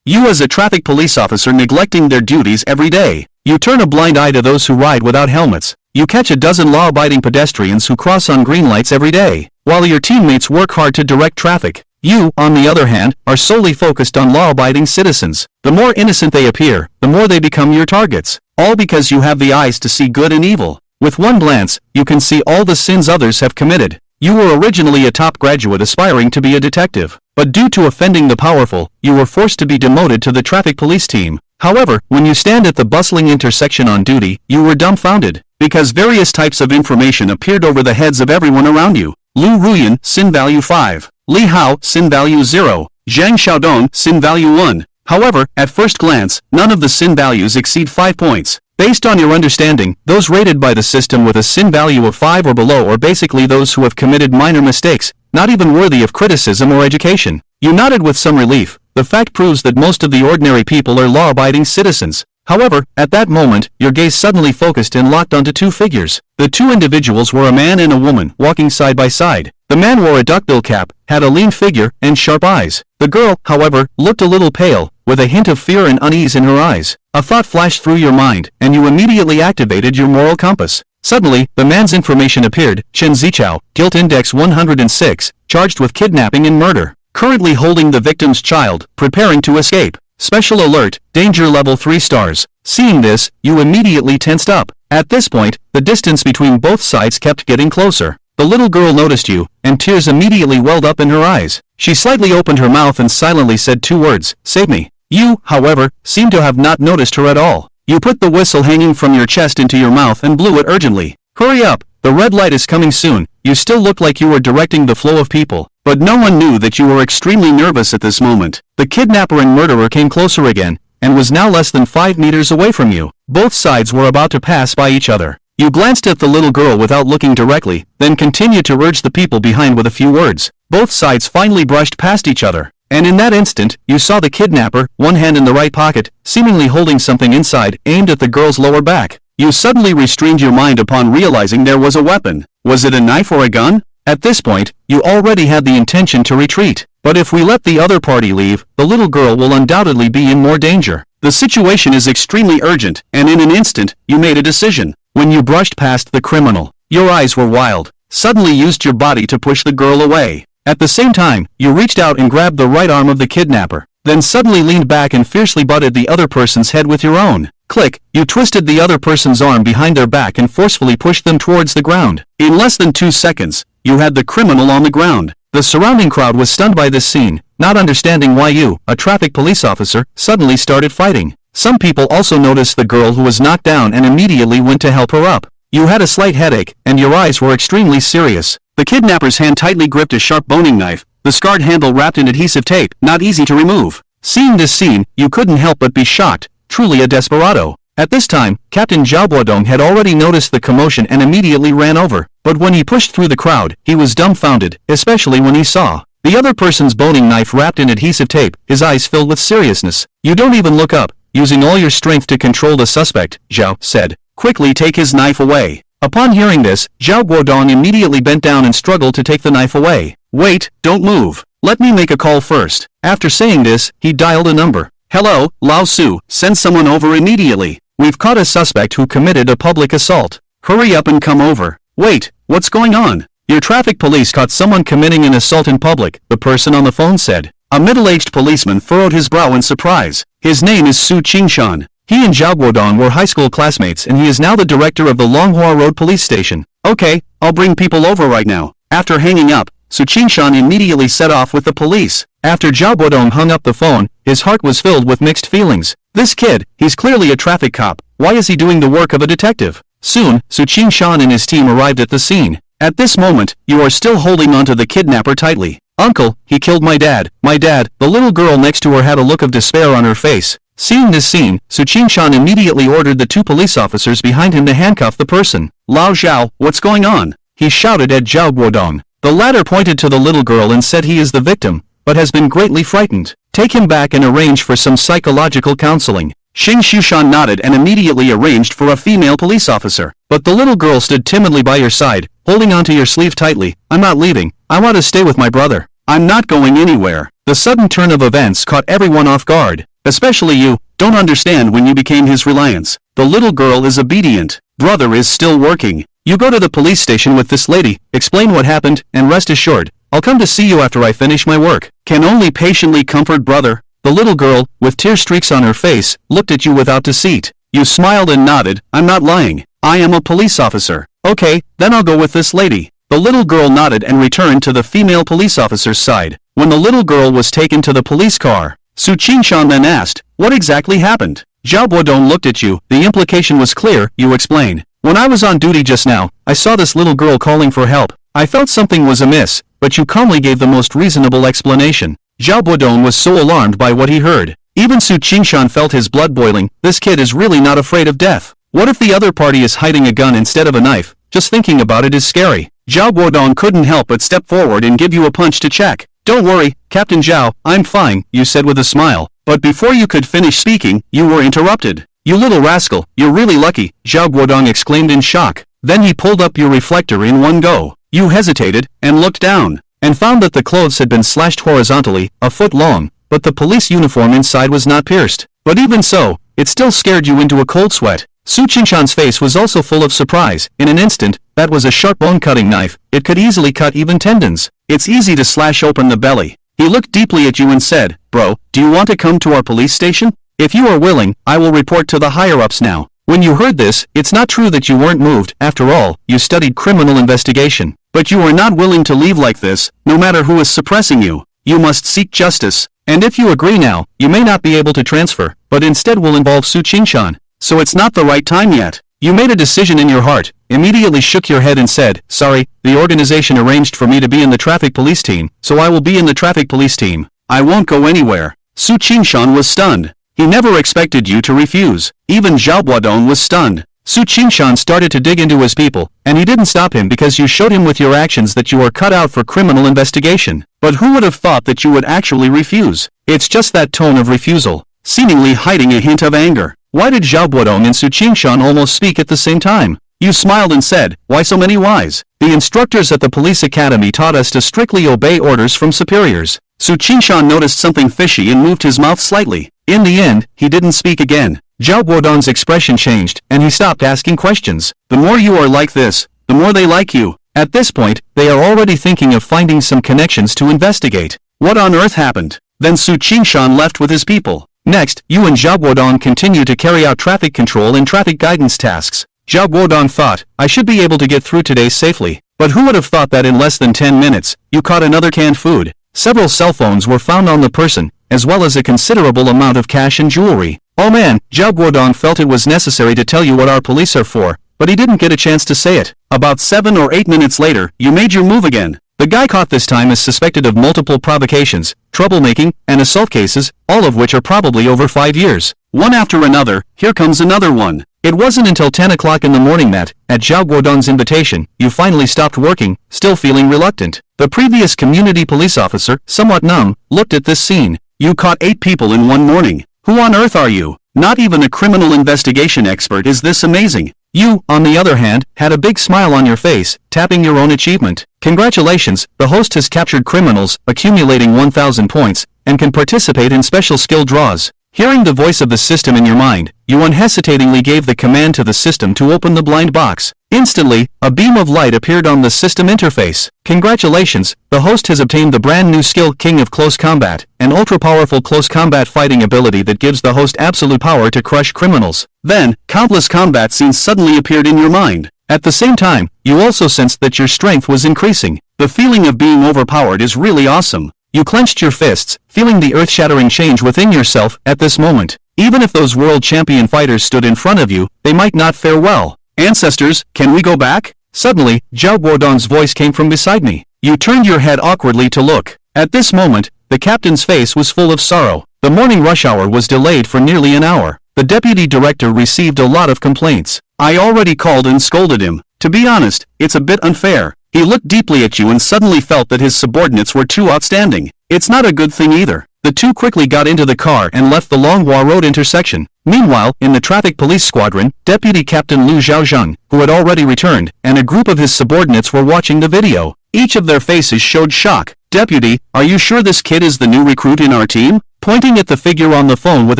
You as a traffic police officer neglecting their duties every day. You turn a blind eye to those who ride without helmets. You catch a dozen law-abiding pedestrians who cross on green lights every day, while your teammates work hard to direct traffic. You, on the other hand, are solely focused on law-abiding citizens. The more innocent they appear, the more they become your targets. All because you have the eyes to see good and evil. With one glance, you can see all the sins others have committed. You were originally a top graduate aspiring to be a detective, but due to offending the powerful, you were forced to be demoted to the traffic police team. However, when you stand at the bustling intersection on duty, you were dumbfounded, because various types of information appeared over the heads of everyone around you. Lu Ruyan, sin value 5. Li Hao, sin value 0. Zhang Xiaodong, sin value 1. However, at first glance, none of the sin values exceed 5 points. Based on your understanding, those rated by the system with a sin value of 5 or below are basically those who have committed minor mistakes, not even worthy of criticism or education. You nodded with some relief. The fact proves that most of the ordinary people are law-abiding citizens. However, at that moment, your gaze suddenly focused and locked onto two figures. The two individuals were a man and a woman walking side by side. The man wore a duckbill cap, had a lean figure, and sharp eyes. The girl, however, looked a little pale, with a hint of fear and unease in her eyes. A thought flashed through your mind, and you immediately activated your moral compass. Suddenly, the man's information appeared: Chen Zichao, guilt index 106, charged with kidnapping and murder. Currently holding the victim's child, preparing to escape. Special alert, danger level 3 stars. Seeing this, you immediately tensed up. At this point, the distance between both sides kept getting closer. The little girl noticed you, and tears immediately welled up in her eyes. She slightly opened her mouth and silently said 2 words, "Save me." You, however, seemed to have not noticed her at all. You put the whistle hanging from your chest into your mouth and blew it urgently. Hurry up, the red light is coming soon. You still looked like you were directing the flow of people, but no one knew that you were extremely nervous at this moment. The kidnapper and murderer came closer again, and was now less than 5 meters away from you. Both sides were about to pass by each other. You glanced at the little girl without looking directly, then continued to urge the people behind with a few words. Both sides finally brushed past each other, and in that instant, you saw the kidnapper, one hand in the right pocket, seemingly holding something inside, aimed at the girl's lower back. You suddenly restrained your mind upon realizing there was a weapon. Was it a knife or a gun? At this point, you already had the intention to retreat. But if we let the other party leave, the little girl will undoubtedly be in more danger. The situation is extremely urgent, and in an instant, you made a decision. When you brushed past the criminal, your eyes were wild. Suddenly used your body to push the girl away. At the same time, you reached out and grabbed the right arm of the kidnapper, then suddenly leaned back and fiercely butted the other person's head with your own. Click, you twisted the other person's arm behind their back and forcefully pushed them towards the ground. In less than 2 seconds, you had the criminal on the ground. The surrounding crowd was stunned by this scene, not understanding why you, a traffic police officer, suddenly started fighting. Some people also noticed the girl who was knocked down and immediately went to help her up. You had a slight headache, and your eyes were extremely serious. The kidnapper's hand tightly gripped a sharp boning knife, the scarred handle wrapped in adhesive tape, not easy to remove. Seeing this scene, you couldn't help but be shocked, truly a desperado. At this time, Captain Zhao Guodong had already noticed the commotion and immediately ran over, but when he pushed through the crowd, he was dumbfounded, especially when he saw the other person's boning knife wrapped in adhesive tape, his eyes filled with seriousness. You don't even look up. Using all your strength to control the suspect, Zhao said, "Quickly take his knife away." Upon hearing this, Zhao Guodong immediately bent down and struggled to take the knife away. "Wait, don't move. Let me make a call first." After saying this, he dialed a number. "Hello, Lao Su, send someone over immediately. We've caught a suspect who committed a public assault. Hurry up and come over." "Wait, what's going on?" "Your traffic police caught someone committing an assault in public," the person on the phone said. A middle-aged policeman furrowed his brow in surprise. His name is Su Qingshan. He and Zhao Guodong were high school classmates and he is now the director of the Longhua Road Police Station. "Okay, I'll bring people over right now." After hanging up, Su Qingshan immediately set off with the police. After Zhao Guodong hung up the phone, his heart was filled with mixed feelings. This kid, he's clearly a traffic cop. Why is he doing the work of a detective? Soon, Su Qingshan and his team arrived at the scene. At this moment, you are still holding onto the kidnapper tightly. "Uncle, he killed my dad." "My dad." The little girl next to her had a look of despair on her face. Seeing this scene, Su Qingshan immediately ordered the 2 police officers behind him to handcuff the person. "Lao Zhao, what's going on?" he shouted at Zhao Guodong. The latter pointed to the little girl and said he is the victim, but has been greatly frightened. "Take him back and arrange for some psychological counseling." Xing Shushan nodded and immediately arranged for a female police officer. But the little girl stood timidly by your side, holding onto your sleeve tightly. "I'm not leaving. I want to stay with my brother. I'm not going anywhere." The sudden turn of events caught everyone off guard. especially you, don't understand when you became his reliance. The little girl is obedient. Brother is still working. You go to the police station with this lady, explain what happened, and rest assured, I'll come to see you after I finish my work. Can only patiently comfort brother. The little girl, with tear streaks on her face, looked at you without deceit. You smiled and nodded. I'm not lying. I am a police officer. Okay, then I'll go with this lady. The little girl nodded and returned to the female police officer's side. When the little girl was taken to the police car, Su Qingshan then asked, what exactly happened? Zhao Guodong looked at you. The implication was clear, you explained. When I was on duty just now, I saw this little girl calling for help. I felt something was amiss, but you calmly gave the most reasonable explanation. Zhao Guodong was so alarmed by what he heard. Even Su Qingshan felt his blood boiling. This kid is really not afraid of death. What if the other party is hiding a gun instead of a knife? Just thinking about it is scary. Zhao Guodong couldn't help but step forward and give you a punch to check. Don't worry, Captain Zhao, I'm fine, you said with a smile. But before you could finish speaking, you were interrupted. You little rascal, you're really lucky, Zhao Guodong exclaimed in shock. Then he pulled up your reflector in one go. You hesitated, and looked down, and found that the clothes had been slashed horizontally, a foot long, but the police uniform inside was not pierced. But even so, it still scared you into a cold sweat. Su Qingshan's face was also full of surprise. In an instant, that was a sharp bone-cutting knife. It could easily cut even tendons. It's easy to slash open the belly. He looked deeply at you and said, Bro, do you want to come to our police station? If you are willing, I will report to the higher-ups now. When you heard this, it's not true that you weren't moved. After all, you studied criminal investigation. But you are not willing to leave like this, no matter who is suppressing you. You must seek justice. And if you agree now, you may not be able to transfer, but instead will involve Su Qingshan. So it's not the right time yet. You made a decision in your heart, immediately shook your head and said, sorry, the organization arranged for me to be in the traffic police team, so I will be in the traffic police team. I won't go anywhere. Su Qingshan was stunned. He never expected you to refuse. Even Zhao Guodong was stunned. Su Qingshan started to dig into his people, and he didn't stop him because you showed him with your actions that you were cut out for criminal investigation. But who would have thought that you would actually refuse? It's just that tone of refusal, seemingly hiding a hint of anger. Why did Zhao Guodong and Su Qingshan almost speak at the same time? You smiled and said, why so many whys? The instructors at the police academy taught us to strictly obey orders from superiors. Su Qingshan noticed something fishy and moved his mouth slightly. In the end, he didn't speak again. Zhao Guodong's expression changed, and he stopped asking questions. The more you are like this, the more they like you. At this point, they are already thinking of finding some connections to investigate. What on earth happened? Then Su Qingshan left with his people. Next, you and Zhao Guodong continue to carry out traffic control and traffic guidance tasks. Zhao Guodong thought, I should be able to get through today safely. But who would have thought that in less than 10 minutes, you caught another canned food? Several cell phones were found on the person, as well as a considerable amount of cash and jewelry. Oh man, Zhao Guodong felt it was necessary to tell you what our police are for, but he didn't get a chance to say it. About 7 or 8 minutes later, you made your move again. The guy caught this time is suspected of multiple provocations, troublemaking, and assault cases, all of which are probably over 5 years. One after another, here comes another one. It wasn't until 10 o'clock in the morning that, at Zhao Guodong's invitation, you finally stopped working, still feeling reluctant. The previous community police officer, somewhat numb, looked at this scene. You caught 8 people in one morning. Who on earth are you? Not even a criminal investigation expert is this amazing. You, on the other hand, had a big smile on your face, tapping your own achievement. Congratulations, the host has captured criminals, accumulating 1,000 points, and can participate in special skill draws. Hearing the voice of the system in your mind, you unhesitatingly gave the command to the system to open the blind box. Instantly, a beam of light appeared on the system interface. Congratulations, the host has obtained the brand new skill King of Close Combat, an ultra-powerful close combat fighting ability that gives the host absolute power to crush criminals. Then, countless combat scenes suddenly appeared in your mind. At the same time, you also sensed that your strength was increasing. The feeling of being overpowered is really awesome. You clenched your fists, feeling the earth-shattering change within yourself at this moment. Even if those world champion fighters stood in front of you, they might not fare well. Ancestors, can we go back? Suddenly, Zhao Guodong's voice came from beside me. You turned your head awkwardly to look. At this moment, the captain's face was full of sorrow. The morning rush hour was delayed for nearly an hour. The deputy director received a lot of complaints. I already called and scolded him. To be honest, it's a bit unfair. He looked deeply at you and suddenly felt that his subordinates were too outstanding. It's not a good thing either. The two quickly got into the car and left the Longhua Road intersection. Meanwhile, in the traffic police squadron, Deputy Captain Lu Zhaozheng, who had already returned, and a group of his subordinates were watching the video. Each of their faces showed shock. Deputy, are you sure this kid is the new recruit in our team? pointing at the figure on the phone with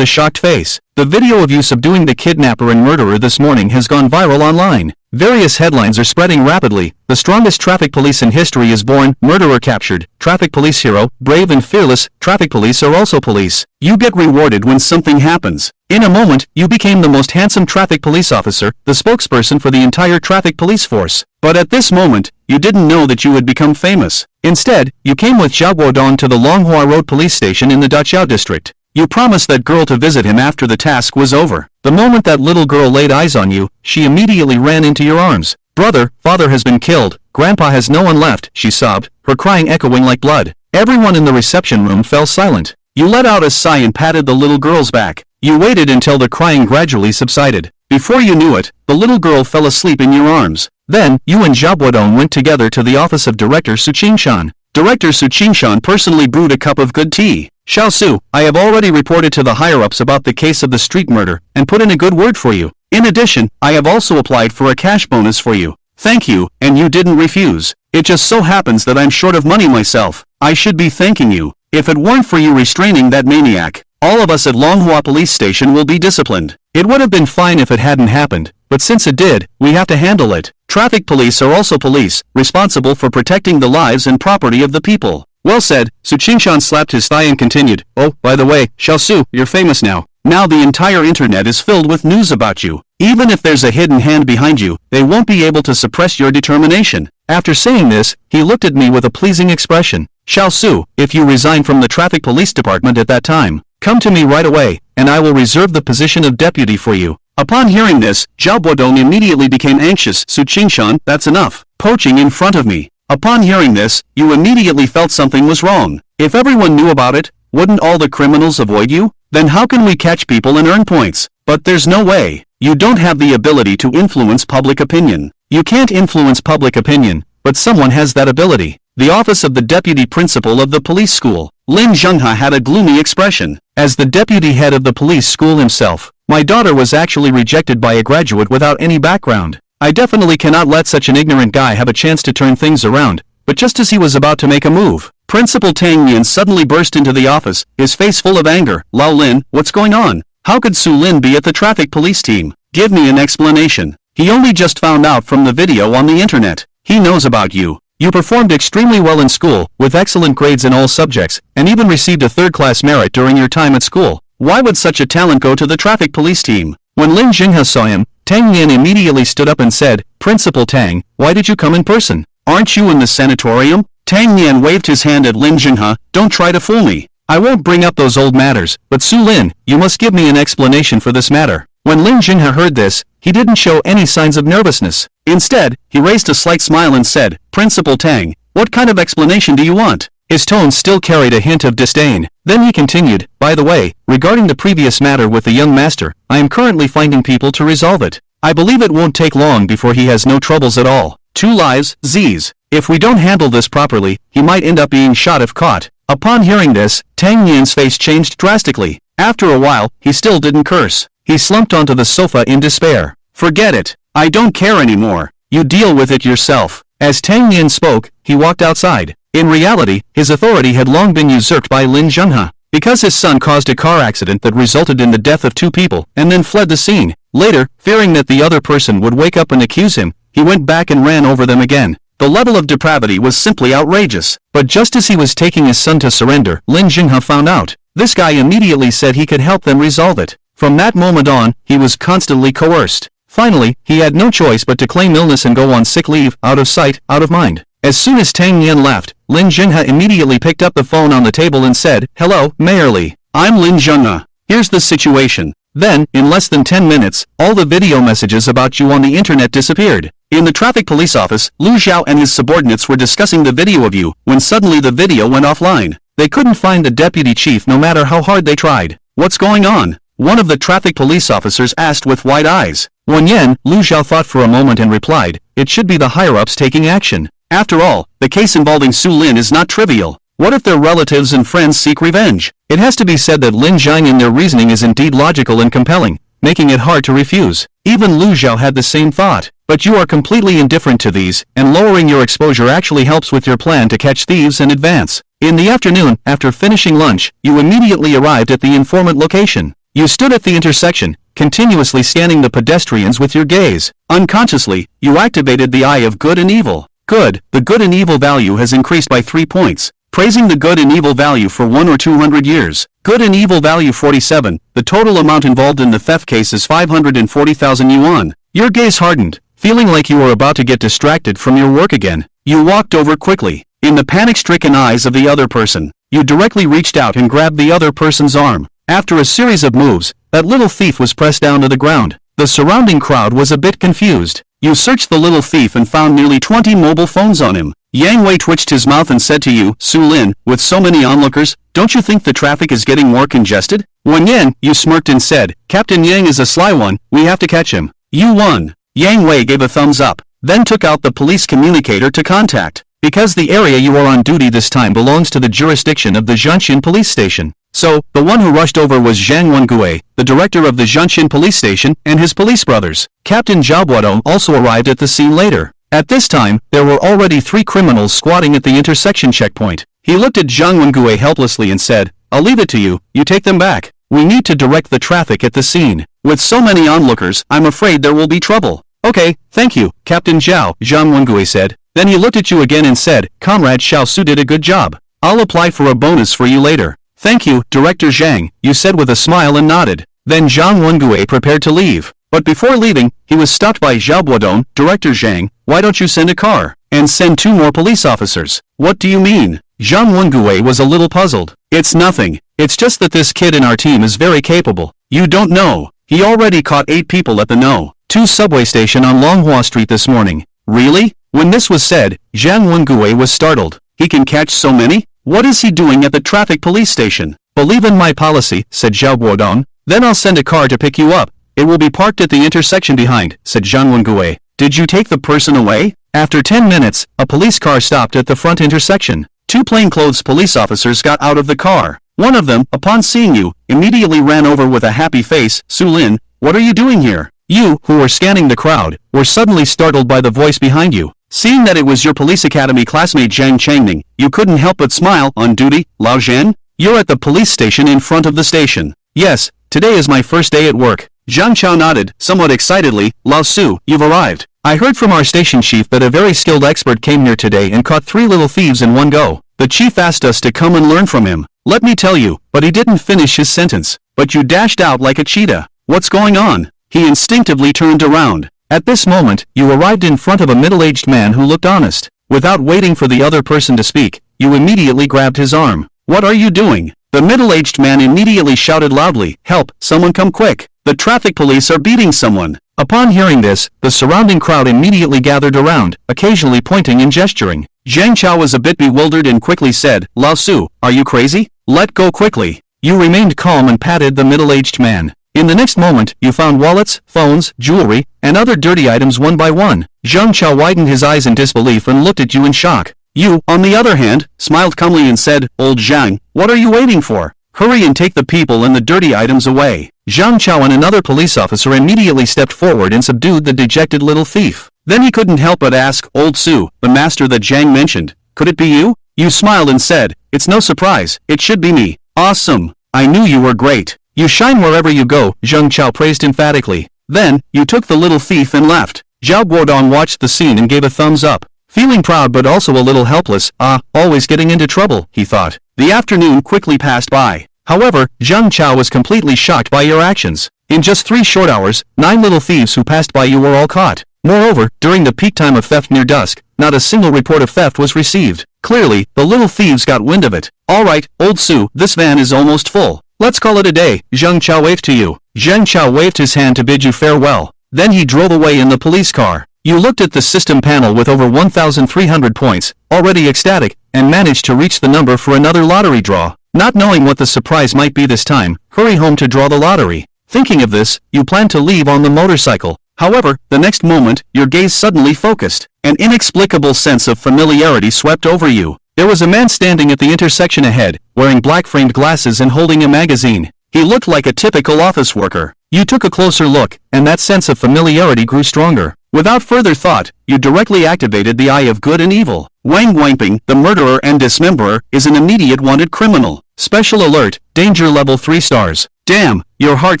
a shocked face. The video of you subduing the kidnapper and murderer this morning has gone viral online. Various headlines are spreading rapidly. The strongest traffic police in history is born, murderer captured, traffic police hero, brave and fearless, traffic police are also police. You get rewarded when something happens. In a moment, you became the most handsome traffic police officer, the spokesperson for the entire traffic police force. But at this moment, you didn't know that you would become famous. Instead, you came with Xiaoguodong to the Longhua Road police station in the Dachao district. You promised that girl to visit him after the task was over. The moment that little girl laid eyes on you, she immediately ran into your arms. Brother, father has been killed, grandpa has no one left, she sobbed, her crying echoing like blood. Everyone in the reception room fell silent. You let out a sigh and patted the little girl's back. You waited until the crying gradually subsided. Before you knew it, the little girl fell asleep in your arms. Then, you and Xiaoguodong went together to the office of Director Su Qingshan. Director Su Qingshan personally brewed a cup of good tea. Xiao Su, I have already reported to the higher-ups about the case of the street murder, and put in a good word for you. In addition, I have also applied for a cash bonus for you. Thank you, and you didn't refuse. It just so happens that I'm short of money myself. I should be thanking you. If it weren't for you restraining that maniac, all of us at Longhua Police Station will be disciplined. It would have been fine if it hadn't happened, but since it did, we have to handle it. Traffic police are also police, responsible for protecting the lives and property of the people. Well said. Su Qingshan slapped his thigh and continued, oh, by the way, Xiao Su, you're famous now. Now the entire internet is filled with news about you. Even if there's a hidden hand behind you, they won't be able to suppress your determination. After saying this, he looked at me with a pleasing expression. Xiao Su, if you resign from the traffic police department at that time, come to me right away, and I will reserve the position of deputy for you. Upon hearing this, Xiaoguodong immediately became anxious. Su Qingshan, that's enough. Poaching in front of me. Upon hearing this, you immediately felt something was wrong. If everyone knew about it, wouldn't all the criminals avoid you? Then how can we catch people and earn points? But there's no way. You don't have the ability to influence public opinion. You can't influence public opinion, but someone has that ability. The office of the deputy principal of the police school. Lin Zhenghe had a gloomy expression. As the deputy head of the police school himself, my daughter was actually rejected by a graduate without any background. I definitely cannot let such an ignorant guy have a chance to turn things around. But just as he was about to make a move, Principal Tang Nian suddenly burst into the office, his face full of anger. Lao Lin, what's going on? How could Su Lin be at the traffic police team? Give me an explanation. He only just found out from the video on the internet. He knows about you. You performed extremely well in school, with excellent grades in all subjects, and even received a third-class merit during your time at school. Why would such a talent go to the traffic police team? When Lin Zhenghe saw him, Tang Nian immediately stood up and said, Principal Tang, why did you come in person? Aren't you in the sanatorium? Tang Nian waved his hand at Lin Zhenghe. Don't try to fool me. I won't bring up those old matters, but Su Lin, you must give me an explanation for this matter. When Lin Zhenghe heard this, he didn't show any signs of nervousness. Instead, he raised a slight smile and said, Principal Tang, what kind of explanation do you want? His tone still carried a hint of disdain. Then he continued, by the way, regarding the previous matter with the young master, I am currently finding people to resolve it. I believe it won't take long before he has no troubles at all. 2 lives, Z's. If we don't handle this properly, he might end up being shot if caught. Upon hearing this, Tang Nian's face changed drastically. After a while, he still didn't curse. He slumped onto the sofa in despair. Forget it. I don't care anymore. You deal with it yourself. As Tang Nian spoke, he walked outside. In reality, his authority had long been usurped by Lin Zhenghe. Because his son caused a car accident that resulted in the death of 2 people, and then fled the scene. Later, fearing that the other person would wake up and accuse him, he went back and ran over them again. The level of depravity was simply outrageous. But just as he was taking his son to surrender, Lin Zhenghe found out. This guy immediately said he could help them resolve it. From that moment on, he was constantly coerced. Finally, he had no choice but to claim illness and go on sick leave, out of sight, out of mind. As soon as Tang Nian left, Lin Zhenghe immediately picked up the phone on the table and said, Hello, Mayor Li. I'm Lin Zhenghe. Here's the situation. Then, in less than 10 minutes, all the video messages about you on the internet disappeared. In the traffic police office, Lu Xiao and his subordinates were discussing the video of you, when suddenly the video went offline. They couldn't find the deputy chief no matter how hard they tried. What's going on? One of the traffic police officers asked with wide eyes. Wen Yan, Lu Xiao thought for a moment and replied, it should be the higher-ups taking action. After all, the case involving Su Lin is not trivial. What if their relatives and friends seek revenge? It has to be said that Lin Zhang and their reasoning is indeed logical and compelling, making it hard to refuse. Even Lu Xiao had the same thought. But you are completely indifferent to these, and lowering your exposure actually helps with your plan to catch thieves and advance. In the afternoon, after finishing lunch, you immediately arrived at the informant location. You stood at the intersection, continuously scanning the pedestrians with your gaze. Unconsciously, you activated the eye of good and evil. Good. The good and evil value has increased by 3 points. Praising the good and evil value for 1 or 200 years. Good and evil value 47. The total amount involved in the theft case is 540,000 yuan. Your gaze hardened, feeling like you were about to get distracted from your work again. You walked over quickly. In the panic-stricken eyes of the other person, you directly reached out and grabbed the other person's arm. After a series of moves, that little thief was pressed down to the ground. The surrounding crowd was a bit confused. You searched the little thief and found nearly 20 mobile phones on him. Yang Wei twitched his mouth and said to you, Su Lin, with so many onlookers, don't you think the traffic is getting more congested? Wen Yan, you smirked and said, Captain Yang is a sly one, we have to catch him. You won. Yang Wei gave a thumbs up, then took out the police communicator to contact. Because the area you are on duty this time belongs to the jurisdiction of the Zhanshin police station. So, the one who rushed over was Zhang Wengue, the director of the Zhanshin police station, and his police brothers. Captain Zhao Buodong also arrived at the scene later. At this time, there were already 3 criminals squatting at the intersection checkpoint. He looked at Zhang Wengue helplessly and said, I'll leave it to you, you take them back. We need to direct the traffic at the scene. With so many onlookers, I'm afraid there will be trouble. Okay, thank you, Captain Zhao, Zhang Wengue said. Then he looked at you again and said, Comrade Xiao Su did a good job. I'll apply for a bonus for you later. Thank you, Director Zhang, you said with a smile and nodded. Then Zhang Wengue prepared to leave. But before leaving, he was stopped by Zhao Buodong. Director Zhang, why don't you send a car? And send 2 more police officers. What do you mean? Zhang Wengue was a little puzzled. It's nothing. It's just that this kid in our team is very capable. You don't know. He already caught 8 people at the No. 2 subway station on Longhua Street this morning. Really? When this was said, Zhang Wengue was startled. He can catch so many? What is he doing at the traffic police station? Believe in my policy, said Zhao Buodong. Then I'll send a car to pick you up. It will be parked at the intersection behind, said Zhang Wengue. Did you take the person away? After 10 minutes, a police car stopped at the front intersection. 2 plainclothes police officers got out of the car. One of them, upon seeing you, immediately ran over with a happy face. Su Lin, what are you doing here? You, who were scanning the crowd, were suddenly startled by the voice behind you. Seeing that it was your police academy classmate Zhang Changning, you couldn't help but smile. On duty, Lao Zhen? You're at the police station in front of the station. Yes, today is my first day at work. Zhang Chao nodded, somewhat excitedly. Lao Su, you've arrived. I heard from our station chief that a very skilled expert came here today and caught 3 little thieves in one go. The chief asked us to come and learn from him. Let me tell you, but he didn't finish his sentence. But you dashed out like a cheetah. What's going on? He instinctively turned around. At this moment, you arrived in front of a middle-aged man who looked honest. Without waiting for the other person to speak, you immediately grabbed his arm. What are you doing? The middle-aged man immediately shouted loudly, Help, someone come quick. The traffic police are beating someone. Upon hearing this, the surrounding crowd immediately gathered around, occasionally pointing and gesturing. Zhang Chao was a bit bewildered and quickly said, Lao Su, are you crazy? Let go quickly. You remained calm and patted the middle-aged man. In the next moment, you found wallets, phones, jewelry, and other dirty items one by one. Zhang Chao widened his eyes in disbelief and looked at you in shock. You, on the other hand, smiled calmly and said, Old Zhang, what are you waiting for? Hurry and take the people and the dirty items away. Zhang Chao and another police officer immediately stepped forward and subdued the dejected little thief. Then he couldn't help but ask, Old Su, the master that Zhang mentioned, could it be you? You smiled and said, It's no surprise, it should be me. Awesome. I knew you were great. You shine wherever you go, Zhang Chao praised emphatically. Then, you took the little thief and left. Zhao Guodong watched the scene and gave a thumbs up. Feeling proud but also a little helpless, always getting into trouble, he thought. The afternoon quickly passed by. However, Zhang Chao was completely shocked by your actions. In just 3 short hours, 9 little thieves who passed by you were all caught. Moreover, during the peak time of theft near dusk, not a single report of theft was received. Clearly, the little thieves got wind of it. Alright, Old Su, this van is almost full. Let's call it a day. Zhang Chao waved to you. Zhang Chao waved his hand to bid you farewell. Then he drove away in the police car. You looked at the system panel with over 1,300 points, already ecstatic, and managed to reach the number for another lottery draw. Not knowing what the surprise might be this time, hurry home to draw the lottery. Thinking of this, you planned to leave on the motorcycle. However, the next moment, your gaze suddenly focused. An inexplicable sense of familiarity swept over you. There was a man standing at the intersection ahead, wearing black-framed glasses and holding a magazine. He looked like a typical office worker. You took a closer look, and that sense of familiarity grew stronger. Without further thought, you directly activated the eye of good and evil. Wang Guangping, the murderer and dismemberer, is an immediate wanted criminal. Special alert, danger level 3 stars. Damn, your heart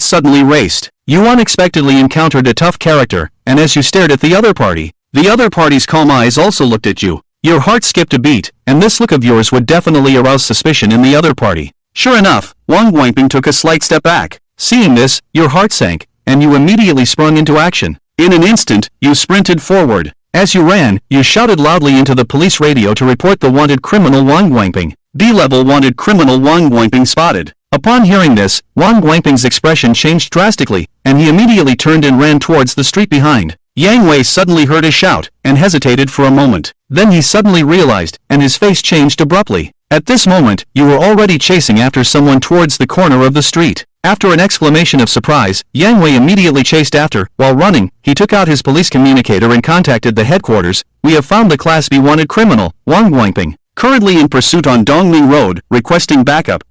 suddenly raced. You unexpectedly encountered a tough character, and as you stared at the other party's calm eyes also looked at you. Your heart skipped a beat, and this look of yours would definitely arouse suspicion in the other party. Sure enough, Wang Guangping took a slight step back. Seeing this, your heart sank, and you immediately sprung into action. In an instant, you sprinted forward. As you ran, you shouted loudly into the police radio to report the wanted criminal Wang Guangping. D-level wanted criminal Wang Guangping spotted. Upon hearing this, Wang Guangping's expression changed drastically, and he immediately turned and ran towards the street behind. Yang Wei suddenly heard a shout, and hesitated for a moment. Then he suddenly realized, and his face changed abruptly. At this moment, you were already chasing after someone towards the corner of the street. After an exclamation of surprise, Yang Wei immediately chased after. While running, he took out his police communicator and contacted the headquarters. We have found the Class B wanted criminal, Wang Guangping, currently in pursuit on Dongming Road, requesting backup.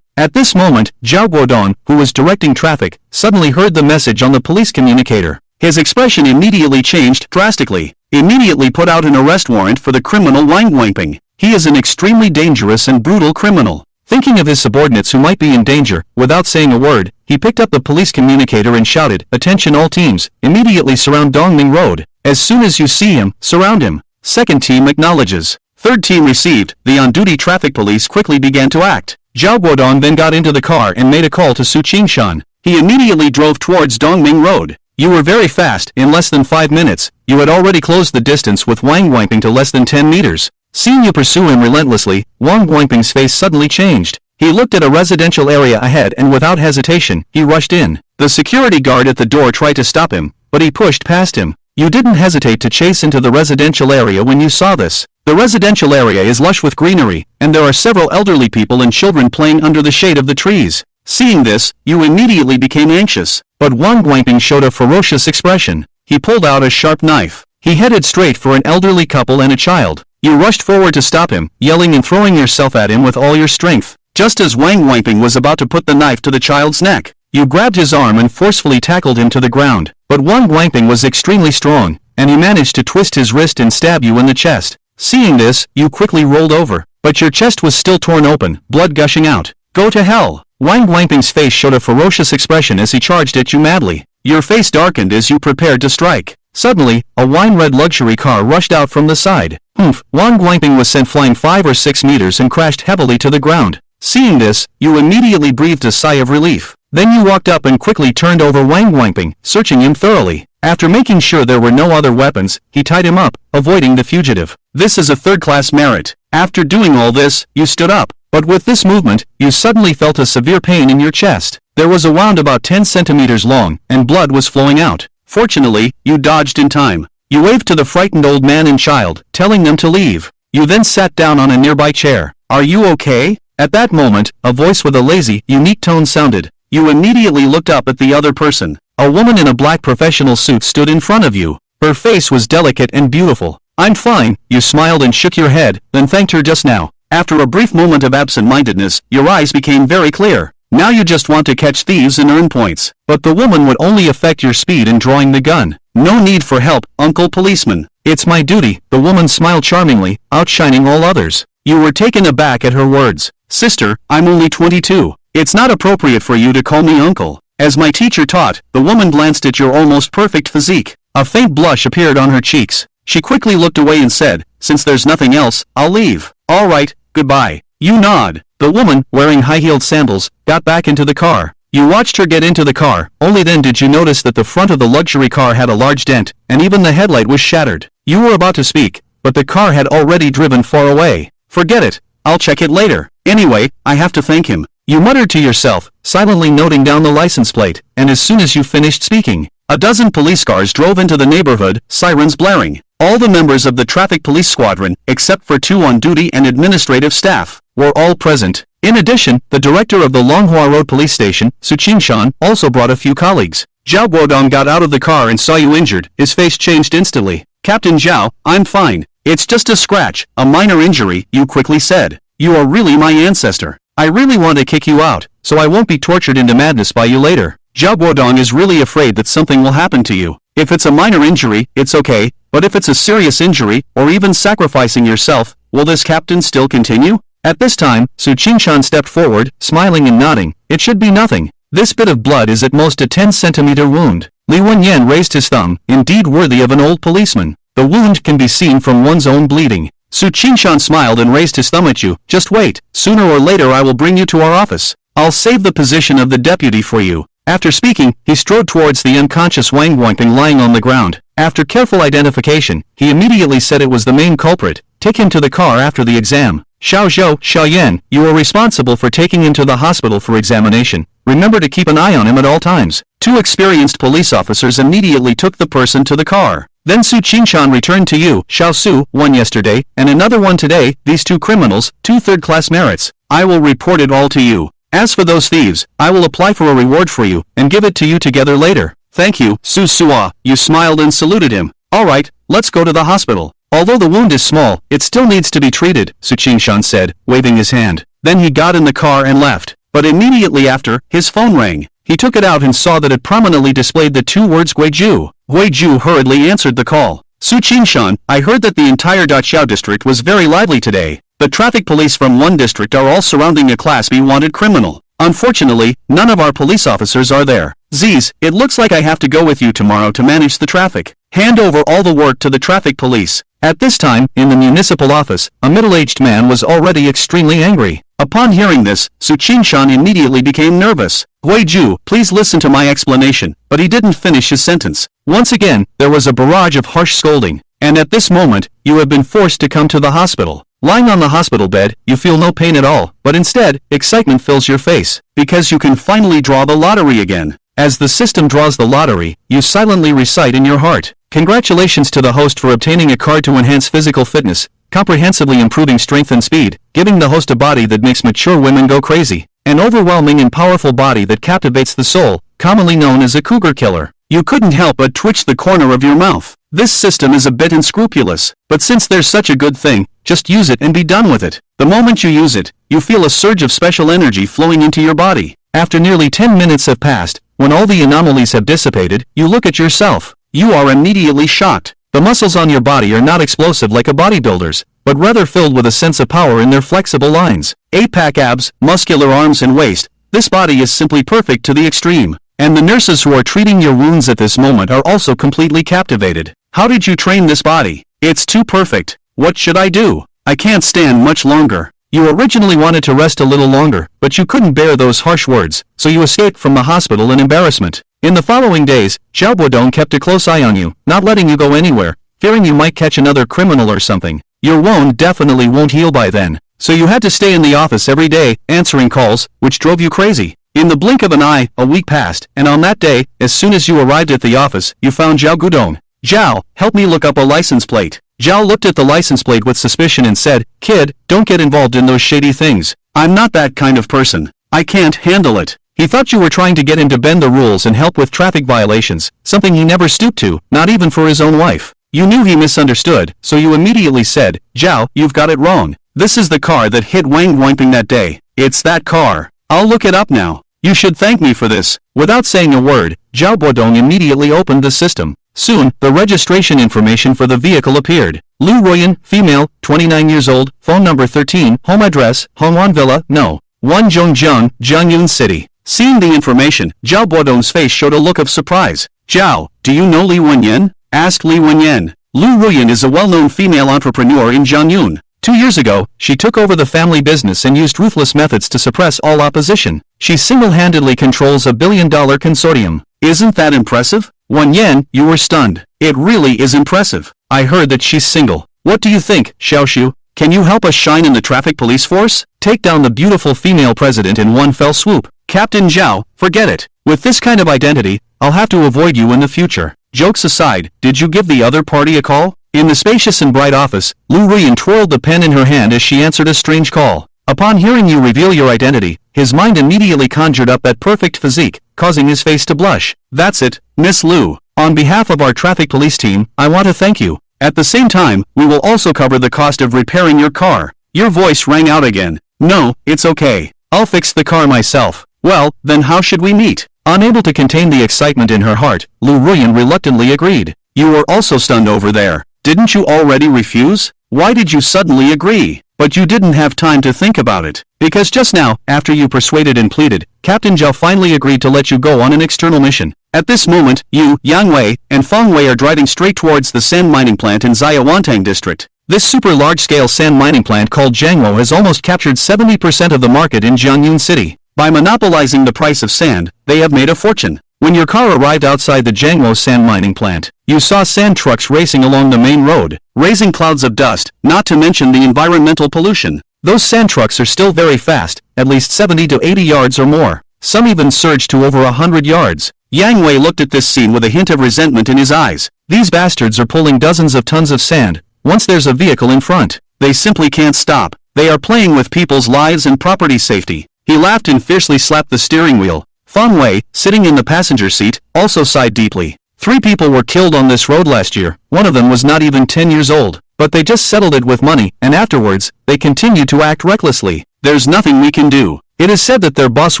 At this moment, Zhao Guodong, who was directing traffic, suddenly heard the message on the police communicator. His expression immediately changed drastically. Immediately put out an arrest warrant for the criminal Wang Guangping. He is an extremely dangerous and brutal criminal. Thinking of his subordinates who might be in danger, without saying a word, he picked up the police communicator and shouted, "Attention all teams, immediately surround Dongming Road. As soon as you see him, surround him." Second team acknowledges. Third team received. The on-duty traffic police quickly began to act. Zhao Guodong then got into the car and made a call to Su Qingshan. He immediately drove towards Dongming Road. You were very fast. In less than 5 minutes, you had already closed the distance with Wang Guangping to less than 10 meters. Seeing you pursue him relentlessly, Wang Guangping's face suddenly changed. He looked at a residential area ahead and without hesitation, he rushed in. The security guard at the door tried to stop him, but he pushed past him. You didn't hesitate to chase into the residential area when you saw this. The residential area is lush with greenery, and there are several elderly people and children playing under the shade of the trees. Seeing this, you immediately became anxious. But Wang Guangping showed a ferocious expression. He pulled out a sharp knife. He headed straight for an elderly couple and a child. You rushed forward to stop him, yelling and throwing yourself at him with all your strength. Just as Wang Guangping was about to put the knife to the child's neck, you grabbed his arm and forcefully tackled him to the ground. But Wang Guangping was extremely strong, and he managed to twist his wrist and stab you in the chest. Seeing this, you quickly rolled over. But your chest was still torn open, blood gushing out. Go to hell! Wang Guangping's face showed a ferocious expression as he charged at you madly. Your face darkened as you prepared to strike. Suddenly, a wine-red luxury car rushed out from the side. Wang Guangping was sent flying 5 or 6 meters and crashed heavily to the ground. Seeing this, you immediately breathed a sigh of relief. Then you walked up and quickly turned over Wang Guangping, searching him thoroughly. After making sure there were no other weapons, he tied him up, avoiding the fugitive. This is a third-class merit. After doing all this, you stood up. But with this movement, you suddenly felt a severe pain in your chest. There was a wound about 10 centimeters long, and blood was flowing out. Fortunately, you dodged in time. You waved to the frightened old man and child, telling them to leave. You then sat down on a nearby chair. Are you okay? At that moment, a voice with a lazy, unique tone sounded. You immediately looked up at the other person. A woman in a black professional suit stood in front of you. Her face was delicate and beautiful. I'm fine, you smiled and shook your head, then thanked her just now. After a brief moment of absent-mindedness, your eyes became very clear. Now you just want to catch thieves and earn points. But the woman would only affect your speed in drawing the gun. No need for help, Uncle Policeman. It's my duty. The woman smiled charmingly, outshining all others. You were taken aback at her words. Sister, I'm only 22. It's not appropriate for you to call me uncle. As my teacher taught, the woman glanced at your almost perfect physique. A faint blush appeared on her cheeks. She quickly looked away and said, since there's nothing else, I'll leave. All right, goodbye. You nod. The woman, wearing high-heeled sandals, got back into the car. You watched her get into the car. Only then did you notice that the front of the luxury car had a large dent, and even the headlight was shattered. You were about to speak, but the car had already driven far away. Forget it. I'll check it later. Anyway, I have to thank him. You muttered to yourself, silently noting down the license plate, and as soon as you finished speaking, a dozen police cars drove into the neighborhood, sirens blaring. All the members of the traffic police squadron, except for 2 on duty and administrative staff, were all present. In addition, the director of the Longhua Road Police Station, Su Qingshan, also brought a few colleagues. Zhao Guodong got out of the car and saw you injured. His face changed instantly. Captain Zhao, I'm fine. It's just a scratch, a minor injury, you quickly said. You are really my ancestor. I really want to kick you out, so I won't be tortured into madness by you later. Zhao Guodong is really afraid that something will happen to you. If it's a minor injury, it's okay, but if it's a serious injury, or even sacrificing yourself, will this captain still continue? At this time, Su Qingshan stepped forward, smiling and nodding. It should be nothing. This bit of blood is at most a 10-centimeter wound. Li Wenyan raised his thumb, indeed worthy of an old policeman. The wound can be seen from one's own bleeding. Su Qingshan smiled and raised his thumb at you. Just wait. Sooner or later I will bring you to our office. I'll save the position of the deputy for you. After speaking, he strode towards the unconscious Wang Guangping lying on the ground. After careful identification, he immediately said it was the main culprit. Take him to the car after the exam. Xiao Zhou, Xiaoyan, you are responsible for taking him to the hospital for examination. Remember to keep an eye on him at all times. Two experienced police officers immediately took the person to the car. Then Su Qingshan returned to you, Xiao Su, one yesterday, and another one today. These two criminals, two third-class merits. I will report it all to you. As for those thieves, I will apply for a reward for you, and give it to you together later. Thank you, Su Sua. You smiled and saluted him. Alright, let's go to the hospital. Although the wound is small, it still needs to be treated, Su Qingshan said, waving his hand. Then he got in the car and left. But immediately after, his phone rang. He took it out and saw that it prominently displayed the two words Guizhu. Guizhu hurriedly answered the call. Su Qingshan, I heard that the entire Daqiao district was very lively today. The traffic police from one district are all surrounding a Class B wanted criminal. Unfortunately, none of our police officers are there. Ziz, it looks like I have to go with you tomorrow to manage the traffic. Hand over all the work to the traffic police. At this time, in the municipal office, a middle-aged man was already extremely angry. Upon hearing this, Su Qingshan immediately became nervous. Guizhu, please listen to my explanation. But he didn't finish his sentence. Once again, there was a barrage of harsh scolding. And at this moment, you have been forced to come to the hospital. Lying on the hospital bed, you feel no pain at all, but instead, excitement fills your face, because you can finally draw the lottery again. As the system draws the lottery, you silently recite in your heart, congratulations to the host for obtaining a card to enhance physical fitness, comprehensively improving strength and speed, giving the host a body that makes mature women go crazy, an overwhelming and powerful body that captivates the soul, commonly known as a cougar killer. You couldn't help but twitch the corner of your mouth. This system is a bit unscrupulous, but since there's such a good thing, just use it and be done with it. The moment you use it, you feel a surge of special energy flowing into your body. After nearly 10 minutes have passed, when all the anomalies have dissipated, you look at yourself. You are immediately shocked. The muscles on your body are not explosive like a bodybuilder's, but rather filled with a sense of power in their flexible lines. 8-pack abs, muscular arms and waist. This body is simply perfect to the extreme. And the nurses who are treating your wounds at this moment are also completely captivated. How did you train this body? It's too perfect. What should I do? I can't stand much longer. You originally wanted to rest a little longer, but you couldn't bear those harsh words, so you escaped from the hospital in embarrassment. In the following days, Zhao Guodong kept a close eye on you, not letting you go anywhere, fearing you might catch another criminal or something. Your wound definitely won't heal by then, so you had to stay in the office every day, answering calls, which drove you crazy. In the blink of an eye, a week passed, and on that day, as soon as you arrived at the office, you found Zhao Guodong. Zhao, help me look up a license plate. Zhao looked at the license plate with suspicion and said, Kid, don't get involved in those shady things. I'm not that kind of person. I can't handle it. He thought you were trying to get him to bend the rules and help with traffic violations, something he never stooped to, not even for his own wife. You knew he misunderstood, so you immediately said, Zhao, you've got it wrong. This is the car that hit Wang Guangping that day. It's that car. I'll look it up now. You should thank me for this. Without saying a word, Zhao Guodong immediately opened the system. Soon, the registration information for the vehicle appeared. Lu Ruoyan, female, 29 years old, phone number 13, home address, Hongwan Villa, No. 1 Zhongjiang, Jiangyun City. Seeing the information, Zhao Guodong's face showed a look of surprise. Zhao, do you know Li Wenyan? Asked Li Wenyan. Lu Ruoyan is a well-known female entrepreneur in Jiangyun. 2 years ago, she took over the family business and used ruthless methods to suppress all opposition. She single-handedly controls a billion-dollar consortium. Isn't that impressive? Wenyan, you were stunned. It really is impressive. I heard that she's single. What do you think, Xiaoshu? Can you help us shine in the traffic police force? Take down the beautiful female president in one fell swoop. Captain Zhao, forget it. With this kind of identity, I'll have to avoid you in the future. Jokes aside, did you give the other party a call? In the spacious and bright office, Lu Ruoyan twirled the pen in her hand as she answered a strange call. Upon hearing you reveal your identity, his mind immediately conjured up that perfect physique, causing his face to blush. That's it, Miss Lu. On behalf of our traffic police team, I want to thank you. At the same time, we will also cover the cost of repairing your car. Your voice rang out again. No, it's okay. I'll fix the car myself. Well, then how should we meet? Unable to contain the excitement in her heart, Lu Ruyan reluctantly agreed. You were also stunned over there. Didn't you already refuse? Why did you suddenly agree? But you didn't have time to think about it. Because just now, after you persuaded and pleaded, Captain Zhao finally agreed to let you go on an external mission. At this moment, you, Yang Wei, and Feng Wei are driving straight towards the sand mining plant in Xiawantang district. This super large-scale sand mining plant called Jiangwo has almost captured 70% of the market in Jiangyun City. By monopolizing the price of sand, they have made a fortune. When your car arrived outside the Jiangwo sand mining plant, you saw sand trucks racing along the main road, raising clouds of dust, not to mention the environmental pollution. Those sand trucks are still very fast, at least 70 to 80 yards or more. Some even surged to over 100 yards. Yang Wei looked at this scene with a hint of resentment in his eyes. These bastards are pulling dozens of tons of sand. Once there's a vehicle in front, they simply can't stop. They are playing with people's lives and property safety. He laughed and fiercely slapped the steering wheel. Feng Wei, sitting in the passenger seat, also sighed deeply. 3 people were killed on this road last year. One of them was not even 10 years old. But they just settled it with money, and afterwards, they continue to act recklessly. There's nothing we can do. It is said that their boss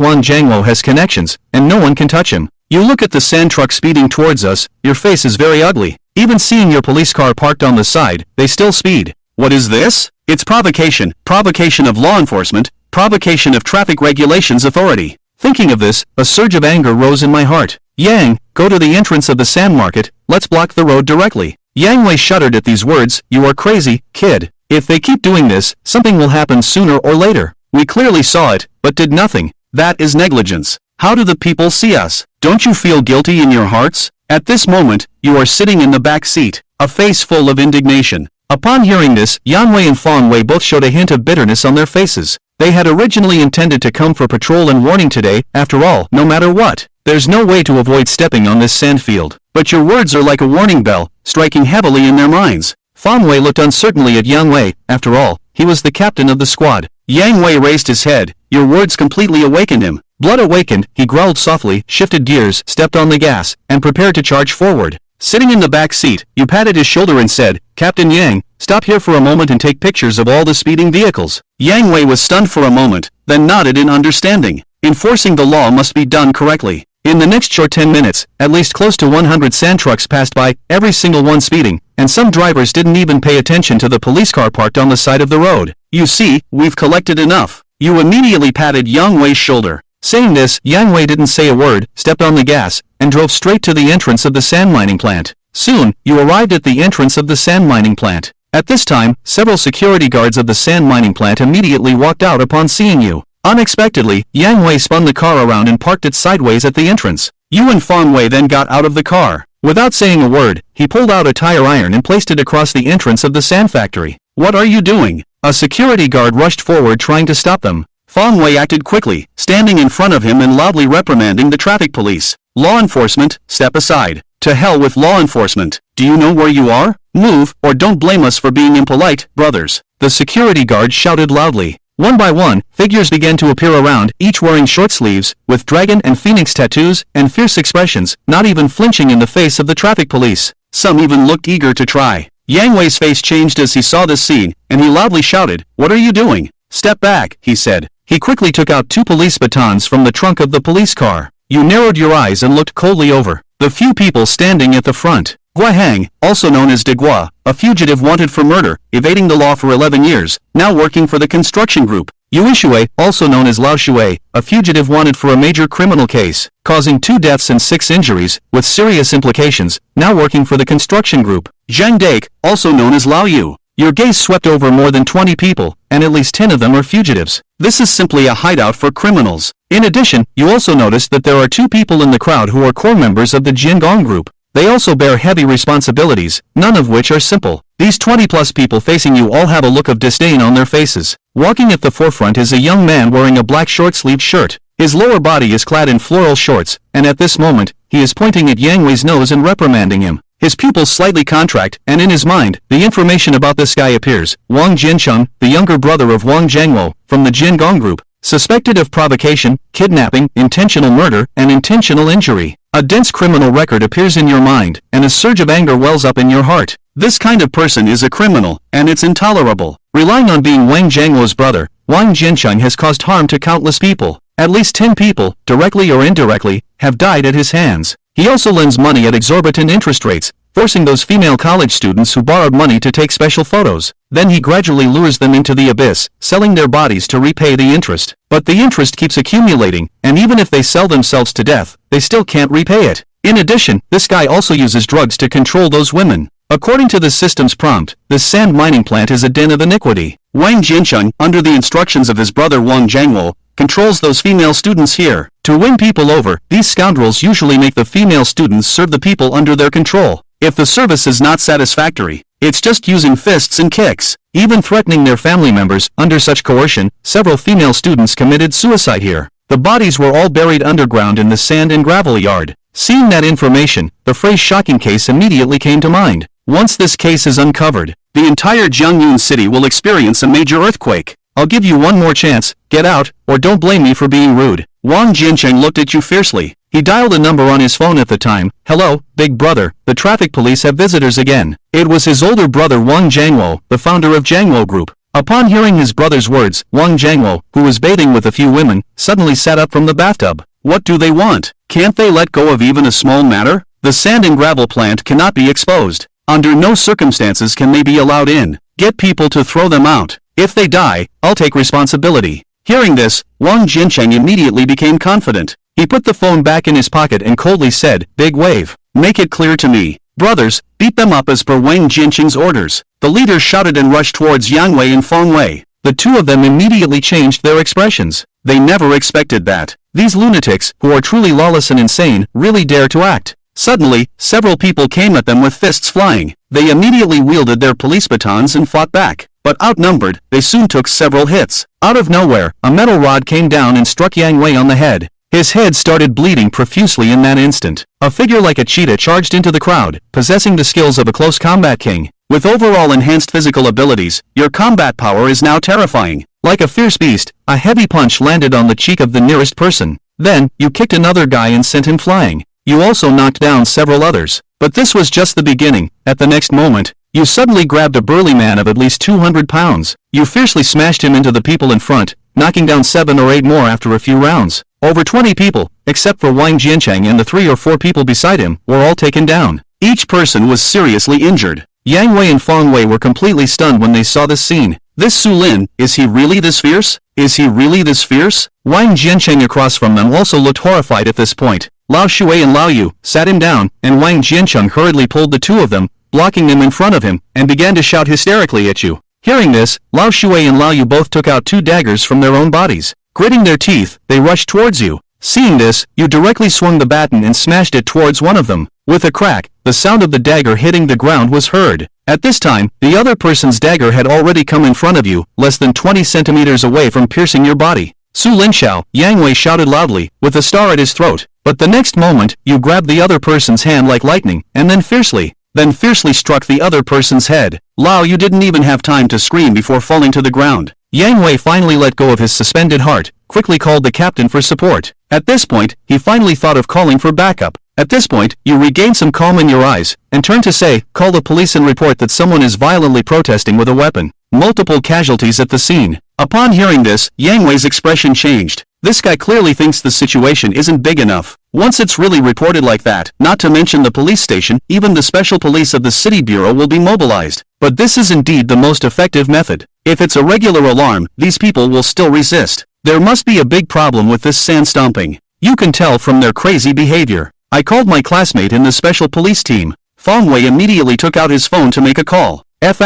Wang Jiangwo has connections, and no one can touch him. You look at the sand truck speeding towards us, your face is very ugly. Even seeing your police car parked on the side, they still speed. What is this? It's provocation. Provocation of law enforcement. Provocation of traffic regulations authority. Thinking of this, a surge of anger rose in my heart. Yang, go to the entrance of the sand market, let's block the road directly. Yang Wei shuddered at these words. You are crazy, kid. If they keep doing this, something will happen sooner or later. We clearly saw it, but did nothing. That is negligence. How do the people see us? Don't you feel guilty in your hearts? At this moment, you are sitting in the back seat, a face full of indignation. Upon hearing this, Yang Wei and Feng Wei both showed a hint of bitterness on their faces. They had originally intended to come for patrol and warning today, after all, no matter what. There's no way to avoid stepping on this sand field. But your words are like a warning bell, striking heavily in their minds. Feng Wei looked uncertainly at Yang Wei. After all, he was the captain of the squad. Yang Wei raised his head. Your words completely awakened him. Blood awakened, he growled softly, shifted gears, stepped on the gas, and prepared to charge forward. Sitting in the back seat, you patted his shoulder and said, Captain Yang, stop here for a moment and take pictures of all the speeding vehicles. Yang Wei was stunned for a moment, then nodded in understanding. Enforcing the law must be done correctly. In the next short 10 minutes, at least close to 100 sand trucks passed by, every single one speeding, and some drivers didn't even pay attention to the police car parked on the side of the road. You see, we've collected enough. You immediately patted Yang Wei's shoulder. Saying this, Yang Wei didn't say a word, stepped on the gas, and drove straight to the entrance of the sand mining plant. Soon, you arrived at the entrance of the sand mining plant. At this time, several security guards of the sand mining plant immediately walked out upon seeing you. Unexpectedly, Yang Wei spun the car around and parked it sideways at the entrance. You and Feng Wei then got out of the car. Without saying a word, he pulled out a tire iron and placed it across the entrance of the sand factory. What are you doing? A security guard rushed forward trying to stop them. Feng Wei acted quickly, standing in front of him and loudly reprimanding the traffic police. Law enforcement, step aside. To hell with law enforcement. Do you know where you are? Move, or don't blame us for being impolite, brothers. The security guard shouted loudly. One by one, figures began to appear around, each wearing short sleeves, with dragon and phoenix tattoos, and fierce expressions, not even flinching in the face of the traffic police. Some even looked eager to try. Yang Wei's face changed as he saw this scene, and he loudly shouted, What are you doing? Step back, he said. He quickly took out 2 police batons from the trunk of the police car. You narrowed your eyes and looked coldly over the few people standing at the front. Gua Hang, also known as De Gua, a fugitive wanted for murder, evading the law for 11 years, now working for the construction group. Yu Shui, also known as Lao Shui, a fugitive wanted for a major criminal case, causing 2 deaths and 6 injuries, with serious implications, now working for the construction group. Zhang Dake, also known as Lao Yu. Your gaze swept over more than 20 people, and at least 10 of them are fugitives. This is simply a hideout for criminals. In addition, you also noticed that there are 2 people in the crowd who are core members of the Jiangong group. They also bear heavy responsibilities, none of which are simple. These 20+ people facing you all have a look of disdain on their faces. Walking at the forefront is a young man wearing a black short-sleeved shirt. His lower body is clad in floral shorts, and at this moment, he is pointing at Yang Wei's nose and reprimanding him. His pupils slightly contract, and in his mind, the information about this guy appears. Wang Jiancheng, the younger brother of Wang Jiangwo, from the Jiangong group, suspected of provocation, kidnapping, intentional murder, and intentional injury. A dense criminal record appears in your mind, and a surge of anger wells up in your heart. This kind of person is a criminal, and it's intolerable. Relying on being Wang Jiangwo's brother, Wang Jiancheng has caused harm to countless people. At least 10 people, directly or indirectly, have died at his hands. He also lends money at exorbitant interest rates, forcing those female college students who borrowed money to take special photos. Then he gradually lures them into the abyss, selling their bodies to repay the interest. But the interest keeps accumulating, and even if they sell themselves to death, they still can't repay it. In addition, this guy also uses drugs to control those women. According to the system's prompt, this sand mining plant is a den of iniquity. Wang Jiancheng, under the instructions of his brother Wang Jiangwo, controls those female students here. To win people over, these scoundrels usually make the female students serve the people under their control. If the service is not satisfactory, it's just using fists and kicks, even threatening their family members. Under such coercion, several female students committed suicide here. The bodies were all buried underground in the sand and gravel yard. Seeing that information, the phrase shocking case immediately came to mind. Once this case is uncovered, the entire Jiangyun city will experience a major earthquake. I'll give you one more chance, get out, or don't blame me for being rude. Wang Jiancheng looked at you fiercely. He dialed a number on his phone at the time. Hello, big brother, the traffic police have visitors again. It was his older brother Wang Jiangwo, the founder of Jiangwo Group. Upon hearing his brother's words, Wang Jiangwo, who was bathing with a few women, suddenly sat up from the bathtub. What do they want? Can't they let go of even a small matter? The sand and gravel plant cannot be exposed. Under no circumstances can they be allowed in. Get people to throw them out. If they die, I'll take responsibility. Hearing this, Wang Jiancheng immediately became confident. He put the phone back in his pocket and coldly said, Big Wave, make it clear to me. Brothers, beat them up as per Wang Jiancheng's orders. The leaders shouted and rushed towards Yang Wei and Feng Wei. The two of them immediately changed their expressions. They never expected that. These lunatics, who are truly lawless and insane, really dare to act. Suddenly, several people came at them with fists flying. They immediately wielded their police batons and fought back. But outnumbered, they soon took several hits. Out of nowhere, a metal rod came down and struck Yang Wei on the head. His head started bleeding profusely in that instant. A figure like a cheetah charged into the crowd, possessing the skills of a close combat king. With overall enhanced physical abilities, your combat power is now terrifying. Like a fierce beast, a heavy punch landed on the cheek of the nearest person. Then, you kicked another guy and sent him flying. You also knocked down several others. But this was just the beginning. At the next moment, you suddenly grabbed a burly man of at least 200 pounds. You fiercely smashed him into the people in front, knocking down 7 or 8 more after a few rounds. Over 20 people, except for Wang Jiancheng and the 3 or 4 people beside him, were all taken down. Each person was seriously injured. Yang Wei and Feng Wei were completely stunned when they saw this scene. This Su Lin, is he really this fierce? Is he really this fierce? Wang Jiancheng across from them also looked horrified at this point. Lao Shui and Lao Yu sat him down, and Wang Jiancheng hurriedly pulled the two of them, blocking them in front of him, and began to shout hysterically at you. Hearing this, Lao Shui and Lao Yu both took out 2 daggers from their own bodies. Gritting their teeth, they rushed towards you. Seeing this, you directly swung the baton and smashed it towards one of them. With a crack, the sound of the dagger hitting the ground was heard. At this time, the other person's dagger had already come in front of you, less than 20 centimeters away from piercing your body. Su Linxiao, Yang Wei shouted loudly, with a star at his throat. But the next moment, you grabbed the other person's hand like lightning, and then fiercely struck the other person's head. Lao, you didn't even have time to scream before falling to the ground. Yang Wei finally let go of his suspended heart, quickly called the captain for support. At this point, he finally thought of calling for backup. At this point, you regain some calm in your eyes, and turn to say, call the police and report that someone is violently protesting with a weapon. Multiple casualties at the scene. Upon hearing this, Yang Wei's expression changed. This guy clearly thinks the situation isn't big enough. Once it's really reported like that, not to mention the police station, even the special police of the city bureau will be mobilized. But this is indeed the most effective method. If it's a regular alarm, these people will still resist. There must be a big problem with this sand stomping. You can tell from their crazy behavior. I called my classmate in the special police team. Feng Wei immediately took out his phone to make a call. Off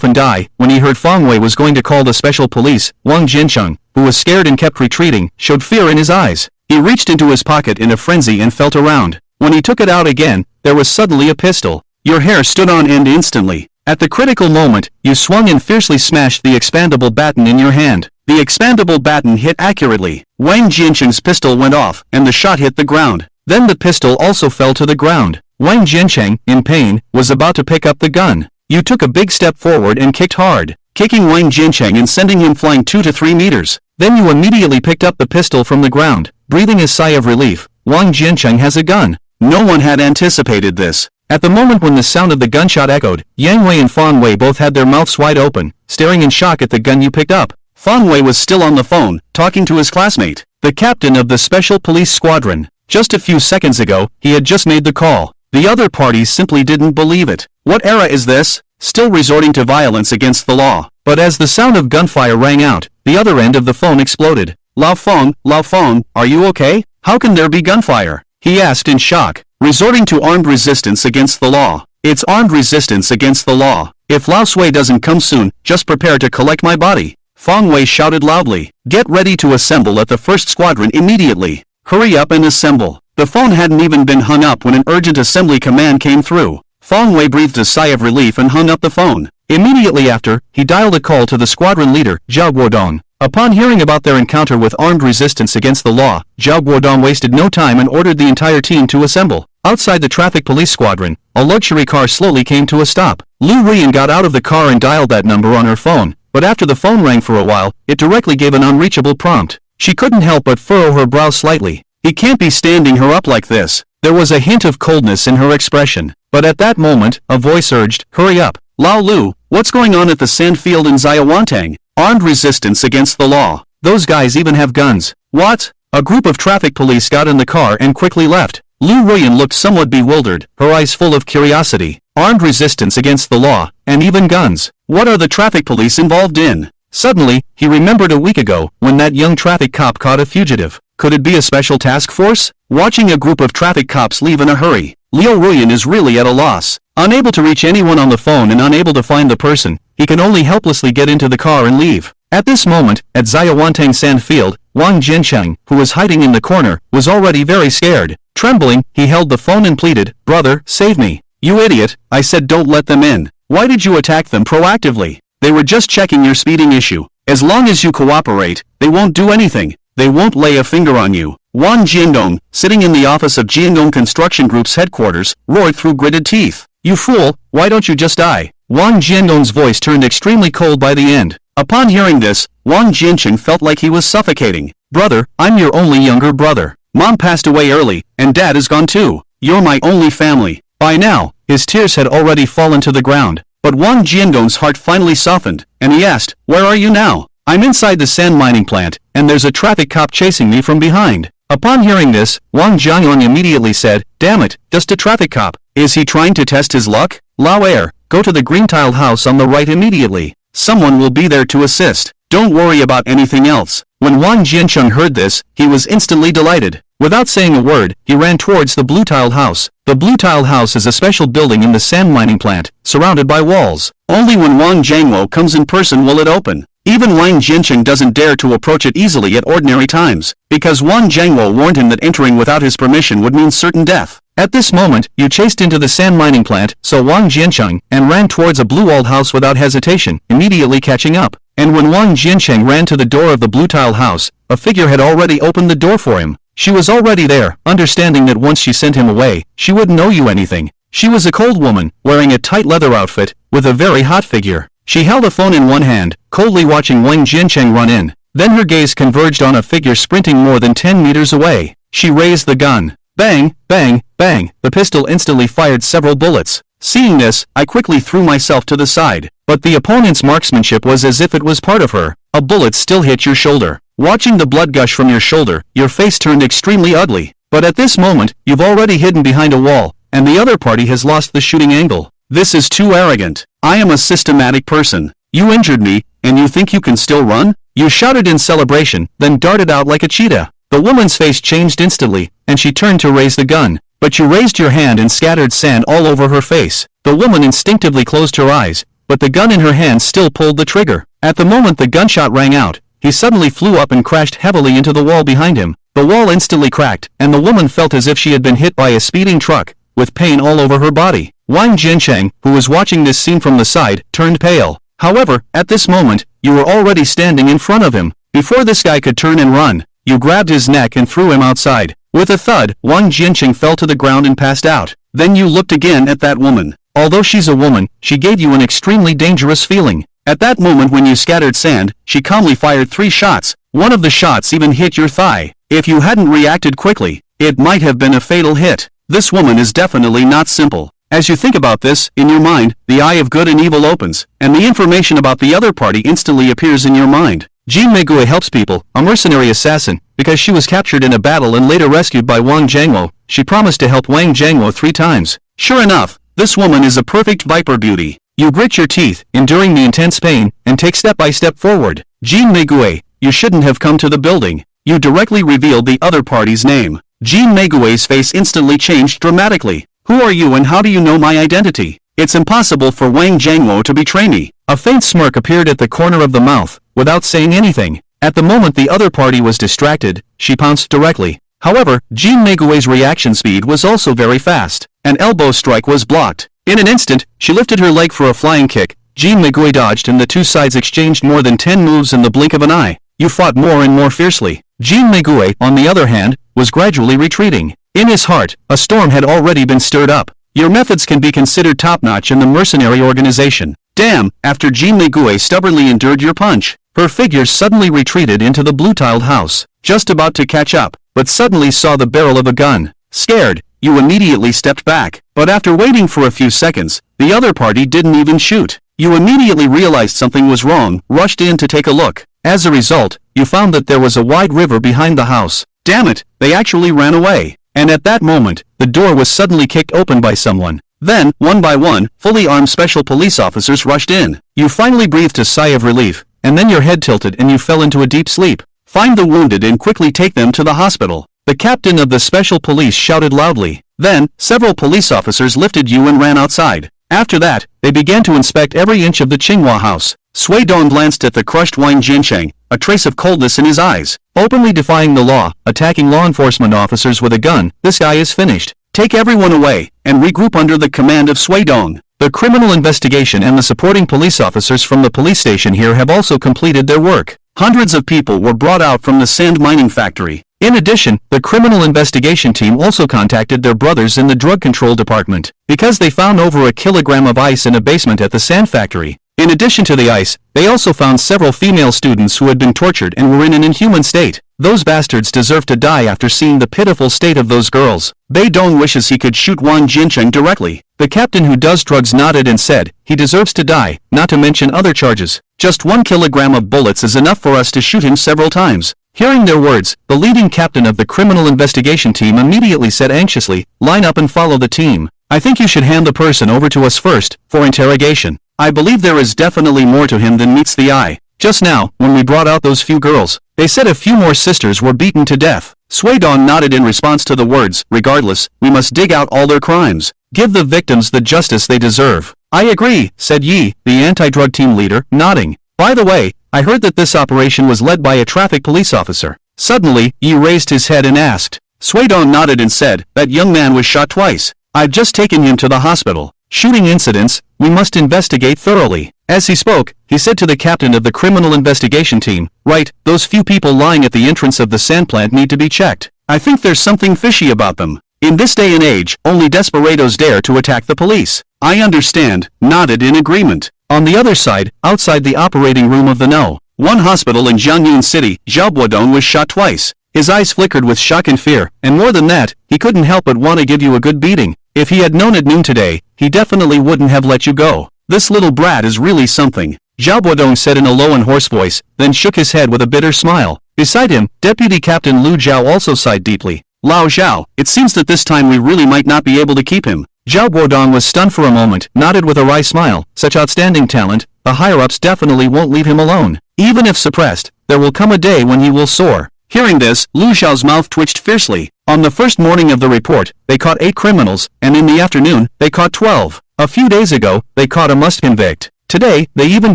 and die. When he heard Feng Wei was going to call the special police, Wang Jiancheng, who was scared and kept retreating, showed fear in his eyes. He reached into his pocket in a frenzy and felt around. When he took it out again, there was suddenly a pistol. Your hair stood on end instantly. At the critical moment, you swung and fiercely smashed the expandable baton in your hand. The expandable baton hit accurately. Wang Jiancheng's pistol went off, and the shot hit the ground. Then the pistol also fell to the ground. Wang Jiancheng, in pain, was about to pick up the gun. You took a big step forward and kicked hard, kicking Wang Jiancheng and sending him flying 2 to 3 meters. Then you immediately picked up the pistol from the ground. Breathing a sigh of relief, Wang Jiancheng has a gun. No one had anticipated this. At the moment when the sound of the gunshot echoed, Yang Wei and Feng Wei both had their mouths wide open, staring in shock at the gun you picked up. Feng Wei was still on the phone, talking to his classmate. the captain of the Special Police Squadron. Just a few seconds ago, he had just made the call. The other parties simply didn't believe it. What era is this? Still resorting to violence against the law. But as the sound of gunfire rang out, the other end of the phone exploded. Lao Feng, are you okay? How can there be gunfire? He asked in shock. Resorting to armed resistance against the law. It's armed resistance against the law. If Lao Sui doesn't come soon, just prepare to collect my body. Feng Wei shouted loudly. Get ready to assemble at the first squadron immediately. Hurry up and assemble. The phone hadn't even been hung up when an urgent assembly command came through. Feng Wei breathed a sigh of relief and hung up the phone. Immediately after, he dialed a call to the squadron leader, Zhao Guodong. Upon hearing about their encounter with armed resistance against the law, Zhao Guodong wasted no time and ordered the entire team to assemble. Outside the traffic police squadron, a luxury car slowly came to a stop. Lu Rian got out of the car and dialed that number on her phone, but after the phone rang for a while, it directly gave an unreachable prompt. She couldn't help but furrow her brow slightly. He can't be standing her up like this. There was a hint of coldness in her expression, but at that moment, a voice urged, hurry up. Lao Lu, what's going on at the sandfield in Xiawantang? Armed resistance against the law. Those guys even have guns. What? A group of traffic police got in the car and quickly left. Lu Ruyan looked somewhat bewildered, her eyes full of curiosity. Armed resistance against the law, and even guns. What are the traffic police involved in? Suddenly, he remembered a week ago, when that young traffic cop caught a fugitive. Could it be a special task force? Watching a group of traffic cops leave in a hurry, Liu Ruyan is really at a loss. Unable to reach anyone on the phone and unable to find the person, he can only helplessly get into the car and leave. At this moment, at Xiawantang Sandfield, Wang Jiancheng, who was hiding in the corner, was already very scared. Trembling, he held the phone and pleaded, brother, save me. You idiot, I said don't let them in. Why did you attack them proactively? They were just checking your speeding issue. As long as you cooperate, they won't do anything. They won't lay a finger on you. Wang Jiandong, sitting in the office of Jiandong Construction Group's headquarters, roared through gritted teeth. You fool, why don't you just die? Wang Jiandong's voice turned extremely cold by the end. Upon hearing this, Wang Jiancheng felt like he was suffocating. Brother, I'm your only younger brother. Mom passed away early, and Dad is gone too. You're my only family. By now, his tears had already fallen to the ground. But Wang Jiandong's heart finally softened, and he asked, where are you now? I'm inside the sand mining plant, and there's a traffic cop chasing me from behind. Upon hearing this, Wang Jianyong immediately said, damn it, just a traffic cop. Is he trying to test his luck? Lao Air, go to the green-tiled house on the right immediately. Someone will be there to assist. Don't worry about anything else. When Wang Jiancheng heard this, he was instantly delighted. Without saying a word, he ran towards the blue-tiled house. The blue-tiled house is a special building in the sand mining plant, surrounded by walls. Only when Wang Jiangwo comes in person will it open. Even Wang Jiancheng doesn't dare to approach it easily at ordinary times, because Wang Jiangwo warned him that entering without his permission would mean certain death. At this moment, you chased into the sand mining plant, so Wang Jiancheng, and ran towards a blue-walled house without hesitation, immediately catching up. And when Wang Jiancheng ran to the door of the blue-tiled house, a figure had already opened the door for him. She was already there, understanding that once she sent him away, she wouldn't owe you anything. She was a cold woman, wearing a tight leather outfit, with a very hot figure. She held a phone in one hand, coldly watching Wang Jiancheng run in. Then her gaze converged on a figure sprinting more than 10 meters away. She raised the gun. Bang, bang, bang, the pistol instantly fired several bullets. Seeing this, I quickly threw myself to the side. But the opponent's marksmanship was as if it was part of her. A bullet still hit your shoulder. Watching the blood gush from your shoulder, your face turned extremely ugly. But at this moment, you've already hidden behind a wall, and the other party has lost the shooting angle. This is too arrogant. I am a systematic person. You injured me, and you think you can still run? You shouted in celebration, then darted out like a cheetah. The woman's face changed instantly, and she turned to raise the gun. But you raised your hand and scattered sand all over her face. The woman instinctively closed her eyes, but the gun in her hand still pulled the trigger. At the moment the gunshot rang out, he suddenly flew up and crashed heavily into the wall behind him. The wall instantly cracked, and the woman felt as if she had been hit by a speeding truck, with pain all over her body. Wang Jiancheng, who was watching this scene from the side, turned pale. However, at this moment, you were already standing in front of him. Before this guy could turn and run, you grabbed his neck and threw him outside. With a thud, Wang Jiancheng fell to the ground and passed out. Then you looked again at that woman. Although she's a woman, she gave you an extremely dangerous feeling. At that moment when you scattered sand, she calmly fired 3 shots. One of the shots even hit your thigh. If you hadn't reacted quickly, it might have been a fatal hit. This woman is definitely not simple. As you think about this, in your mind, the eye of good and evil opens, and the information about the other party instantly appears in your mind. Jean Megui helps people, a mercenary assassin, because she was captured in a battle and later rescued by Wang Jiangwo. She promised to help Wang Jiangwo 3 times. Sure enough, this woman is a perfect viper beauty. You grit your teeth, enduring the intense pain, and take step by step forward. Jean Megui, you shouldn't have come to the building. You directly revealed the other party's name. Jean Megui's face instantly changed dramatically. Who are you and how do you know my identity? It's impossible for Wang Jiangwo to betray me. A faint smirk appeared at the corner of the mouth, without saying anything. At the moment the other party was distracted, she pounced directly. However, Jean Megui's reaction speed was also very fast. An elbow strike was blocked. In an instant, she lifted her leg for a flying kick. Jean Megui dodged and the two sides exchanged more than 10 moves in the blink of an eye. You fought more and more fiercely. Jean Megui, on the other hand, was gradually retreating. In his heart, a storm had already been stirred up. Your methods can be considered top-notch in the mercenary organization. Damn, after Jean Megui stubbornly endured your punch, her figure suddenly retreated into the blue-tiled house, just about to catch up, but suddenly saw the barrel of a gun. Scared, you immediately stepped back, but after waiting for a few seconds, the other party didn't even shoot. You immediately realized something was wrong, rushed in to take a look. As a result, you found that there was a wide river behind the house. Damn it, they actually ran away. And at that moment, the door was suddenly kicked open by someone. Then, one by one, fully armed special police officers rushed in. You finally breathed a sigh of relief, and then your head tilted and you fell into a deep sleep. Find the wounded and quickly take them to the hospital. The captain of the special police shouted loudly. Then, several police officers lifted you and ran outside. After that, they began to inspect every inch of the Qinghua house. Sui Dong glanced at the crushed Wang Jiancheng, a trace of coldness in his eyes. Openly defying the law, attacking law enforcement officers with a gun, this guy is finished. Take everyone away, and regroup under the command of Sui Dong. The criminal investigation and the supporting police officers from the police station here have also completed their work. Hundreds of people were brought out from the sand mining factory. In addition, the criminal investigation team also contacted their brothers in the drug control department, because they found over a kilogram of ice in a basement at the sand factory. In addition to the ice, they also found several female students who had been tortured and were in an inhuman state. Those bastards deserve to die after seeing the pitiful state of those girls. Bei Dong wishes he could shoot Wang Jiancheng directly. The captain who does drugs nodded and said, he deserves to die, not to mention other charges. Just 1 kilogram of bullets is enough for us to shoot him several times. Hearing their words, the leading captain of the criminal investigation team immediately said anxiously, line up and follow the team. I think you should hand the person over to us first, for interrogation. I believe there is definitely more to him than meets the eye. Just now, when we brought out those few girls, they said a few more sisters were beaten to death. Sui Dong nodded in response to the words, regardless, we must dig out all their crimes. Give the victims the justice they deserve. I agree, said Yi, the anti-drug team leader, nodding. By the way, I heard that this operation was led by a traffic police officer. Suddenly, Yi raised his head and asked. Sui Dong nodded and said, that young man was shot twice. I've just taken him to the hospital. Shooting incidents, we must investigate thoroughly. As he spoke, he said to the captain of the criminal investigation team, right, those few people lying at the entrance of the sand plant need to be checked. I think there's something fishy about them. In this day and age, only desperados dare to attack the police. I understand, nodded in agreement. On the other side, outside the operating room of the No. 1 hospital in Jiangyun City, Zhao Guodong was shot twice. His eyes flickered with shock and fear, and more than that, he couldn't help but want to give you a good beating. If he had known at noon today, he definitely wouldn't have let you go. This little brat is really something, Zhao Guodong said in a low and hoarse voice, then shook his head with a bitter smile. Beside him, Deputy Captain Lu Zhao also sighed deeply. Lao Zhao, it seems that this time we really might not be able to keep him. Zhao Guodong was stunned for a moment, nodded with a wry smile. Such outstanding talent, the higher-ups definitely won't leave him alone. Even if suppressed, there will come a day when he will soar. Hearing this, Lu Zhao's mouth twitched fiercely. On the first morning of the report, they caught 8 criminals, and in the afternoon, they caught 12. A few days ago, they caught a must-convict. Today, they even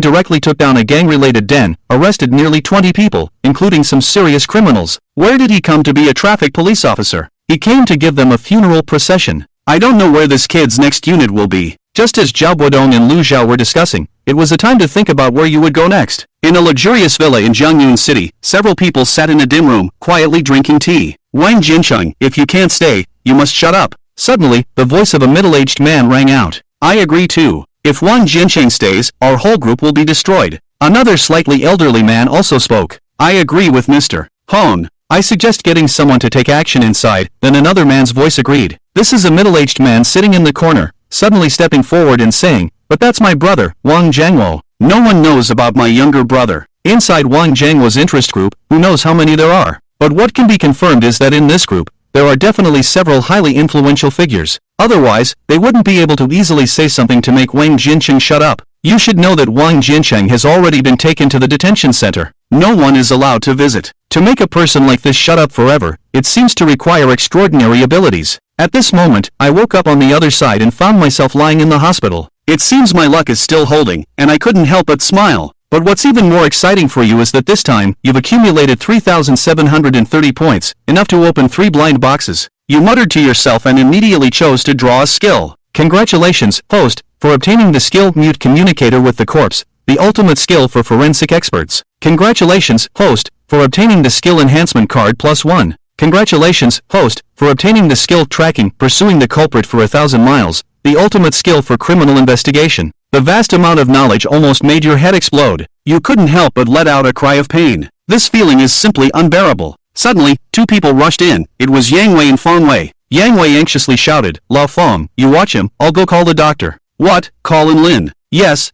directly took down a gang-related den, arrested nearly 20 people, including some serious criminals. Where did he come to be a traffic police officer? He came to give them a funeral procession. I don't know where this kid's next unit will be. Just as Zhao Guodong and Lu Zhao were discussing, it was a time to think about where you would go next. In a luxurious villa in Jiangyun City, several people sat in a dim room, quietly drinking tea. Wang Jiancheng, if you can't stay, you must shut up. Suddenly, the voice of a middle-aged man rang out. I agree too. If Wang Jiancheng stays, our whole group will be destroyed. Another slightly elderly man also spoke. I agree with Mr. Hong. I suggest getting someone to take action inside. Then another man's voice agreed. This is a middle-aged man sitting in the corner, suddenly stepping forward and saying, but that's my brother, Wang Jiangwo. No one knows about my younger brother. Inside Wang Jiang's interest group, who knows how many there are. But what can be confirmed is that in this group, there are definitely several highly influential figures. Otherwise, they wouldn't be able to easily say something to make Wang Jincheng shut up. You should know that Wang Jincheng has already been taken to the detention center. No one is allowed to visit. To make a person like this shut up forever, it seems to require extraordinary abilities. At this moment, I woke up on the other side and found myself lying in the hospital. It seems my luck is still holding, and I couldn't help but smile. But what's even more exciting for you is that this time, you've accumulated 3,730 points, enough to open 3 blind boxes. You muttered to yourself and immediately chose to draw a skill. Congratulations, host, for obtaining the skill Mute Communicator with the Corpse, the ultimate skill for forensic experts. Congratulations, host, for obtaining the skill Enhancement card +1. Congratulations, host, for obtaining the skill Tracking Pursuing the Culprit for 1,000 miles, the ultimate skill for criminal investigation. The vast amount of knowledge almost made your head explode. You couldn't help but let out a cry of pain. This feeling is simply unbearable. Suddenly, 2 people rushed in. It was Yang Wei and Feng Wei. Yang Wei anxiously shouted, "La Feng, you watch him, I'll go call the doctor." "What? Call in Lin." "Yes,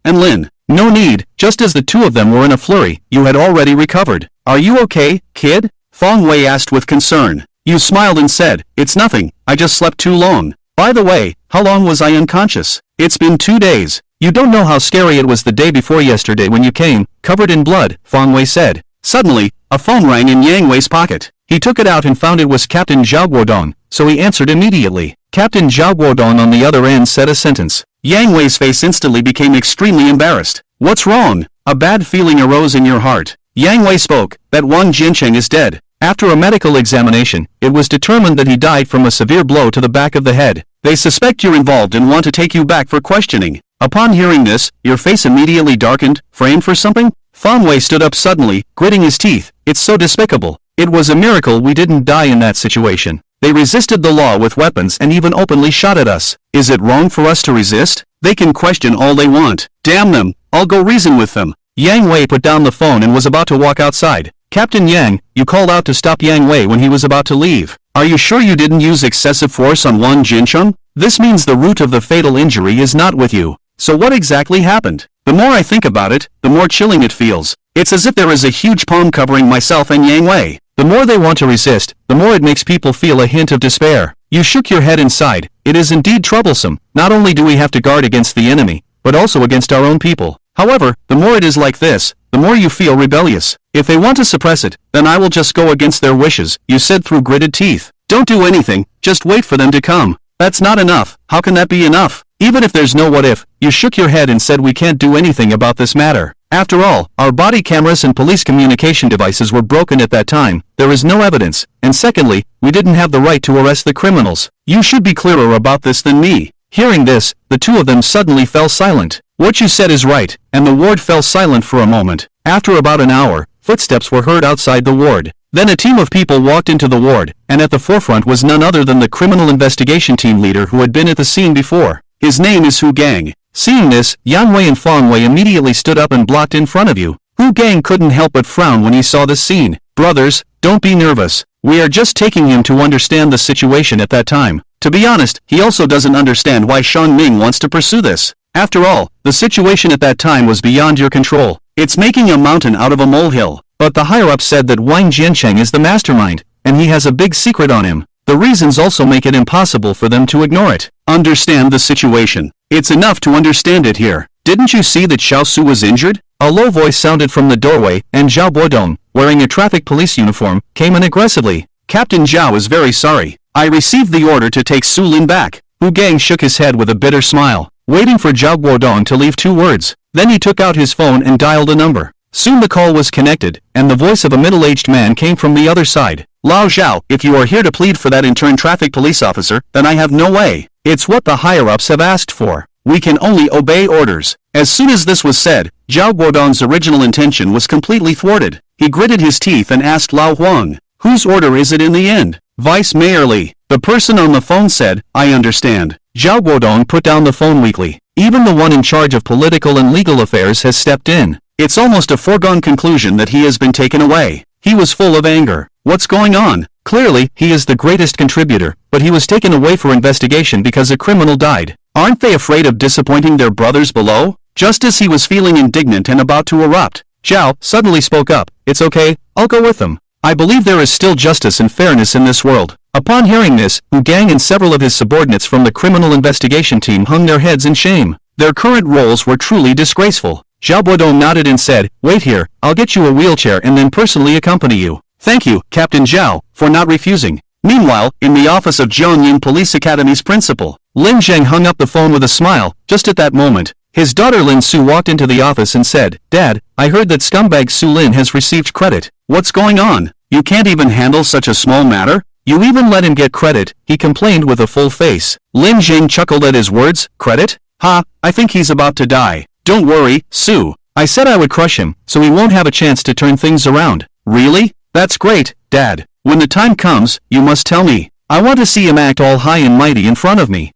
and Lin." "No need." Just as the 2 of them were in a flurry, you had already recovered. "Are you okay, kid?" Feng Wei asked with concern. You smiled and said, "It's nothing, I just slept too long." "By the way, how long was I unconscious?" "It's been 2 days. You don't know how scary it was the day before yesterday when you came, covered in blood," Feng Wei said. Suddenly, a phone rang in Yang Wei's pocket. He took it out and found it was Captain Zhao Guodong, so he answered immediately. Captain Zhao Guodong on the other end said a sentence. Yang Wei's face instantly became extremely embarrassed. "What's wrong?" A bad feeling arose in your heart. Yang Wei spoke, "That Wang Jincheng is dead." After a medical examination, it was determined that he died from a severe blow to the back of the head. They suspect you're involved and want to take you back for questioning. Upon hearing this, your face immediately darkened. "Framed for something?" Feng Wei stood up suddenly, gritting his teeth. "It's so despicable. It was a miracle we didn't die in that situation. They resisted the law with weapons and even openly shot at us. Is it wrong for us to resist? They can question all they want. Damn them, I'll go reason with them." Yang Wei put down the phone and was about to walk outside. "Captain Yang, you called out to stop Yang Wei when he was about to leave. Are you sure you didn't use excessive force on Wang Jincheng? This means the root of the fatal injury is not with you. So what exactly happened? The more I think about it, the more chilling it feels. It's as if there is a huge palm covering myself and Yang Wei. The more they want to resist, the more it makes people feel a hint of despair." You shook your head inside. "It is indeed troublesome. Not only do we have to guard against the enemy, but also against our own people. However, the more it is like this, the more you feel rebellious. If they want to suppress it, then I will just go against their wishes," you said through gritted teeth. "Don't do anything, just wait for them to come." "That's not enough. How can that be enough? Even if there's no what if," you shook your head and said, "We can't do anything about this matter. After all, our body cameras and police communication devices were broken at that time, there is no evidence, and secondly, we didn't have the right to arrest the criminals. You should be clearer about this than me." Hearing this, the 2 of them suddenly fell silent. "What you said is right," and the ward fell silent for a moment. After about an hour, footsteps were heard outside the ward. Then a team of people walked into the ward, and at the forefront was none other than the criminal investigation team leader who had been at the scene before. His name is Hu Gang. Seeing this, Yang Wei and Feng Wei immediately stood up and blocked in front of you. Hu Gang couldn't help but frown when he saw this scene. "Brothers, don't be nervous. We are just taking him to understand the situation at that time. To be honest, he also doesn't understand why Shang Ming wants to pursue this. After all, the situation at that time was beyond your control. It's making a mountain out of a molehill." But the higher-ups said that Wang Jincheng is the mastermind, and he has a big secret on him. The reasons also make it impossible for them to ignore it. Understand the situation. It's enough to understand it here. Didn't you see that Xiao Su was injured? A low voice sounded from the doorway, and Zhao Guodong, wearing a traffic police uniform, came in aggressively. "Captain Zhao is very sorry. I received the order to take Su Lin back." Hu Gang shook his head with a bitter smile, waiting for Zhao Guodong to leave 2 words. Then he took out his phone and dialed a number. Soon the call was connected, and the voice of a middle-aged man came from the other side. "Lao Zhao, if you are here to plead for that intern traffic police officer, then I have no way. It's what the higher-ups have asked for. We can only obey orders." As soon as this was said, Zhao Guodong's original intention was completely thwarted. He gritted his teeth and asked Lao Huang, "Whose order is it in the end?" "Vice Mayor Li." The person on the phone said, "I understand." Zhao Guodong put down the phone weakly. Even the one in charge of political and legal affairs has stepped in. It's almost a foregone conclusion that he has been taken away. He was full of anger. What's going on? Clearly, he is the greatest contributor, but he was taken away for investigation because a criminal died. Aren't they afraid of disappointing their brothers below? Just as he was feeling indignant and about to erupt, Zhao suddenly spoke up. It's okay, I'll go with them. I believe there is still justice and fairness in this world. Upon hearing this, Wu Gang and several of his subordinates from the criminal investigation team hung their heads in shame. Their current roles were truly disgraceful. Zhao Guodong nodded and said, wait here, I'll get you a wheelchair and then personally accompany you. Thank you, Captain Zhao, for not refusing. Meanwhile, in the office of Zhongying Police Academy's principal, Lin Zheng hung up the phone with a smile. Just at that moment, his daughter Lin Su walked into the office and said, Dad, I heard that scumbag Su Lin has received credit. What's going on? You can't even handle such a small matter? You even let him get credit, he complained with a full face. Lin Zheng chuckled at his words. Credit? Ha, I think he's about to die. Don't worry, Su. I said I would crush him, so he won't have a chance to turn things around. Really? That's great, Dad. When the time comes, you must tell me. I want to see him act all high and mighty in front of me.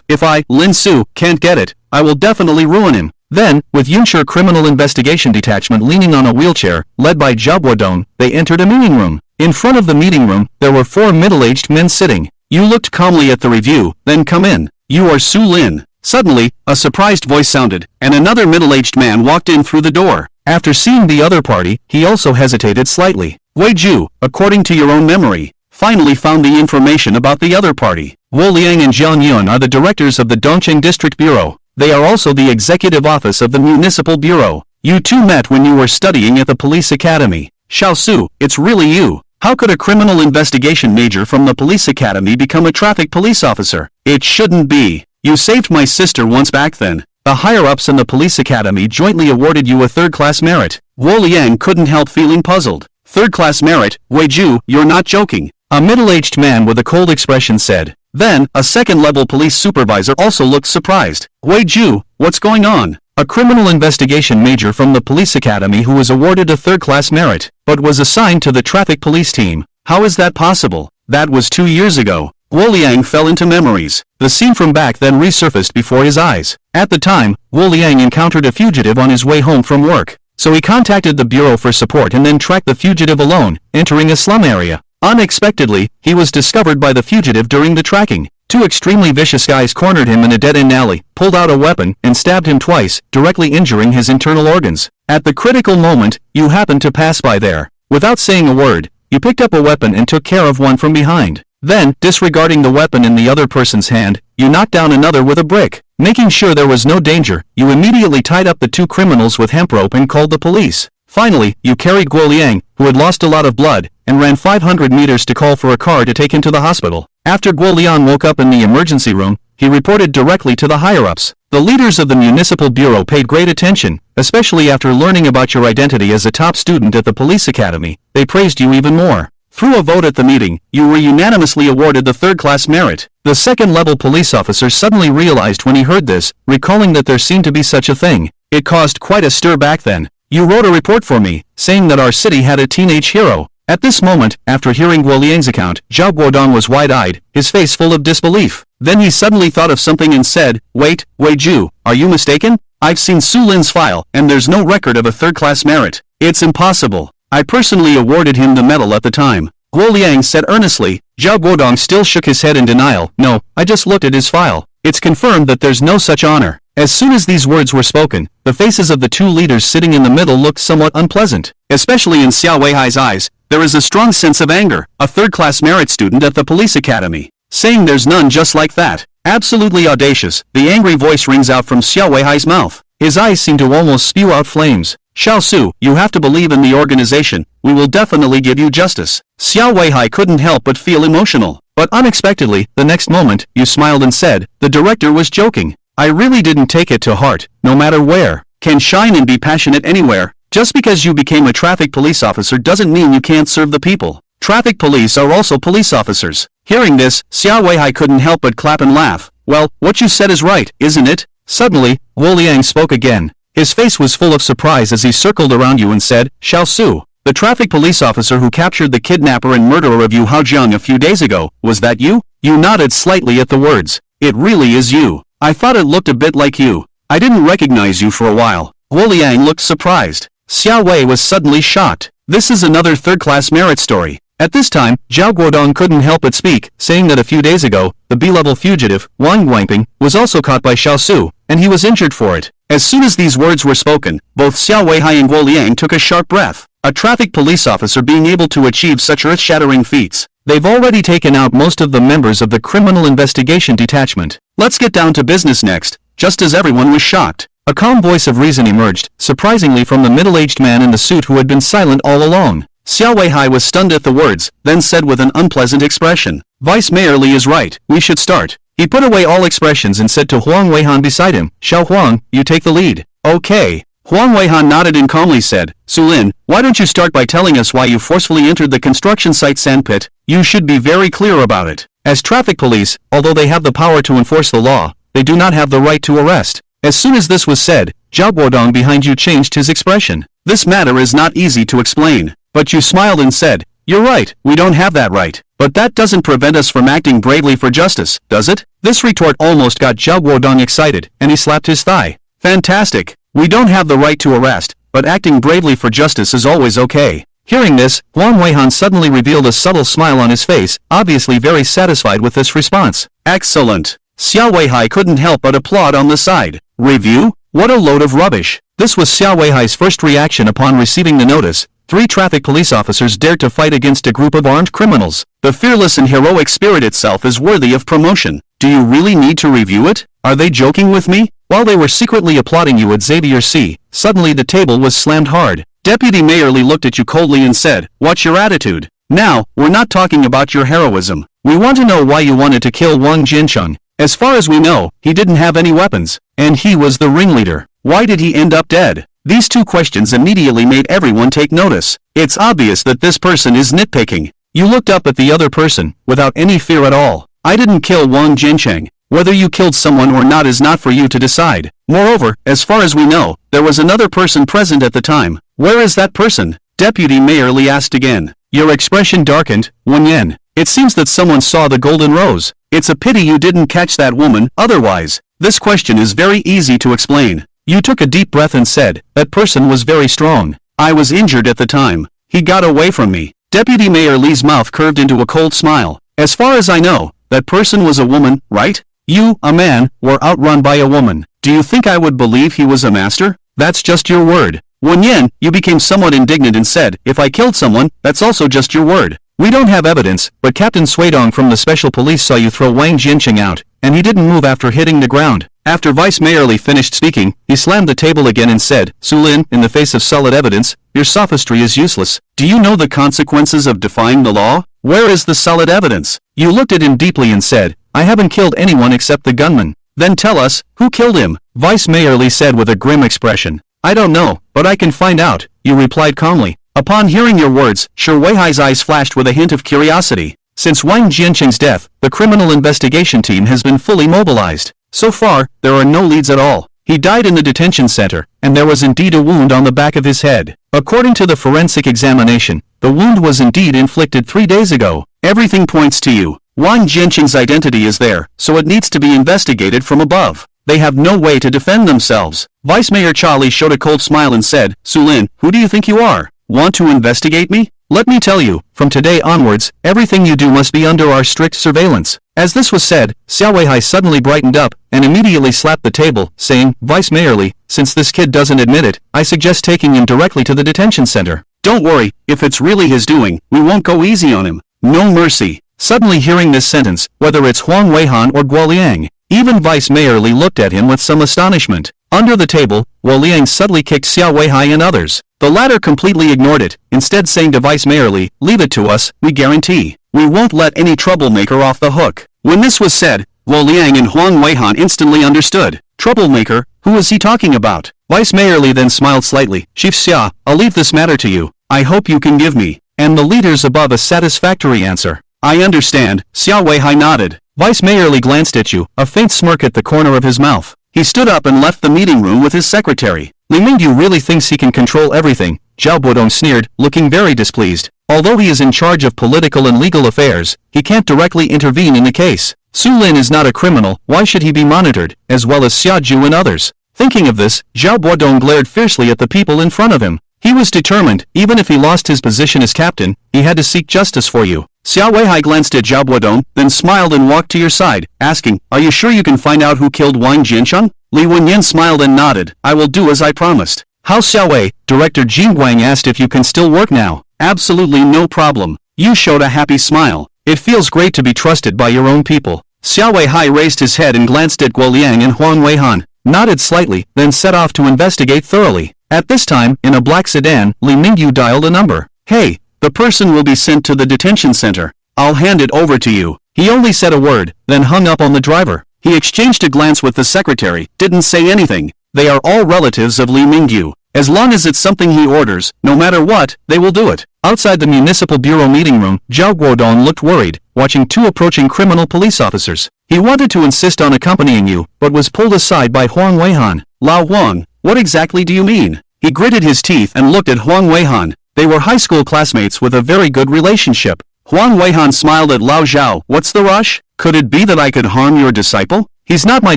If I, Lin Su, can't get it, I will definitely ruin him. Then, with Yunshur Criminal Investigation Detachment leaning on a wheelchair, led by Zhao Guodong, they entered a meeting room. In front of the meeting room, there were 4 middle-aged men sitting. You looked calmly at the review, then come in. You are Su Lin. Suddenly, a surprised voice sounded, and another middle-aged man walked in through the door. After seeing the other party, he also hesitated slightly. Wei Ju, according to your own memory, finally found the information about the other party. Wu Liang and Jiang Yun are the directors of the Dongqing District Bureau. They are also the executive office of the Municipal Bureau. You two met when you were studying at the police academy. Xiao Su, it's really you. How could a criminal investigation major from the police academy become a traffic police officer? It shouldn't be. You saved my sister once back then. The higher-ups in the police academy jointly awarded you a third-class merit. Wu Liang couldn't help feeling puzzled. Third-class merit? Wei Ju, you're not joking. A middle-aged man with a cold expression said. Then, a second-level police supervisor also looked surprised. Wei Ju, what's going on? A criminal investigation major from the police academy who was awarded a third-class merit, but was assigned to the traffic police team. How is that possible? That was 2 years ago. Wu Liang fell into memories. The scene from back then resurfaced before his eyes. At the time, Wu Liang encountered a fugitive on his way home from work. So he contacted the bureau for support and then tracked the fugitive alone, entering a slum area. Unexpectedly, he was discovered by the fugitive during the tracking. 2 extremely vicious guys cornered him in a dead-end alley, pulled out a weapon, and stabbed him twice, directly injuring his internal organs. At the critical moment, you happened to pass by there. Without saying a word, you picked up a weapon and took care of one from behind. Then, disregarding the weapon in the other person's hand, you knocked down another with a brick. Making sure there was no danger, you immediately tied up the 2 criminals with hemp rope and called the police. Finally, you carried Guo Liang, who had lost a lot of blood, and ran 500 meters to call for a car to take him to the hospital. After Guo Liang woke up in the emergency room, he reported directly to the higher-ups. The leaders of the Municipal Bureau paid great attention, especially after learning about your identity as a top student at the police academy. They praised you even more. Through a vote at the meeting, you were unanimously awarded the third-class merit. The second-level police officer suddenly realized when he heard this, recalling that there seemed to be such a thing. It caused quite a stir back then. You wrote a report for me, saying that our city had a teenage hero. At this moment, after hearing Guo Liang's account, Zhao Guodong was wide-eyed, his face full of disbelief. Then he suddenly thought of something and said, Wait, Wei Ju, are you mistaken? I've seen Su Lin's file, and there's no record of a third-class merit. It's impossible. I personally awarded him the medal at the time. Guo Liang said earnestly. Zhao Guodong still shook his head in denial. No, I just looked at his file. It's confirmed that there's no such honor. As soon as these words were spoken, the faces of the 2 leaders sitting in the middle looked somewhat unpleasant. Especially in Xiao Weihai's eyes, there is a strong sense of anger. A third-class merit student at the police academy, saying there's none just like that. Absolutely audacious, the angry voice rings out from Xiao Weihai's mouth. His eyes seem to almost spew out flames. Xiao Su, you have to believe in the organization. We will definitely give you justice. Xiao Weihai couldn't help but feel emotional. But unexpectedly, the next moment, you smiled and said, the director was joking. I really didn't take it to heart. No matter where, can shine and be passionate anywhere. Just because you became a traffic police officer doesn't mean you can't serve the people. Traffic police are also police officers. Hearing this, Xiao Weihai couldn't help but clap and laugh. Well, what you said is right, isn't it? Suddenly, Wu Liang spoke again. His face was full of surprise as he circled around you and said, Xiao Su, the traffic police officer who captured the kidnapper and murderer of Yu Haojiang a few days ago, was that you? You nodded slightly at the words. It really is you. I thought it looked a bit like you. I didn't recognize you for a while. Wu Liang looked surprised. Xiao Wei was suddenly shocked. This is another third-class merit story. At this time, Zhao Guodong couldn't help but speak, saying that a few days ago, the B-level fugitive, Wang Guangping, was also caught by Xiao Su, and he was injured for it. As soon as these words were spoken, both Xiao Weihai and Guo Liang took a sharp breath. A traffic police officer being able to achieve such earth-shattering feats. They've already taken out most of the members of the Criminal Investigation Detachment. Let's get down to business next. Just as everyone was shocked, a calm voice of reason emerged, surprisingly from the middle-aged man in the suit who had been silent all along. Xiao Weihai was stunned at the words, then said with an unpleasant expression, "Vice Mayor Li is right, we should start." He put away all expressions and said to Huang Weihan beside him, "Xiao Huang, you take the lead." "Okay." Huang Weihan nodded and calmly said, "Sulin, why don't you start by telling us why you forcefully entered the construction site sandpit? You should be very clear about it. As traffic police, although they have the power to enforce the law, they do not have the right to arrest." As soon as this was said, Zhao Guodong behind you changed his expression. "This matter is not easy to explain." But you smiled and said, "You're right, we don't have that right. But that doesn't prevent us from acting bravely for justice, does it?" This retort almost got Zhao Guodong excited, and he slapped his thigh. "Fantastic. We don't have the right to arrest, but acting bravely for justice is always okay." Hearing this, Huang Weihan suddenly revealed a subtle smile on his face, obviously very satisfied with this response. "Excellent." Xiao Weihai couldn't help but applaud on the side. "Review? What a load of rubbish." This was Xiao Weihai's first reaction upon receiving the notice. 3 traffic police officers dared to fight against a group of armed criminals. The fearless and heroic spirit itself is worthy of promotion. Do you really need to review it? Are they joking with me? While they were secretly applauding you at Xavier C, suddenly the table was slammed hard. Deputy Mayor Li looked at you coldly and said, "What's your attitude? Now, we're not talking about your heroism. We want to know why you wanted to kill Wang Jiancheng. As far as we know, he didn't have any weapons, and he was the ringleader. Why did he end up dead?" These 2 questions immediately made everyone take notice. It's obvious that this person is nitpicking. You looked up at the other person, without any fear at all. "I didn't kill Wang Jiancheng. Whether you killed someone or not is not for you to decide. Moreover, as far as we know, there was another person present at the time. Where is that person?" Deputy Mayor Li asked again. Your expression darkened, Wen Yan. "It seems that someone saw the golden rose. It's a pity you didn't catch that woman, otherwise." This question is very easy to explain. You took a deep breath and said, "That person was very strong. I was injured at the time. He got away from me." Deputy Mayor Li's mouth curved into a cold smile. "As far as I know, that person was a woman, right? You, a man, were outrun by a woman. Do you think I would believe he was a master? That's just your word." Wen Yan, you became somewhat indignant and said, "If I killed someone, that's also just your word. We don't have evidence, but Captain Suidong from the Special Police saw you throw Wang Jiancheng out, and he didn't move after hitting the ground." After Vice Mayor Li finished speaking, he slammed the table again and said, "Sulin, in the face of solid evidence, your sophistry is useless. Do you know the consequences of defying the law? Where is the solid evidence?" You looked at him deeply and said, "I haven't killed anyone except the gunman." "Then tell us, who killed him?" Vice Mayor Li said with a grim expression. "I don't know, but I can find out," you replied calmly. Upon hearing your words, Shi Weihai's eyes flashed with a hint of curiosity. Since Wang Jiancheng's death, the criminal investigation team has been fully mobilized. So far, there are no leads at all. He died in the detention center, and there was indeed a wound on the back of his head. According to the forensic examination, the wound was indeed inflicted 3 days ago. Everything points to you. Wang Jiancheng's identity is there, so it needs to be investigated from above. They have no way to defend themselves. Vice Mayor Charlie showed a cold smile and said, "Sulin, who do you think you are? Want to investigate me? Let me tell you, from today onwards, everything you do must be under our strict surveillance." As this was said, Xiao Weihai suddenly brightened up, and immediately slapped the table, saying, "Vice Mayor Li, since this kid doesn't admit it, I suggest taking him directly to the detention center. Don't worry, if it's really his doing, we won't go easy on him. No mercy." Suddenly hearing this sentence, whether it's Huang Weihan or Guo Liang, even Vice Mayor Li looked at him with some astonishment. Under the table, Guo Liang suddenly kicked Xiao Weihai and others. The latter completely ignored it, instead saying to Vice Mayor Li, "Leave it to us, we guarantee. We won't let any troublemaker off the hook." When this was said, Guo Liang and Huang Weihan instantly understood. Troublemaker? Who is he talking about? Vice Mayor Li then smiled slightly. "Chief Xia, I'll leave this matter to you. I hope you can give me and the leaders above a satisfactory answer." "I understand," Xiao Weihai nodded. Vice Mayor Li glanced at you, a faint smirk at the corner of his mouth. He stood up and left the meeting room with his secretary. Li Mingyu really thinks he can control everything, Zhao Guodong sneered, looking very displeased. Although he is in charge of political and legal affairs, he can't directly intervene in the case. Su Lin is not a criminal, why should he be monitored, as well as Xia Ju and others? Thinking of this, Zhao Guodong glared fiercely at the people in front of him. He was determined, even if he lost his position as captain, he had to seek justice for you. Xiao Weihai glanced at Zhao Guodong, then smiled and walked to your side, asking, "Are you sure you can find out who killed Wang Jiancheng?" Li Wenyan smiled and nodded. I will do as I promised. Hao Xiaowei, Director Jin Guang asked if you can still work now. Absolutely no problem. You showed a happy smile. It feels great to be trusted by your own people. Xiaowei Hai raised his head and glanced at Guo Liang and Huang Weihan, nodded slightly, then set off to investigate thoroughly. At this time, in a black sedan, Li Mingyu dialed a number. Hey, the person will be sent to the detention center. I'll hand it over to you. He only said a word, then hung up on the driver. He exchanged a glance with the secretary, didn't say anything. They are all relatives of Li Mingyu. As long as it's something he orders, no matter what, they will do it. Outside the municipal bureau meeting room, Zhao Guodong looked worried, watching two approaching criminal police officers. He wanted to insist on accompanying you, but was pulled aside by Huang Weihan. Lao Huang, what exactly do you mean? He gritted his teeth and looked at Huang Weihan. They were high school classmates with a very good relationship. Huang Weihan smiled at Lao Zhao. What's the rush? Could it be that I could harm your disciple? He's not my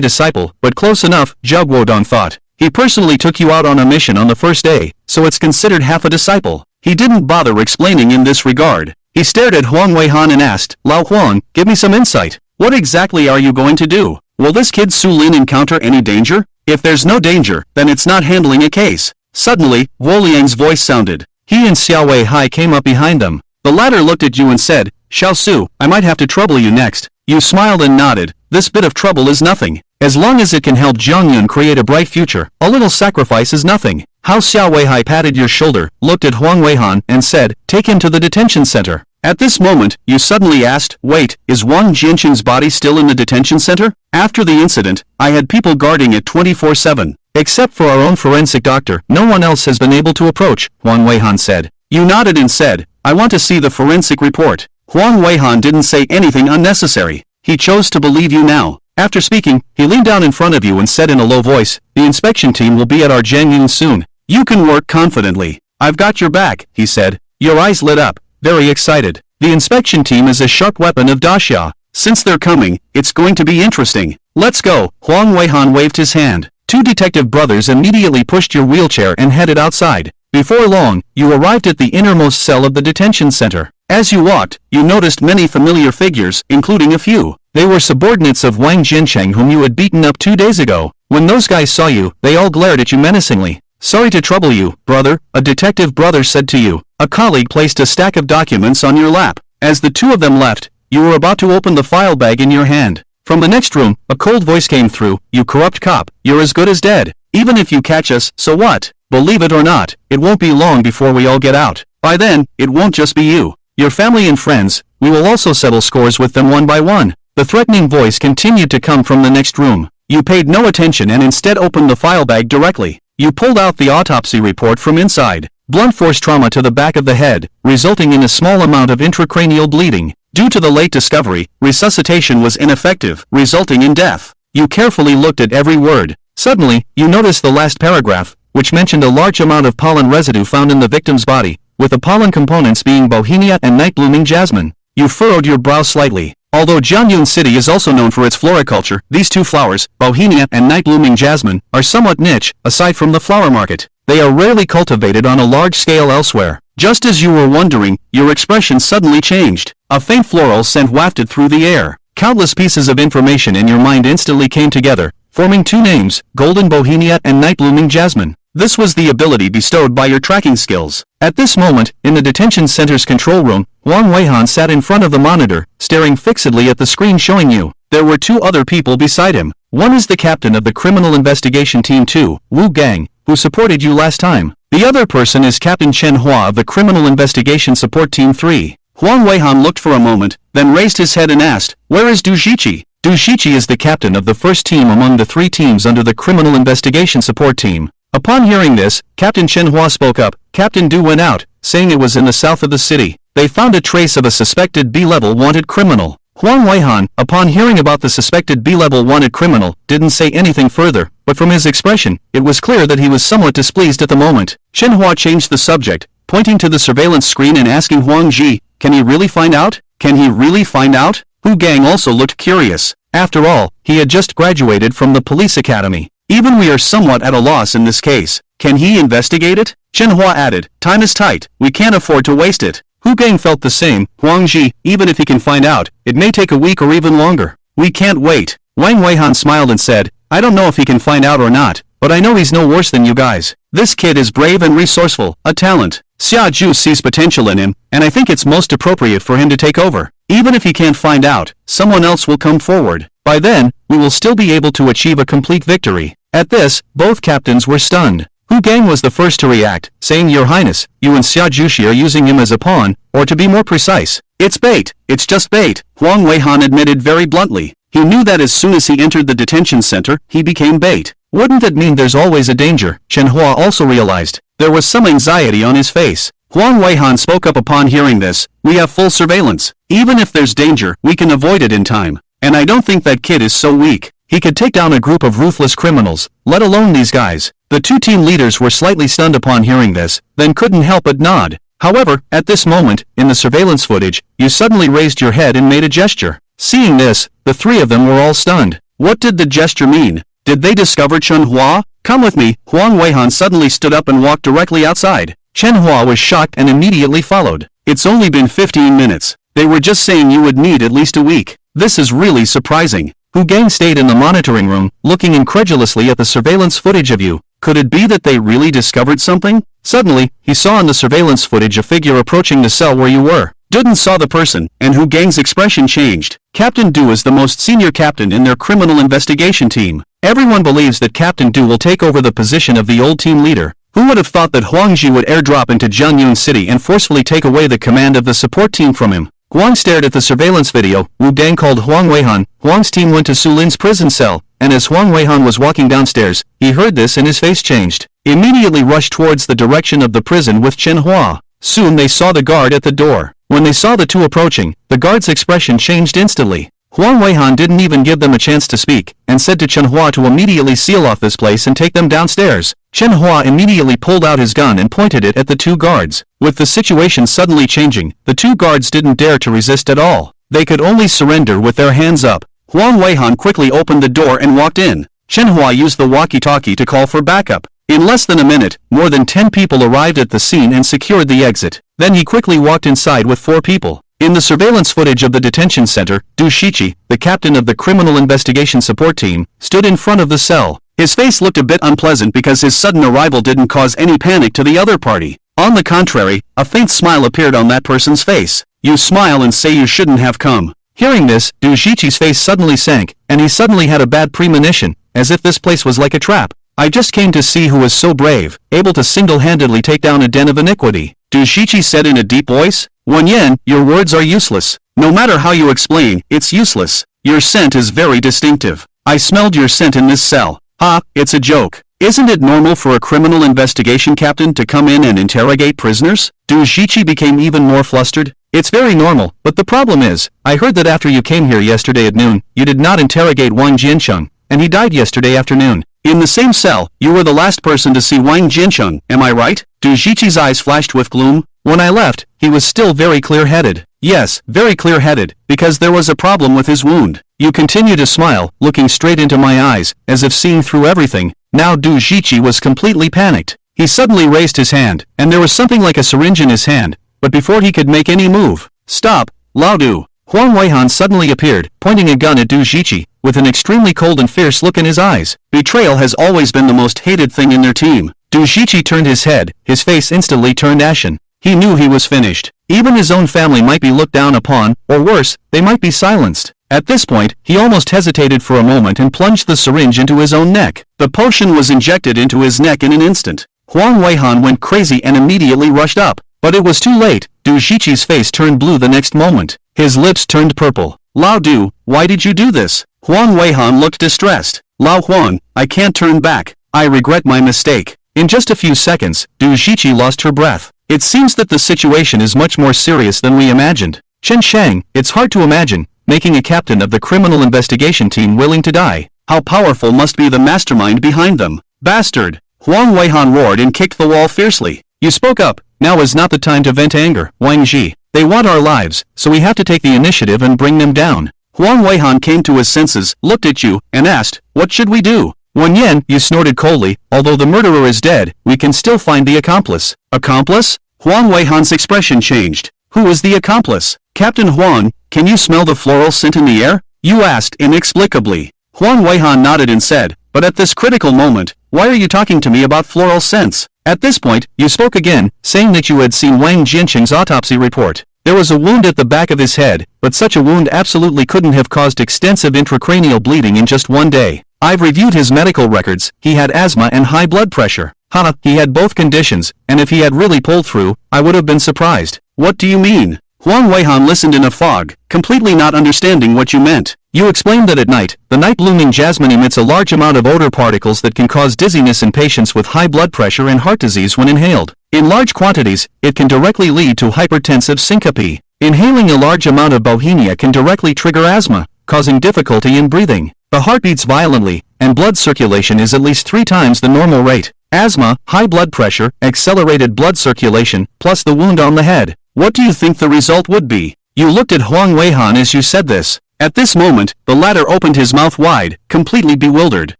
disciple, but close enough, Zhao Guodong thought. He personally took you out on a mission on the first day, so it's considered half a disciple. He didn't bother explaining in this regard. He stared at Huang Weihan and asked, Lao Huang, give me some insight. What exactly are you going to do? Will this kid Su Lin encounter any danger? If there's no danger, then it's not handling a case. Suddenly, Guo Liang's voice sounded. He and Xiaowei Hai came up behind them. The latter looked at you and said, Xiao Su, I might have to trouble you next. You smiled and nodded. This bit of trouble is nothing. As long as it can help Zhongyun create a bright future, a little sacrifice is nothing. Hao Xiaowei Hai patted your shoulder, looked at Huang Weihan, and said, take him to the detention center. At this moment, you suddenly asked, wait, is Wang Jianqing's body still in the detention center? After the incident, I had people guarding it 24/7. Except for our own forensic doctor, no one else has been able to approach, Huang Weihan said. You nodded and said, I want to see the forensic report. Huang Weihan didn't say anything unnecessary. He chose to believe you now. After speaking, he leaned down in front of you and said in a low voice, the inspection team will be at our Jianyun soon. You can work confidently. I've got your back, he said. Your eyes lit up, very excited. The inspection team is a sharp weapon of Daxia. Since they're coming, it's going to be interesting. Let's go. Huang Weihan waved his hand. Two detective brothers immediately pushed your wheelchair and headed outside. Before long, you arrived at the innermost cell of the detention center. As you walked, you noticed many familiar figures, including a few. They were subordinates of Wang Jiancheng whom you had beaten up 2 days ago. When those guys saw you, they all glared at you menacingly. Sorry to trouble you, brother, a detective brother said to you. A colleague placed a stack of documents on your lap. As the two of them left, you were about to open the file bag in your hand. From the next room, a cold voice came through, you corrupt cop, you're as good as dead. Even if you catch us, so what? Believe it or not, it won't be long before we all get out. By then, it won't just be you. Your family and friends, we will also settle scores with them one by one. The threatening voice continued to come from the next room. You paid no attention and instead opened the file bag directly. You pulled out the autopsy report from inside. Blunt force trauma to the back of the head, resulting in a small amount of intracranial bleeding. Due to the late discovery, resuscitation was ineffective, resulting in death. You carefully looked at every word. Suddenly, you noticed the last paragraph, which mentioned a large amount of pollen residue found in the victim's body, with the pollen components being bohemia and night-blooming jasmine. You furrowed your brow slightly. Although Jianyun City is also known for its floriculture, these two flowers, bohemia and night-blooming jasmine, are somewhat niche, aside from the flower market. They are rarely cultivated on a large scale elsewhere. Just as you were wondering, your expression suddenly changed. A faint floral scent wafted through the air. Countless pieces of information in your mind instantly came together, forming two names, Golden Bohemia and Night-Blooming Jasmine. This was the ability bestowed by your tracking skills. At this moment, in the detention center's control room, Wang Weihan sat in front of the monitor, staring fixedly at the screen showing you. There were two other people beside him. One is the captain of the Criminal Investigation Team 2, Wu Gang, who supported you last time. The other person is Captain Chen Hua of the Criminal Investigation Support Team 3. Huang Weihan looked for a moment, then raised his head and asked, where is Du Shiqi? Du Shiqi is the captain of the first team among the 3 teams under the Criminal Investigation Support Team. Upon hearing this, Captain Chen Hua spoke up. Captain Du went out, saying it was in the south of the city. They found a trace of a suspected B-level wanted criminal. Huang Weihan, upon hearing about the suspected B-level wanted criminal, didn't say anything further, but from his expression, it was clear that he was somewhat displeased at the moment. Chen Hua changed the subject, pointing to the surveillance screen and asking Huang Ji, can he really find out? Can he really find out? Hu Gang also looked curious. After all, he had just graduated from the police academy. Even we are somewhat at a loss in this case. Can he investigate it? Chen Hua added, time is tight, we can't afford to waste it. Hu Gang felt the same. Huang Ji, even if he can find out, it may take a week or even longer. We can't wait. Wang Weihan smiled and said, I don't know if he can find out or not, but I know he's no worse than you guys. This kid is brave and resourceful, a talent. Xia Zhu sees potential in him, and I think it's most appropriate for him to take over. Even if he can't find out, someone else will come forward. By then, we will still be able to achieve a complete victory. At this, both captains were stunned. Hu Gang was the first to react, saying, Your Highness, you and Xia Zhuxi are using him as a pawn, or to be more precise, it's bait, it's just bait, Huang Weihan admitted very bluntly. He knew that as soon as he entered the detention center, he became bait. Wouldn't that mean there's always a danger? Chen Hua also realized. There was some anxiety on his face. Huang Weihan spoke up upon hearing this. We have full surveillance. Even if there's danger, we can avoid it in time. And I don't think that kid is so weak. He could take down a group of ruthless criminals, let alone these guys. The two team leaders were slightly stunned upon hearing this, then couldn't help but nod. However, at this moment, in the surveillance footage, you suddenly raised your head and made a gesture. Seeing this, the three of them were all stunned. What did the gesture mean? Did they discover Chen Hua? Come with me. Huang Weihan suddenly stood up and walked directly outside. Chen Hua was shocked and immediately followed. It's only been 15 minutes. They were just saying you would need at least a week. This is really surprising. Hu Gang stayed in the monitoring room, looking incredulously at the surveillance footage of you. Could it be that they really discovered something? Suddenly, he saw in the surveillance footage a figure approaching the cell where you were. Duden saw the person, and Hu Gang's expression changed. Captain Du is the most senior captain in their criminal investigation team. Everyone believes that Captain Du will take over the position of the old team leader. Who would have thought that Huang Ji would airdrop into Jianyun City and forcefully take away the command of the support team from him? Huang stared at the surveillance video. Wu Gang called Huang Weihan. Huang's team went to Su Lin's prison cell, and as Huang Weihan was walking downstairs, he heard this and his face changed. Immediately rushed towards the direction of the prison with Chen Hua. Soon they saw the guard at the door. When they saw the two approaching, the guard's expression changed instantly. Huang Weihan didn't even give them a chance to speak, and said to Chen Hua to immediately seal off this place and take them downstairs. Chen Hua immediately pulled out his gun and pointed it at the two guards. With the situation suddenly changing, the two guards didn't dare to resist at all. They could only surrender with their hands up. Huang Weihan quickly opened the door and walked in. Chen Hua used the walkie-talkie to call for backup. In less than a minute, more than 10 people arrived at the scene and secured the exit. Then he quickly walked inside with 4 people. In the surveillance footage of the detention center, Du Shiqi, the captain of the criminal investigation support team, stood in front of the cell. His face looked a bit unpleasant because his sudden arrival didn't cause any panic to the other party. On the contrary, a faint smile appeared on that person's face. You smile and say you shouldn't have come. Hearing this, Du Shiqi's face suddenly sank, and he suddenly had a bad premonition, as if this place was like a trap. I just came to see who was so brave, able to single-handedly take down a den of iniquity. Du Shiqi said in a deep voice. Wen Yan, your words are useless. No matter how you explain, it's useless. Your scent is very distinctive. I smelled your scent in this cell. Ha, it's a joke. Isn't it normal for a criminal investigation captain to come in and interrogate prisoners? Du Shiqi became even more flustered. It's very normal, but the problem is, I heard that after you came here yesterday at noon, you did not interrogate Wang Jiancheng, and he died yesterday afternoon. In the same cell, you were the last person to see Wang Jiancheng, am I right? Du Shiqi's eyes flashed with gloom. When I left, he was still very clear-headed. Yes, very clear-headed, because there was a problem with his wound. You continue to smile, looking straight into my eyes, as if seeing through everything. Now Du Shiqi was completely panicked. He suddenly raised his hand, and there was something like a syringe in his hand, but before he could make any move, stop, Lao Du. Huang Weihan suddenly appeared, pointing a gun at Du Shiqi, with an extremely cold and fierce look in his eyes. Betrayal has always been the most hated thing in their team. Du Shiqi turned his head, his face instantly turned ashen. He knew he was finished. Even his own family might be looked down upon, or worse, they might be silenced. At this point, he almost hesitated for a moment and plunged the syringe into his own neck. The potion was injected into his neck in an instant. Huang Weihan went crazy and immediately rushed up. But it was too late. Du Shiqi's face turned blue the next moment. His lips turned purple. Lao Du, why did you do this? Huang Weihan looked distressed. Lao Huang, I can't turn back. I regret my mistake. In just a few seconds, Du Shiqi lost her breath. It seems that the situation is much more serious than we imagined. Chen Shang, it's hard to imagine, making a captain of the criminal investigation team willing to die. How powerful must be the mastermind behind them? Bastard! Huang Weihan roared and kicked the wall fiercely. You spoke up. Now is not the time to vent anger, Wang Ji. They want our lives, so we have to take the initiative and bring them down. Huang Weihan came to his senses, looked at you, and asked, what should we do? Wen Yan, you snorted coldly, although the murderer is dead, we can still find the accomplice. Accomplice? Huang Weihan's expression changed. Who is the accomplice? Captain Huang, can you smell the floral scent in the air? You asked inexplicably. Huang Weihan nodded and said, But at this critical moment, why are you talking to me about floral scents? At this point, you spoke again, saying that you had seen Wang Jinqing's autopsy report. There was a wound at the back of his head, but such a wound absolutely couldn't have caused extensive intracranial bleeding in just one day. I've reviewed his medical records. He had asthma and high blood pressure. Haha, he had both conditions, and if he had really pulled through, I would have been surprised. What do you mean? Huang Weihan listened in a fog, completely not understanding what you meant. You explained that at night, the night-blooming jasmine emits a large amount of odor particles that can cause dizziness in patients with high blood pressure and heart disease when inhaled. In large quantities, it can directly lead to hypertensive syncope. Inhaling a large amount of bauhinia can directly trigger asthma, causing difficulty in breathing. The heart beats violently, and blood circulation is at least 3 times the normal rate. Asthma, high blood pressure, accelerated blood circulation, plus the wound on the head. What do you think the result would be? You looked at Huang Weihan as you said this. At this moment, the latter opened his mouth wide, completely bewildered.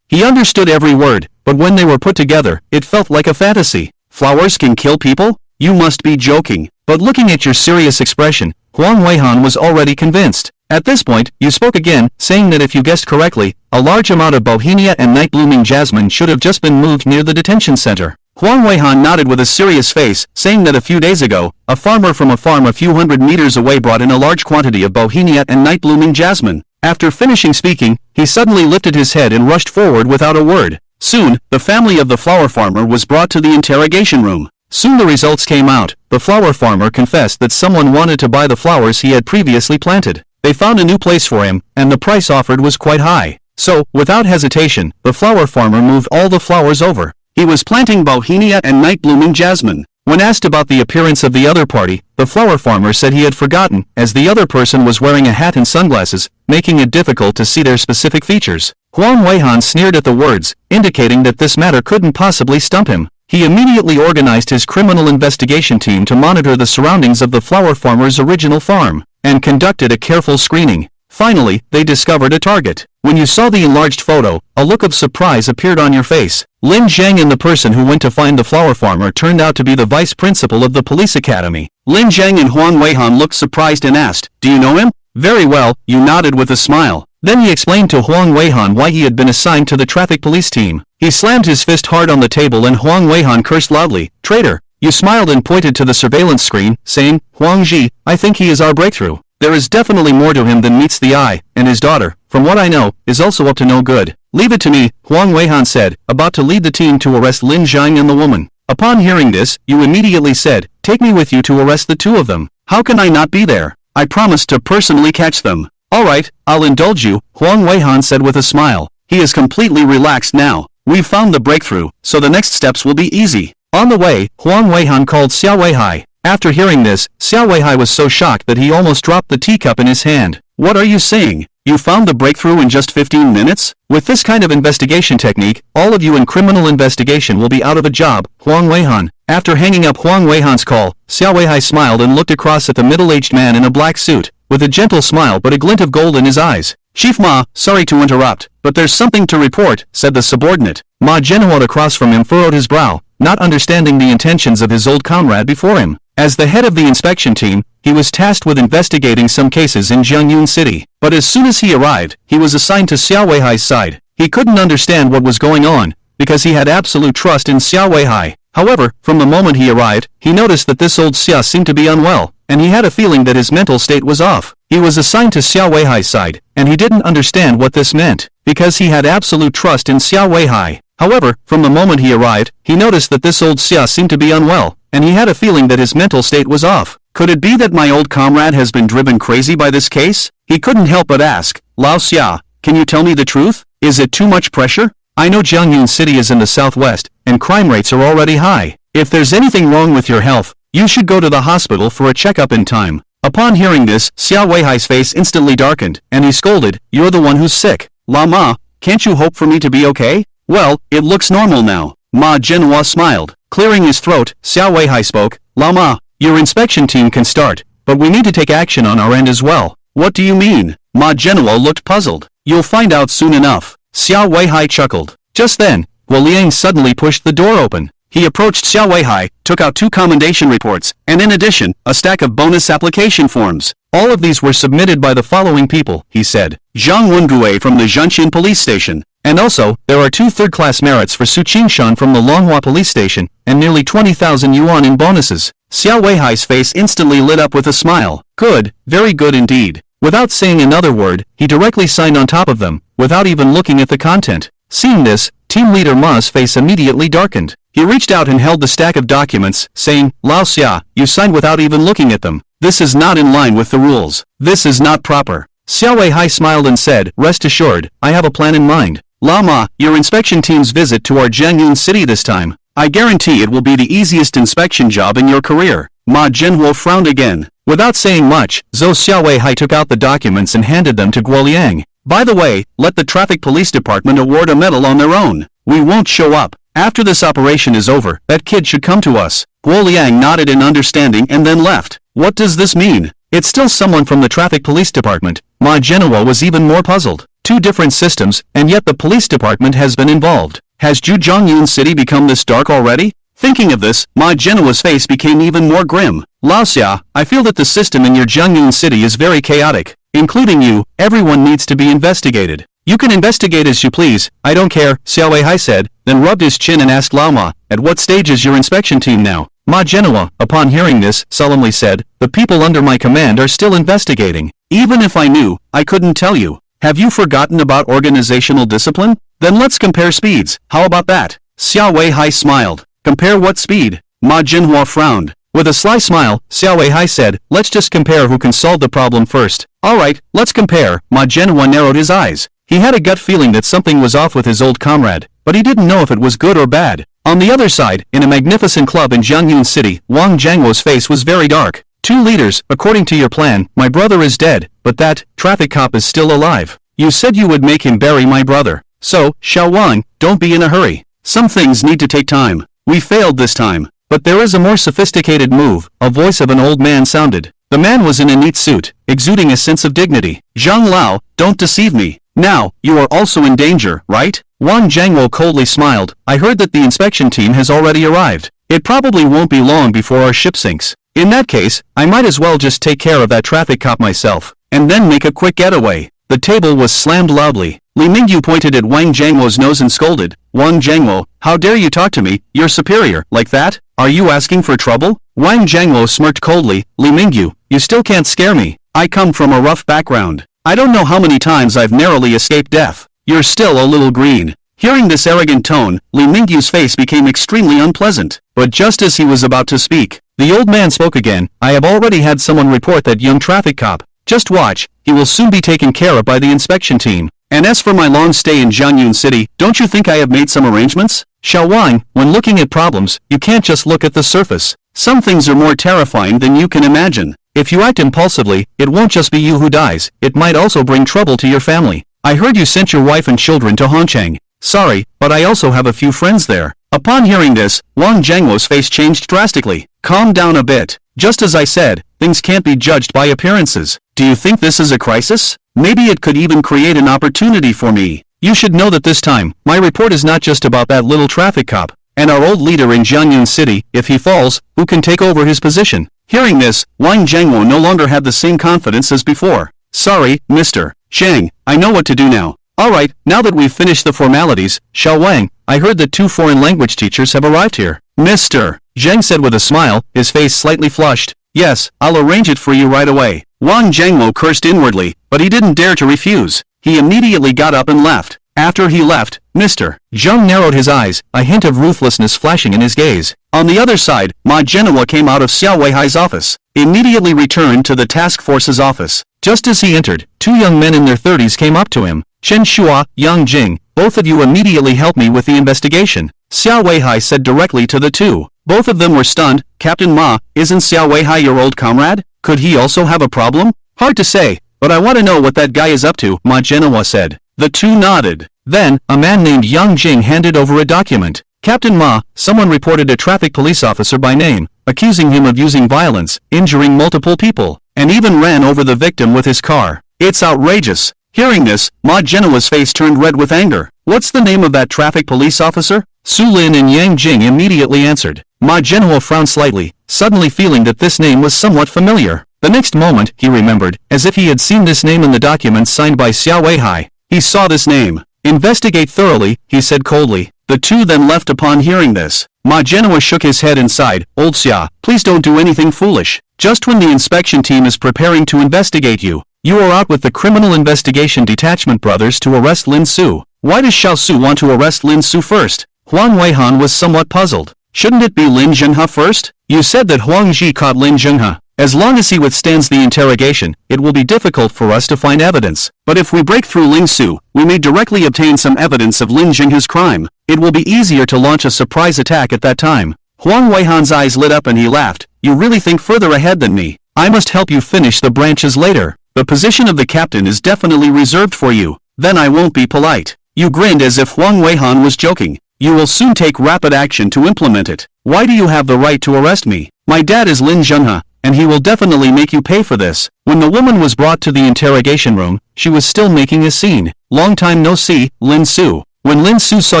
He understood every word, but when they were put together, it felt like a fantasy. Flowers can kill people? You must be joking. But looking at your serious expression, Huang Weihan was already convinced. At this point, you spoke again, saying that if you guessed correctly, a large amount of bauhinia and night-blooming jasmine should have just been moved near the detention center. Huang Weihan nodded with a serious face, saying that a few days ago, a farmer from a farm a few hundred meters away brought in a large quantity of bauhinia and night-blooming jasmine. After finishing speaking, he suddenly lifted his head and rushed forward without a word. Soon, the family of the flower farmer was brought to the interrogation room. Soon the results came out. The flower farmer confessed that someone wanted to buy the flowers he had previously planted. They found a new place for him, and the price offered was quite high. So, without hesitation, the flower farmer moved all the flowers over. He was planting bauhinia and night-blooming jasmine. When asked about the appearance of the other party, the flower farmer said he had forgotten, as the other person was wearing a hat and sunglasses, making it difficult to see their specific features. Huang Weihan sneered at the words, indicating that this matter couldn't possibly stump him. He immediately organized his criminal investigation team to monitor the surroundings of the flower farmer's original farm, and conducted a careful screening. Finally, they discovered a target. When you saw the enlarged photo, a look of surprise appeared on your face. Lin Zhang and the person who went to find the flower farmer turned out to be the vice principal of the police academy. Lin Zhang and Huang Weihan looked surprised and asked, "Do you know him?" "Very well," you nodded with a smile. Then he explained to Huang Weihan why he had been assigned to the traffic police team. He slammed his fist hard on the table and Huang Weihan cursed loudly, "Traitor!" You smiled and pointed to the surveillance screen, saying, "Huang Ji, I think he is our breakthrough. There is definitely more to him than meets the eye, and his daughter, from what I know, is also up to no good." "Leave it to me," Huang Weihan said, about to lead the team to arrest Lin Zhang and the woman. Upon hearing this, you immediately said, "Take me with you to arrest the two of them." "How can I not be there? I promised to personally catch them." "Alright, I'll indulge you," Huang Weihan said with a smile. He is completely relaxed now. We've found the breakthrough, so the next steps will be easy. On the way, Huang Weihan called Xiao Weihai. After hearing this, Xiao Weihai was so shocked that he almost dropped the teacup in his hand. "What are you saying? You found the breakthrough in just 15 minutes? With this kind of investigation technique, all of you in criminal investigation will be out of a job, Huang Weihan." After hanging up Huang Weihan's call, Xiao Weihai smiled and looked across at the middle-aged man in a black suit, with a gentle smile but a glint of gold in his eyes. "Chief Ma, sorry to interrupt, but there's something to report," said the subordinate. Ma Zhenhua across from him furrowed his brow, not understanding the intentions of his old comrade before him. As the head of the inspection team, he was tasked with investigating some cases in Jiangyun City. But as soon as he arrived, he was assigned to Xiao Weihai's side. He couldn't understand what was going on, because he had absolute trust in Xiao Weihai. However, from the moment he arrived, he noticed that this old Xia seemed to be unwell, and he had a feeling that his mental state was off. He was assigned to Xiao Weihai's side, and he didn't understand what this meant, because he had absolute trust in Xiao Weihai. However, from the moment he arrived, he noticed that this old Xia seemed to be unwell, and he had a feeling that his mental state was off. Could it be that my old comrade has been driven crazy by this case? He couldn't help but ask, "Lao Xia, can you tell me the truth? Is it too much pressure? I know Jiangyun City is in the southwest, and crime rates are already high. If there's anything wrong with your health, you should go to the hospital for a checkup in time." Upon hearing this, Xiao Weihai's face instantly darkened, and he scolded, "You're the one who's sick. Lama, can't you hope for me to be okay?" "Well, it looks normal now." Ma Zhenhua smiled. Clearing his throat, Xiao Weihai spoke, "Lama, your inspection team can start, but we need to take action on our end as well." "What do you mean?" Ma Zhenhua looked puzzled. "You'll find out soon enough." Xiao Weihai chuckled. Just then, Guo Liang suddenly pushed the door open. He approached Xiao Weihai, took out 2 commendation reports, and in addition, a stack of bonus application forms. All of these were submitted by the following people, he said. Zhang Wengue from the Zhengqin police station. And also, there are 2 third-class merits for Su Qingshan from the Longhua police station, and nearly 20,000 yuan in bonuses. Xiao Weihai's face instantly lit up with a smile. Good, very good indeed. Without saying another word, he directly signed on top of them, without even looking at the content. Seeing this, team leader Ma's face immediately darkened. He reached out and held the stack of documents, saying, Lao Xia, you signed without even looking at them. This is not in line with the rules. This is not proper. Xiao Weihai smiled and said, rest assured, I have a plan in mind. Lao Ma, your inspection team's visit to our Jiangyun city this time. I guarantee it will be the easiest inspection job in your career. Ma Jinhuo frowned again. Without saying much, Zhou Xiao Weihai took out the documents and handed them to Guo Liang. By the way, let the traffic police department award a medal on their own. We won't show up. After this operation is over, that kid should come to us. Guo Liang nodded in understanding and then left. What does this mean? It's still someone from the traffic police department. Ma Jinhuo was even more puzzled. 2 different systems, and yet the police department has been involved. Has Jiangyun City become this dark already? Thinking of this, Ma Jinhuo's face became even more grim. Lao Xia, I feel that the system in your Jiangyun City is very chaotic. Including you, everyone needs to be investigated. You can investigate as you please, I don't care, Xiao Weihai said, then rubbed his chin and asked Lao Ma, at what stage is your inspection team now? Ma Jinhuo, upon hearing this, solemnly said, the people under my command are still investigating. Even if I knew, I couldn't tell you. Have you forgotten about organizational discipline? Then let's compare speeds, how about that? Xiao Weihai smiled. Compare what speed? Ma Jinhuo frowned. With a sly smile, Xiao Weihai said, let's just compare who can solve the problem first. Alright, let's compare. Ma Jinhuo narrowed his eyes. He had a gut feeling that something was off with his old comrade, but he didn't know if it was good or bad. On the other side, in a magnificent club in Jiangyun City, Wang Jianghuo's face was very dark. 2 leaders, according to your plan, my brother is dead, but that traffic cop is still alive. You said you would make him bury my brother. So, Xiao Wang, don't be in a hurry. Some things need to take time. We failed this time. But there is a more sophisticated move, a voice of an old man sounded. The man was in a neat suit, exuding a sense of dignity. Zhang Lao, don't deceive me. Now, you are also in danger, right? Wang Jianghuo coldly smiled. I heard that the inspection team has already arrived. It probably won't be long before our ship sinks. In that case, I might as well just take care of that traffic cop myself, and then make a quick getaway. The table was slammed loudly. Li Mingyu pointed at Wang Jianghuo's nose and scolded, Wang Jianghuo, how dare you talk to me, your superior, like that? Are you asking for trouble? Wang Jianghuo smirked coldly, Li Mingyu, you still can't scare me. I come from a rough background. I don't know how many times I've narrowly escaped death. You're still a little green. Hearing this arrogant tone, Li Mingyu's face became extremely unpleasant. But just as he was about to speak, the old man spoke again, I have already had someone report that young traffic cop. Just watch, he will soon be taken care of by the inspection team. And as for my long stay in Jiangyun City, don't you think I have made some arrangements? Xiao Wang, when looking at problems, you can't just look at the surface. Some things are more terrifying than you can imagine. If you act impulsively, it won't just be you who dies, it might also bring trouble to your family. I heard you sent your wife and children to Hongcheng. Sorry, but I also have a few friends there. Upon hearing this, Wang Jianghuo's face changed drastically. Calm down a bit. Just as I said, things can't be judged by appearances. Do you think this is a crisis? Maybe it could even create an opportunity for me. You should know that this time, my report is not just about that little traffic cop, and our old leader in Jiangyun City. If he falls, who can take over his position? Hearing this, Wang Jianghuo no longer had the same confidence as before. Sorry, Mr. Zhang, I know what to do now. Alright, now that we've finished the formalities, Xiao Wang, I heard that 2 foreign language teachers have arrived here. Mr. Zhang said with a smile, his face slightly flushed. Yes, I'll arrange it for you right away. Wang Jianghuo cursed inwardly, but he didn't dare to refuse. He immediately got up and left. After he left, Mr. Zhang narrowed his eyes, a hint of ruthlessness flashing in his gaze. On the other side, Ma Jinhuo came out of Xiao Weihai's office, immediately returned to the task force's office. Just as he entered, 2 young men in their 30s came up to him. Chen Shua, Yang Jing, both of you immediately help me with the investigation. Xiao Weihai said directly to the 2. Both of them were stunned. Captain Ma, isn't Xiao Weihai your old comrade? Could he also have a problem? Hard to say, but I want to know what that guy is up to, Ma Jinhuo said. The 2 nodded. Then, a man named Yang Jing handed over a document. Captain Ma, someone reported a traffic police officer by name, accusing him of using violence, injuring multiple people, and even ran over the victim with his car. It's outrageous. Hearing this, Ma Jinhuo's face turned red with anger. What's the name of that traffic police officer? Su Lin and Yang Jing immediately answered. Ma Jinhuo frowned slightly, suddenly feeling that this name was somewhat familiar. The next moment, he remembered, as if he had seen this name in the documents signed by Xiao Weihai. He saw this name. Investigate thoroughly, he said coldly. The two then left upon hearing this. Ma Genoa shook his head and sighed. Old Xia, please don't do anything foolish. Just when the inspection team is preparing to investigate you, you are out with the Criminal Investigation Detachment brothers to arrest Lin Su. Why does Xiao Su want to arrest Lin Su first? Huang Weihan was somewhat puzzled. Shouldn't it be Lin Zhenghe first? You said that Huang Ji caught Lin Zhenghe. As long as he withstands the interrogation, it will be difficult for us to find evidence. But if we break through Lin Su, we may directly obtain some evidence of Lin Zhenghe's crime. It will be easier to launch a surprise attack at that time. Huang Weihan's eyes lit up and he laughed. You really think further ahead than me. I must help you finish the branches later. The position of the captain is definitely reserved for you. Then I won't be polite. You grinned as if Huang Weihan was joking. You will soon take rapid action to implement it. Why do you have the right to arrest me? My dad is Lin Zhenghe, and he will definitely make you pay for this. When the woman was brought to the interrogation room, she was still making a scene. Long time no see, Lin Su. When Lin Su saw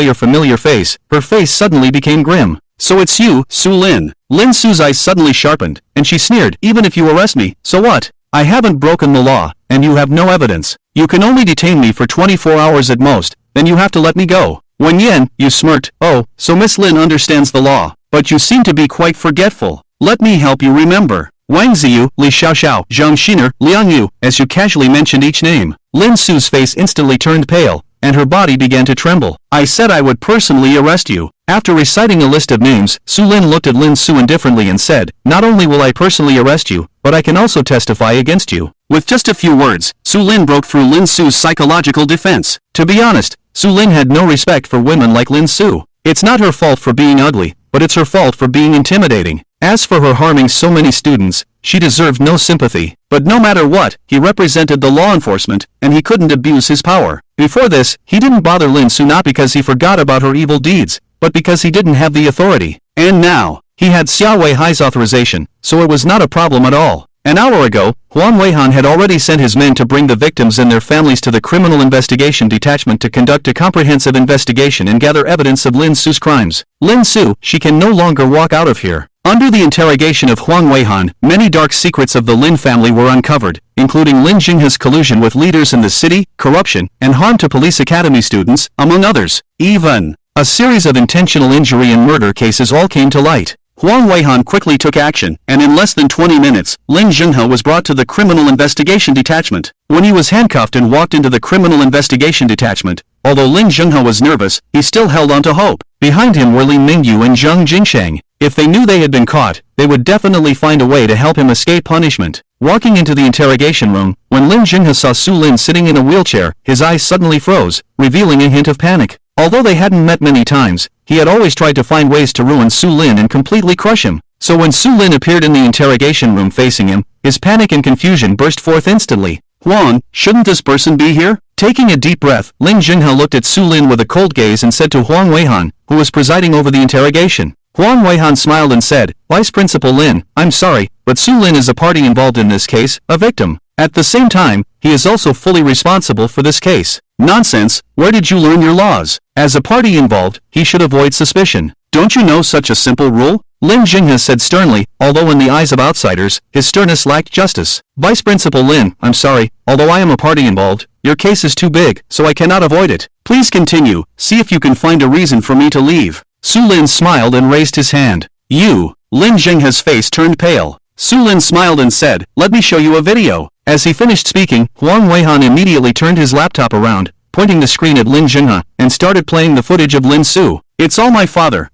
your familiar face, her face suddenly became grim. So it's you, Su Lin. Lin Su's eyes suddenly sharpened, and she sneered. Even if you arrest me, so what? I haven't broken the law, and you have no evidence. You can only detain me for 24 hours at most, then you have to let me go. Wen Yan, you smirked. Oh, so Miss Lin understands the law. But you seem to be quite forgetful. Let me help you remember. Wang Ziyu, Li Xiaoxiao, Zhang Xiner, Liang Yu, as you casually mentioned each name. Lin Su's face instantly turned pale, and her body began to tremble. I said I would personally arrest you. After reciting a list of names, Su Lin looked at Lin Su indifferently and said, not only will I personally arrest you, but I can also testify against you. With just a few words, Su Lin broke through Lin Su's psychological defense. To be honest, Su Lin had no respect for women like Lin Su. It's not her fault for being ugly, but it's her fault for being intimidating. As for her harming so many students, she deserved no sympathy. But no matter what, he represented the law enforcement, and he couldn't abuse his power. Before this, he didn't bother Lin Su not because he forgot about her evil deeds, but because he didn't have the authority. And now, he had Xia Weihai's authorization, so it was not a problem at all. An hour ago, Huang Weihan had already sent his men to bring the victims and their families to the Criminal Investigation Detachment to conduct a comprehensive investigation and gather evidence of Lin Su's crimes. Lin Su, she can no longer walk out of here. Under the interrogation of Huang Weihan, many dark secrets of the Lin family were uncovered, including Lin Jinghe's collusion with leaders in the city, corruption, and harm to police academy students, among others. Even a series of intentional injury and murder cases all came to light. Huang Weihan quickly took action, and in less than 20 minutes, Lin Zhenghe was brought to the Criminal Investigation Detachment. When he was handcuffed and walked into the Criminal Investigation Detachment, although Lin Zhenghe was nervous, he still held on to hope. Behind him were Li Mingyu and Zhang Jingsheng. If they knew they had been caught, they would definitely find a way to help him escape punishment. Walking into the interrogation room, when Lin Zhenghe saw Su Lin sitting in a wheelchair, his eyes suddenly froze, revealing a hint of panic. Although they hadn't met many times, he had always tried to find ways to ruin Su Lin and completely crush him. So when Su Lin appeared in the interrogation room facing him, his panic and confusion burst forth instantly. Huang, shouldn't this person be here? Taking a deep breath, Lin Zhenghe looked at Su Lin with a cold gaze and said to Huang Weihan, who was presiding over the interrogation. Huang Weihan smiled and said, Vice Principal Lin, I'm sorry, but Su Lin is a party involved in this case, a victim. At the same time, he is also fully responsible for this case. Nonsense, where did you learn your laws? As a party involved, he should avoid suspicion. Don't you know such a simple rule? Lin Jinghe said sternly, although in the eyes of outsiders, his sternness lacked justice. Vice Principal Lin, I'm sorry, although I am a party involved, your case is too big, so I cannot avoid it. Please continue, see if you can find a reason for me to leave. Su Lin smiled and raised his hand. You. Lin Jinghe's face turned pale. Su Lin smiled and said, let me show you a video. As he finished speaking, Huang Weihan immediately turned his laptop around, pointing the screen at Lin Zhenghe, and started playing the footage of Lin Su. It's all my father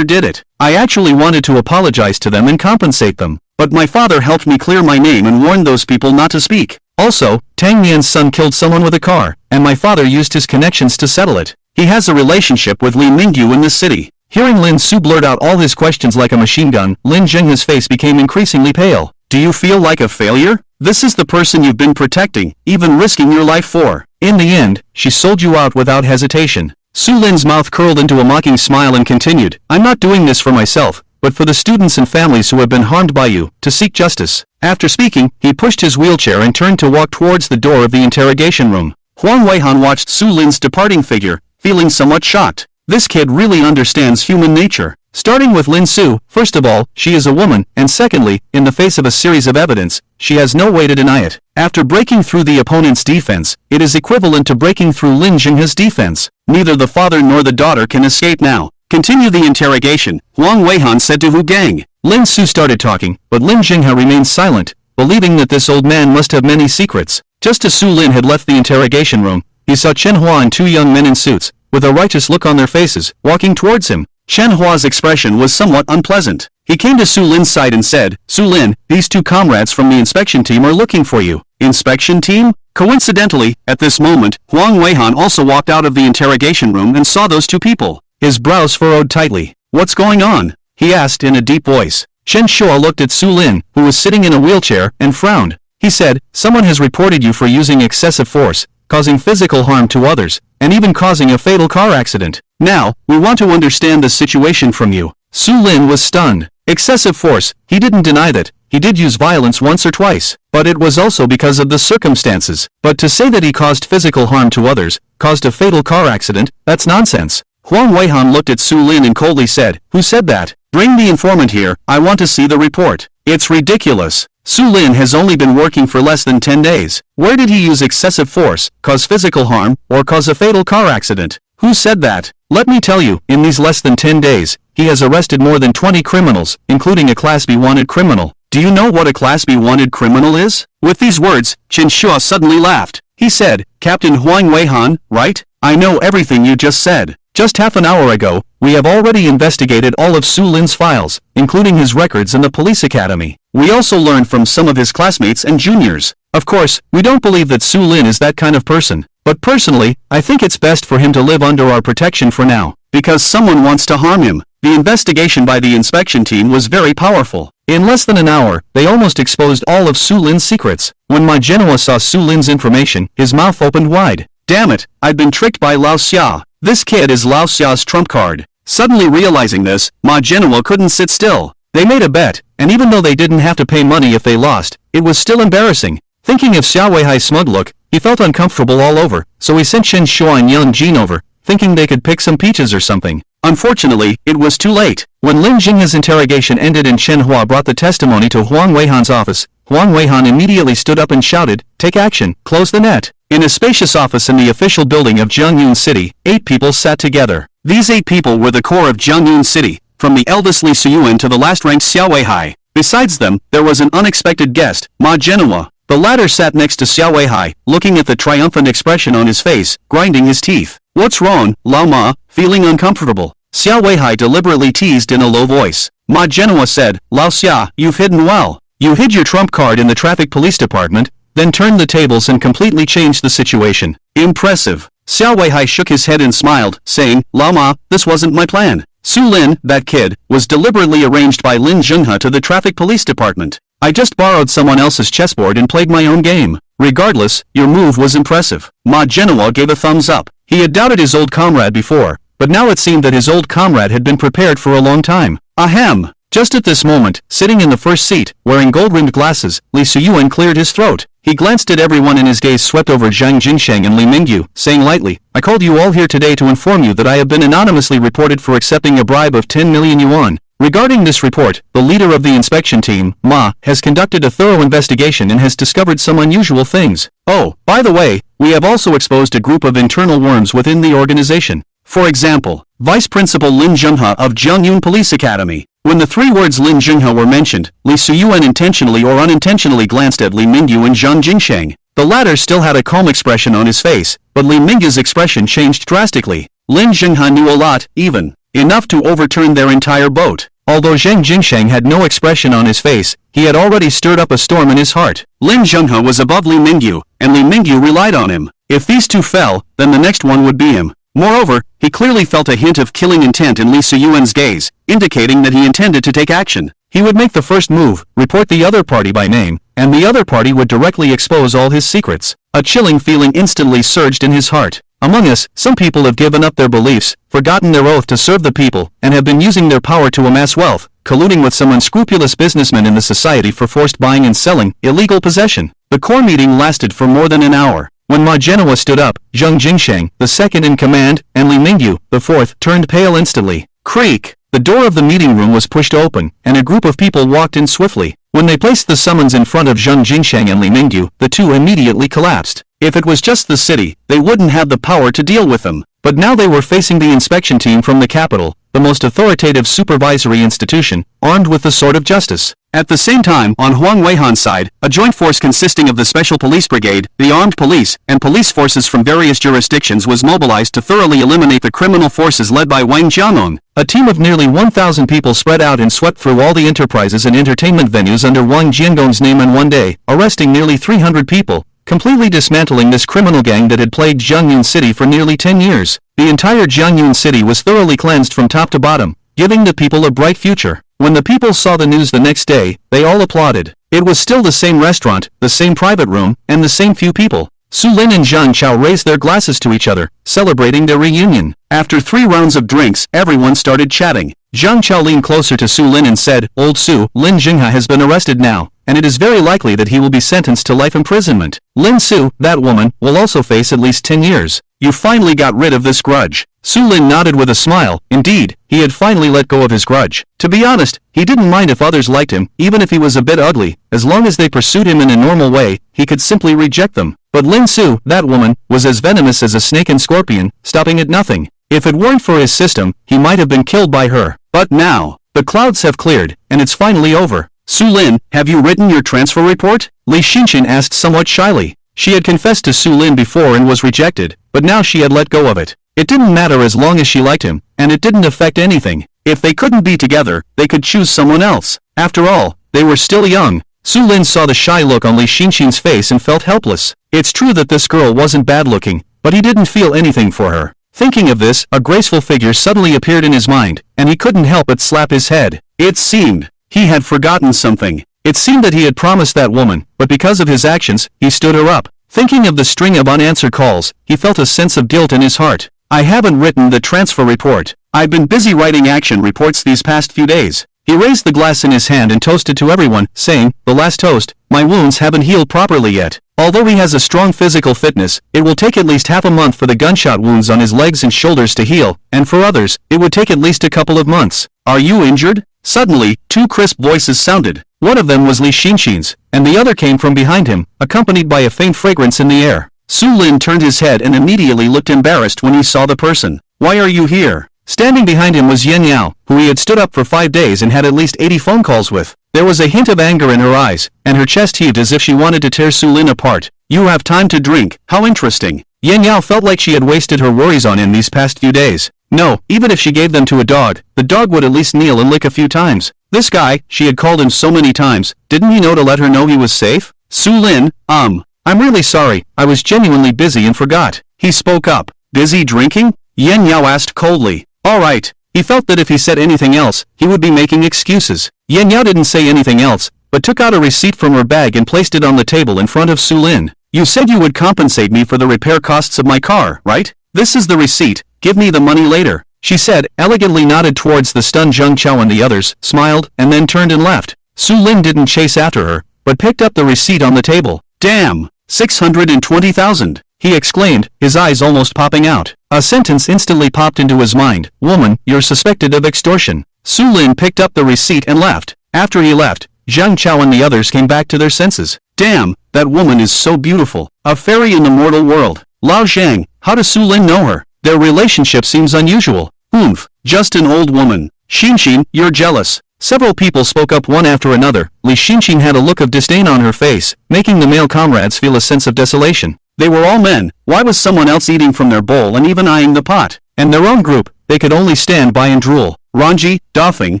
did it. I actually wanted to apologize to them and compensate them, but my father helped me clear my name and warned those people not to speak. Also, Tang Nian's son killed someone with a car, and my father used his connections to settle it. He has a relationship with Li Mingyu in this city. Hearing Lin Su blurt out all his questions like a machine gun, Lin Zhenghe's face became increasingly pale. Do you feel like a failure? This is the person you've been protecting, even risking your life for. In the end, she sold you out without hesitation. Su Lin's mouth curled into a mocking smile and continued, I'm not doing this for myself, but for the students and families who have been harmed by you, to seek justice. After speaking, he pushed his wheelchair and turned to walk towards the door of the interrogation room. Huang Weihan watched Su Lin's departing figure, feeling somewhat shocked. This kid really understands human nature. Starting with Lin Su, first of all, she is a woman, and secondly, in the face of a series of evidence, she has no way to deny it. After breaking through the opponent's defense, it is equivalent to breaking through Lin Jinghe's defense. Neither the father nor the daughter can escape now. Continue the interrogation, Huang Weihan said to Hu Gang. Lin Su started talking, but Lin Jinghe remained silent, believing that this old man must have many secrets. Just as Su Lin had left the interrogation room, he saw Chen Hua and two young men in suits, with a righteous look on their faces, walking towards him. Chen Hua's expression was somewhat unpleasant. He came to Su Lin's side and said, Su Lin, these two comrades from the inspection team are looking for you. Inspection team? Coincidentally, at this moment, Huang Weihan also walked out of the interrogation room and saw those two people. His brows furrowed tightly. What's going on? He asked in a deep voice. Chen Shua looked at Su Lin, who was sitting in a wheelchair, and frowned. He said, someone has reported you for using excessive force, causing physical harm to others, and even causing a fatal car accident. Now, we want to understand the situation from you. Su Lin was stunned. Excessive force, he didn't deny that. He did use violence once or twice, but it was also because of the circumstances. But to say that he caused physical harm to others, caused a fatal car accident, that's nonsense. Huang Weihan looked at Su Lin and coldly said, who said that? Bring the informant here, I want to see the report. It's ridiculous. Su Lin has only been working for less than 10 days. Where did he use excessive force, cause physical harm, or cause a fatal car accident? Who said that? Let me tell you, in these less than 10 days, he has arrested more than 20 criminals, including a Class B wanted criminal. Do you know what a Class B wanted criminal is? With these words, Chen Shua suddenly laughed. He said, Captain Huang Weihan, right? I know everything you just said. Just half an hour ago, we have already investigated all of Su Lin's files, including his records in the police academy. We also learned from some of his classmates and juniors. Of course, we don't believe that Su Lin is that kind of person. But personally, I think it's best for him to live under our protection for now, because someone wants to harm him. The investigation by the inspection team was very powerful. In less than an hour, they almost exposed all of Su Lin's secrets. When Ma Genua saw Su Lin's information, his mouth opened wide. Damn it, I'd been tricked by Lao Xia. This kid is Lao Xia's trump card. Suddenly realizing this, Ma Genua couldn't sit still. They made a bet, and even though they didn't have to pay money if they lost, it was still embarrassing. Thinking of Xia Weihai's smug look, he felt uncomfortable all over, so he sent Chen Shua and Yang Jin over, thinking they could pick some peaches or something. Unfortunately, it was too late. When Lin Jinghe's interrogation ended and Chen Hua brought the testimony to Huang Weihan's office, Huang Weihan immediately stood up and shouted, "Take action, close the net." In a spacious office in the official building of Jiangyun City, 8 people sat together. These 8 people were the core of Jiangyun City, from the eldest Li Suyuan to the last-ranked Xia Weihai. Besides them, there was an unexpected guest, Ma Genua. The latter sat next to Xia Weihai, looking at the triumphant expression on his face, grinding his teeth. "What's wrong, Lao Ma? Feeling uncomfortable?" Xia Weihai deliberately teased in a low voice. Ma Genua said, "Lao Xia, you've hidden well. You hid your trump card in the traffic police department, then turned the tables and completely changed the situation. Impressive." Xia Weihai shook his head and smiled, saying, "Lao Ma, this wasn't my plan. Su Lin, that kid, was deliberately arranged by Lin Jinghe to the traffic police department. I just borrowed someone else's chessboard and played my own game. Regardless, your move was impressive." Ma Genua gave a thumbs up. He had doubted his old comrade before, but now it seemed that his old comrade had been prepared for a long time. Ahem! Just at this moment, sitting in the first seat, wearing gold-rimmed glasses, Li Suyuan cleared his throat. He glanced at everyone and his gaze swept over Zhang Jinsheng and Li Mingyu, saying lightly, "I called you all here today to inform you that I have been anonymously reported for accepting a bribe of 10 million yuan. Regarding this report, the leader of the inspection team, Ma, has conducted a thorough investigation and has discovered some unusual things. Oh, by the way, we have also exposed a group of internal worms within the organization. For example, Vice Principal Lin Jinghe of Jiangyun Police Academy." When the 3 words Lin Jinghe were mentioned, Li Suyuan intentionally or unintentionally glanced at Li Mingyu and Zhang Jinsheng. The latter still had a calm expression on his face, but Li Mingyu's expression changed drastically. Lin Jinghe knew a lot, even enough to overturn their entire boat. Although Zhang Jinsheng had no expression on his face, he had already stirred up a storm in his heart. Lin Jinghe was above Li Mingyu, and Li Mingyu relied on him. If these two fell, then the next one would be him. Moreover, he clearly felt a hint of killing intent in Li Suyuan's gaze, indicating that he intended to take action. He would make the first move, report the other party by name, and the other party would directly expose all his secrets. A chilling feeling instantly surged in his heart. Among us, some people have given up their beliefs, forgotten their oath to serve the people, and have been using their power to amass wealth, colluding with some unscrupulous businessmen in the society for forced buying and selling, illegal possession. The core meeting lasted for more than an hour. When Ma Genua stood up, Zhang Jinsheng, the second in command, and Li Mingyu, the fourth, turned pale instantly. Creak! The door of the meeting room was pushed open, and a group of people walked in swiftly. When they placed the summons in front of Zheng Jingsheng and Li Mingyu, the two immediately collapsed. If it was just the city, they wouldn't have the power to deal with them. But now they were facing the inspection team from the capital, the most authoritative supervisory institution, armed with the sword of justice. At the same time, on Huang Weihan's side, a joint force consisting of the Special Police Brigade, the Armed Police, and police forces from various jurisdictions was mobilized to thoroughly eliminate the criminal forces led by Wang Jianong. A team of nearly 1,000 people spread out and swept through all the enterprises and entertainment venues under Wang Jiangong's name in one day, arresting nearly 300 people, completely dismantling this criminal gang that had plagued Jiangyun City for nearly 10 years. The entire Jiangyun City was thoroughly cleansed from top to bottom, giving the people a bright future. When the people saw the news the next day, they all applauded. It was still the same restaurant, the same private room, and the same few people. Su Lin and Zhang Chao raised their glasses to each other, celebrating their reunion. After 3 rounds of drinks, everyone started chatting. Zhang Chao leaned closer to Su Lin and said, "Old Su, Lin Jingha has been arrested now, and it is very likely that he will be sentenced to life imprisonment. Lin Su, that woman, will also face at least 10 years. You finally got rid of this grudge." Su Lin nodded with a smile. Indeed, he had finally let go of his grudge. To be honest, he didn't mind if others liked him, even if he was a bit ugly. As long as they pursued him in a normal way, he could simply reject them. But Lin Su, that woman, was as venomous as a snake and scorpion, stopping at nothing. If it weren't for his system, he might have been killed by her. But now, the clouds have cleared, and it's finally over. "Su Lin, have you written your transfer report?" Li Xinxin asked somewhat shyly. She had confessed to Su Lin before and was rejected, but now she had let go of it. It didn't matter as long as she liked him, and it didn't affect anything. If they couldn't be together, they could choose someone else. After all, they were still young. Su Lin saw the shy look on Li Xinxin's face and felt helpless. It's true that this girl wasn't bad-looking, but he didn't feel anything for her. Thinking of this, a graceful figure suddenly appeared in his mind, and he couldn't help but slap his head. It seemed he had forgotten something. It seemed that he had promised that woman, but because of his actions, he stood her up. Thinking of the string of unanswered calls, he felt a sense of guilt in his heart. "I haven't written the transfer report. I've been busy writing action reports these past few days." He raised the glass in his hand and toasted to everyone, saying, "The last toast, my wounds haven't healed properly yet." Although he has a strong physical fitness, it will take at least half a month for the gunshot wounds on his legs and shoulders to heal, and for others, it would take at least a couple of months. "Are you injured?" Suddenly, 2 crisp voices sounded. One of them was Li Xinxin's, and the other came from behind him, accompanied by a faint fragrance in the air. Su Lin turned his head and immediately looked embarrassed when he saw the person. "Why are you here?" Standing behind him was Yan Yao, who he had stood up for 5 days and had at least 80 phone calls with. There was a hint of anger in her eyes, and her chest heaved as if she wanted to tear Su Lin apart. "You have time to drink, how interesting." Yan Yao felt like she had wasted her worries on him these past few days. No, even if she gave them to a dog, the dog would at least kneel and lick a few times. This guy, she had called him so many times, didn't he know to let her know he was safe? "Su Lin, I'm really sorry, I was genuinely busy and forgot." He spoke up. "Busy drinking?" Yan Yao asked coldly. "All right." He felt that if he said anything else, he would be making excuses. Yan Yao didn't say anything else, but took out a receipt from her bag and placed it on the table in front of Su Lin. "You said you would compensate me for the repair costs of my car, right? This is the receipt, give me the money later," she said, elegantly nodded towards the stunned Zheng Chao and the others, smiled, and then turned and left. Su Lin didn't chase after her, but picked up the receipt on the table. "Damn, 620,000. He exclaimed, his eyes almost popping out. A sentence instantly popped into his mind. "Woman, you're suspected of extortion." Su Lin picked up the receipt and left. After he left, Zhang Chao and the others came back to their senses. "Damn, that woman is so beautiful. A fairy in the mortal world." "Lao Zhang, how does Su Lin know her? Their relationship seems unusual." "Oomph, just an old woman." "Xinxin, you're jealous." Several people spoke up one after another. Li Xinxin had a look of disdain on her face, making the male comrades feel a sense of desolation. They were all men. Why was someone else eating from their bowl and even eyeing the pot? And their own group, they could only stand by and drool. "Ranji, Dafeng,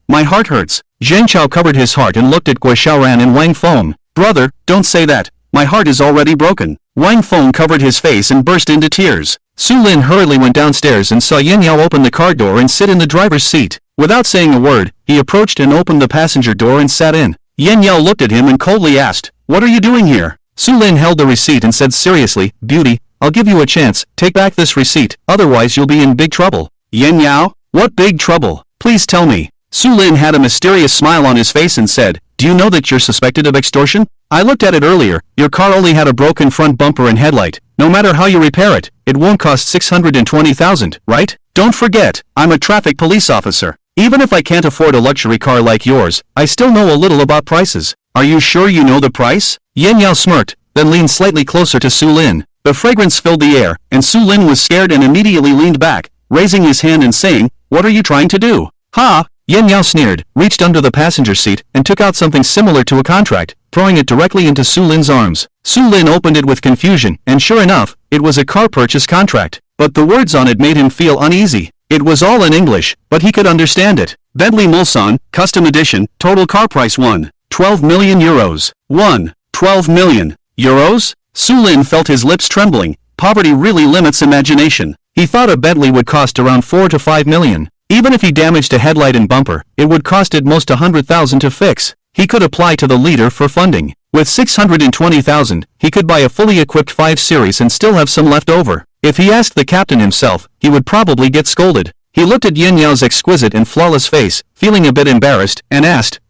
my heart hurts." Zhang Chao covered his heart and looked at Gui Xiaoran and Wang Feng. "Brother, don't say that. My heart is already broken." Wang Feng covered his face and burst into tears. Su Lin hurriedly went downstairs and saw Yan Yao open the car door and sit in the driver's seat. Without saying a word, he approached and opened the passenger door and sat in. Yan Yao looked at him and coldly asked, "What are you doing here?" Su Lin held the receipt and said seriously, "Beauty, I'll give you a chance, take back this receipt, otherwise you'll be in big trouble." "Yan Yao? What big trouble? Please tell me." Su Lin had a mysterious smile on his face and said, "Do you know that you're suspected of extortion? I looked at it earlier, your car only had a broken front bumper and headlight. No matter how you repair it, it won't cost 620,000, right? Don't forget, I'm a traffic police officer. Even if I can't afford a luxury car like yours, I still know a little about prices. Are you sure you know the price? Yan Yao smirked, then leaned slightly closer to Su Lin. The fragrance filled the air, and Su Lin was scared and immediately leaned back, raising his hand and saying, "What are you trying to do?" "Ha!" Yan Yao sneered, reached under the passenger seat, and took out something similar to a contract, throwing it directly into Su Lin's arms. Su Lin opened it with confusion, and sure enough, it was a car purchase contract. But the words on it made him feel uneasy. It was all in English, but he could understand it. Bentley Mulsanne, Custom Edition, total car price 1.12 million euros. 1.12 million euros? Su Lin felt his lips trembling. Poverty really limits imagination. He thought a Bentley would cost around 4 to 5 million. Even if he damaged a headlight and bumper, it would cost at most 100,000 to fix. He could apply to the leader for funding. With 620,000, he could buy a fully equipped 5 Series and still have some left over. If he asked the captain himself, he would probably get scolded. He looked at Yan Yao's exquisite and flawless face, feeling a bit embarrassed, and asked,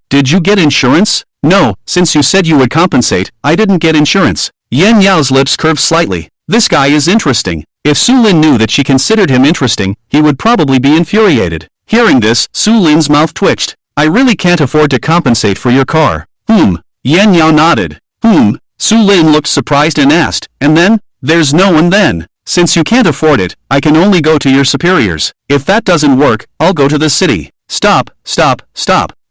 did you get insurance? No, since you said you would compensate, I didn't get insurance. Yan Yao's lips curved slightly. This guy is interesting. If Su Lin knew that she considered him interesting, he would probably be infuriated. Hearing this, Su Lin's mouth twitched. I really can't afford to compensate for your car. Yan Yao nodded. Su Lin looked surprised and asked, and then? There's no one then. Since you can't afford it, I can only go to your superiors. If that doesn't work, I'll go to the city. Stop.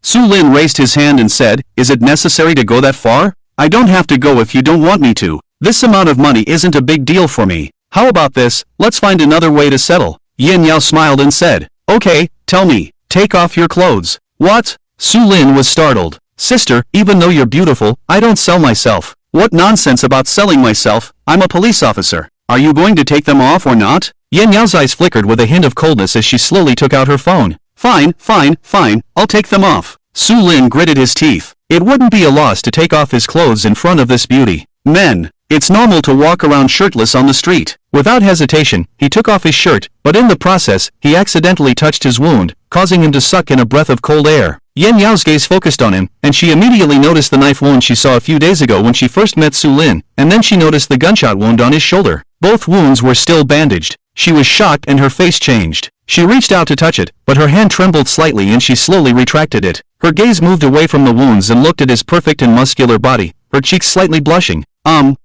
Su Lin raised his hand and said, is it necessary to go that far? I don't have to go if you don't want me to. This amount of money isn't a big deal for me. How about this, let's find another way to settle. Yan Yao smiled and said, okay, tell me, take off your clothes. What? Su Lin was startled. Sister, even though you're beautiful, I don't sell myself. What nonsense about selling myself? I'm a police officer. Are you going to take them off or not? Yan Yao's eyes flickered with a hint of coldness as she slowly took out her phone. Fine, I'll take them off. Su Lin gritted his teeth. It wouldn't be a loss to take off his clothes in front of this beauty. Men. It's normal to walk around shirtless on the street. Without hesitation, he took off his shirt, but in the process, he accidentally touched his wound, causing him to suck in a breath of cold air. Yan Yao's gaze focused on him, and she immediately noticed the knife wound she saw a few days ago when she first met Su Lin, and then she noticed the gunshot wound on his shoulder. Both wounds were still bandaged. She was shocked and her face changed. She reached out to touch it, but her hand trembled slightly and she slowly retracted it. Her gaze moved away from the wounds and looked at his perfect and muscular body, her cheeks slightly blushing.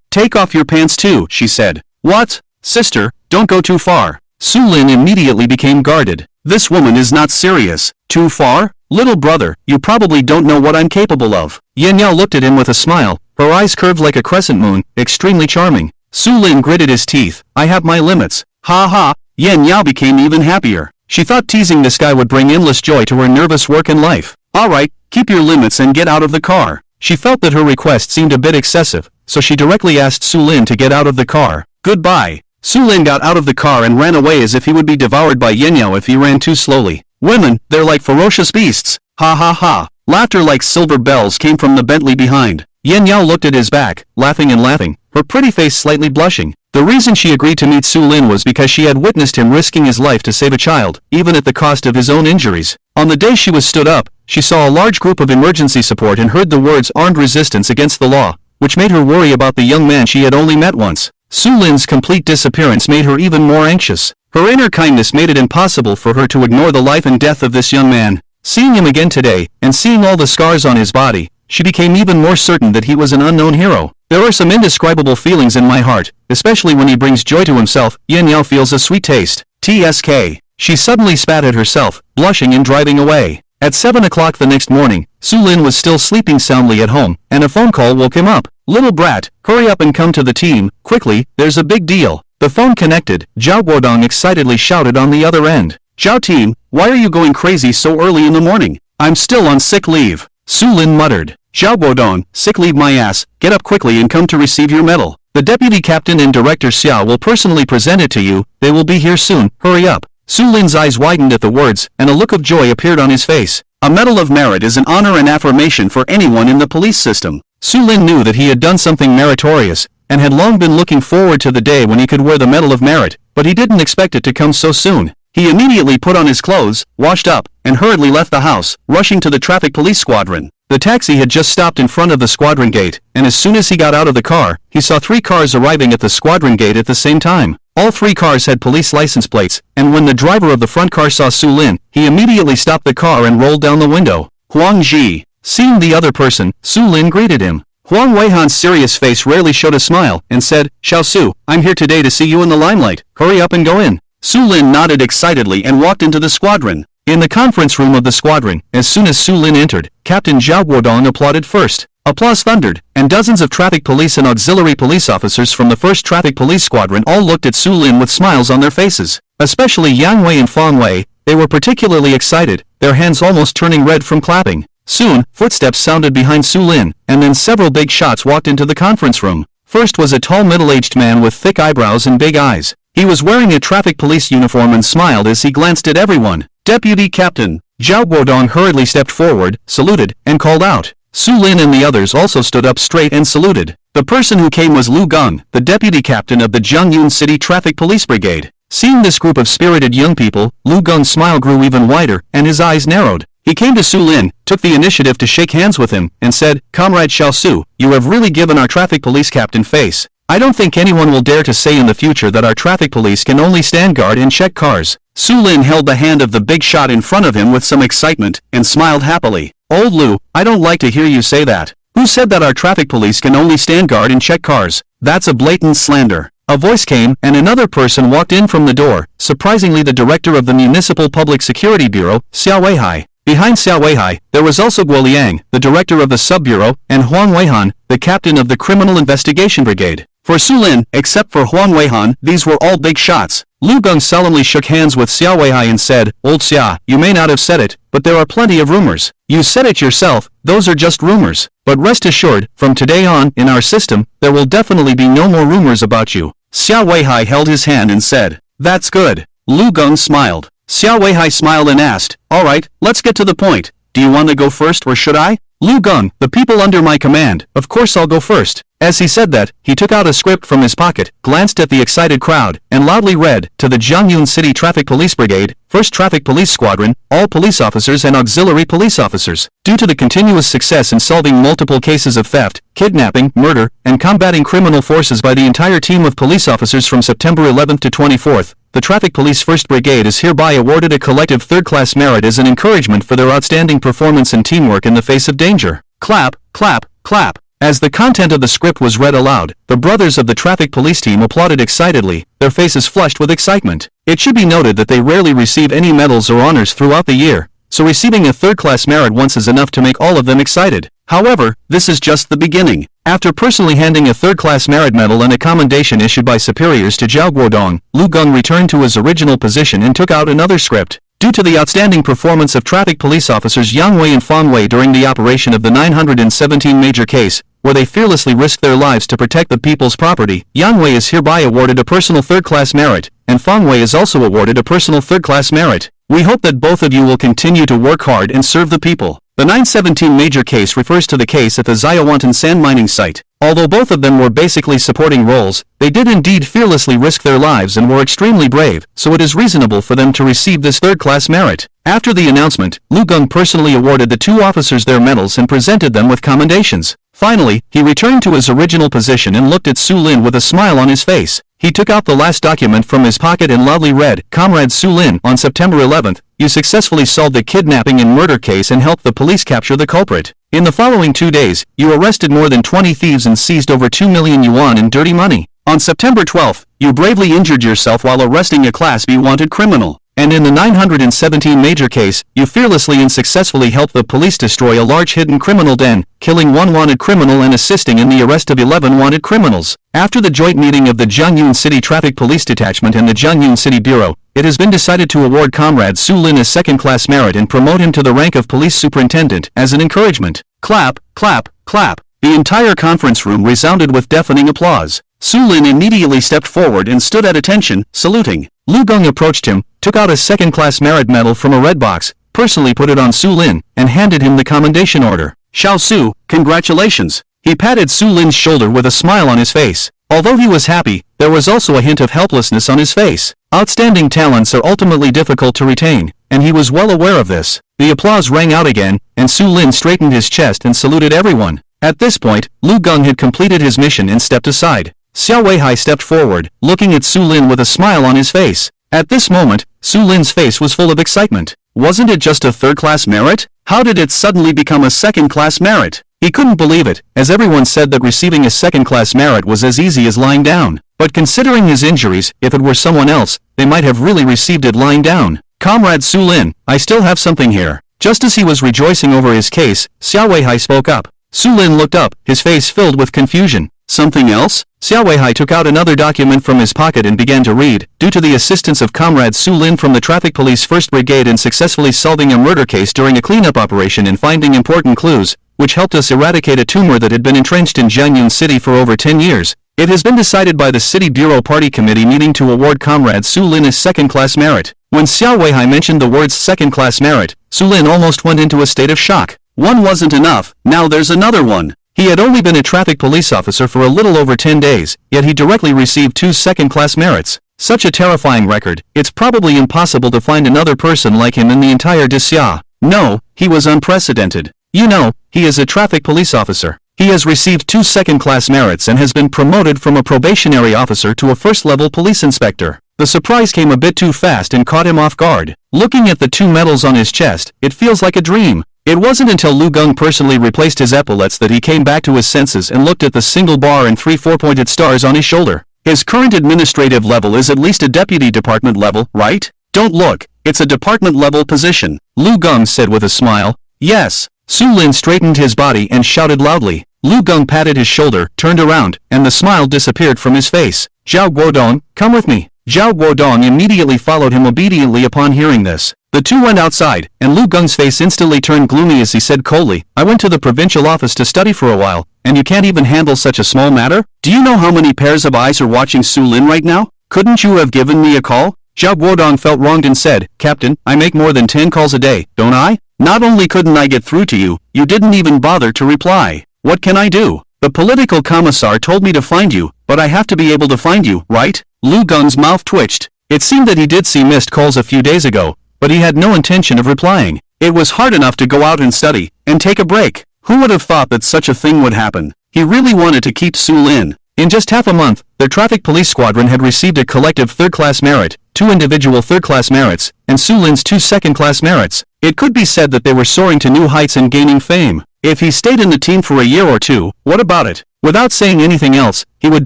Take off your pants too, she said. What? Sister, don't go too far. Su Lin immediately became guarded. This woman is not serious. Too far? Little brother, you probably don't know what I'm capable of. Yan Yao looked at him with a smile, her eyes curved like a crescent moon, extremely charming. Su Lin gritted his teeth. I have my limits. Ha ha. Yan Yao became even happier. She thought teasing this guy would bring endless joy to her nervous work and life. Alright, keep your limits and get out of the car. She felt that her request seemed a bit excessive, so she directly asked Su Lin to get out of the car. Goodbye. Su Lin got out of the car and ran away as if he would be devoured by Yan Yao if he ran too slowly. Women, they're like ferocious beasts. Ha ha ha. Laughter like silver bells came from the Bentley behind. Yan Yao looked at his back, laughing and laughing, her pretty face slightly blushing. The reason she agreed to meet Su Lin was because she had witnessed him risking his life to save a child, even at the cost of his own injuries. On the day she was stood up, she saw a large group of emergency support and heard the words armed resistance against the law, which made her worry about the young man she had only met once. Su Lin's complete disappearance made her even more anxious. Her inner kindness made it impossible for her to ignore the life and death of this young man. Seeing him again today, and seeing all the scars on his body, she became even more certain that he was an unknown hero. There are some indescribable feelings in my heart, especially when he brings joy to himself. Yan Yao feels a sweet taste. TSK. She suddenly spat at herself, blushing and driving away. At 7 o'clock the next morning, Su Lin was still sleeping soundly at home, and a phone call woke him up. Little brat, hurry up and come to the team, quickly, there's a big deal. The phone connected. Zhao Guodong excitedly shouted on the other end. Zhao team, why are you going crazy so early in the morning? I'm still on sick leave. Su Lin muttered. Zhao Guodong, sick leave my ass, get up quickly and come to receive your medal. The deputy captain and director Xiao will personally present it to you, they will be here soon, hurry up. Su Lin's eyes widened at the words, and a look of joy appeared on his face. A Medal of Merit is an honor and affirmation for anyone in the police system. Su Lin knew that he had done something meritorious, and had long been looking forward to the day when he could wear the Medal of Merit, but he didn't expect it to come so soon. He immediately put on his clothes, washed up, and hurriedly left the house, rushing to the traffic police squadron. The taxi had just stopped in front of the squadron gate, and as soon as he got out of the car, he saw 3 cars arriving at the squadron gate at the same time. All 3 cars had police license plates, and when the driver of the front car saw Su Lin, he immediately stopped the car and rolled down the window. Huang Ji. Seeing the other person, Su Lin greeted him. Huang Weihan's serious face rarely showed a smile, and said, Xiao Su, I'm here today to see you in the limelight. Hurry up and go in. Su Lin nodded excitedly and walked into the squadron. In the conference room of the squadron, as soon as Su Lin entered, Captain Zhao Guodong applauded first. Applause thundered, and dozens of traffic police and auxiliary police officers from the 1st Traffic Police Squadron all looked at Su Lin with smiles on their faces. Especially Yang Wei and Fang Wei, they were particularly excited, their hands almost turning red from clapping. Soon, footsteps sounded behind Su Lin, and then several big shots walked into the conference room. First was a tall middle-aged man with thick eyebrows and big eyes. He was wearing a traffic police uniform and smiled as he glanced at everyone. Deputy Captain Zhao Guodong hurriedly stepped forward, saluted, and called out. Su Lin and the others also stood up straight and saluted. The person who came was Lu Geng, the deputy captain of the Zhengyun City Traffic Police Brigade. Seeing this group of spirited young people, Lu Geng's smile grew even wider, and his eyes narrowed. He came to Su Lin, took the initiative to shake hands with him, and said, Comrade Xiao Su, you have really given our traffic police captain face. I don't think anyone will dare to say in the future that our traffic police can only stand guard and check cars. Su Lin held the hand of the big shot in front of him with some excitement, and smiled happily. Old Lu, I don't like to hear you say that. Who said that our traffic police can only stand guard and check cars? That's a blatant slander. A voice came, and another person walked in from the door, surprisingly the director of the Municipal Public Security Bureau, Xiao Weihai. Behind Xiao Weihai, there was also Guo Liang, the director of the Sub-Bureau, and Huang Weihan, the captain of the Criminal Investigation Brigade. For Su Lin, except for Huang Weihan, these were all big shots. Lu Geng solemnly shook hands with Xiao Weihai and said, Old Xia, you may not have said it, but there are plenty of rumors. You said it yourself, those are just rumors. But rest assured, from today on, in our system, there will definitely be no more rumors about you. Xiao Weihai held his hand and said, That's good. Lu Geng smiled. Xiao Weihai smiled and asked, Alright, let's get to the point. Do you want to go first or should I? Lu Geng, the people under my command, of course I'll go first. As he said that, he took out a script from his pocket, glanced at the excited crowd, and loudly read, to the Zhengyun City Traffic Police Brigade, 1st Traffic Police Squadron, all police officers and auxiliary police officers. Due to the continuous success in solving multiple cases of theft, kidnapping, murder, and combating criminal forces by the entire team of police officers from September 11th to 24th, the Traffic Police 1st Brigade is hereby awarded a collective third-class merit as an encouragement for their outstanding performance and teamwork in the face of danger. Clap, clap, clap. As the content of the script was read aloud, the brothers of the traffic police team applauded excitedly, their faces flushed with excitement. It should be noted that they rarely receive any medals or honors throughout the year, so receiving a third-class merit once is enough to make all of them excited. However, this is just the beginning. After personally handing a third-class merit medal and a commendation issued by superiors to Zhao Guodong, Lu Geng returned to his original position and took out another script. Due to the outstanding performance of traffic police officers Yang Wei and Fang Wei during the operation of the 917 major case, where they fearlessly risked their lives to protect the people's property, Yang Wei is hereby awarded a personal third-class merit, and Fang Wei is also awarded a personal third-class merit. We hope that both of you will continue to work hard and serve the people. The 917 major case refers to the case at the Xiaowantan sand mining site. Although both of them were basically supporting roles, they did indeed fearlessly risk their lives and were extremely brave, so it is reasonable for them to receive this third-class merit. After the announcement, Lu Geng personally awarded the two officers their medals and presented them with commendations. Finally, he returned to his original position and looked at Su Lin with a smile on his face. He took out the last document from his pocket and loudly read, Comrade Su Lin, on September 11th, you successfully solved the kidnapping and murder case and helped the police capture the culprit. In the following 2 days, you arrested more than 20 thieves and seized over 2 million yuan in dirty money. On September 12th, you bravely injured yourself while arresting a Class B wanted criminal. And in the 917 major case, you fearlessly and successfully helped the police destroy a large hidden criminal den, killing 1 wanted criminal and assisting in the arrest of 11 wanted criminals. After the joint meeting of the Zhengyun City Traffic Police Detachment and the Zhengyun City Bureau, it has been decided to award Comrade Su Lin a second-class merit and promote him to the rank of police superintendent as an encouragement. Clap, clap, clap. The entire conference room resounded with deafening applause. Su Lin immediately stepped forward and stood at attention, saluting. Lu Geng approached him, took out a second-class merit medal from a red box, personally put it on Su Lin, and handed him the commendation order. Xiao Su, congratulations. He patted Su Lin's shoulder with a smile on his face. Although he was happy, there was also a hint of helplessness on his face. Outstanding talents are ultimately difficult to retain, and he was well aware of this. The applause rang out again, and Su Lin straightened his chest and saluted everyone. At this point, Lu Geng had completed his mission and stepped aside. Xiao Weihai stepped forward, looking at Su Lin with a smile on his face. At this moment, Su Lin's face was full of excitement. Wasn't it just a third-class merit? How did it suddenly become a second-class merit? He couldn't believe it, as everyone said that receiving a second-class merit was as easy as lying down. But considering his injuries, if it were someone else, they might have really received it lying down. Comrade Su Lin, I still have something here. Just as he was rejoicing over his case, Xiao Weihai spoke up. Su Lin looked up, his face filled with confusion. Something else? Xiao Weihai took out another document from his pocket and began to read. Due to the assistance of Comrade Su Lin from the Traffic Police 1st Brigade in successfully solving a murder case during a cleanup operation and finding important clues, which helped us eradicate a tumor that had been entrenched in Jianyun City for over 10 years, it has been decided by the City Bureau Party Committee meeting to award Comrade Su Lin a second-class merit. When Xiao Weihai mentioned the words second-class merit, Su Lin almost went into a state of shock. One wasn't enough, now there's another one. He had only been a traffic police officer for a little over 10 days, yet he directly received 2 second-class merits. Such a terrifying record, it's probably impossible to find another person like him in the entire Xia. No, he was unprecedented. You know, he is a traffic police officer. He has received 2 second-class merits and has been promoted from a probationary officer to a first-level police inspector. The surprise came a bit too fast and caught him off guard. Looking at the 2 medals on his chest, it feels like a dream. It wasn't until Lu Geng personally replaced his epaulets that he came back to his senses and looked at the single bar and 3 4-pointed stars on his shoulder. His current administrative level is at least a deputy department level, right? Don't look, it's a department level position, Lu Geng said with a smile. Yes. Su Lin straightened his body and shouted loudly. Lu Geng patted his shoulder, turned around, and the smile disappeared from his face. Zhao Guodong, come with me. Zhao Guodong immediately followed him obediently upon hearing this. The two went outside, and Lu Geng's face instantly turned gloomy as he said coldly, I went to the provincial office to study for a while, and you can't even handle such a small matter? Do you know how many pairs of eyes are watching Su Lin right now? Couldn't you have given me a call? Zhao Guodong felt wronged and said, Captain, I make more than 10 calls a day, don't I? Not only couldn't I get through to you, you didn't even bother to reply. What can I do? The political commissar told me to find you, but I have to be able to find you, right? Lu Geng's mouth twitched. It seemed that he did see missed calls a few days ago, but he had no intention of replying. It was hard enough to go out and study, and take a break. Who would have thought that such a thing would happen? He really wanted to keep Su Lin. In just half a month, their traffic police squadron had received a collective third-class merit, 2 individual third-class merits, and Su Lin's 2 second-class merits. It could be said that they were soaring to new heights and gaining fame. If he stayed in the team for a year or two, what about it? Without saying anything else, he would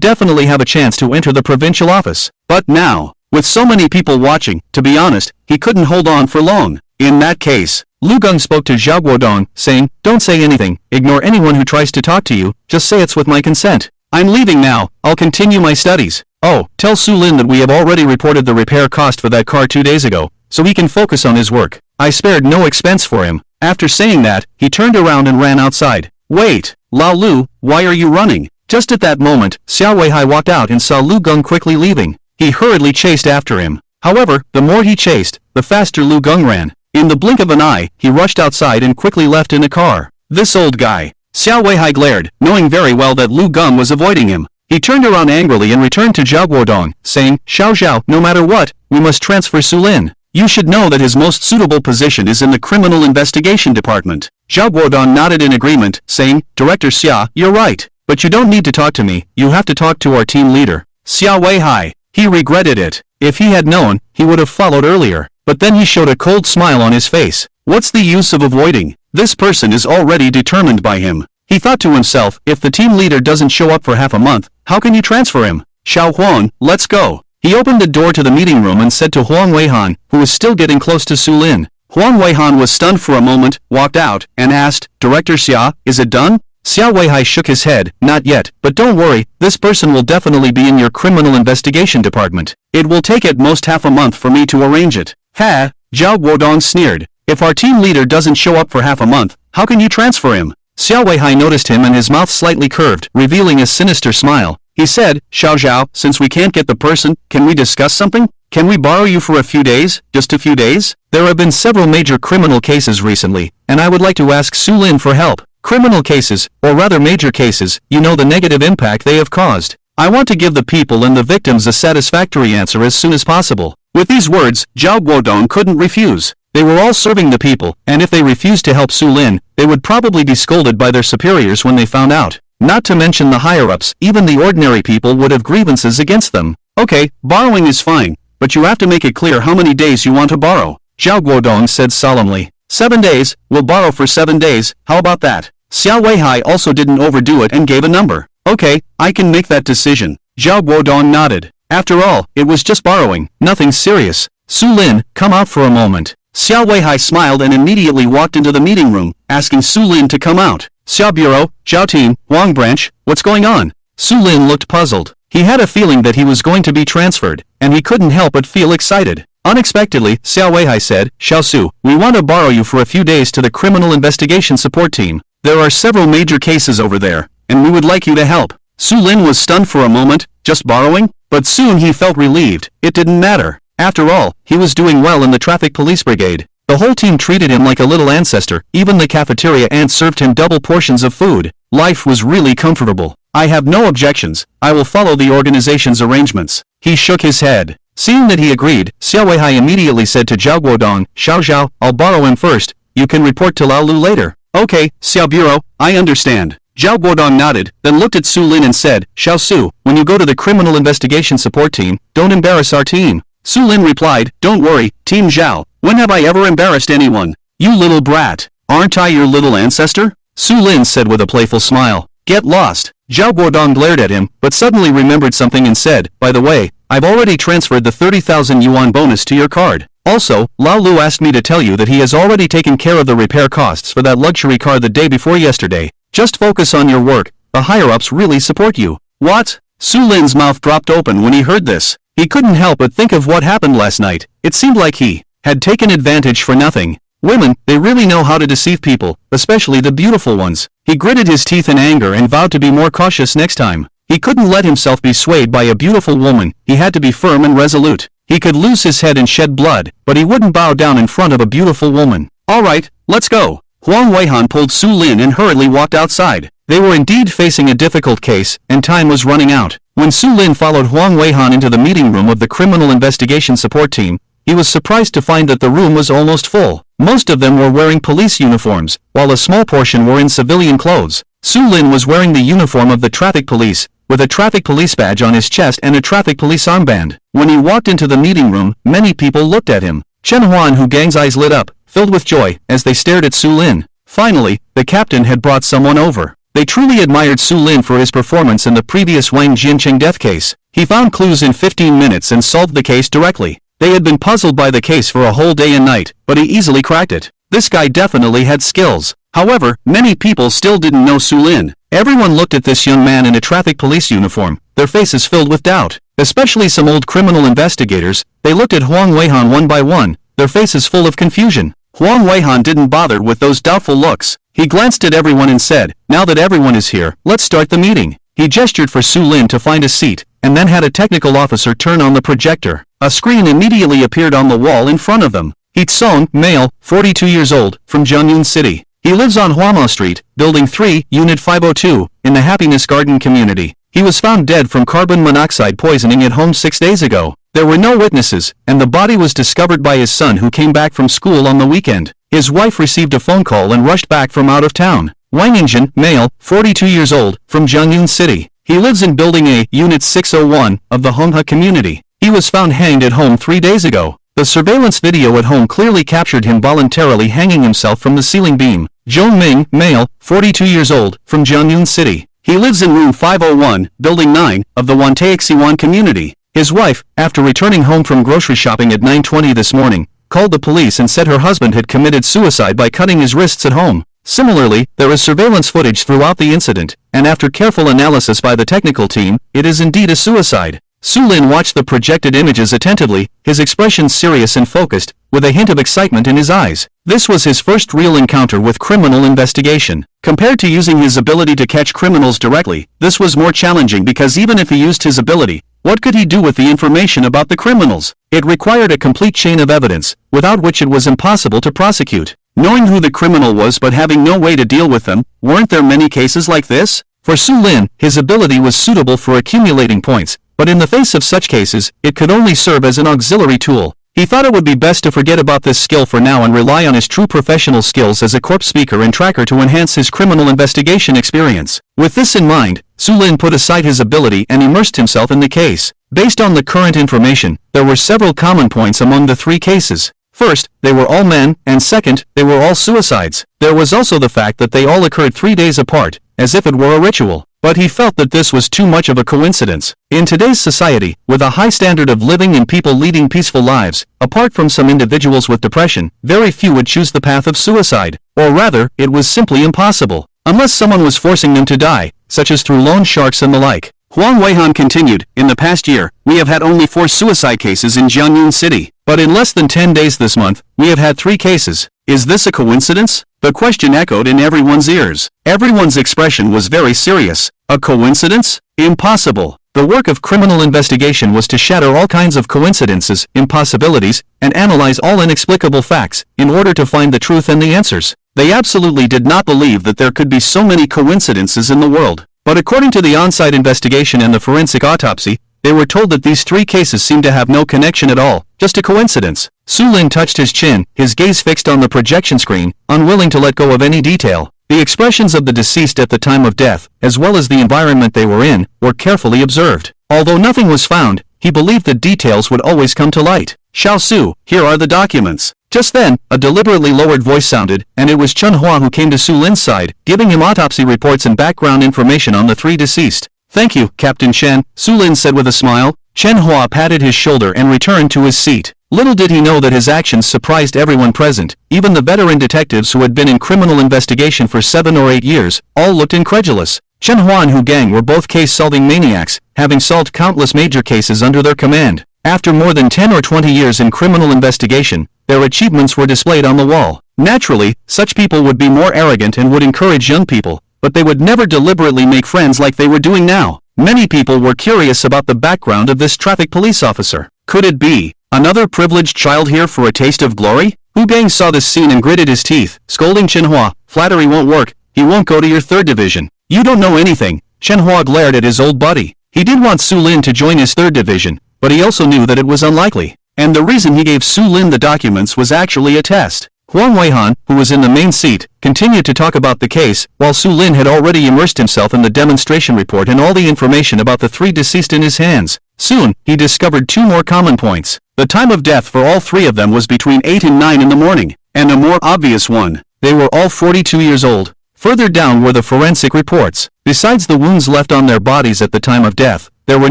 definitely have a chance to enter the provincial office. But now, with so many people watching, to be honest, he couldn't hold on for long. In that case, Lu Geng spoke to Zhao Guodong, saying, Don't say anything, ignore anyone who tries to talk to you, just say it's with my consent. I'm leaving now, I'll continue my studies. Oh, tell Su Lin that we have already reported the repair cost for that car 2 days ago, so he can focus on his work. I spared no expense for him. After saying that, he turned around and ran outside. Wait, Lao Lu, why are you running? Just at that moment, Xiao Weihai walked out and saw Lu Geng quickly leaving. He hurriedly chased after him. However, the more he chased, the faster Lu Geng ran. In the blink of an eye, he rushed outside and quickly left in a car. This old guy. Xiao Weihai glared, knowing very well that Lu Geng was avoiding him. He turned around angrily and returned to Zhao Guodong, saying, Xiao Zhao, no matter what, we must transfer Su Lin. You should know that his most suitable position is in the Criminal Investigation Department. Zhao Guodong nodded in agreement, saying, Director Xia, you're right. But you don't need to talk to me, you have to talk to our team leader. Xiao Weihai. He regretted it. If he had known, he would have followed earlier. But then he showed a cold smile on his face. What's the use of avoiding? This person is already determined by him. He thought to himself, if the team leader doesn't show up for half a month, how can you transfer him? Xiao Huang, let's go. He opened the door to the meeting room and said to Huang Weihan, who was still getting close to Su Lin. Huang Weihan was stunned for a moment, walked out, and asked, Director Xia, is it done? Xiao Weihai shook his head, not yet, but don't worry, this person will definitely be in your criminal investigation department. It will take at most half a month for me to arrange it. Ha! Zhao Guodong sneered. If our team leader doesn't show up for half a month, how can you transfer him? Xiao Weihai noticed him and his mouth slightly curved, revealing a sinister smile. He said, Xiao Zhao, since we can't get the person, can we discuss something? Can we borrow you for a few days, just a few days? There have been several major criminal cases recently, and I would like to ask Su Lin for help. Criminal cases, or rather major cases, you know the negative impact they have caused. I want to give the people and the victims a satisfactory answer as soon as possible. With these words, Zhao Guodong couldn't refuse. They were all serving the people, and if they refused to help Su Lin, they would probably be scolded by their superiors when they found out. Not to mention the higher-ups, even the ordinary people would have grievances against them. Okay, borrowing is fine, but you have to make it clear how many days you want to borrow. Zhao Guodong said solemnly. 7 days, we'll borrow for 7 days, how about that? Xiao Weihai also didn't overdo it and gave a number. Okay, I can make that decision. Zhao Guodong nodded. After all, it was just borrowing, nothing serious. Su Lin, come out for a moment. Xiao Weihai smiled and immediately walked into the meeting room, asking Su Lin to come out. Xiao Bureau, Zhao Team, Huang Branch, what's going on? Su Lin looked puzzled. He had a feeling that he was going to be transferred, and he couldn't help but feel excited. Unexpectedly, Xiao Weihai said, Xiao Su, we want to borrow you for a few days to the Criminal Investigation Support Team. There are several major cases over there, and we would like you to help. Su Lin was stunned for a moment, just borrowing? But soon he felt relieved, it didn't matter. After all, he was doing well in the traffic police brigade. The whole team treated him like a little ancestor, even the cafeteria ants served him double portions of food. Life was really comfortable. I have no objections, I will follow the organization's arrangements. He shook his head. Seeing that he agreed, Xiao Weihai immediately said to Zhao Guodong, Xiao, I'll borrow him first, you can report to Lao Lu later. Okay, Xiao Bureau, I understand. Zhao Guodong nodded, then looked at Su Lin and said, Xiao Su, when you go to the Criminal Investigation Support Team, don't embarrass our team. Su Lin replied, don't worry, Team Zhao, when have I ever embarrassed anyone? You little brat, aren't I your little ancestor? Su Lin said with a playful smile. Get lost. Zhao Guodong glared at him, but suddenly remembered something and said, by the way, I've already transferred the 30,000 yuan bonus to your card. Also, Lao Lu asked me to tell you that he has already taken care of the repair costs for that luxury car the day before yesterday. Just focus on your work, the higher-ups really support you. What? Su Lin's mouth dropped open when he heard this. He couldn't help but think of what happened last night. It seemed like he had taken advantage for nothing. Women, they really know how to deceive people, especially the beautiful ones. He gritted his teeth in anger and vowed to be more cautious next time. He couldn't let himself be swayed by a beautiful woman, he had to be firm and resolute. He could lose his head and shed blood, but he wouldn't bow down in front of a beautiful woman. Alright, let's go. Huang Weihan pulled Su Lin and hurriedly walked outside. They were indeed facing a difficult case, and time was running out. When Su Lin followed Huang Weihan into the meeting room of the Criminal Investigation Support Team, he was surprised to find that the room was almost full. Most of them were wearing police uniforms, while a small portion were in civilian clothes. Su Lin was wearing the uniform of the traffic police, with a traffic police badge on his chest and a traffic police armband. When he walked into the meeting room, many people looked at him. Chen Huan Huang's eyes lit up, filled with joy, as they stared at Su Lin. Finally, the captain had brought someone over. They truly admired Su Lin for his performance in the previous Wang Jianqing death case. He found clues in 15 minutes and solved the case directly. They had been puzzled by the case for a whole day and night, but he easily cracked it. This guy definitely had skills. However, many people still didn't know Su Lin. Everyone looked at this young man in a traffic police uniform, their faces filled with doubt. Especially some old criminal investigators, they looked at Huang Weihan one by one, their faces full of confusion. Huang Weihan didn't bother with those doubtful looks. He glanced at everyone and said, now that everyone is here, let's start the meeting. He gestured for Su Lin to find a seat, and then had a technical officer turn on the projector. A screen immediately appeared on the wall in front of them. He Song, male, 42 years old, from Jiangyun City. He lives on Huamo Street, Building 3, Unit 502, in the Happiness Garden community. He was found dead from carbon monoxide poisoning at home 6 days ago. There were no witnesses, and the body was discovered by his son who came back from school on the weekend. His wife received a phone call and rushed back from out of town. Wang Yinjin, male, 42 years old, from Jiangyun City. He lives in Building A, Unit 601, of the Honghe community. He was found hanged at home 3 days ago. The surveillance video at home clearly captured him voluntarily hanging himself from the ceiling beam. Zhong Ming, male, 42 years old, from Jiangyun City. He lives in room 501, Building 9, of the Wantaixiwan community. His wife, after returning home from grocery shopping at 9:20 this morning, called the police and said her husband had committed suicide by cutting his wrists at home. Similarly, there is surveillance footage throughout the incident, and after careful analysis by the technical team, it is indeed a suicide. Su Lin watched the projected images attentively, his expression serious and focused, with a hint of excitement in his eyes. This was his first real encounter with criminal investigation. Compared to using his ability to catch criminals directly, this was more challenging because even if he used his ability, what could he do with the information about the criminals? It required a complete chain of evidence, without which it was impossible to prosecute. Knowing who the criminal was but having no way to deal with them, weren't there many cases like this? For Su Lin, his ability was suitable for accumulating points, but in the face of such cases, it could only serve as an auxiliary tool. He thought it would be best to forget about this skill for now and rely on his true professional skills as a corpse speaker and tracker to enhance his criminal investigation experience. With this in mind, Su Lin put aside his ability and immersed himself in the case. Based on the current information, there were several common points among the 3 cases. First, they were all men, and second, they were all suicides. There was also the fact that they all occurred 3 days apart, as if it were a ritual. But he felt that this was too much of a coincidence. In today's society, with a high standard of living and people leading peaceful lives, apart from some individuals with depression, very few would choose the path of suicide. Or rather, it was simply impossible. Unless someone was forcing them to die, such as through loan sharks and the like. Huang Weihan continued, in the past year, we have had only 4 suicide cases in Jianyun City. But in less than 10 days this month, we have had 3 cases. Is this a coincidence? The question echoed in everyone's ears. Everyone's expression was very serious. A coincidence? Impossible. The work of criminal investigation was to shatter all kinds of coincidences, impossibilities, and analyze all inexplicable facts, in order to find the truth and the answers. They absolutely did not believe that there could be so many coincidences in the world. But according to the on-site investigation and the forensic autopsy, they were told that these 3 cases seemed to have no connection at all, just a coincidence. Su Lin touched his chin, his gaze fixed on the projection screen, unwilling to let go of any detail. The expressions of the deceased at the time of death, as well as the environment they were in, were carefully observed. Although nothing was found, he believed that details would always come to light. Xiao Su, here are the documents. Just then, a deliberately lowered voice sounded, and it was Chen Hua who came to Su Lin's side, giving him autopsy reports and background information on the 3 deceased. Thank you, Captain Chen, Su Lin said with a smile. Chen Hua patted his shoulder and returned to his seat. Little did he know that his actions surprised everyone present. Even the veteran detectives who had been in criminal investigation for 7 or 8 years, all looked incredulous. Chen Hua and Hu Gang were both case-solving maniacs, having solved countless major cases under their command. After more than 10 or 20 years in criminal investigation, their achievements were displayed on the wall. Naturally, such people would be more arrogant and would encourage young people, but they would never deliberately make friends like they were doing now. Many people were curious about the background of this traffic police officer. Could it be another privileged child here for a taste of glory? Hu Gang saw this scene and gritted his teeth, scolding Chen Hua. Flattery won't work, he won't go to your 3rd division. You don't know anything. Chen Hua glared at his old buddy. He did want Su Lin to join his 3rd division, but he also knew that it was unlikely. And the reason he gave Su Lin the documents was actually a test. Huang Weihan, who was in the main seat, continued to talk about the case, while Su Lin had already immersed himself in the demonstration report and all the information about the 3 deceased in his hands. Soon, he discovered 2 more common points. The time of death for all 3 of them was between 8 and 9 in the morning, and a more obvious one. They were all 42 years old. Further down were the forensic reports. Besides the wounds left on their bodies at the time of death, there were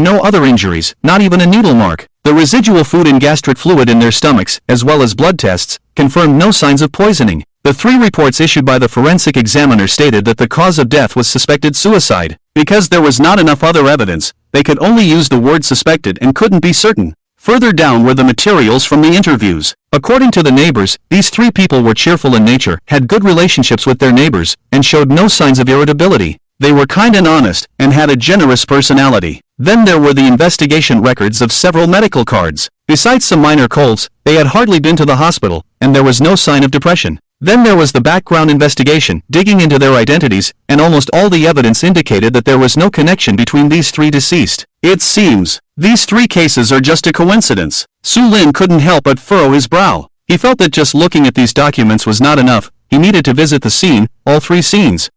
no other injuries, not even a needle mark. The residual food and gastric fluid in their stomachs, as well as blood tests, confirmed no signs of poisoning. The 3 reports issued by the forensic examiner stated that the cause of death was suspected suicide. Because there was not enough other evidence, they could only use the word suspected and couldn't be certain. Further down were the materials from the interviews. According to the neighbors, these 3 people were cheerful in nature, had good relationships with their neighbors, and showed no signs of irritability. They were kind and honest, and had a generous personality. Then there were the investigation records of several medical cards. Besides some minor colds, they had hardly been to the hospital, and there was no sign of depression. Then there was the background investigation, digging into their identities, and almost all the evidence indicated that there was no connection between these 3 deceased. It seems these 3 cases are just a coincidence. Su Lin couldn't help but furrow his brow. He felt that just looking at these documents was not enough. He needed to visit the scene, all 3 scenes.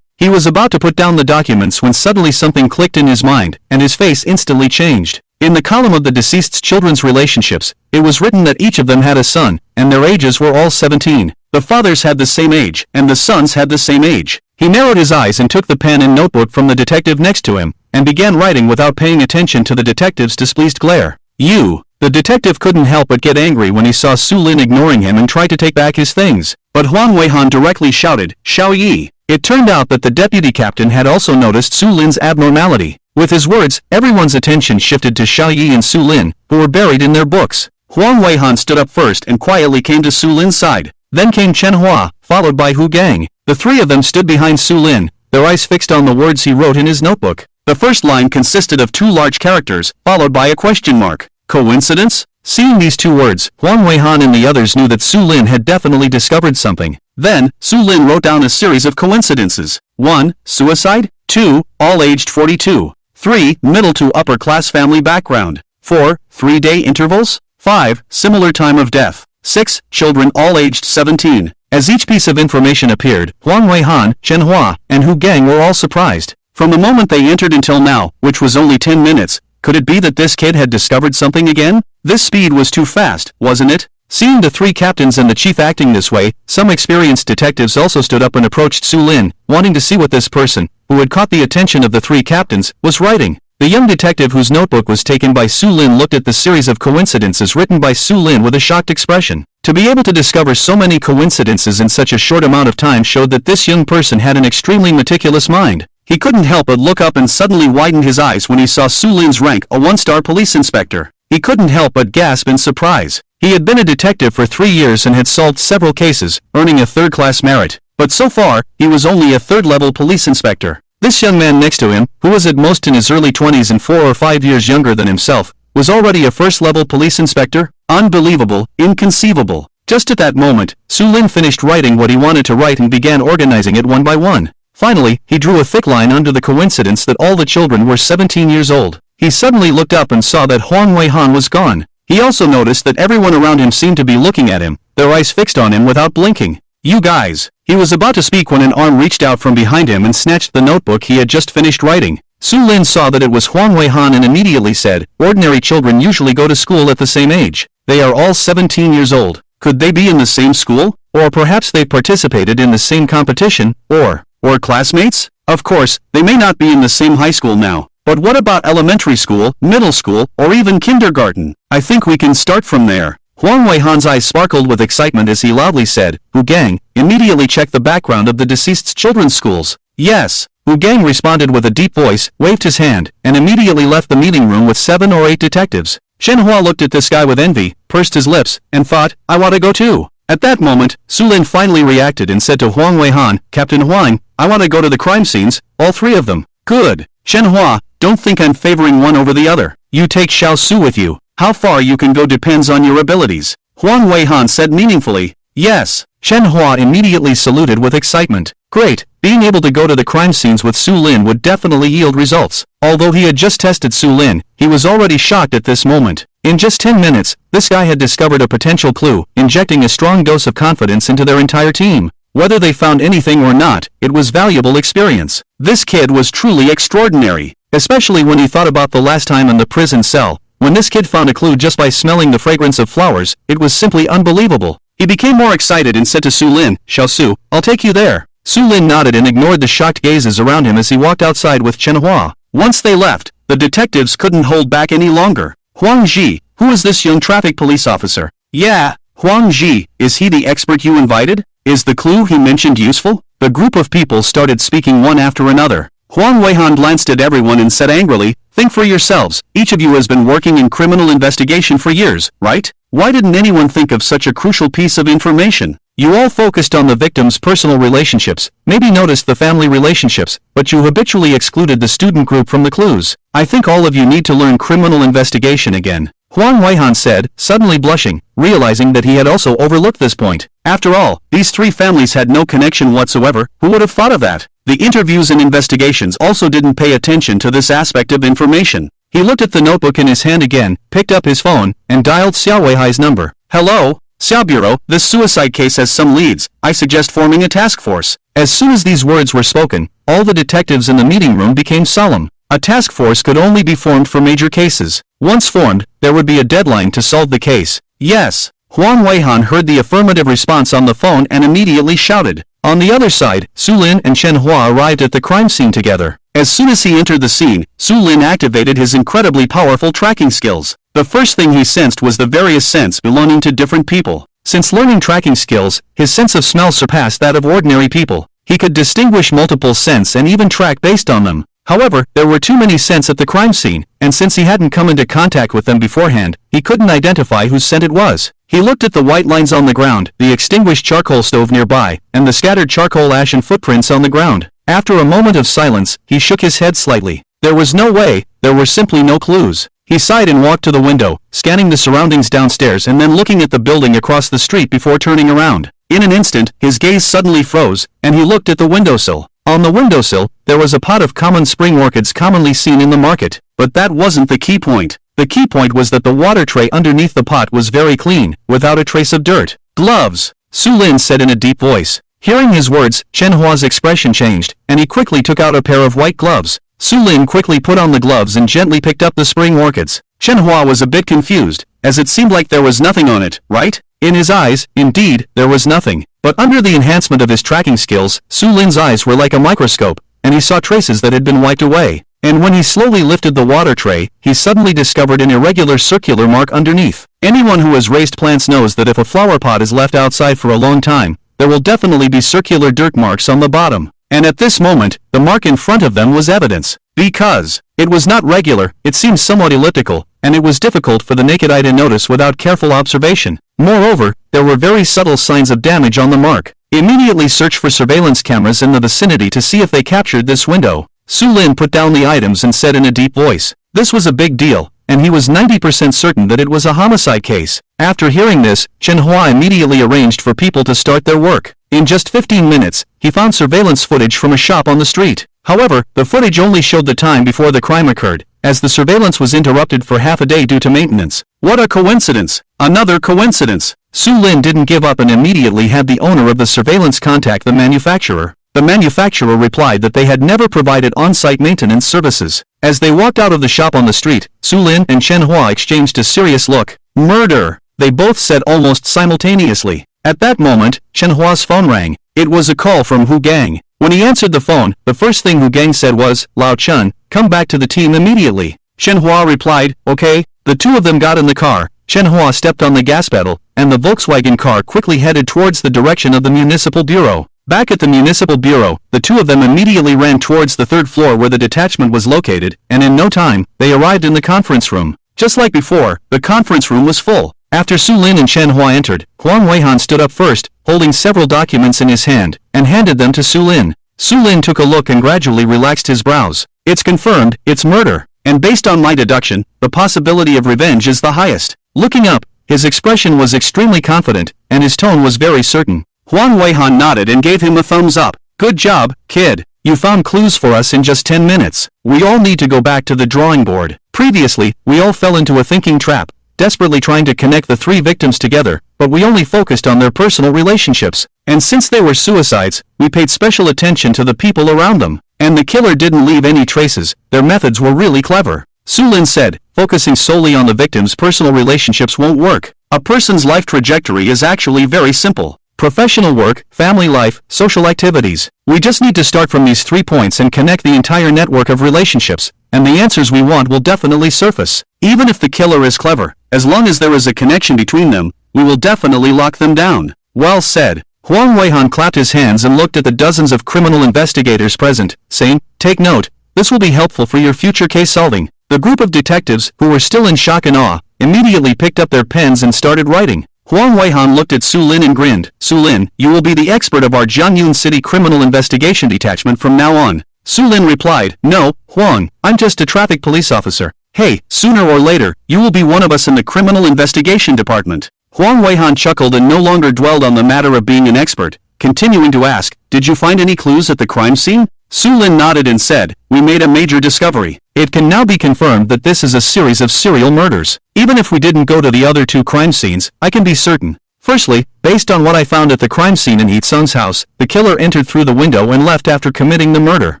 He was about to put down the documents when suddenly something clicked in his mind, and his face instantly changed. In the column of the deceased's children's relationships, it was written that each of them had a son, and their ages were all 17. The fathers had the same age, and the sons had the same age. He narrowed his eyes and took the pen and notebook from the detective next to him, and began writing without paying attention to the detective's displeased glare. The detective couldn't help but get angry when he saw Su Lin ignoring him and try to take back his things. But Huang Weihan directly shouted, "Xiao Yi!" It turned out that the deputy captain had also noticed Su Lin's abnormality. With his words, everyone's attention shifted to Xiao Yi and Su Lin, who were buried in their books. Huang Weihan stood up first and quietly came to Su Lin's side. Then came Chen Hua, followed by Hu Gang. The 3 of them stood behind Su Lin, their eyes fixed on the words he wrote in his notebook. The first line consisted of 2 large characters, followed by a question mark. Coincidence? Seeing these 2 words, Huang Weihan and the others knew that Su Lin had definitely discovered something. Then, Su Lin wrote down a series of coincidences. 1. Suicide. 2. All aged 42. 3. Middle to upper class family background. 4. 3-day intervals. 5. Similar time of death. 6. Children all aged 17. As each piece of information appeared, Huang Weihan, Chen Hua, and Hu Gang were all surprised. From the moment they entered until now, which was only 10 minutes, could it be that this kid had discovered something again? This speed was too fast, wasn't it? Seeing the three captains and the chief acting this way, some experienced detectives also stood up and approached Su Lin, wanting to see what this person, who had caught the attention of the three captains, was writing. The young detective whose notebook was taken by Su Lin looked at the series of coincidences written by Su Lin with a shocked expression. To be able to discover so many coincidences in such a short amount of time showed that this young person had an extremely meticulous mind. He couldn't help but look up and suddenly widened his eyes when he saw Su Lin's rank, a one-star police inspector. He couldn't help but gasp in surprise. He had been a detective for 3 years and had solved several cases, earning a third-class merit. But so far, he was only a third-level police inspector. This young man next to him, who was at most in his early 20s and 4 or 5 years younger than himself, was already a first-level police inspector? Unbelievable, inconceivable. Just at that moment, Su Lin finished writing what he wanted to write and began organizing it one by one. Finally, he drew a thick line under the coincidence that all the children were 17 years old. He suddenly looked up and saw that Huang Weihan was gone. He also noticed that everyone around him seemed to be looking at him, their eyes fixed on him without blinking. "You guys." He was about to speak when an arm reached out from behind him and snatched the notebook he had just finished writing. Su Lin saw that it was Huang Weihan and immediately said, "Ordinary children usually go to school at the same age. They are all 17 years old. Could they be in the same school? Or perhaps they participated in the same competition, or classmates? Of course, they may not be in the same high school now. But what about elementary school, middle school, or even kindergarten? I think we can start from there." Huang Weihan's eyes sparkled with excitement as he loudly said, "Wu Gang, immediately check the background of the deceased's children's schools." "Yes." Wu Gang responded with a deep voice, waved his hand, and immediately left the meeting room with 7 or 8 detectives. Chen Hua looked at this guy with envy, pursed his lips, and thought, "I want to go too." At that moment, Su Lin finally reacted and said to Huang Weihan, "Captain Huang, I want to go to the crime scenes, all 3 of them." "Good. Chen Hua, don't think I'm favoring one over the other. You take Xiao Su with you. How far you can go depends on your abilities." Huang Weihan said meaningfully. "Yes." Chen Hua immediately saluted with excitement. Great, being able to go to the crime scenes with Su Lin would definitely yield results. Although he had just tested Su Lin, he was already shocked at this moment. In just 10 minutes, this guy had discovered a potential clue, injecting a strong dose of confidence into their entire team. Whether they found anything or not, it was valuable experience. This kid was truly extraordinary, especially when he thought about the last time in the prison cell. When this kid found a clue just by smelling the fragrance of flowers, it was simply unbelievable. He became more excited and said to Su Lin, "Xiao Su, I'll take you there." Su Lin nodded and ignored the shocked gazes around him as he walked outside with Chen Hua. Once they left, the detectives couldn't hold back any longer. "Huang Ji, who is this young traffic police officer?" "Yeah, Huang Ji, is he the expert you invited? Is the clue he mentioned useful?" The group of people started speaking one after another. Huang Weihan glanced at everyone and said angrily, "Think for yourselves, each of you has been working in criminal investigation for years, right? Why didn't anyone think of such a crucial piece of information? You all focused on the victim's personal relationships, maybe noticed the family relationships, but you habitually excluded the student group from the clues. I think all of you need to learn criminal investigation again." Huang Weihan said, suddenly blushing, realizing that he had also overlooked this point. After all, these 3 families had no connection whatsoever. Who would have thought of that? The interviews and investigations also didn't pay attention to this aspect of information. He looked at the notebook in his hand again, picked up his phone, and dialed Xiao Weihai's number. "Hello? Xiao Bureau, this suicide case has some leads. I suggest forming a task force." As soon as these words were spoken, all the detectives in the meeting room became solemn. A task force could only be formed for major cases. Once formed, there would be a deadline to solve the case. "Yes." Huang Weihan heard the affirmative response on the phone and immediately shouted. On the other side, Su Lin and Chen Hua arrived at the crime scene together. As soon as he entered the scene, Su Lin activated his incredibly powerful tracking skills. The first thing he sensed was the various scents belonging to different people. Since learning tracking skills, his sense of smell surpassed that of ordinary people. He could distinguish multiple scents and even track based on them. However, there were too many scents at the crime scene, and since he hadn't come into contact with them beforehand, he couldn't identify whose scent it was. He looked at the white lines on the ground, the extinguished charcoal stove nearby, and the scattered charcoal ash and footprints on the ground. After a moment of silence, he shook his head slightly. There was no way, there were simply no clues. He sighed and walked to the window, scanning the surroundings downstairs and then looking at the building across the street before turning around. In an instant, his gaze suddenly froze, and he looked at the windowsill. On the windowsill, there was a pot of common spring orchids commonly seen in the market. But that wasn't the key point. The key point was that the water tray underneath the pot was very clean, without a trace of dirt. "Gloves," Su Lin said in a deep voice. Hearing his words, Chen Hua's expression changed, and he quickly took out a pair of white gloves. Su Lin quickly put on the gloves and gently picked up the spring orchids. Chen Hua was a bit confused, as it seemed like there was nothing on it, right? In his eyes, indeed, there was nothing. But under the enhancement of his tracking skills, Su Lin's eyes were like a microscope, and he saw traces that had been wiped away. And when he slowly lifted the water tray, he suddenly discovered an irregular circular mark underneath. Anyone who has raised plants knows that if a flower pot is left outside for a long time, there will definitely be circular dirt marks on the bottom. And at this moment, the mark in front of them was evidence. Because it was not regular, it seemed somewhat elliptical, and it was difficult for the naked eye to notice without careful observation. Moreover, there were very subtle signs of damage on the mark. Immediately search for surveillance cameras in the vicinity to see if they captured this window. Su Lin put down the items and said in a deep voice. This was a big deal, and he was 90% certain that it was a homicide case. After hearing this, Chen Hua immediately arranged for people to start their work. In just 15 minutes, he found surveillance footage from a shop on the street. However, the footage only showed the time before the crime occurred, as the surveillance was interrupted for half a day due to maintenance. What a coincidence! Another coincidence! Su Lin didn't give up and immediately had the owner of the surveillance contact the manufacturer. The manufacturer replied that they had never provided on-site maintenance services. As they walked out of the shop on the street, Su Lin and Chen Hua exchanged a serious look. Murder! They both said almost simultaneously. At that moment, Chen Hua's phone rang. It was a call from Hu Gang. When he answered the phone, the first thing Hu Gang said was, Lao Chun, come back to the team immediately. Chen Hua replied, okay. The two of them got in the car. Chen Hua stepped on the gas pedal, and the Volkswagen car quickly headed towards the direction of the municipal bureau. Back at the municipal bureau, the two of them immediately ran towards the third floor where the detachment was located, and in no time, they arrived in the conference room. Just like before, the conference room was full. After Su Lin and Chen Hua entered, Huang Weihan stood up first, holding several documents in his hand, and handed them to Su Lin. Su Lin took a look and gradually relaxed his brows. It's confirmed, it's murder. And based on my deduction, the possibility of revenge is the highest. Looking up, his expression was extremely confident, and his tone was very certain. Huang Weihan nodded and gave him a thumbs up. Good job, kid. You found clues for us in just 10 minutes. We all need to go back to the drawing board. Previously, we all fell into a thinking trap, desperately trying to connect the three victims together, but we only focused on their personal relationships. And since they were suicides, we paid special attention to the people around them. And the killer didn't leave any traces. Their methods were really clever. Su Lin said, focusing solely on the victim's personal relationships won't work. A person's life trajectory is actually very simple. Professional work, family life, social activities. We just need to start from these 3 points and connect the entire network of relationships, and the answers we want will definitely surface. Even if the killer is clever, as long as there is a connection between them, we will definitely lock them down. Well said. Huang Weihan clapped his hands and looked at the dozens of criminal investigators present, saying, take note, this will be helpful for your future case solving. The group of detectives, who were still in shock and awe, immediately picked up their pens and started writing. Huang Weihan looked at Su Lin and grinned. Su Lin, you will be the expert of our Jiangyun City Criminal Investigation Detachment from now on. Su Lin replied, no, Huang, I'm just a traffic police officer. Hey, sooner or later, you will be one of us in the Criminal Investigation Department. Huang Weihan chuckled and no longer dwelled on the matter of being an expert, continuing to ask, did you find any clues at the crime scene? Su Lin nodded and said, we made a major discovery. It can now be confirmed that this is a series of serial murders. Even if we didn't go to the other two crime scenes, I can be certain. Firstly, based on what I found at the crime scene in Heetsung's house, the killer entered through the window and left after committing the murder.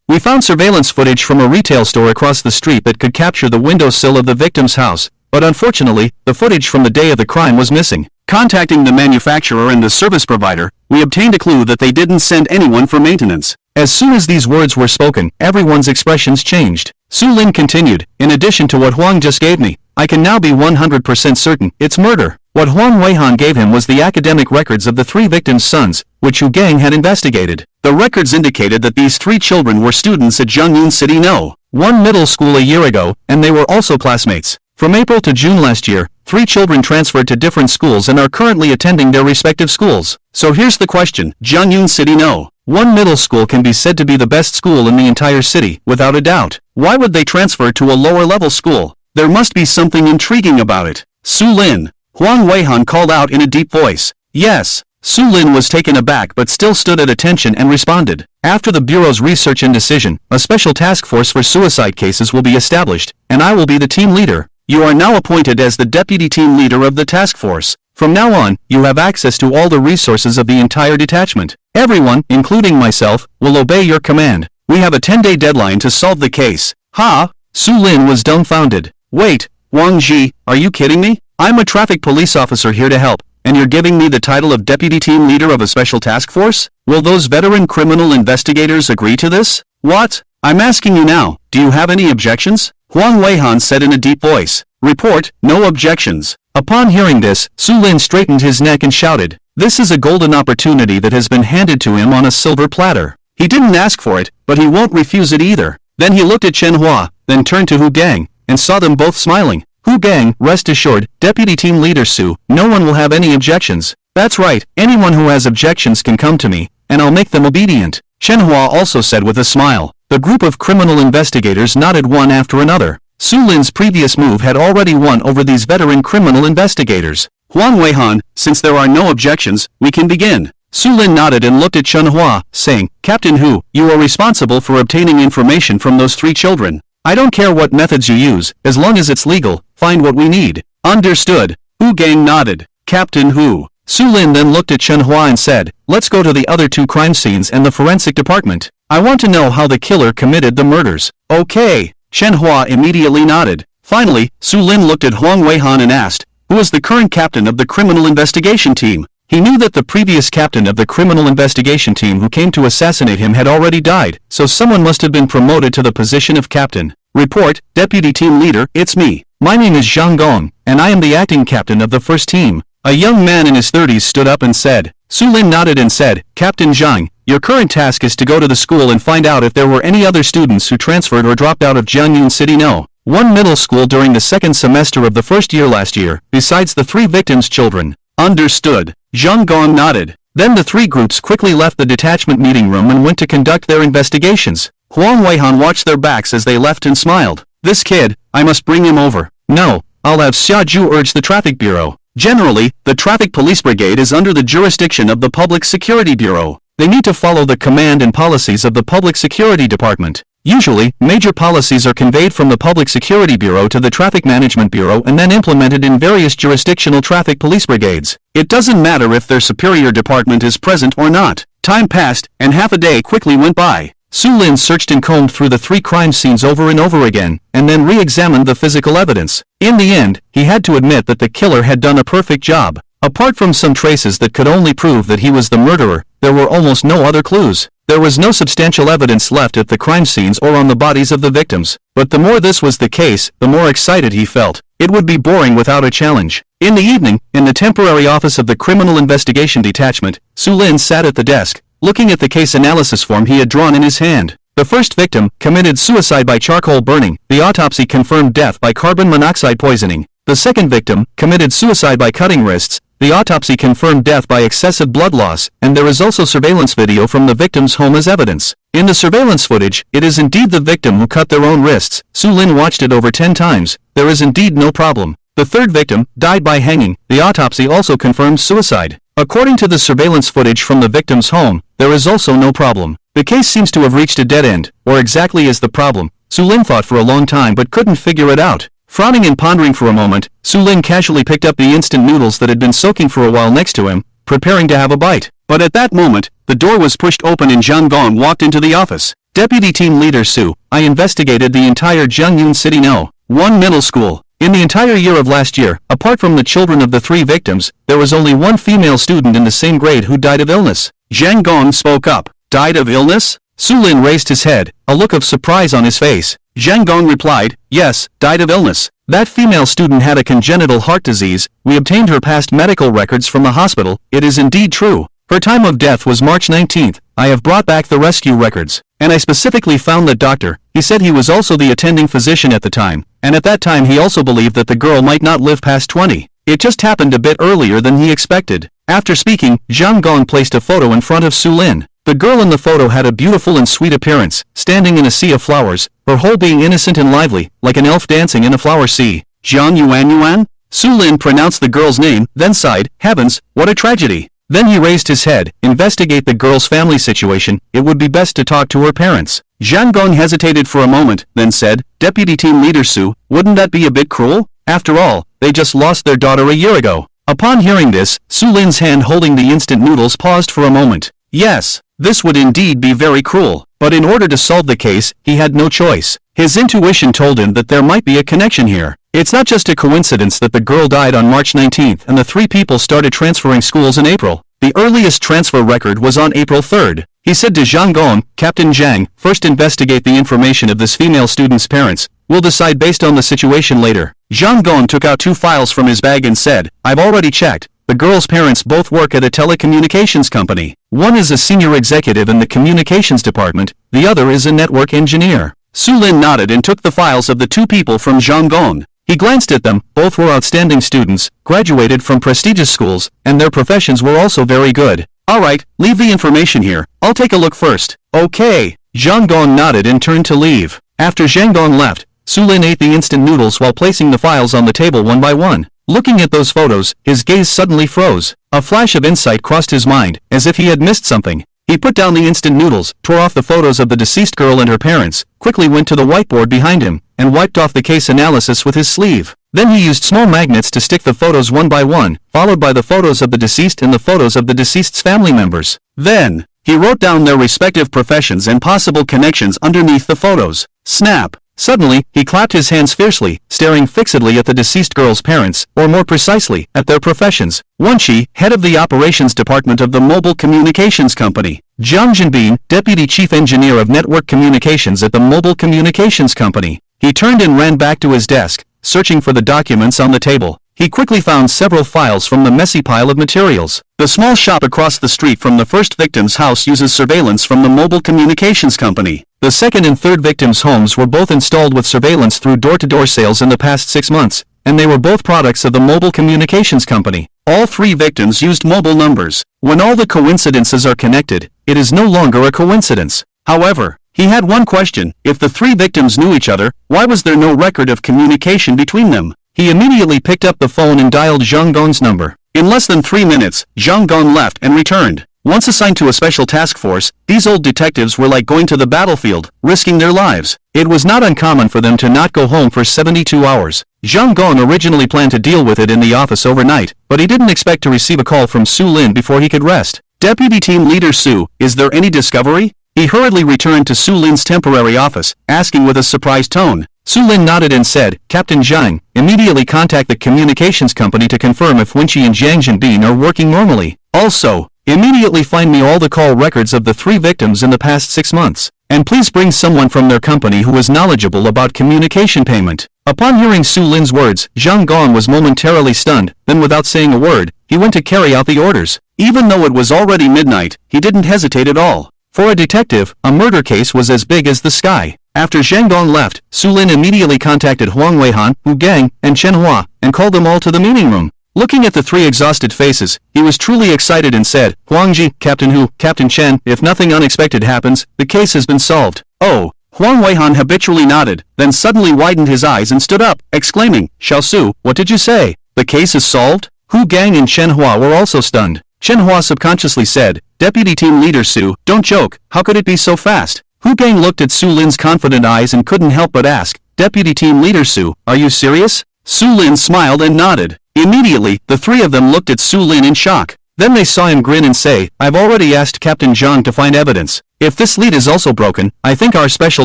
We found surveillance footage from a retail store across the street that could capture the windowsill of the victim's house, but unfortunately, the footage from the day of the crime was missing. Contacting the manufacturer and the service provider, we obtained a clue that they didn't send anyone for maintenance. As soon as these words were spoken, everyone's expressions changed. Su Lin continued, in addition to what Huang just gave me, I can now be 100% certain it's murder. What Huang Weihan gave him was the academic records of the three victims' sons, which Hu Gang had investigated. The records indicated that these three children were students at Jiangyun City No. 1 middle school a year ago, and they were also classmates. From April to June last year, 3 children transferred to different schools and are currently attending their respective schools. So here's the question, Jiangyun City No. 1 middle school can be said to be the best school in the entire city, without a doubt. Why would they transfer to a lower-level school? There must be something intriguing about it. Su Lin. Huang Weihan called out in a deep voice. Yes. Su Lin was taken aback but still stood at attention and responded. After the Bureau's research and decision, a special task force for suicide cases will be established, and I will be the team leader. You are now appointed as the deputy team leader of the task force. From now on, you have access to all the resources of the entire detachment. Everyone, including myself, will obey your command. We have a 10-day deadline to solve the case. Ha! Su Lin was dumbfounded. Wait, Wang Ji, are you kidding me? I'm a traffic police officer here to help, and you're giving me the title of deputy team leader of a special task force? Will those veteran criminal investigators agree to this? What? I'm asking you now, do you have any objections? Huang Weihan said in a deep voice. Report, no objections. Upon hearing this, Su Lin straightened his neck and shouted, this is a golden opportunity that has been handed to him on a silver platter. He didn't ask for it, but he won't refuse it either. Then he looked at Chen Hua, then turned to Hu Gang, and saw them both smiling. Hu Gang, rest assured, Deputy Team Leader Su, no one will have any objections. That's right, anyone who has objections can come to me, and I'll make them obedient. Chen Hua also said with a smile. The group of criminal investigators nodded one after another. Su Lin's previous move had already won over these veteran criminal investigators. Huang Weihan, since there are no objections, we can begin. Su Lin nodded and looked at Chen Hua, saying, Captain Hu, you are responsible for obtaining information from those 3 children. I don't care what methods you use, as long as it's legal, find what we need. Understood. Hu Gang nodded. Captain Hu. Su Lin then looked at Chen Hua and said, let's go to the other 2 crime scenes and the forensic department. I want to know how the killer committed the murders. Okay. Chen Hua immediately nodded. Finally, Su Lin looked at Huang Weihan and asked, who is the current captain of the criminal investigation team? He knew that the previous captain of the criminal investigation team who came to assassinate him had already died, so someone must have been promoted to the position of captain. Report, Deputy Team Leader, it's me. My name is Zhang Gong, and I am the acting captain of the first team. A young man in his 30s stood up and said. Su Lin nodded and said, Captain Zhang, your current task is to go to the school and find out if there were any other students who transferred or dropped out of Jiangyun City No. 1 middle school during the second semester of the first year last year, besides the 3 victims' children. Understood. Zhang Gong nodded. Then the 3 groups quickly left the detachment meeting room and went to conduct their investigations. Huang Weihan watched their backs as they left and smiled. This kid, I must bring him over. No, I'll have Xia Zhu urge the traffic bureau. Generally, the traffic police brigade is under the jurisdiction of the Public Security Bureau. They need to follow the command and policies of the Public Security Department. Usually, major policies are conveyed from the Public Security Bureau to the Traffic Management Bureau and then implemented in various jurisdictional traffic police brigades. It doesn't matter if their superior department is present or not. Time passed, and half a day quickly went by. Su Lin searched and combed through the 3 crime scenes over and over again, and then re-examined the physical evidence. In the end, he had to admit that the killer had done a perfect job. Apart from some traces that could only prove that he was the murderer, there were almost no other clues. There was no substantial evidence left at the crime scenes or on the bodies of the victims. But the more this was the case, the more excited he felt. It would be boring without a challenge. In the evening, in the temporary office of the Criminal Investigation Detachment, Su Lin sat at the desk, looking at the case analysis form he had drawn in his hand. The first victim committed suicide by charcoal burning. The autopsy confirmed death by carbon monoxide poisoning. The second victim committed suicide by cutting wrists. The autopsy confirmed death by excessive blood loss, and there is also surveillance video from the victim's home as evidence. In the surveillance footage, it is indeed the victim who cut their own wrists. Su Lin watched it over 10 times. There is indeed no problem. The third victim died by hanging. The autopsy also confirmed suicide. According to the surveillance footage from the victim's home, there is also no problem. The case seems to have reached a dead end, or exactly is the problem. Su Lin thought for a long time but couldn't figure it out. Frowning and pondering for a moment, Su Lin casually picked up the instant noodles that had been soaking for a while next to him, preparing to have a bite. But at that moment, the door was pushed open and Zhang Gong walked into the office. Deputy Team Leader Su, I investigated the entire Jiangyun City No. 1 middle school. In the entire year of last year, apart from the children of the 3 victims, there was only 1 female student in the same grade who died of illness. Zhang Gong spoke up. Died of illness? Su Lin raised his head, a look of surprise on his face. Zhang Gong replied, yes, died of illness. That female student had a congenital heart disease. We obtained her past medical records from the hospital. It is indeed true. Her time of death was March 19th. I have brought back the rescue records. And I specifically found the doctor. He said he was also the attending physician at the time. And at that time he also believed that the girl might not live past 20. It just happened a bit earlier than he expected. After speaking, Zhang Gong placed a photo in front of Su Lin. The girl in the photo had a beautiful and sweet appearance, standing in a sea of flowers, her whole being innocent and lively, like an elf dancing in a flower sea. Jiang Yuan Yuan? Su Lin pronounced the girl's name, then sighed, heavens, what a tragedy. Then he raised his head, investigate the girl's family situation, it would be best to talk to her parents. Zhang Gong hesitated for a moment, then said, Deputy Team Leader Su, wouldn't that be a bit cruel? After all, they just lost their daughter a year ago. Upon hearing this, Su Lin's hand holding the instant noodles paused for a moment. Yes, this would indeed be very cruel, but in order to solve the case, he had no choice. His intuition told him that there might be a connection here. It's not just a coincidence that the girl died on March 19th and the three people started transferring schools in April. The earliest transfer record was on April 3rd. He said to Zhang Gong, Captain Zhang, first investigate the information of this female student's parents. We'll decide based on the situation later. Zhang Gong took out 2 files from his bag and said, I've already checked. The girl's parents both work at a telecommunications company. One is a senior executive in the communications department, the other is a network engineer. Su Lin nodded and took the files of the 2 people from Zhang Gong. He glanced at them, both were outstanding students, graduated from prestigious schools, and their professions were also very good. Alright, leave the information here, I'll take a look first. Okay. Zhang Gong nodded and turned to leave. After Zhang Gong left, Su Lin ate the instant noodles while placing the files on the table one by one. Looking at those photos, his gaze suddenly froze. A flash of insight crossed his mind, as if he had missed something. He put down the instant noodles, tore off the photos of the deceased girl and her parents, quickly went to the whiteboard behind him, and wiped off the case analysis with his sleeve. Then he used small magnets to stick the photos one by one, followed by the photos of the deceased and the photos of the deceased's family members. Then, he wrote down their respective professions and possible connections underneath the photos. Snap! Suddenly, he clapped his hands fiercely, staring fixedly at the deceased girl's parents, or more precisely, at their professions. Wan Qi, head of the operations department of the mobile communications company. Jiang Jinbin, deputy chief engineer of network communications at the mobile communications company. He turned and ran back to his desk, searching for the documents on the table. He quickly found several files from the messy pile of materials. The small shop across the street from the first victim's house uses surveillance from the mobile communications company. The second and third victims' homes were both installed with surveillance through door-to-door sales in the past 6 months, and they were both products of the mobile communications company. All 3 victims used mobile numbers. When all the coincidences are connected, it is no longer a coincidence. However, he had one question. If the 3 victims knew each other, why was there no record of communication between them? He immediately picked up the phone and dialed Zhang Gong's number. In less than 3 minutes, Zhang Gong left and returned. Once assigned to a special task force, these old detectives were like going to the battlefield, risking their lives. It was not uncommon for them to not go home for 72 hours. Zhang Gong originally planned to deal with it in the office overnight, but he didn't expect to receive a call from Su Lin before he could rest. Deputy Team Leader Su, is there any discovery? He hurriedly returned to Su Lin's temporary office, asking with a surprised tone. Su Lin nodded and said, Captain Zhang, immediately contact the communications company to confirm if Wen Qi and Jiang Jinbin are working normally. Also, immediately find me all the call records of the 3 victims in the past 6 months. And please bring someone from their company who is knowledgeable about communication payment. Upon hearing Su Lin's words, Zhang Gong was momentarily stunned, then without saying a word, he went to carry out the orders. Even though it was already midnight, he didn't hesitate at all. For a detective, a murder case was as big as the sky. After Zhang Gong left, Su Lin immediately contacted Huang Weihan, Hu Gang, and Chen Hua, and called them all to the meeting room. Looking at the 3 exhausted faces, he was truly excited and said, Huang Ji, Captain Hu, Captain Chen, if nothing unexpected happens, the case has been solved. Oh. Huang Weihan habitually nodded, then suddenly widened his eyes and stood up, exclaiming, Xiao Su, what did you say? The case is solved? Hu Gang and Chen Hua were also stunned. Chen Hua subconsciously said, Deputy Team Leader Su, don't joke, how could it be so fast? Hu Gang looked at Su Lin's confident eyes and couldn't help but ask, Deputy Team Leader Su, are you serious? Su Lin smiled and nodded. Immediately, the 3 of them looked at Su Lin in shock. Then they saw him grin and say, I've already asked Captain Zhang to find evidence. If this lead is also broken, I think our special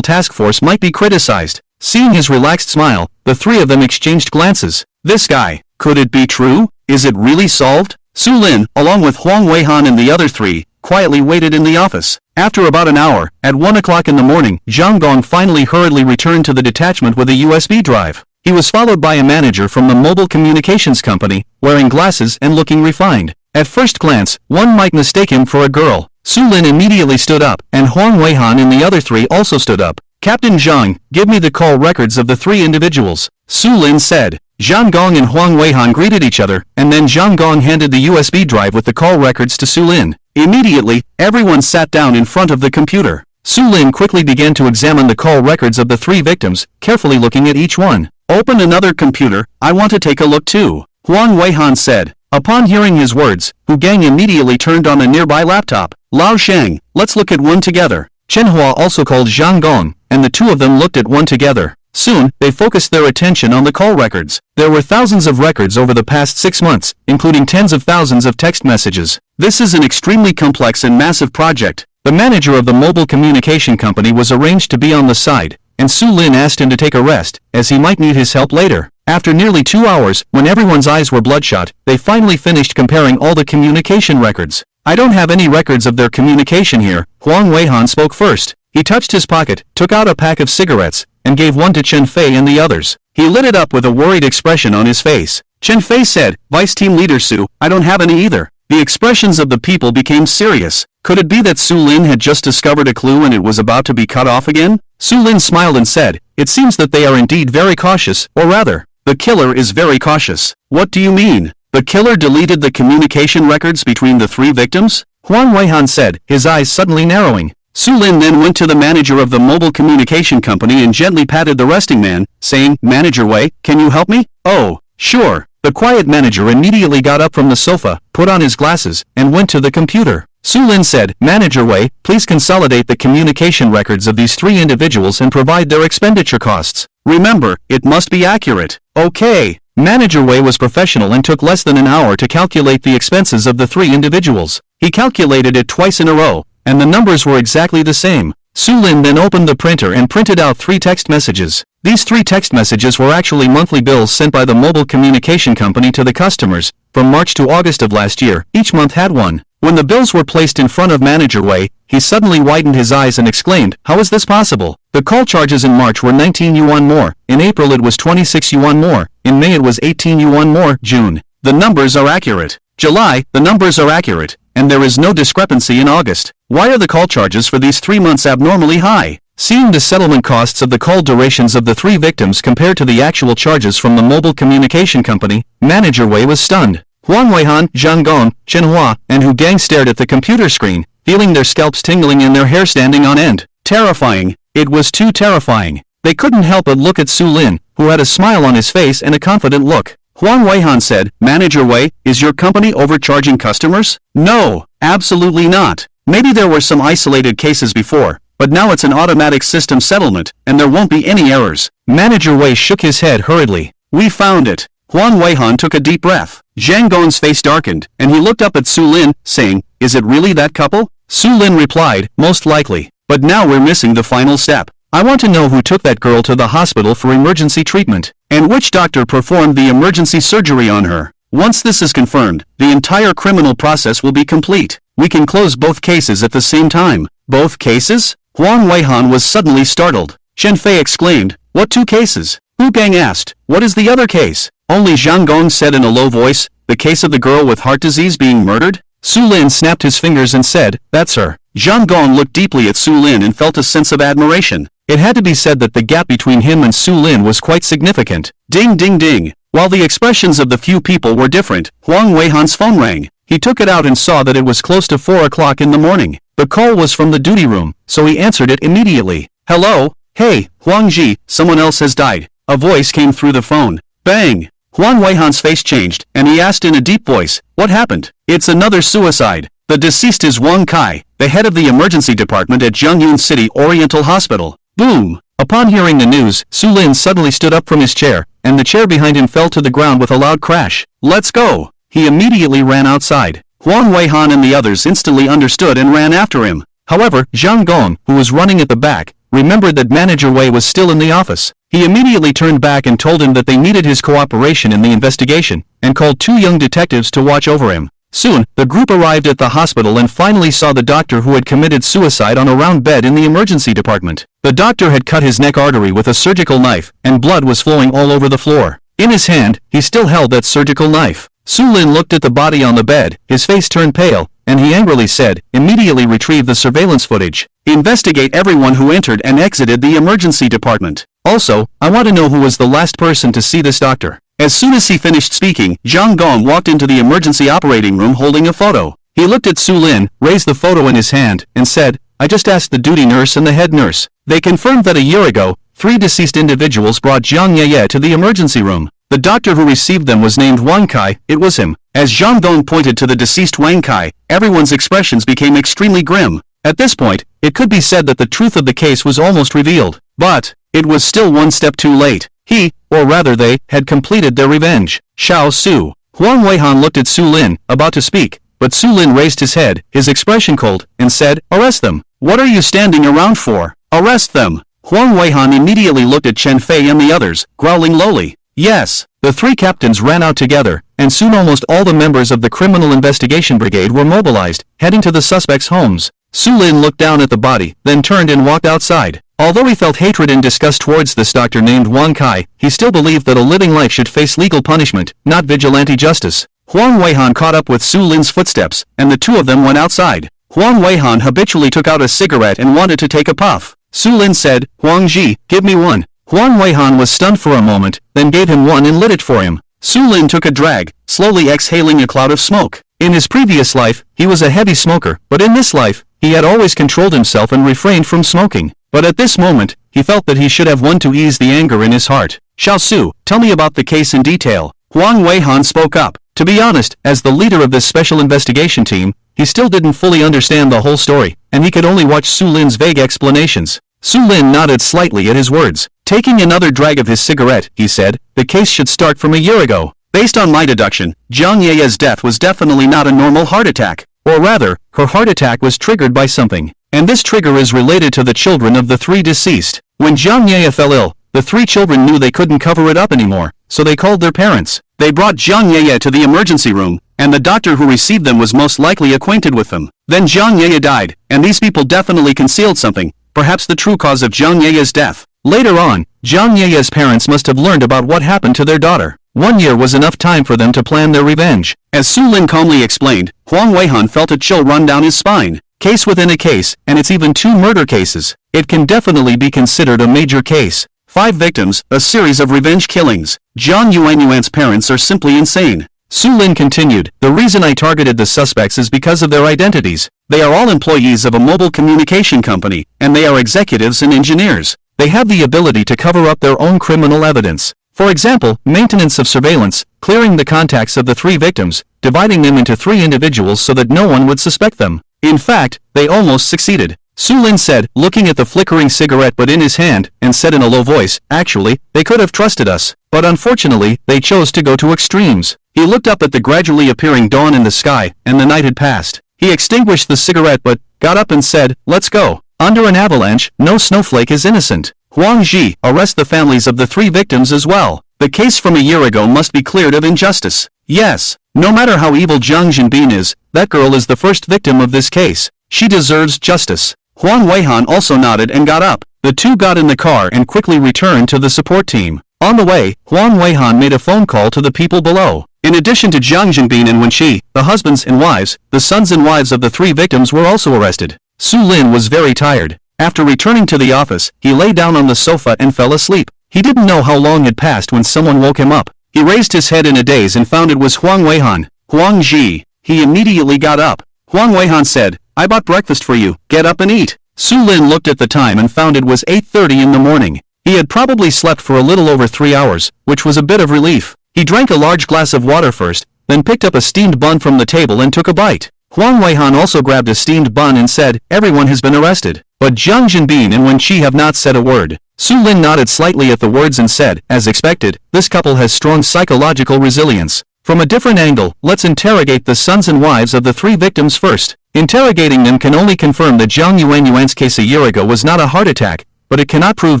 task force might be criticized. Seeing his relaxed smile, the 3 of them exchanged glances. This guy, could it be true? Is it really solved? Su Lin, along with Huang Weihan and the other 3, quietly waited in the office. After about an hour, at 1 o'clock in the morning, Zhang Gong finally hurriedly returned to the detachment with a USB drive. He was followed by a manager from the mobile communications company, wearing glasses and looking refined. At first glance, one might mistake him for a girl. Su Lin immediately stood up, and Huang Weihan and the other 3 also stood up. Captain Zhang, give me the call records of the 3 individuals, Su Lin said. Zhang Gong and Huang Weihan greeted each other, and then Zhang Gong handed the USB drive with the call records to Su Lin. Immediately, everyone sat down in front of the computer. Su Lin quickly began to examine the call records of the 3 victims, carefully looking at each one. Open another computer, I want to take a look too, Huang Weihan said. Upon hearing his words, Hu Gang immediately turned on a nearby laptop. Lao Shang, let's look at one together. Chen Hua also called Zhang Gong, and the 2 of them looked at one together. Soon, they focused their attention on the call records. There were thousands of records over the past 6 months, including tens of thousands of text messages. This is an extremely complex and massive project. The manager of the mobile communication company was arranged to be on the side, and Su Lin asked him to take a rest, as he might need his help later. After nearly 2 hours, when everyone's eyes were bloodshot, they finally finished comparing all the communication records. I don't have any records of their communication here, Huang Weihan spoke first. He touched his pocket, took out a pack of cigarettes, and gave one to Chen Fei and the others. He lit it up with a worried expression on his face. Chen Fei said, Vice Team Leader Su, I don't have any either. The expressions of the people became serious. Could it be that Su Lin had just discovered a clue and it was about to be cut off again? Su Lin smiled and said, it seems that they are indeed very cautious, or rather, the killer is very cautious. What do you mean? The killer deleted the communication records between the 3 victims? Huang Weihan said, his eyes suddenly narrowing. Su Lin then went to the manager of the mobile communication company and gently patted the resting man, saying, Manager Wei, can you help me? Oh, sure. The quiet manager immediately got up from the sofa, put on his glasses, and went to the computer. Su Lin said, Manager Wei, please consolidate the communication records of these 3 individuals and provide their expenditure costs. Remember, it must be accurate. Okay. Manager Wei was professional and took less than an hour to calculate the expenses of the 3 individuals. He calculated it twice in a row, and the numbers were exactly the same. Su Lin then opened the printer and printed out 3 text messages. These 3 text messages were actually monthly bills sent by the mobile communication company to the customers. From March to August of last year, each month had one. When the bills were placed in front of Manager Wei, he suddenly widened his eyes and exclaimed, how is this possible? The call charges in March were 19 yuan more, in April it was 26 yuan more, in May it was 18 yuan more, June. The numbers are accurate. July, the numbers are accurate, and there is no discrepancy in August. Why are the call charges for these 3 months abnormally high? Seeing the settlement costs of the call durations of the 3 victims compared to the actual charges from the mobile communication company, Manager Wei was stunned. Huang Weihan, Zhang Gong, Chen Hua, and Hu Gang stared at the computer screen, feeling their scalps tingling and their hair standing on end. Terrifying. It was too terrifying. They couldn't help but look at Su Lin, who had a smile on his face and a confident look. Huang Weihan said, Manager Wei, is your company overcharging customers? No, absolutely not. Maybe there were some isolated cases before, but now it's an automatic system settlement, and there won't be any errors. Manager Wei shook his head hurriedly. We found it. Huang Weihan took a deep breath. Zhang Gong's face darkened, and he looked up at Su Lin, saying, is it really that couple? Su Lin replied, most likely. But now we're missing the final step. I want to know who took that girl to the hospital for emergency treatment, and which doctor performed the emergency surgery on her. Once this is confirmed, the entire criminal process will be complete. We can close both cases at the same time. Both cases? Huang Weihan was suddenly startled. Chen Fei exclaimed, what 2 cases? Hu Gang asked, what is the other case? Only Zhang Gong said in a low voice, the case of the girl with heart disease being murdered? Su Lin snapped his fingers and said, that's her. Zhang Gong looked deeply at Su Lin and felt a sense of admiration. It had to be said that the gap between him and Su Lin was quite significant. Ding ding ding. While the expressions of the few people were different, Huang Weihan's phone rang. He took it out and saw that it was close to 4 o'clock in the morning. The call was from the duty room, so he answered it immediately. Hello? Hey, Huang Ji, someone else has died. A voice came through the phone. Bang! Huang Weihan's face changed, and he asked in a deep voice, what happened? It's another suicide. The deceased is Wang Kai, the head of the emergency department at Zhengyun City Oriental Hospital. Boom! Upon hearing the news, Su Lin suddenly stood up from his chair, and the chair behind him fell to the ground with a loud crash. Let's go! He immediately ran outside. Huang Weihan and the others instantly understood and ran after him. However, Zhang Gong, who was running at the back, remembered that Manager Wei was still in the office. He immediately turned back and told him that they needed his cooperation in the investigation, and called 2 young detectives to watch over him. Soon, the group arrived at the hospital and finally saw the doctor who had committed suicide on a round bed in the emergency department. The doctor had cut his neck artery with a surgical knife, and blood was flowing all over the floor. In his hand, he still held that surgical knife. Su Lin looked at the body on the bed, his face turned pale, and he angrily said, immediately retrieve the surveillance footage. Investigate everyone who entered and exited the emergency department. Also, I want to know who was the last person to see this doctor. As soon as he finished speaking, Zhang Gong walked into the emergency operating room holding a photo. He looked at Su Lin, raised the photo in his hand, and said, I just asked the duty nurse and the head nurse. They confirmed that a year ago, 3 deceased individuals brought Jiang Yeye to the emergency room. The doctor who received them was named Wang Kai. It was him. As Zhang Gong pointed to the deceased Wang Kai, everyone's expressions became extremely grim. At this point, it could be said that the truth of the case was almost revealed. But it was still one step too late. He, or rather they, had completed their revenge. Xiao Su. Huang Weihan looked at Su Lin, about to speak, but Su Lin raised his head, his expression cold, and said, arrest them. What are you standing around for? Arrest them. Huang Weihan immediately looked at Chen Fei and the others, growling lowly. Yes, the three captains ran out together, and soon almost all the members of the Criminal Investigation Brigade were mobilized, heading to the suspects' homes. Su Lin looked down at the body, then turned and walked outside. Although he felt hatred and disgust towards this doctor named Wang Kai, he still believed that a living life should face legal punishment, not vigilante justice. Huang Weihan caught up with Su Lin's footsteps, and the two of them went outside. Huang Weihan habitually took out a cigarette and wanted to take a puff. Su Lin said, "Huang Ji, give me one." Huang Weihan was stunned for a moment, then gave him one and lit it for him. Su Lin took a drag, slowly exhaling a cloud of smoke. In his previous life, he was a heavy smoker, but in this life, he had always controlled himself and refrained from smoking. But at this moment, he felt that he should have one to ease the anger in his heart. "Xiao Su, tell me about the case in detail." Huang Weihan spoke up. To be honest, as the leader of this special investigation team, he still didn't fully understand the whole story, and he could only watch Su Lin's vague explanations. Su Lin nodded slightly at his words. Taking another drag of his cigarette, he said, "The case should start from a year ago. Based on my deduction, Jiang Ye's death was definitely not a normal heart attack. Or rather, her heart attack was triggered by something. And this trigger is related to the children of the three deceased. When Jiang Ye fell ill, the three children knew they couldn't cover it up anymore, so they called their parents. They brought Jiang Ye to the emergency room, and the doctor who received them was most likely acquainted with them. Then Jiang Ye died, and these people definitely concealed something, perhaps the true cause of Jiang Ye's death. Later on, Jiang Ye's parents must have learned about what happened to their daughter. 1 year was enough time for them to plan their revenge." As Su Lin calmly explained, Huang Weihan felt a chill run down his spine. Case within a case, and it's even 2 murder cases. It can definitely be considered a major case. 5 victims, a series of revenge killings. Jiang Yuanyuan's parents are simply insane. Su Lin continued, "The reason I targeted the suspects is because of their identities. They are all employees of a mobile communication company, and they are executives and engineers. They have the ability to cover up their own criminal evidence. For example, maintenance of surveillance, clearing the contacts of the 3 victims, dividing them into 3 individuals so that no one would suspect them. In fact, they almost succeeded." Su Lin said, looking at the flickering cigarette butt in his hand, and said in a low voice, "Actually, they could have trusted us. But unfortunately, they chose to go to extremes." He looked up at the gradually appearing dawn in the sky, and the night had passed. He extinguished the cigarette butt, got up and said, "Let's go. Under an avalanche, no snowflake is innocent. Huang Ji, arrest the families of the 3 victims as well. The case from a year ago must be cleared of injustice. Yes, no matter how evil Jiang Jinbin is, that girl is the first victim of this case. She deserves justice." Huang Weihan also nodded and got up. The two got in the car and quickly returned to the support team. On the way, Huang Weihan made a phone call to the people below. In addition to Jiang Jinbin and Wenqi, the husbands and wives, the sons and wives of the 3 victims were also arrested. Su Lin was very tired. After returning to the office, he lay down on the sofa and fell asleep. He didn't know how long had passed when someone woke him up. He raised his head in a daze and found it was Huang Weihan. "Huang Ji." He immediately got up. Huang Weihan said, "I bought breakfast for you, get up and eat." Su Lin looked at the time and found it was 8:30 in the morning. He had probably slept for a little over 3 hours, which was a bit of relief. He drank a large glass of water first, then picked up a steamed bun from the table and took a bite. Huang Weihan also grabbed a steamed bun and said, "Everyone has been arrested. But Jiang Jinbin and Wenqi have not said a word." Su Lin nodded slightly at the words and said, "As expected, this couple has strong psychological resilience. From a different angle, let's interrogate the sons and wives of the 3 victims first. Interrogating them can only confirm that Jiang Yuanyuan's case a year ago was not a heart attack, but it cannot prove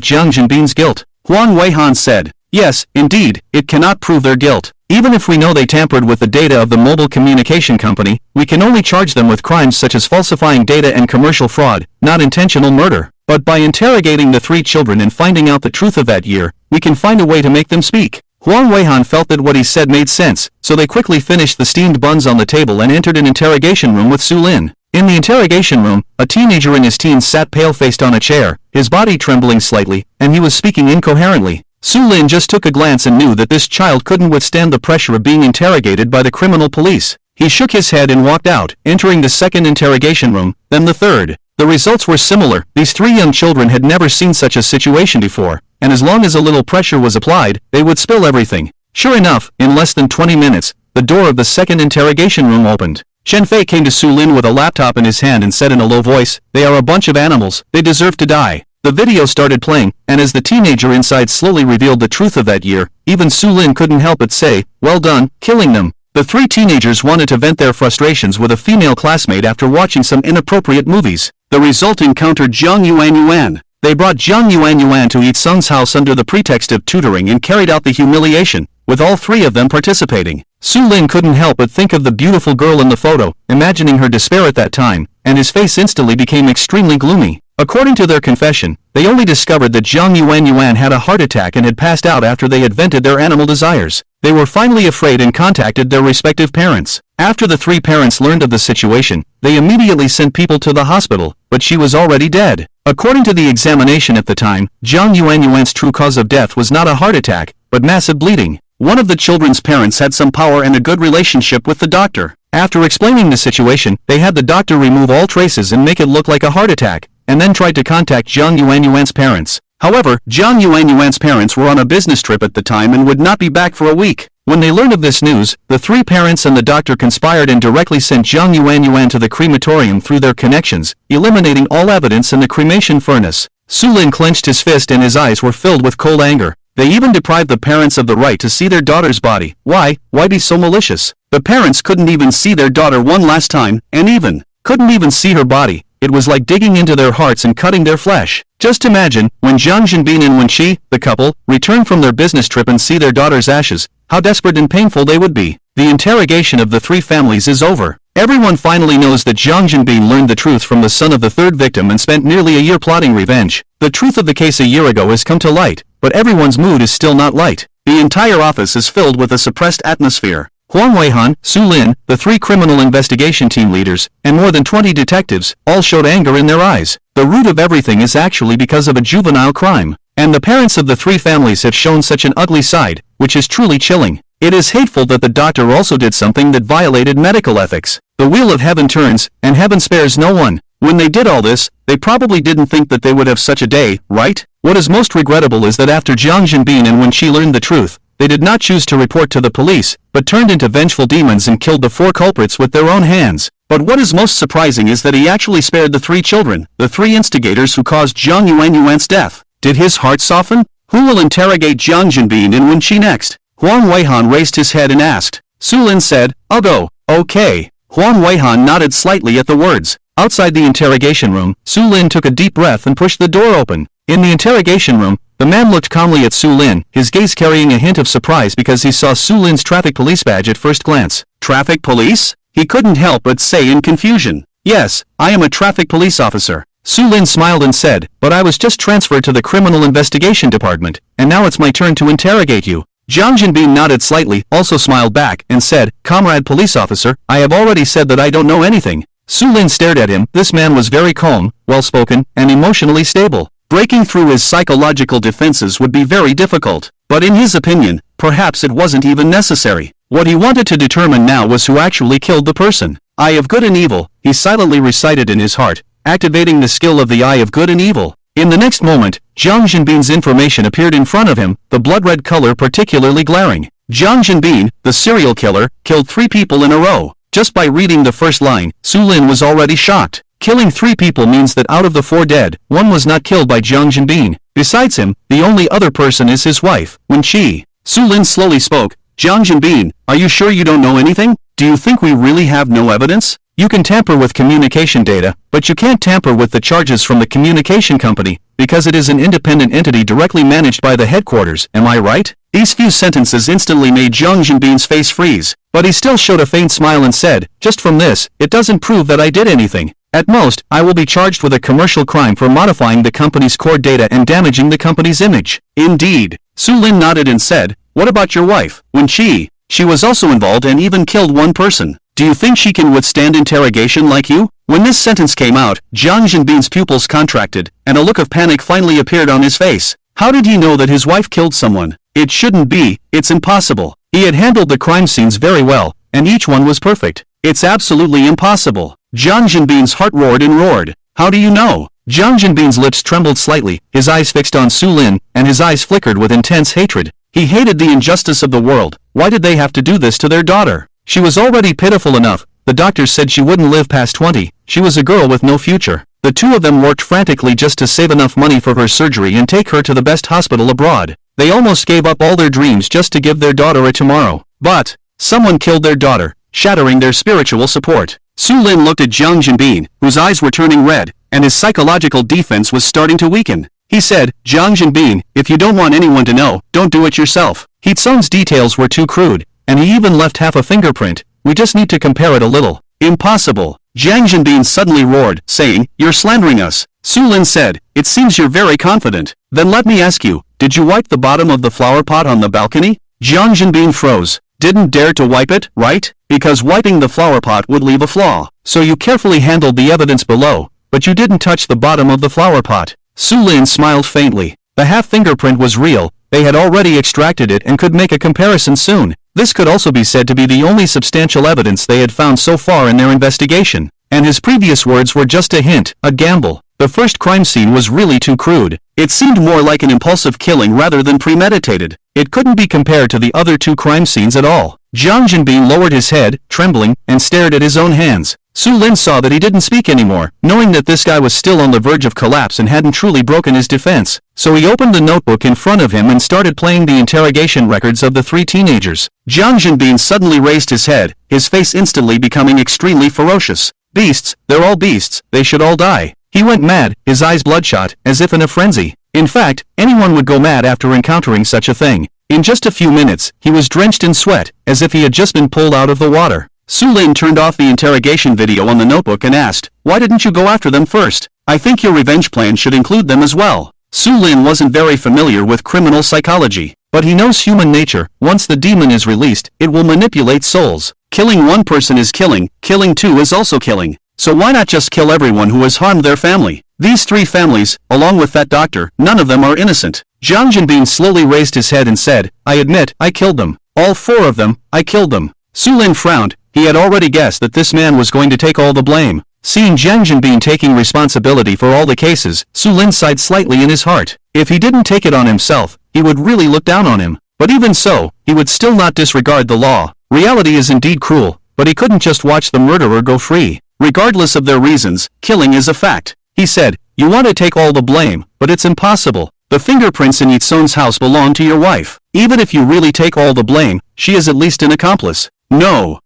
Jiang Jinbin's guilt." Huang Weihan said, "Yes, indeed, it cannot prove their guilt. Even if we know they tampered with the data of the mobile communication company, we can only charge them with crimes such as falsifying data and commercial fraud, not intentional murder. But by interrogating the 3 children and finding out the truth of that year, we can find a way to make them speak." Huang Weihan felt that what he said made sense, so they quickly finished the steamed buns on the table and entered an interrogation room with Su Lin. In the interrogation room, a teenager in his teens sat pale-faced on a chair, his body trembling slightly, and he was speaking incoherently. Su Lin just took a glance and knew that this child couldn't withstand the pressure of being interrogated by the criminal police. He shook his head and walked out, entering the second interrogation room, then the third. The results were similar. These 3 young children had never seen such a situation before, and as long as a little pressure was applied, they would spill everything. Sure enough, in less than 20 minutes, the door of the second interrogation room opened. Chen Fei came to Su Lin with a laptop in his hand and said in a low voice, "They are a bunch of animals, they deserve to die." The video started playing, and as the teenager inside slowly revealed the truth of that year, even Su Lin couldn't help but say, "Well done, killing them." The 3 teenagers wanted to vent their frustrations with a female classmate after watching some inappropriate movies. The result encountered Jiang Yuanyuan. They brought Jiang Yuan to Yi Sung's house under the pretext of tutoring and carried out the humiliation, with all three of them participating. Su Lin couldn't help but think of the beautiful girl in the photo, imagining her despair at that time, and his face instantly became extremely gloomy. According to their confession, they only discovered that Jiang Yuan had a heart attack and had passed out after they had vented their animal desires. They were finally afraid and contacted their respective parents. After the three parents learned of the situation, they immediately sent people to the hospital, but she was already dead. According to the examination at the time, Jiang Yuan's true cause of death was not a heart attack, but massive bleeding. One of the children's parents had some power and a good relationship with the doctor. After explaining the situation, they had the doctor remove all traces and make it look like a heart attack, and then tried to contact Jiang Yuan's parents. However, Jiang Yuan's parents were on a business trip at the time and would not be back for a week. When they learned of this news, the three parents and the doctor conspired and directly sent Jiang Yuan to the crematorium through their connections, eliminating all evidence in the cremation furnace. Su Lin clenched his fist and his eyes were filled with cold anger. They even deprived the parents of the right to see their daughter's body. Why be so malicious? The parents couldn't even see their daughter one last time, and couldn't even see her body. It was like digging into their hearts and cutting their flesh. Just imagine, when Jiang Jinbin and Wen Qi, the couple, return from their business trip and see their daughter's ashes, how desperate and painful they would be. The interrogation of the three families is over. Everyone finally knows that Jiang Jinbin learned the truth from the son of the third victim and spent nearly a year plotting revenge. The truth of the case a year ago has come to light, but everyone's mood is still not light. The entire office is filled with a suppressed atmosphere. Huang Weihan, Su Lin, the three criminal investigation team leaders, and more than 20 detectives, all showed anger in their eyes. The root of everything is actually because of a juvenile crime. And the parents of the three families have shown such an ugly side, which is truly chilling. It is hateful that the doctor also did something that violated medical ethics. The wheel of heaven turns, and heaven spares no one. When they did all this, they probably didn't think that they would have such a day, right? What is most regrettable is that after Jiang Jinbin and Wen Qi learned the truth, they did not choose to report to the police, but turned into vengeful demons and killed the four culprits with their own hands. But what is most surprising is that he actually spared the three children, the three instigators who caused Jiang Yuan's death. Did his heart soften? Who will interrogate Jiang Jinbin and Wen Qi next? Huang Weihan raised his head and asked. Su Lin said, "I'll go." Okay. Huang Weihan nodded slightly at the words. Outside the interrogation room, Su Lin took a deep breath and pushed the door open. In the interrogation room, the man looked calmly at Su Lin, his gaze carrying a hint of surprise because he saw Su Lin's traffic police badge at first glance. Traffic police? He couldn't help but say in confusion. Yes, I am a traffic police officer. Su Lin smiled and said, but I was just transferred to the criminal investigation department, and now it's my turn to interrogate you. Jiang Jinbin nodded slightly, also smiled back, and said, Comrade police officer, I have already said that I don't know anything. Su Lin stared at him. This man was very calm, well-spoken, and emotionally stable. Breaking through his psychological defenses would be very difficult. But in his opinion, perhaps it wasn't even necessary. What he wanted to determine now was who actually killed the person. Eye of good and evil, he silently recited in his heart, activating the skill of the eye of good and evil. In the next moment, Jiang Jinbin's information appeared in front of him, the blood-red color particularly glaring. Jiang Jinbin, the serial killer, killed 3 people in a row. Just by reading the first line, Su Lin was already shocked. Killing 3 people means that out of the 4 dead, 1 was not killed by Jiang Jinbin. Besides him, the only other person is his wife, Wen Qi. Su Lin slowly spoke. Jiang Jinbin, are you sure you don't know anything? Do you think we really have no evidence? You can tamper with communication data, but you can't tamper with the charges from the communication company, because it is an independent entity directly managed by the headquarters, am I right? These few sentences instantly made Jiang Jinbin's face freeze, but he still showed a faint smile and said, just from this, it doesn't prove that I did anything. At most, I will be charged with a commercial crime for modifying the company's core data and damaging the company's image. Indeed. Su Lin nodded and said, what about your wife, Wen Qi? She was also involved and even killed 1 person. Do you think she can withstand interrogation like you? When this sentence came out, Jiang Jinbin's pupils contracted, and a look of panic finally appeared on his face. How did he know that his wife killed someone? It shouldn't be, it's impossible. He had handled the crime scenes very well, and each one was perfect. It's absolutely impossible. Jiang Jinbin's heart roared and roared. How do you know? Jiang Jinbin's lips trembled slightly, his eyes fixed on Su Lin, and his eyes flickered with intense hatred. He hated the injustice of the world. Why did they have to do this to their daughter? She was already pitiful enough. The doctors said she wouldn't live past 20. She was a girl with no future. The 2 of them worked frantically just to save enough money for her surgery and take her to the best hospital abroad. They almost gave up all their dreams just to give their daughter a tomorrow. But someone killed their daughter, shattering their spiritual support. Su Lin looked at Jiang Jinbin, whose eyes were turning red, and his psychological defense was starting to weaken. He said, Jiang Jinbin, if you don't want anyone to know, don't do it yourself. Heatsung's details were too crude, and he even left half a fingerprint. We just need to compare it a little. Impossible. Jiang Jinbin suddenly roared, saying, you're slandering us. Su Lin said, it seems you're very confident. Then let me ask you, did you wipe the bottom of the flower pot on the balcony? Jiang Jinbin froze. Didn't dare to wipe it, right? Because wiping the flower pot would leave a flaw. So you carefully handled the evidence below, but you didn't touch the bottom of the flower pot. Su Lin smiled faintly. The half fingerprint was real. They had already extracted it and could make a comparison soon. This could also be said to be the only substantial evidence they had found so far in their investigation. And his previous words were just a hint, a gamble. The first crime scene was really too crude. It seemed more like an impulsive killing rather than premeditated. It couldn't be compared to the other two crime scenes at all. Jiang Jinbin lowered his head, trembling, and stared at his own hands. Su Lin saw that he didn't speak anymore, knowing that this guy was still on the verge of collapse and hadn't truly broken his defense. So he opened the notebook in front of him and started playing the interrogation records of the three teenagers. Jiang Jinbin suddenly raised his head, his face instantly becoming extremely ferocious. Beasts, they're all beasts, they should all die. He went mad, his eyes bloodshot, as if in a frenzy. In fact, anyone would go mad after encountering such a thing. In just a few minutes, he was drenched in sweat, as if he had just been pulled out of the water. Su Lin turned off the interrogation video on the notebook and asked, why didn't you go after them first? I think your revenge plan should include them as well. Su Lin wasn't very familiar with criminal psychology, but he knows human nature. Once the demon is released, it will manipulate souls. Killing one person is killing two is also killing. So why not just kill everyone who has harmed their family? These three families, along with that doctor, none of them are innocent. Jiang Jinbin slowly raised his head and said, I admit, I killed them. All four of them, I killed them. Su Lin frowned. He had already guessed that this man was going to take all the blame. Seeing Jiang Jinbin taking responsibility for all the cases, Su Lin sighed slightly in his heart. If he didn't take it on himself, he would really look down on him. But even so, he would still not disregard the law. Reality is indeed cruel, but he couldn't just watch the murderer go free. Regardless of their reasons, killing is a fact. He said, you want to take all the blame, but it's impossible. The fingerprints in Yitsung's house belong to your wife. Even if you really take all the blame, she is at least an accomplice. No,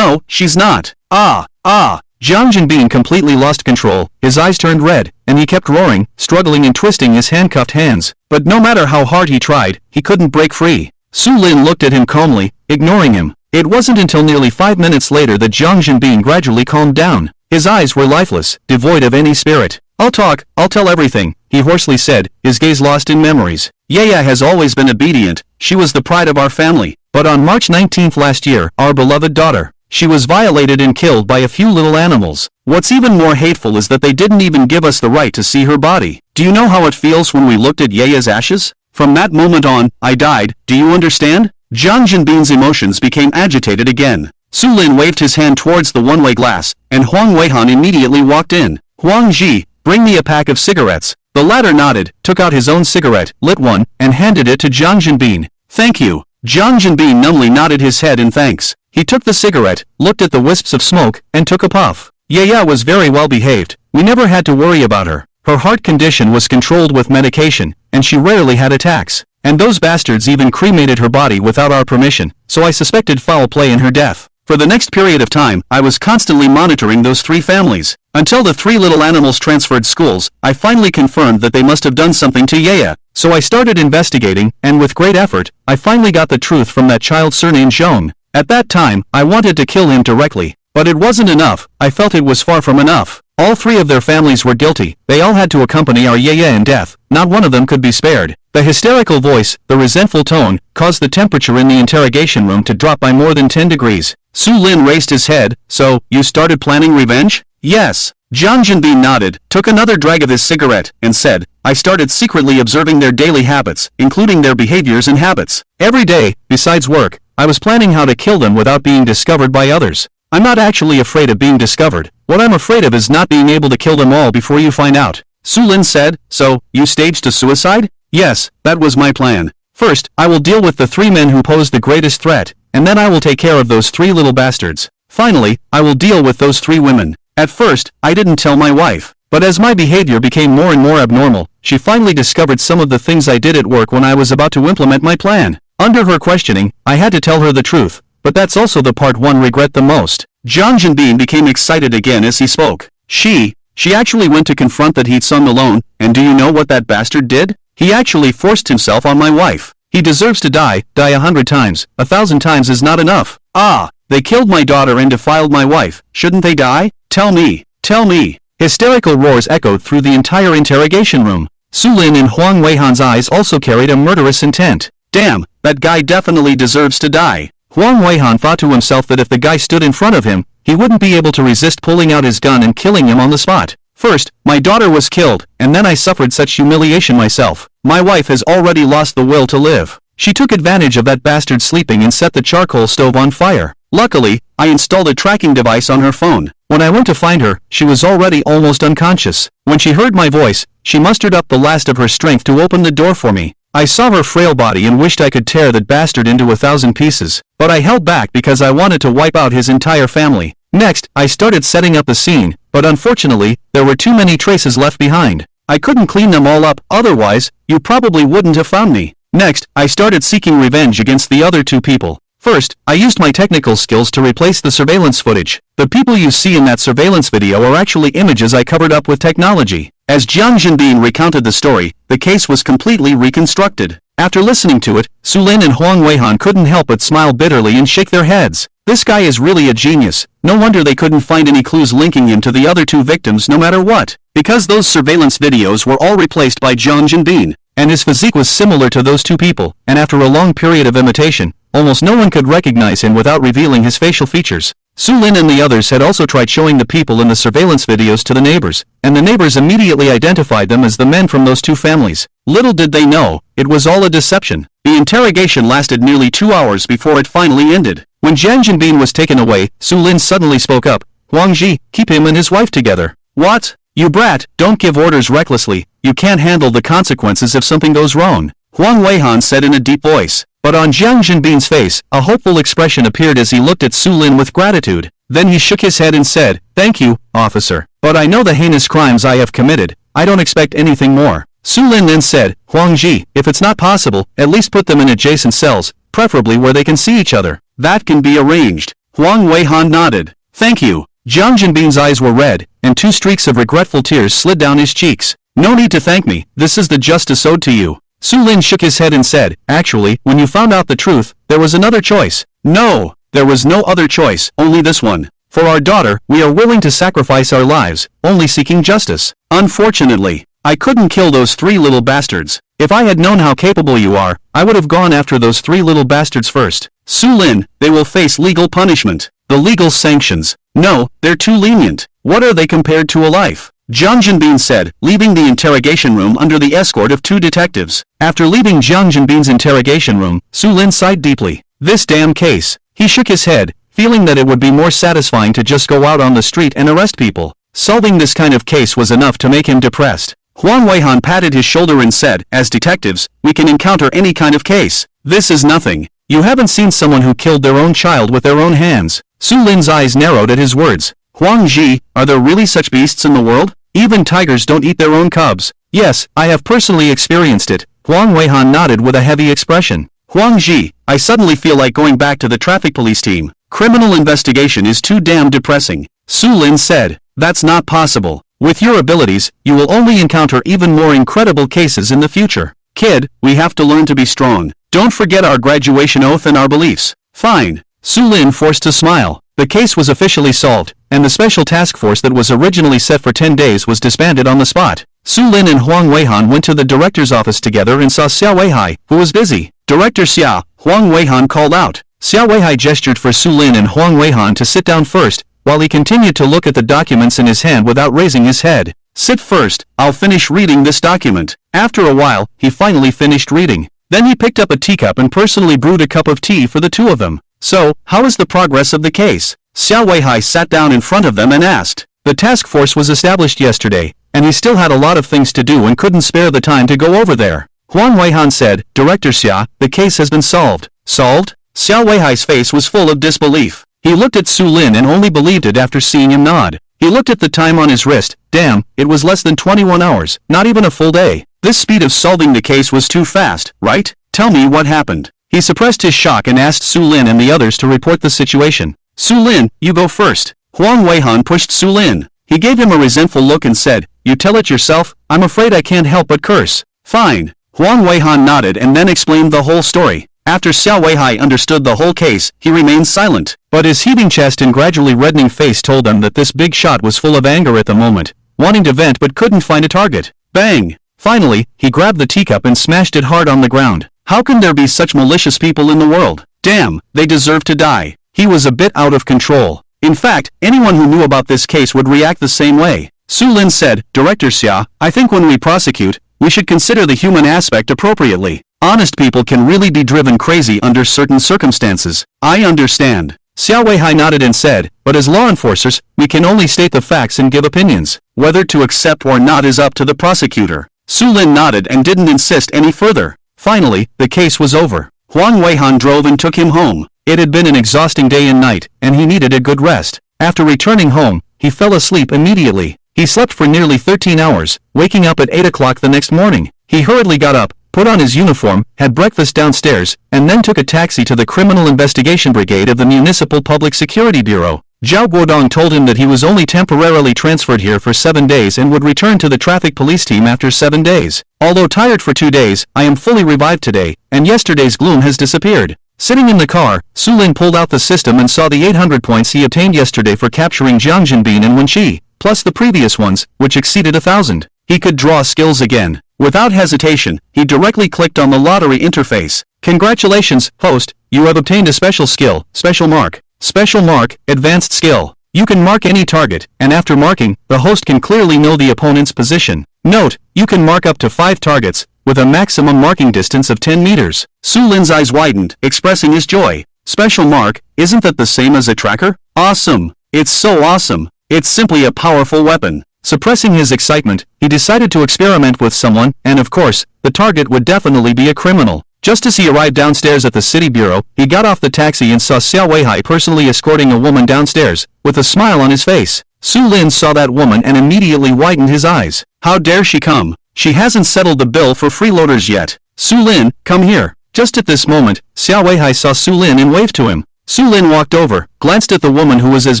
she's not. Jiang Jinbin completely lost control, his eyes turned red, and he kept roaring, struggling and twisting his handcuffed hands. But no matter how hard he tried, he couldn't break free. Su Lin looked at him calmly, ignoring him. It wasn't until nearly 5 minutes later that Jiang Jinbin gradually calmed down. His eyes were lifeless, devoid of any spirit. I'll tell everything, he hoarsely said, his gaze lost in memories. Yaya has always been obedient, she was the pride of our family. But on March 19th last year, our beloved daughter, she was violated and killed by a few little animals. What's even more hateful is that they didn't even give us the right to see her body. Do you know how it feels when we looked at Yaya's ashes? From that moment on, I died, do you understand? Jiang Jinbin's emotions became agitated again. Su Lin waved his hand towards the one-way glass, and Huang Weihan immediately walked in. Huang Ji, bring me a pack of cigarettes. The latter nodded, took out his own cigarette, lit one, and handed it to Jiang Jinbin. Thank you. Jiang Jinbin numbly nodded his head in thanks. He took the cigarette, looked at the wisps of smoke, and took a puff. Yaya was very well behaved. We never had to worry about her. Her heart condition was controlled with medication, and she rarely had attacks. And those bastards even cremated her body without our permission, so I suspected foul play in her death. For the next period of time, I was constantly monitoring those three families. Until the three little animals transferred schools, I finally confirmed that they must have done something to Yaya. So I started investigating, and with great effort, I finally got the truth from that child surnamed Zhong. At that time, I wanted to kill him directly. But it wasn't enough, I felt it was far from enough. All three of their families were guilty, they all had to accompany our Yaya in death, not one of them could be spared. The hysterical voice, the resentful tone, caused the temperature in the interrogation room to drop by more than 10 degrees. Su Lin raised his head, so, you started planning revenge? Yes. Jiang Jinbin nodded, took another drag of his cigarette, and said, I started secretly observing their daily habits, including their behaviors and habits. Every day, besides work, I was planning how to kill them without being discovered by others. I'm not actually afraid of being discovered. What I'm afraid of is not being able to kill them all before you find out. Su Lin said, so, you staged a suicide? Yes, that was my plan. First, I will deal with the three men who pose the greatest threat, and then I will take care of those three little bastards. Finally, I will deal with those three women. At first, I didn't tell my wife. But as my behavior became more and more abnormal, she finally discovered some of the things I did at work when I was about to implement my plan. Under her questioning, I had to tell her the truth. But that's also the part one regret the most. Jiang Jinbin became excited again as he spoke. She, She actually went to confront that he'd son alone, and do you know what that bastard did? He actually forced himself on my wife. He deserves to die 100 times, 1,000 times is not enough. Ah, they killed my daughter and defiled my wife, shouldn't they die? Tell me, tell me. Hysterical roars echoed through the entire interrogation room. Su Lin and Huang Weihan's eyes also carried a murderous intent. Damn, that guy definitely deserves to die. Huang Weihan thought to himself that if the guy stood in front of him, he wouldn't be able to resist pulling out his gun and killing him on the spot. First, my daughter was killed, and then I suffered such humiliation myself. My wife has already lost the will to live. She took advantage of that bastard sleeping and set the charcoal stove on fire. Luckily, I installed a tracking device on her phone. When I went to find her, she was already almost unconscious. When she heard my voice, she mustered up the last of her strength to open the door for me. I saw her frail body and wished I could tear that bastard into 1,000 pieces, but I held back because I wanted to wipe out his entire family. Next, I started setting up the scene, but unfortunately, there were too many traces left behind. I couldn't clean them all up, otherwise, you probably wouldn't have found me. Next, I started seeking revenge against the other two people. First, I used my technical skills to replace the surveillance footage. The people you see in that surveillance video are actually images I covered up with technology. As Jiang Jinbin recounted the story, the case was completely reconstructed. After listening to it, Su Lin and Huang Weihan couldn't help but smile bitterly and shake their heads. This guy is really a genius. No wonder they couldn't find any clues linking him to the other two victims no matter what. Because those surveillance videos were all replaced by Jiang Jinbin, and his physique was similar to those two people, and after a long period of imitation, almost no one could recognize him without revealing his facial features. Su Lin and the others had also tried showing the people in the surveillance videos to the neighbors, and the neighbors immediately identified them as the men from those two families. Little did they know, it was all a deception. The interrogation lasted nearly 2 hours before it finally ended. When Jiang Jinbin was taken away, Su Lin suddenly spoke up. Huang Ji, keep him and his wife together. What? You brat, don't give orders recklessly, you can't handle the consequences if something goes wrong, Huang Weihan said in a deep voice. But on Jiang Jinbin's face, a hopeful expression appeared as he looked at Su Lin with gratitude. Then he shook his head and said, "Thank you, officer. But I know the heinous crimes I have committed. I don't expect anything more." Su Lin then said, "Huang Ji, if it's not possible, at least put them in adjacent cells, preferably where they can see each other." "That can be arranged." Huang Weihan nodded. "Thank you." Jiang Jinbin's eyes were red, and 2 streaks of regretful tears slid down his cheeks. "No need to thank me, this is the justice owed to you." Su Lin shook his head and said, "Actually, when you found out the truth, there was another choice." "No, there was no other choice, only this one. For our daughter, we are willing to sacrifice our lives, only seeking justice. Unfortunately, I couldn't kill those 3 little bastards. If I had known how capable you are, I would have gone after those 3 little bastards first. Su Lin, they will face legal punishment. The legal sanctions. No, they're too lenient. What are they compared to a life?" Jiang Jinbin said, leaving the interrogation room under the escort of 2 detectives. After leaving Jiang Jinbin's interrogation room, Su Lin sighed deeply. This damn case. He shook his head, feeling that it would be more satisfying to just go out on the street and arrest people. Solving this kind of case was enough to make him depressed. Huang Weihan patted his shoulder and said, "As detectives, we can encounter any kind of case. This is nothing. You haven't seen someone who killed their own child with their own hands." Su Lin's eyes narrowed at his words. "Huang Ji, are there really such beasts in the world? Even tigers don't eat their own cubs." "Yes, I have personally experienced it." Huang Weihan nodded with a heavy expression. "Huang Ji, I suddenly feel like going back to the traffic police team. Criminal investigation is too damn depressing." Su Lin said, "That's not possible. With your abilities, you will only encounter even more incredible cases in the future. Kid, we have to learn to be strong. Don't forget our graduation oath and our beliefs." "Fine." Su Lin forced a smile. The case was officially solved, and the special task force that was originally set for 10 days was disbanded on the spot. Su Lin and Huang Weihan went to the director's office together and saw Xiao Weihai, who was busy. "Director Xia," Huang Weihan called out. Xiao Weihai gestured for Su Lin and Huang Weihan to sit down first, while he continued to look at the documents in his hand without raising his head. "Sit first, I'll finish reading this document." After a while, he finally finished reading. Then he picked up a teacup and personally brewed a cup of tea for the 2 of them. "So, how is the progress of the case?" Xiao Weihai sat down in front of them and asked. The task force was established yesterday, and he still had a lot of things to do and couldn't spare the time to go over there. Huang Weihan said, "Director Xia, the case has been solved." "Solved?" Xiao Weihai's face was full of disbelief. He looked at Su Lin and only believed it after seeing him nod. He looked at the time on his wrist. Damn, it was less than 21 hours, not even a full day. This speed of solving the case was too fast, right? Tell me what happened. He suppressed his shock and asked Su Lin and the others to report the situation. "Su Lin, you go first." Huang Weihan pushed Su Lin. He gave him a resentful look and said, "You tell it yourself, I'm afraid I can't help but curse." "Fine." Huang Weihan nodded and then explained the whole story. After Xiao Weihai understood the whole case, he remained silent. But his heaving chest and gradually reddening face told him that this big shot was full of anger at the moment, wanting to vent but couldn't find a target. Bang! Finally, he grabbed the teacup and smashed it hard on the ground. How can there be such malicious people in the world? Damn, they deserve to die. He was a bit out of control. In fact, anyone who knew about this case would react the same way. Su Lin said, "Director Xia, I think when we prosecute, we should consider the human aspect appropriately. Honest people can really be driven crazy under certain circumstances." "I understand." Xiao Weihai nodded and said, "But as law enforcers, we can only state the facts and give opinions. Whether to accept or not is up to the prosecutor." Su Lin nodded and didn't insist any further. Finally, the case was over. Huang Weihan drove and took him home. It had been an exhausting day and night, and he needed a good rest. After returning home, he fell asleep immediately. He slept for nearly 13 hours, waking up at 8 o'clock the next morning. He hurriedly got up, put on his uniform, had breakfast downstairs, and then took a taxi to the Criminal Investigation Brigade of the Municipal Public Security Bureau. Zhao Guodong told him that he was only temporarily transferred here for 7 days and would return to the traffic police team after 7 days. "Although tired for 2 days, I am fully revived today, and yesterday's gloom has disappeared." Sitting in the car, Su Lin pulled out the system and saw the 800 points he obtained yesterday for capturing Jiang Jinbin and Wenqi, plus the previous ones, which exceeded 1,000. He could draw skills again. Without hesitation, he directly clicked on the lottery interface. "Congratulations, host, you have obtained a special skill, Special Mark. Special Mark, Advanced Skill. You can mark any target, and after marking, the host can clearly know the opponent's position. Note, you can mark up to 5 targets, with a maximum marking distance of 10 meters. Su Lin's eyes widened, expressing his joy. "Special Mark, isn't that the same as a tracker? Awesome. It's so awesome. It's simply a powerful weapon." Suppressing his excitement, he decided to experiment with someone, and of course, the target would definitely be a criminal. Just as he arrived downstairs at the city bureau, he got off the taxi and saw Xiao Weihai personally escorting a woman downstairs, with a smile on his face. Su Lin saw that woman and immediately widened his eyes. How dare she come? She hasn't settled the bill for freeloaders yet. "Su Lin, come here." Just at this moment, Xiao Weihai saw Su Lin and waved to him. Su Lin walked over, glanced at the woman who was as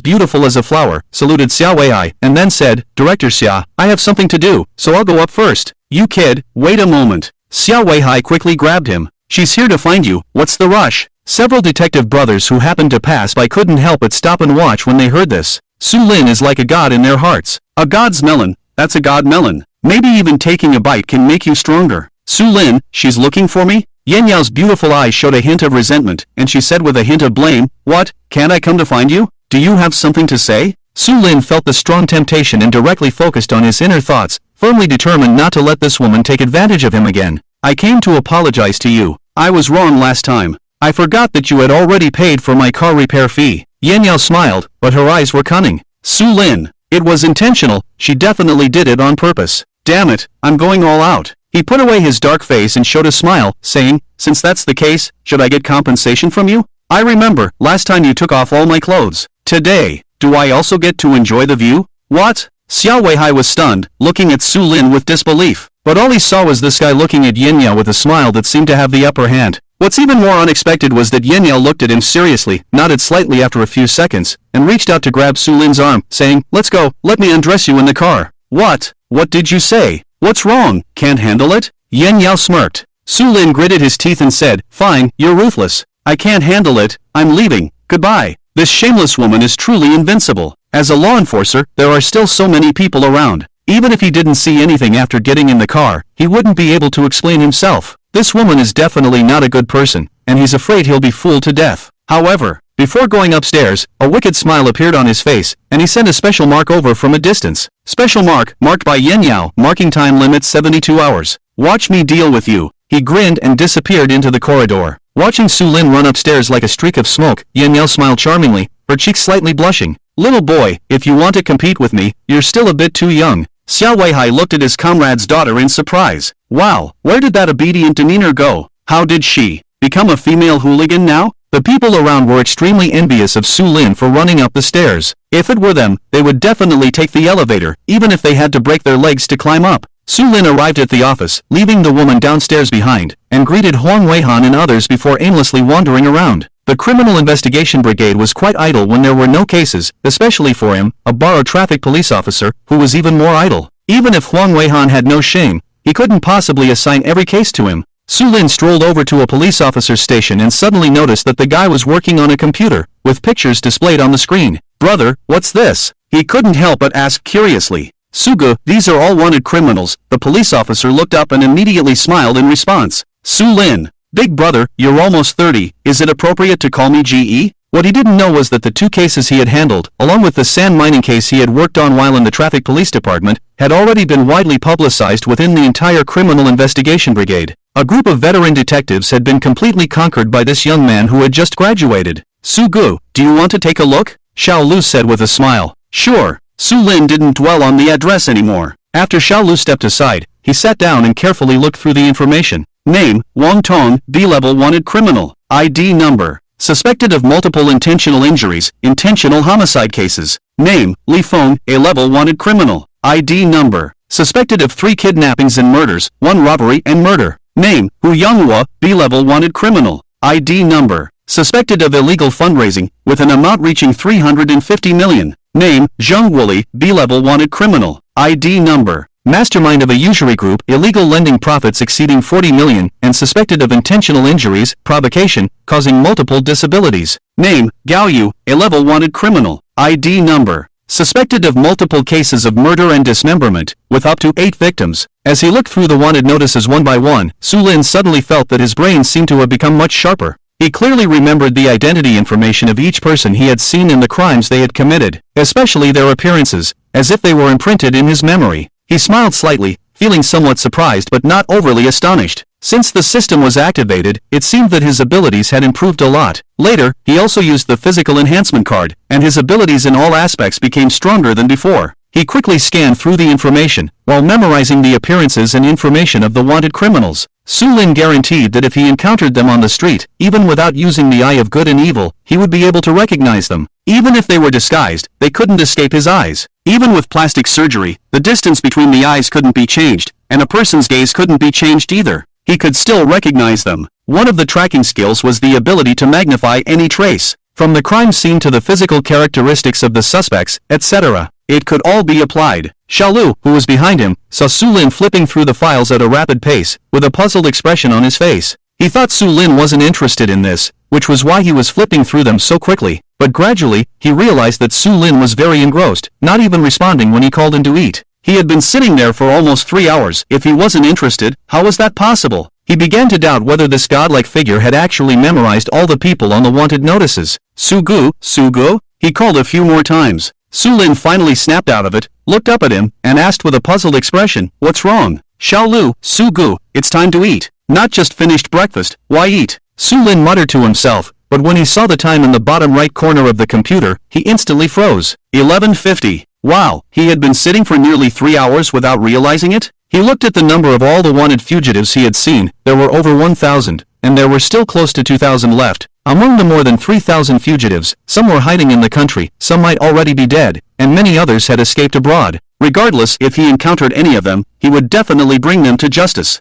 beautiful as a flower, saluted Xiao Weihai, and then said, "Director Xia, I have something to do, so I'll go up first." "You kid, wait a moment." Xiao Weihai quickly grabbed him. "She's here to find you, what's the rush?" Several detective brothers who happened to pass by couldn't help but stop and watch when they heard this. Su Lin is like a god in their hearts. A god's melon, that's a god melon. Maybe even taking a bite can make you stronger. "Su Lin, she's looking for me?" Yan Yao's beautiful eyes showed a hint of resentment, and she said with a hint of blame, "What, can't I come to find you? Do you have something to say?" Su Lin felt the strong temptation and directly focused on his inner thoughts, firmly determined not to let this woman take advantage of him again. "I came to apologize to you. I was wrong last time. I forgot that you had already paid for my car repair fee." Yan Yao smiled, but her eyes were cunning. "Su Lin, it was intentional, she definitely did it on purpose. Damn it, I'm going all out." He put away his dark face and showed a smile, saying, "Since that's the case, should I get compensation from you? I remember, last time you took off all my clothes. Today, do I also get to enjoy the view?" "What?" Xiao Weihai was stunned, looking at Su Lin with disbelief. But all he saw was this guy looking at Yan Yao with a smile that seemed to have the upper hand. What's even more unexpected was that Yan Yao looked at him seriously, nodded slightly after a few seconds, and reached out to grab Su Lin's arm, saying, "Let's go, let me undress you in the car." "What? What did you say? What's wrong? Can't handle it?" Yan Yao smirked. Su Lin gritted his teeth and said, "Fine, you're ruthless. I can't handle it, I'm leaving, goodbye." This shameless woman is truly invincible. As a law enforcer, there are still so many people around. Even if he didn't see anything after getting in the car, he wouldn't be able to explain himself. This woman is definitely not a good person, and he's afraid he'll be fooled to death. However, before going upstairs, a wicked smile appeared on his face, and he sent a special mark over from a distance. Special mark, marked by Yan Yao, marking time limit 72 hours. "Watch me deal with you." He grinned and disappeared into the corridor. Watching Su Lin run upstairs like a streak of smoke, Yan Yao smiled charmingly, her cheeks slightly blushing. "Little boy, if you want to compete with me, you're still a bit too young." Xiao Weihai looked at his comrade's daughter in surprise. Wow, where did that obedient demeanor go? How did she become a female hooligan now? The people around were extremely envious of Su Lin for running up the stairs. If it were them, they would definitely take the elevator, even if they had to break their legs to climb up. Su Lin arrived at the office, leaving the woman downstairs behind, and greeted Huang Weihan and others before aimlessly wandering around. The Criminal Investigation Brigade was quite idle when there were no cases, especially for him, a borrowed traffic police officer, who was even more idle. Even if Huang Weihan had no shame, he couldn't possibly assign every case to him. Su Lin strolled over to a police officer's station and suddenly noticed that the guy was working on a computer, with pictures displayed on the screen. "Brother, what's this?" he couldn't help but ask curiously. "Sugu, these are all wanted criminals." The police officer looked up and immediately smiled in response. "Su Lin, big brother, you're almost 30, is it appropriate to call me GE? What he didn't know was that the 2 cases he had handled, along with the sand mining case he had worked on while in the traffic police department, had already been widely publicized within the entire Criminal Investigation Brigade. A group of veteran detectives had been completely conquered by this young man who had just graduated. "Sugu, do you want to take a look?" Xiao Lu said with a smile. "Sure." Su Lin didn't dwell on the address anymore. After Xiao Lu stepped aside, he sat down and carefully looked through the information. Name, Wang Tong, B-level wanted criminal. ID number. Suspected of multiple intentional injuries, intentional homicide cases. Name, Li Feng, A-level wanted criminal. ID number. Suspected of 3 kidnappings and murders, 1 robbery and murder. Name, Hu Yanghua, B-level wanted criminal. ID number. Suspected of illegal fundraising, with an amount reaching 350 million. Name, Zheng Wuli, B-level wanted criminal. ID number. Mastermind of a usury group, illegal lending profits exceeding 40 million, and suspected of intentional injuries, provocation, causing multiple disabilities. Name, Gao Yu, A-level wanted criminal. ID number. Suspected of multiple cases of murder and dismemberment, with up to 8 victims. As he looked through the wanted notices one by one, Su Lin suddenly felt that his brain seemed to have become much sharper. He clearly remembered the identity information of each person he had seen in the crimes they had committed, especially their appearances, as if they were imprinted in his memory. He smiled slightly, feeling somewhat surprised but not overly astonished. Since the system was activated, it seemed that his abilities had improved a lot. Later, he also used the physical enhancement card, and his abilities in all aspects became stronger than before. He quickly scanned through the information, while memorizing the appearances and information of the wanted criminals. Su Lin guaranteed that if he encountered them on the street, even without using the eye of good and evil, he would be able to recognize them. Even if they were disguised, they couldn't escape his eyes. Even with plastic surgery, the distance between the eyes couldn't be changed, and a person's gaze couldn't be changed either. He could still recognize them. One of the tracking skills was the ability to magnify any trace, from the crime scene to the physical characteristics of the suspects, etc. It could all be applied. Xiao Lu, who was behind him, saw Su Lin flipping through the files at a rapid pace, with a puzzled expression on his face. He thought Su Lin wasn't interested in this, which was why he was flipping through them so quickly, but gradually, he realized that Su Lin was very engrossed, not even responding when he called him to eat. He had been sitting there for almost 3 hours. If he wasn't interested, how was that possible? He began to doubt whether this godlike figure had actually memorized all the people on the wanted notices. Sugu, Sugu? He called a few more times. Su Lin finally snapped out of it, looked up at him, and asked with a puzzled expression, "What's wrong?" "Xiao Lu, Sugu, it's time to eat. Not just finished breakfast, why eat?" Su Lin muttered to himself, but when he saw the time in the bottom right corner of the computer, he instantly froze. 11:50. Wow, he had been sitting for nearly 3 hours without realizing it? He looked at the number of all the wanted fugitives he had seen. There were over 1,000, and there were still close to 2,000 left. Among the more than 3,000 fugitives, some were hiding in the country, some might already be dead, and many others had escaped abroad. Regardless, if he encountered any of them, he would definitely bring them to justice.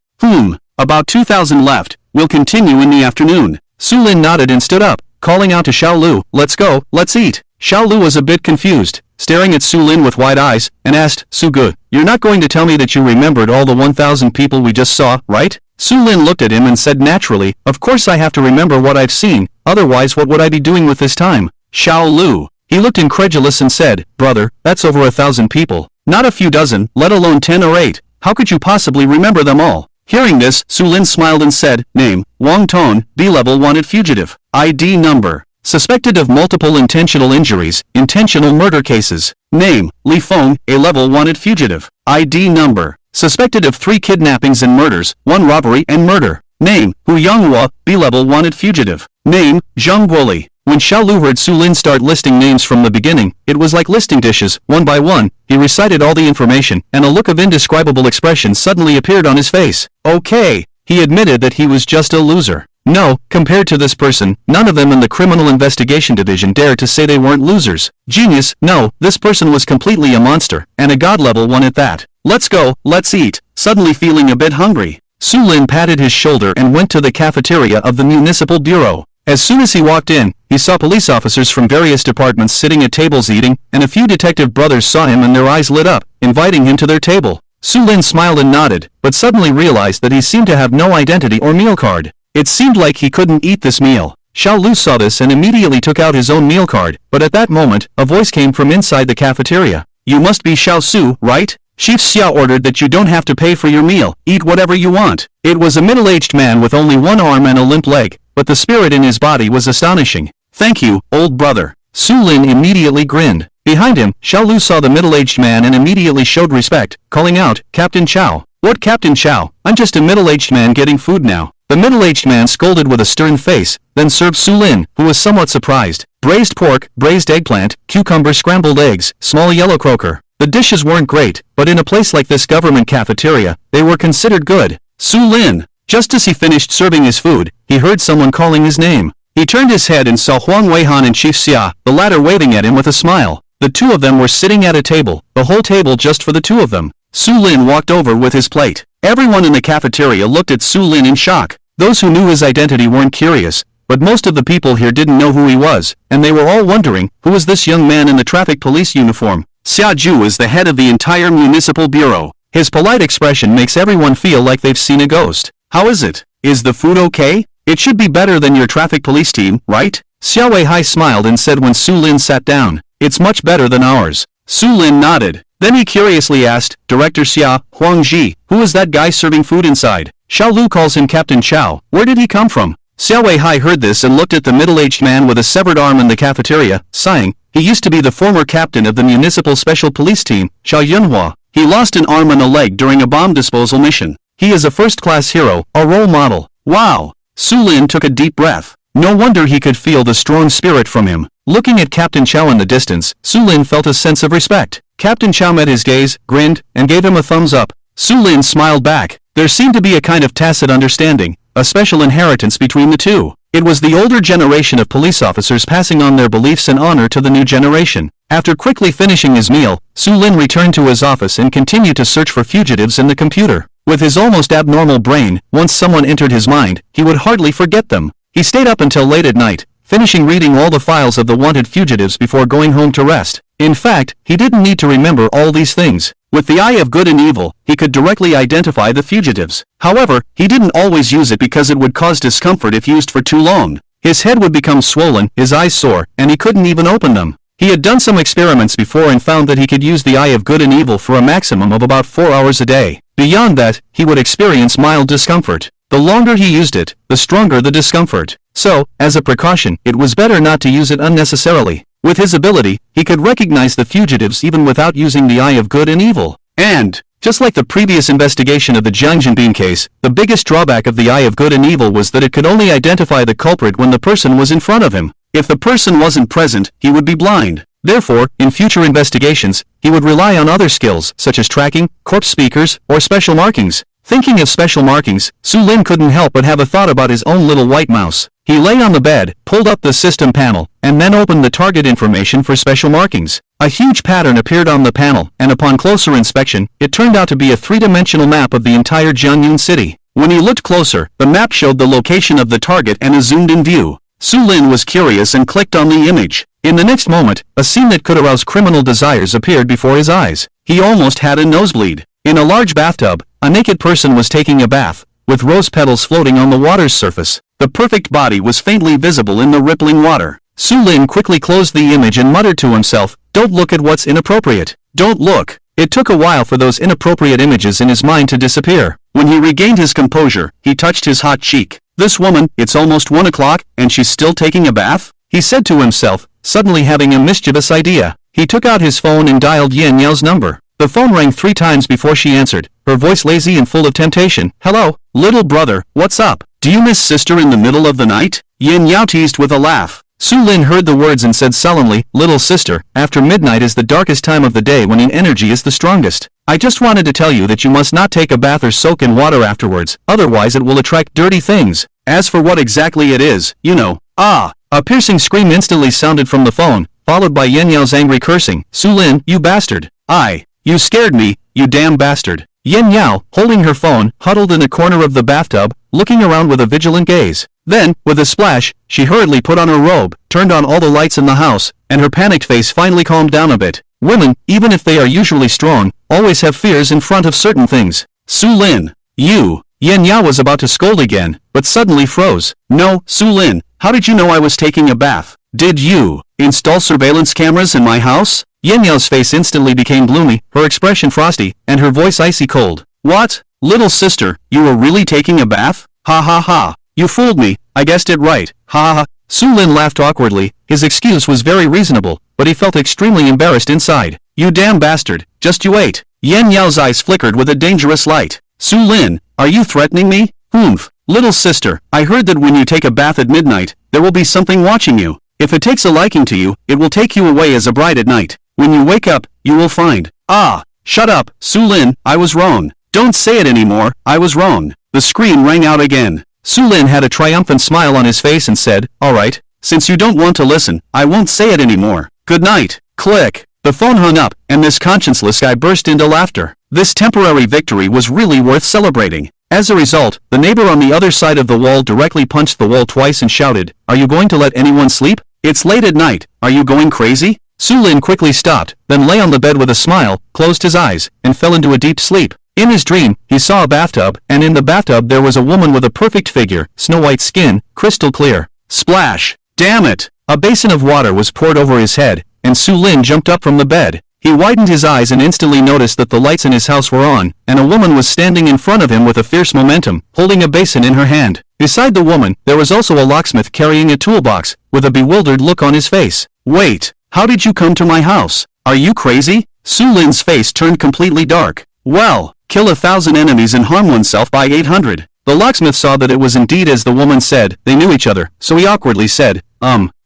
About 2,000 left. We'll continue in the afternoon. Su Lin nodded and stood up, calling out to Xiao Lu, "Let's go, let's eat." Xiao Lu was a bit confused, staring at Su Lin with wide eyes, and asked, "Sugu, you're not going to tell me that you remembered all the 1,000 people we just saw, right?" Su Lin looked at him and said naturally, "Of course I have to remember what I've seen, otherwise what would I be doing with this time?" Xiao Lu. He looked incredulous and said, "Brother, that's over 1,000 people. Not a few dozen, let alone 10 or 8. How could you possibly remember them all?" Hearing this, Su Lin smiled and said, "Name, Wang Tong, B-level wanted fugitive. ID number. Suspected of multiple intentional injuries, intentional murder cases. Name, Li Feng, A-level wanted fugitive. ID number. Suspected of 3 kidnappings and murders, 1 robbery and murder. Name, Hu Yanghua, B-level wanted fugitive. Name, Zheng Wuli." When Xiao Lu heard Su Lin start listing names from the beginning, it was like listing dishes, one by one. He recited all the information, and a look of indescribable expression suddenly appeared on his face. Okay, he admitted that he was just a loser. No, compared to this person, none of them in the Criminal Investigation Division dared to say they weren't losers. Genius, no, this person was completely a monster, and a god-level one at that. "Let's go, let's eat." Suddenly feeling a bit hungry, Su Lin patted his shoulder and went to the cafeteria of the Municipal Bureau. As soon as he walked in, he saw police officers from various departments sitting at tables eating, and a few detective brothers saw him and their eyes lit up, inviting him to their table. Su Lin smiled and nodded, but suddenly realized that he seemed to have no identity or meal card. It seemed like he couldn't eat this meal. Xiao Lu saw this and immediately took out his own meal card, but at that moment, a voice came from inside the cafeteria. You must be Xiao Su, right? Chief Xiao ordered that you don't have to pay for your meal, eat whatever you want. It was a middle-aged man with only one arm and a limp leg, but the spirit in his body was astonishing. Thank you, old brother. Su Lin immediately grinned. Behind him, Xiao Lu saw the middle-aged man and immediately showed respect, calling out, Captain Chow. What Captain Chow? I'm just a middle-aged man getting food now. The middle-aged man scolded with a stern face, then served Su Lin, who was somewhat surprised. Braised pork, braised eggplant, cucumber scrambled eggs, small yellow croaker. The dishes weren't great, but in a place like this government cafeteria, they were considered good. Su Lin. Just as he finished serving his food, he heard someone calling his name. He turned his head and saw Huang Weihan and Chief Xia, the latter waving at him with a smile. The two of them were sitting at a table, the whole table just for the two of them. Su Lin walked over with his plate. Everyone in the cafeteria looked at Su Lin in shock. Those who knew his identity weren't curious, but most of the people here didn't know who he was, and they were all wondering, who was this young man in the traffic police uniform? Xia Ju is the head of the entire municipal bureau. His polite expression makes everyone feel like they've seen a ghost. How is it? Is the food okay? It should be better than your traffic police team, right? Xia Weihai smiled and said when Su Lin sat down, it's much better than ours. Su Lin nodded. Then he curiously asked, Director Xia, Huang Ji, who is that guy serving food inside? Xiao Lu calls him Captain Chow. Where did he come from? Xia Weihai heard this and looked at the middle-aged man with a severed arm in the cafeteria, sighing. He used to be the former captain of the municipal special police team, Xiao Yunhua. He lost an arm and a leg during a bomb disposal mission. He is a first-class hero, a role model. Wow! Su Lin took a deep breath. No wonder he could feel the strong spirit from him. Looking at Captain Chow in the distance, Su Lin felt a sense of respect. Captain Chow met his gaze, grinned, and gave him a thumbs up. Su Lin smiled back. There seemed to be a kind of tacit understanding, a special inheritance between the two. It was the older generation of police officers passing on their beliefs and honor to the new generation. After quickly finishing his meal, Su Lin returned to his office and continued to search for fugitives in the computer. With his almost abnormal brain, once someone entered his mind, he would hardly forget them. He stayed up until late at night, finishing reading all the files of the wanted fugitives before going home to rest. In fact, he didn't need to remember all these things. With the eye of good and evil, he could directly identify the fugitives. However, he didn't always use it because it would cause discomfort if used for too long. His head would become swollen, his eyes sore, and he couldn't even open them. He had done some experiments before and found that he could use the eye of good and evil for a maximum of about 4 hours a day. Beyond that, he would experience mild discomfort. The longer he used it, the stronger the discomfort. So, as a precaution, it was better not to use it unnecessarily. With his ability, he could recognize the fugitives even without using the eye of good and evil. And, just like the previous investigation of the Jiang Jinbin case, the biggest drawback of the eye of good and evil was that it could only identify the culprit when the person was in front of him. If the person wasn't present, he would be blind. Therefore, in future investigations, he would rely on other skills, such as tracking, corpse speakers, or special markings. Thinking of special markings, Su Lin couldn't help but have a thought about his own little white mouse. He lay on the bed, pulled up the system panel, and then opened the target information for special markings. A huge pattern appeared on the panel, and upon closer inspection, it turned out to be a three-dimensional map of the entire Jiangyun city. When he looked closer, the map showed the location of the target and a zoomed-in view. Su Lin was curious and clicked on the image. In the next moment, a scene that could arouse criminal desires appeared before his eyes. He almost had a nosebleed. In a large bathtub, a naked person was taking a bath, with rose petals floating on the water's surface. The perfect body was faintly visible in the rippling water. Su Lin quickly closed the image and muttered to himself, "Don't look at what's inappropriate. Don't look." It took a while for those inappropriate images in his mind to disappear. When he regained his composure, he touched his hot cheek. "This woman, it's almost 1 o'clock, and she's still taking a bath?" he said to himself, suddenly having a mischievous idea. He took out his phone and dialed Yin Yao's number. The phone rang 3 times before she answered, her voice lazy and full of temptation. "Hello, little brother, what's up? Do you miss sister in the middle of the night?" Yin Yao teased with a laugh. Su Lin heard the words and said sullenly, "Little sister, after midnight is the darkest time of the day when in energy is the strongest. I just wanted to tell you that you must not take a bath or soak in water afterwards, otherwise it will attract dirty things. As for what exactly it is, you know." "Ah!" A piercing scream instantly sounded from the phone, followed by Yin Yao's angry cursing. "Su Lin, you bastard! You scared me, you damn bastard." Yen Yao, holding her phone, huddled in the corner of the bathtub, looking around with a vigilant gaze. Then, with a splash, she hurriedly put on her robe, turned on all the lights in the house, and her panicked face finally calmed down a bit. Women, even if they are usually strong, always have fears in front of certain things. Su Lin. You. Yen Yao was about to scold again, but suddenly froze. No, Su Lin, how did you know I was taking a bath? Did you install surveillance cameras in my house? Yen Yao's face instantly became gloomy, her expression frosty, and her voice icy cold. What? Little sister, you were really taking a bath? Ha ha ha. You fooled me, I guessed it right. Ha ha ha. Su Lin laughed awkwardly. His excuse was very reasonable, but he felt extremely embarrassed inside. You damn bastard, just you wait. Yen Yao's eyes flickered with a dangerous light. Su Lin, are you threatening me? Humph. Little sister, I heard that when you take a bath at midnight, there will be something watching you. If it takes a liking to you, it will take you away as a bride at night. When you wake up, you will find. Ah, shut up, Su Lin, I was wrong. Don't say it anymore, I was wrong. The scream rang out again. Su Lin had a triumphant smile on his face and said, alright, since you don't want to listen, I won't say it anymore. Good night. Click. The phone hung up, and this conscienceless guy burst into laughter. This temporary victory was really worth celebrating. As a result, the neighbor on the other side of the wall directly punched the wall twice and shouted, Are you going to let anyone sleep? It's late at night, are you going crazy? Su Lin quickly stopped, then lay on the bed with a smile, closed his eyes, and fell into a deep sleep. In his dream, he saw a bathtub, and in the bathtub there was a woman with a perfect figure, snow-white skin, crystal clear. Splash! Damn it! A basin of water was poured over his head, and Su Lin jumped up from the bed. He widened his eyes and instantly noticed that the lights in his house were on, and a woman was standing in front of him with a fierce momentum, holding a basin in her hand. Beside the woman, there was also a locksmith carrying a toolbox, with a bewildered look on his face. Wait, how did you come to my house? Are you crazy? Su Lin's face turned completely dark. Well, kill 1,000 enemies and harm oneself by 800. The locksmith saw that it was indeed as the woman said. They knew each other, so he awkwardly said,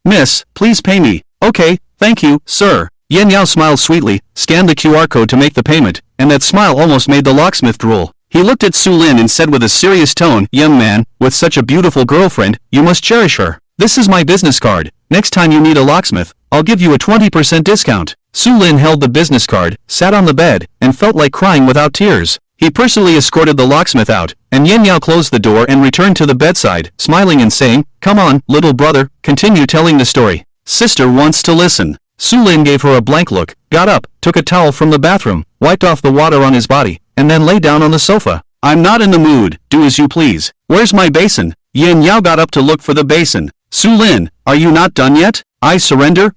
Miss, please pay me. Okay, thank you, sir. Yen Yao smiled sweetly, scanned the QR code to make the payment, and that smile almost made the locksmith drool. He looked at Su Lin and said with a serious tone, Young man, with such a beautiful girlfriend, you must cherish her. This is my business card. Next time you need a locksmith, I'll give you a 20% discount. Su Lin held the business card, sat on the bed, and felt like crying without tears. He personally escorted the locksmith out, and Yen Yao closed the door and returned to the bedside, smiling and saying, Come on, little brother, continue telling the story. Sister wants to listen. Su Lin gave her a blank look, got up, took a towel from the bathroom, wiped off the water on his body, and then lay down on the sofa. I'm not in the mood, do as you please. Where's my basin? Yen Yao got up to look for the basin. Su Lin, are you not done yet? I surrender,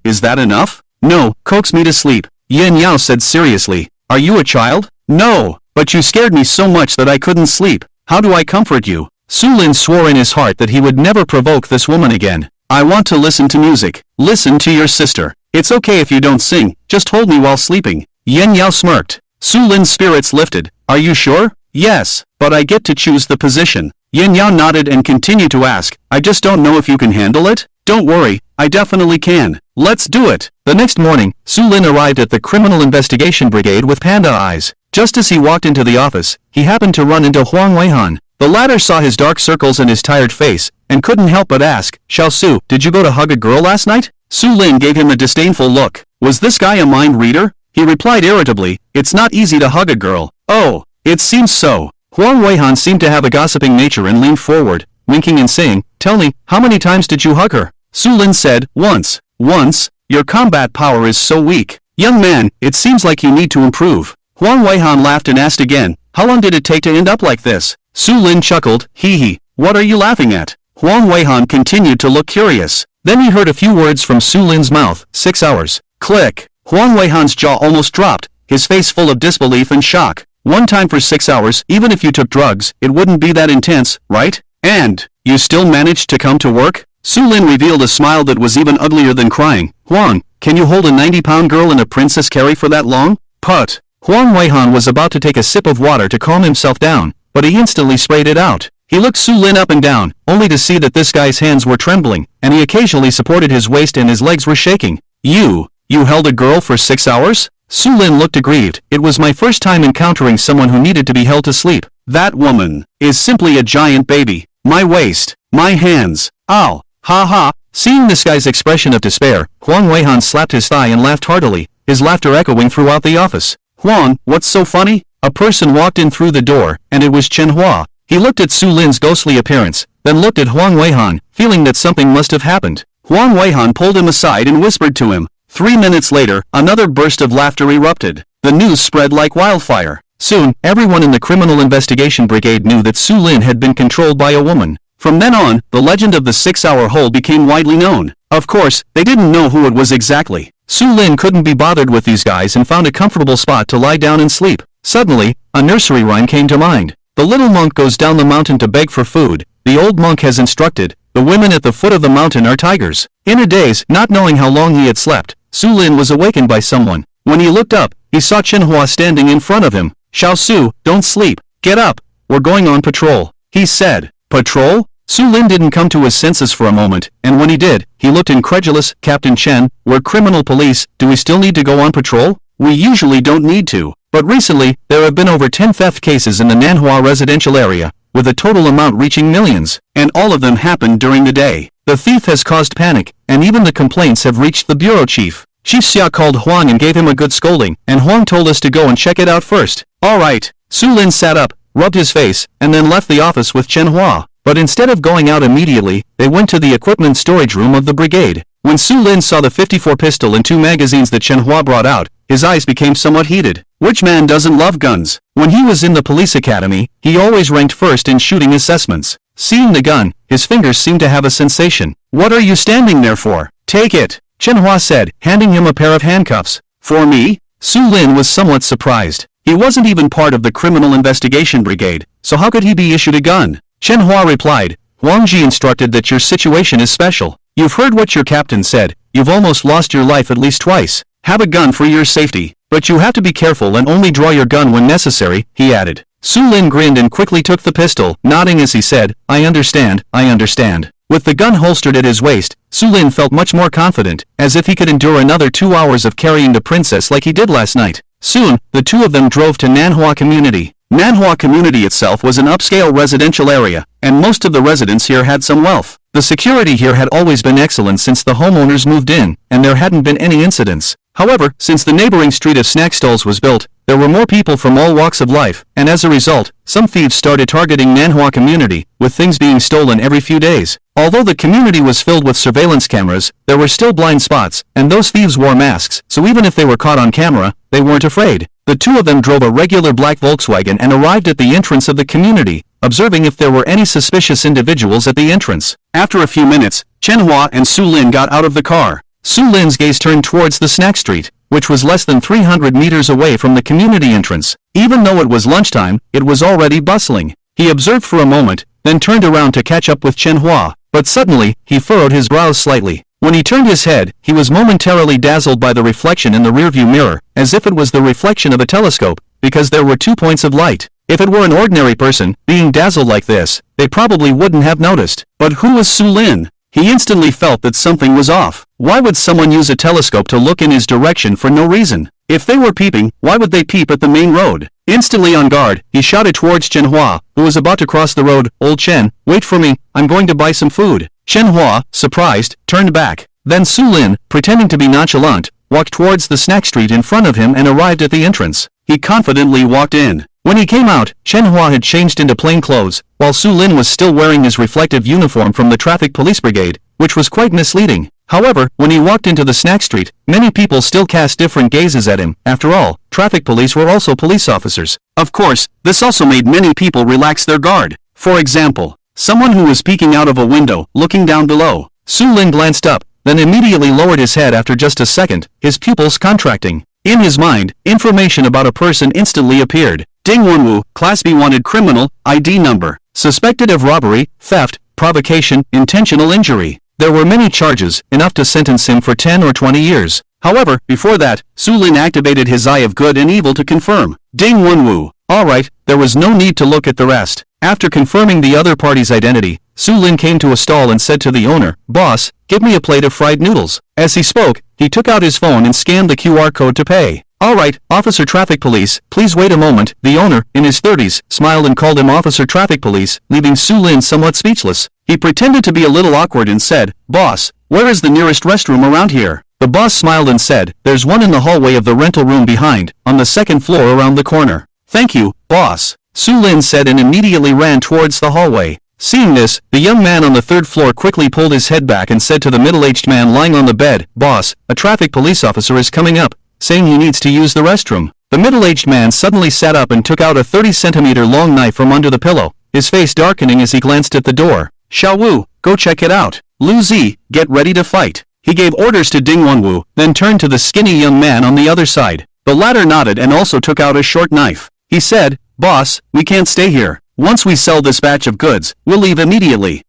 is that enough? No, coax me to sleep. Yen Yao said seriously. Are you a child? No, but you scared me so much that I couldn't sleep. How do I comfort you? Su Lin swore in his heart that he would never provoke this woman again. I want to listen to music. Listen to your sister. It's okay if you don't sing, just hold me while sleeping. Yen Yao smirked. Su Lin's spirits lifted. Are you sure? Yes, but I get to choose the position. Yen Yao nodded and continued to ask, I just don't know if you can handle it? Don't worry, I definitely can. Let's do it. The next morning, Su Lin arrived at the Criminal Investigation Brigade with panda eyes. Just as he walked into the office, he happened to run into Huang Weihan. The latter saw his dark circles and his tired face, and couldn't help but ask, Xiao Su, did you go to hug a girl last night? Su Lin gave him a disdainful look. Was this guy a mind reader? He replied irritably, It's not easy to hug a girl. Oh, it seems so. Huang Weihan seemed to have a gossiping nature and leaned forward, winking and saying, Tell me, how many times did you hug her? Su Lin said, Once. Once? Your combat power is so weak. Young man, it seems like you need to improve. Huang Weihan laughed and asked again, How long did it take to end up like this? Su Lin chuckled, Hee hee, what are you laughing at? Huang Weihan continued to look curious. Then he heard a few words from Su Lin's mouth, 6 hours. Click. Huang Weihan's jaw almost dropped, his face full of disbelief and shock. One time for 6 hours, even if you took drugs, it wouldn't be that intense, right? And, you still managed to come to work? Su Lin revealed a smile that was even uglier than crying. Huang, can you hold a 90-pound girl and a princess carry for that long? Put. Huang Weihan was about to take a sip of water to calm himself down, but he instantly sprayed it out. He looked Su Lin up and down, only to see that this guy's hands were trembling, and he occasionally supported his waist and his legs were shaking. You held a girl for 6 hours? Su Lin looked aggrieved. It was my first time encountering someone who needed to be held to sleep. That woman is simply a giant baby. My waist, my hands. Ow, ha ha. Seeing this guy's expression of despair, Huang Weihan slapped his thigh and laughed heartily, his laughter echoing throughout the office. Huang, what's so funny? a person walked in through the door, and it was Chen Hua. He looked at Su Lin's ghostly appearance, then looked at Huang Weihan, feeling that something must have happened. Huang Weihan pulled him aside and whispered to him. 3 minutes later, another burst of laughter erupted. The news spread like wildfire. Soon, everyone in the Criminal Investigation Brigade knew that Su Lin had been controlled by a woman. From then on, the legend of the 6-hour hold became widely known. Of course, they didn't know who it was exactly. Su Lin couldn't be bothered with these guys and found a comfortable spot to lie down and sleep. Suddenly, a nursery rhyme came to mind. The little monk goes down the mountain to beg for food. The old monk has instructed, the women at the foot of the mountain are tigers. In a daze, not knowing how long he had slept, Su Lin was awakened by someone. When he looked up, he saw Chen Hua standing in front of him. Xiao Su, don't sleep. Get up. We're going on patrol. He said. Patrol? Su Lin didn't come to his senses for a moment, and when he did, he looked incredulous. Captain Chen, we're criminal police, do we still need to go on patrol? We usually don't need to, but recently, there have been over 10 theft cases in the Nanhua residential area, with a total amount reaching millions, and all of them happened during the day. The thief has caused panic, and even the complaints have reached the bureau chief. Chief Xia called Huang and gave him a good scolding, and Huang told us to go and check it out first. Alright. Su Lin sat up, rubbed his face, and then left the office with Chen Hua. But instead of going out immediately, they went to the equipment storage room of the brigade. When Su Lin saw the 54 pistol and 2 magazines that Chen Hua brought out, his eyes became somewhat heated. Which man doesn't love guns? When he was in the police academy, he always ranked first in shooting assessments. Seeing the gun, his fingers seemed to have a sensation. What are you standing there for? Take it, Chen Hua said, handing him a pair of handcuffs. For me? Su Lin was somewhat surprised. He wasn't even part of the Criminal Investigation Brigade, so how could he be issued a gun? Chen Hua replied, Huang Ji instructed that your situation is special. You've heard what your captain said, you've almost lost your life at least twice. Have a gun for your safety, but you have to be careful and only draw your gun when necessary, he added. Su Lin grinned and quickly took the pistol, nodding as he said, I understand, I understand. With the gun holstered at his waist, Su Lin felt much more confident, as if he could endure another 2 hours of carrying the princess like he did last night. Soon, the two of them drove to Nanhua Community. Nanhua Community itself was an upscale residential area, and most of the residents here had some wealth. The security here had always been excellent since the homeowners moved in, and there hadn't been any incidents. However, since the neighboring street of snack stalls was built, there were more people from all walks of life, and as a result, some thieves started targeting Nanhua Community, with things being stolen every few days. Although the community was filled with surveillance cameras, there were still blind spots, and those thieves wore masks, so even if they were caught on camera, they weren't afraid. The two of them drove a regular black Volkswagen and arrived at the entrance of the community, observing if there were any suspicious individuals at the entrance. After a few minutes, Chen Hua and Su Lin got out of the car. Su Lin's gaze turned towards the snack street, which was less than 300 meters away from the community entrance. Even though it was lunchtime, it was already bustling. He observed for a moment, then turned around to catch up with Chen Hua, but suddenly, he furrowed his brows slightly. When he turned his head, he was momentarily dazzled by the reflection in the rearview mirror, as if it was the reflection of a telescope, because there were 2 points of light. If it were an ordinary person, being dazzled like this, they probably wouldn't have noticed. But who was Su Lin? He instantly felt that something was off. Why would someone use a telescope to look in his direction for no reason? If they were peeping, why would they peep at the main road? Instantly on guard, he shouted towards Chen Hua, who was about to cross the road, Old Chen, wait for me, I'm going to buy some food. Chen Hua, surprised, turned back. Then Su Lin, pretending to be nonchalant, walked towards the snack street in front of him and arrived at the entrance. He confidently walked in. When he came out, Chen Hua had changed into plain clothes, while Su Lin was still wearing his reflective uniform from the traffic police brigade, which was quite misleading. However, when he walked into the snack street, many people still cast different gazes at him. After all, traffic police were also police officers. Of course, this also made many people relax their guard. For example, someone who was peeking out of a window, looking down below. Su Lin glanced up, then immediately lowered his head after just a second, his pupils contracting. In his mind, information about a person instantly appeared. Ding Wenwu, Class B wanted criminal, ID number, suspected of robbery, theft, provocation, intentional injury. There were many charges, enough to sentence him for 10 or 20 years. However, before that, Su Lin activated his eye of good and evil to confirm. Ding Wenwu. Alright, there was no need to look at the rest. After confirming the other party's identity, Su Lin came to a stall and said to the owner, Boss, give me a plate of fried noodles. As he spoke, he took out his phone and scanned the QR code to pay. Alright, Officer Traffic Police, please wait a moment. The owner, in his 30s, smiled and called him Officer Traffic Police, leaving Su Lin somewhat speechless. He pretended to be a little awkward and said, Boss, where is the nearest restroom around here? The boss smiled and said, there's one in the hallway of the rental room behind, on the second floor around the corner. Thank you, boss, Su Lin said and immediately ran towards the hallway. Seeing this, the young man on the third floor quickly pulled his head back and said to the middle-aged man lying on the bed, "Boss, a traffic police officer is coming up, saying he needs to use the restroom." The middle-aged man suddenly sat up and took out a 30-centimeter long knife from under the pillow, his face darkening as he glanced at the door. "Xiao Wu, go check it out. Lu Zi, get ready to fight." He gave orders to Ding Wenwu, then turned to the skinny young man on the other side. The latter nodded and also took out a short knife. He said, "Boss, we can't stay here. Once we sell this batch of goods, we'll leave immediately."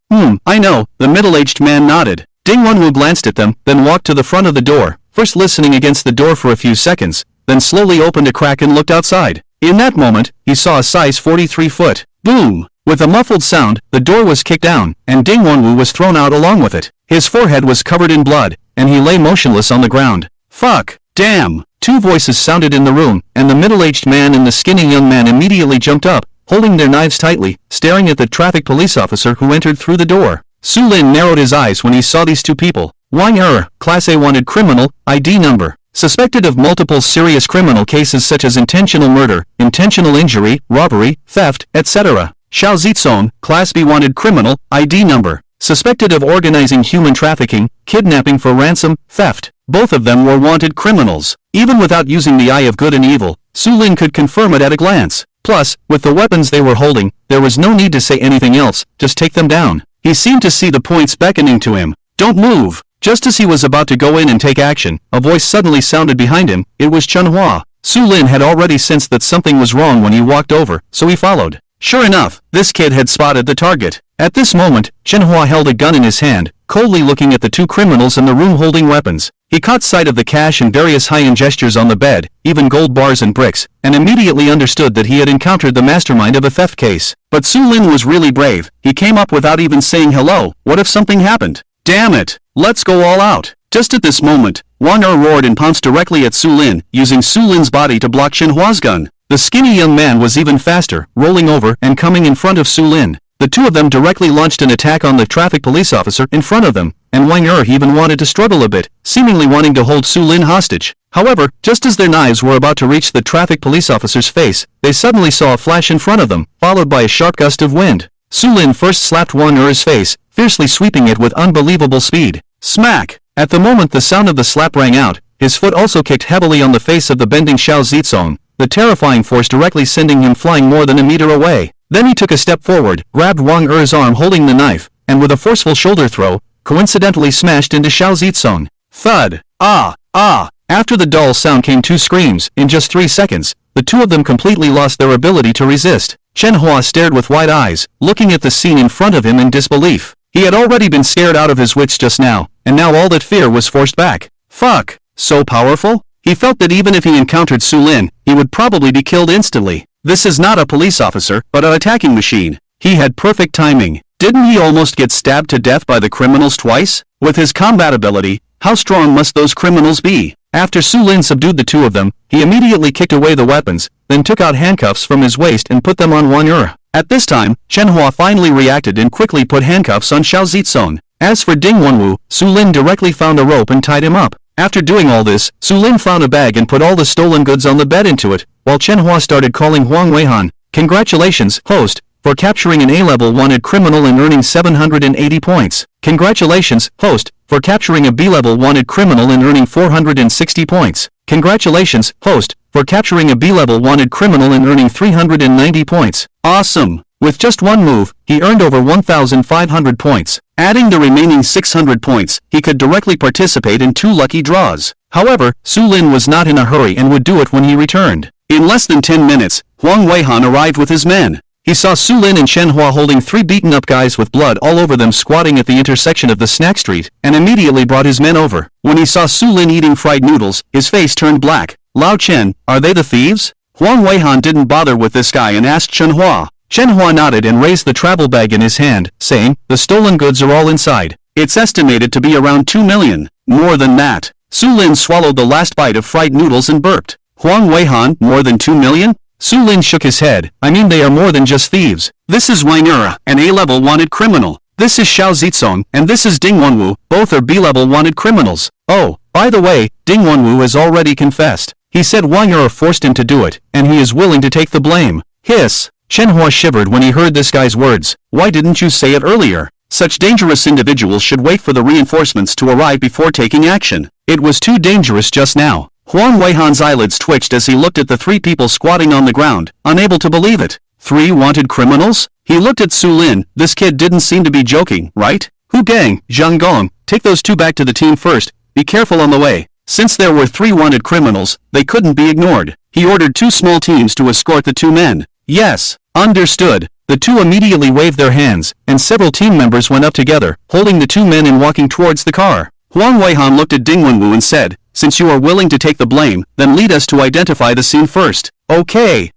I know," the middle-aged man nodded. Ding Wenwu glanced at them, then walked to the front of the door, first listening against the door for a few seconds, then slowly opened a crack and looked outside. In that moment, he saw a size 43 foot. Boom! With a muffled sound, the door was kicked down, and Ding Wenwu was thrown out along with it. His forehead was covered in blood, and he lay motionless on the ground. "Fuck! Damn!" Two voices sounded in the room, and the middle-aged man and the skinny young man immediately jumped up, holding their knives tightly, staring at the traffic police officer who entered through the door. Su Lin narrowed his eyes when he saw these two people. Wang Er, Class A wanted criminal, ID number. Suspected of multiple serious criminal cases such as intentional murder, intentional injury, robbery, theft, etc. Xiao Zitsong, Class B wanted criminal, ID number. Suspected of organizing human trafficking, kidnapping for ransom, theft. Both of them were wanted criminals. Even without using the eye of good and evil, Su Lin could confirm it at a glance. Plus, with the weapons they were holding, there was no need to say anything else, just take them down. He seemed to see the points beckoning to him. "Don't move." Just as he was about to go in and take action, a voice suddenly sounded behind him. It was Chen Hua. Su Lin had already sensed that something was wrong when he walked over, so he followed. Sure enough, this kid had spotted the target. At this moment, Chen Hua held a gun in his hand, coldly looking at the two criminals in the room holding weapons. He caught sight of the cash and various high-end gestures on the bed, even gold bars and bricks, and immediately understood that he had encountered the mastermind of a theft case. But Su Lin was really brave. He came up without even saying hello. What if something happened? Damn it! Let's go all out! Just at this moment, Wang Er roared and pounced directly at Su Lin, using Su Lin's body to block Chen Hua's gun. The skinny young man was even faster, rolling over and coming in front of Su Lin. The two of them directly launched an attack on the traffic police officer in front of them, and Wang Er even wanted to struggle a bit, seemingly wanting to hold Su Lin hostage. However, just as their knives were about to reach the traffic police officer's face, they suddenly saw a flash in front of them, followed by a sharp gust of wind. Su Lin first slapped Wang Er's face, fiercely sweeping it with unbelievable speed. Smack! At the moment the sound of the slap rang out, his foot also kicked heavily on the face of the bending Xiao Zitsong, the terrifying force directly sending him flying more than a meter away. Then he took a step forward, grabbed Wang Er's arm holding the knife, and with a forceful shoulder throw, coincidentally smashed into Xiao Zitsong. Thud! Ah! Ah! After the dull sound came two screams. In just 3 seconds, the two of them completely lost their ability to resist. Chen Hua stared with wide eyes, looking at the scene in front of him in disbelief. He had already been scared out of his wits just now, and now all that fear was forced back. Fuck! So powerful? He felt that even if he encountered Su Lin, he would probably be killed instantly. This is not a police officer, but an attacking machine. He had perfect timing. Didn't he almost get stabbed to death by the criminals twice? With his combat ability, how strong must those criminals be? After Su Lin subdued the two of them, he immediately kicked away the weapons, then took out handcuffs from his waist and put them on Wang Er. At this time, Chen Hua finally reacted and quickly put handcuffs on Xiao Zitsong. As for Ding Wenwu, Su Lin directly found a rope and tied him up. After doing all this, Su Lin found a bag and put all the stolen goods on the bed into it, while Chen Hua started calling Huang Weihan. Congratulations, host, for capturing an A-level wanted criminal and earning 780 points. Congratulations, host, for capturing a B-level wanted criminal and earning 460 points. Congratulations, host, for capturing a B-level wanted criminal and earning 390 points. Awesome! With just one move, he earned over 1,500 points. Adding the remaining 600 points, he could directly participate in 2 lucky draws. However, Su Lin was not in a hurry and would do it when he returned. In less than 10 minutes, Huang Weihan arrived with his men. He saw Su Lin and Chen Hua holding 3 beaten-up guys with blood all over them squatting at the intersection of the snack street, and immediately brought his men over. When he saw Su Lin eating fried noodles, his face turned black. Lao Chen, are they the thieves? Huang Weihan didn't bother with this guy and asked Chen Hua. Chen Hua nodded and raised the travel bag in his hand, saying, the stolen goods are all inside. It's estimated to be around 2 million. More than that. Su Lin swallowed the last bite of fried noodles and burped. Huang Weihan, more than 2 million? Su Lin shook his head. I mean, they are more than just thieves. This is Wang Er, an A-level wanted criminal. This is Xiao Zitsong, and this is Ding Wenwu, both are B-level wanted criminals. Oh, by the way, Ding Wenwu has already confessed. He said Wang Er forced him to do it, and he is willing to take the blame. Hiss. Shenhua shivered when he heard this guy's words. Why didn't you say it earlier? Such dangerous individuals should wait for the reinforcements to arrive before taking action. It was too dangerous just now. Huang Weihan's eyelids twitched as he looked at the 3 people squatting on the ground, unable to believe it. 3 wanted criminals? He looked at Su Lin. This kid didn't seem to be joking, right? Hu Gang, Zhang Gong, take those 2 back to the team first. Be careful on the way. Since there were 3 wanted criminals, they couldn't be ignored. He ordered 2 small teams to escort the 2 men. Yes, understood. The 2 immediately waved their hands, and several team members went up together, holding the 2 men and walking towards the car. Huang Weihan looked at Ding Wenwu and said, since you are willing to take the blame, then lead us to identify the scene first. Okay,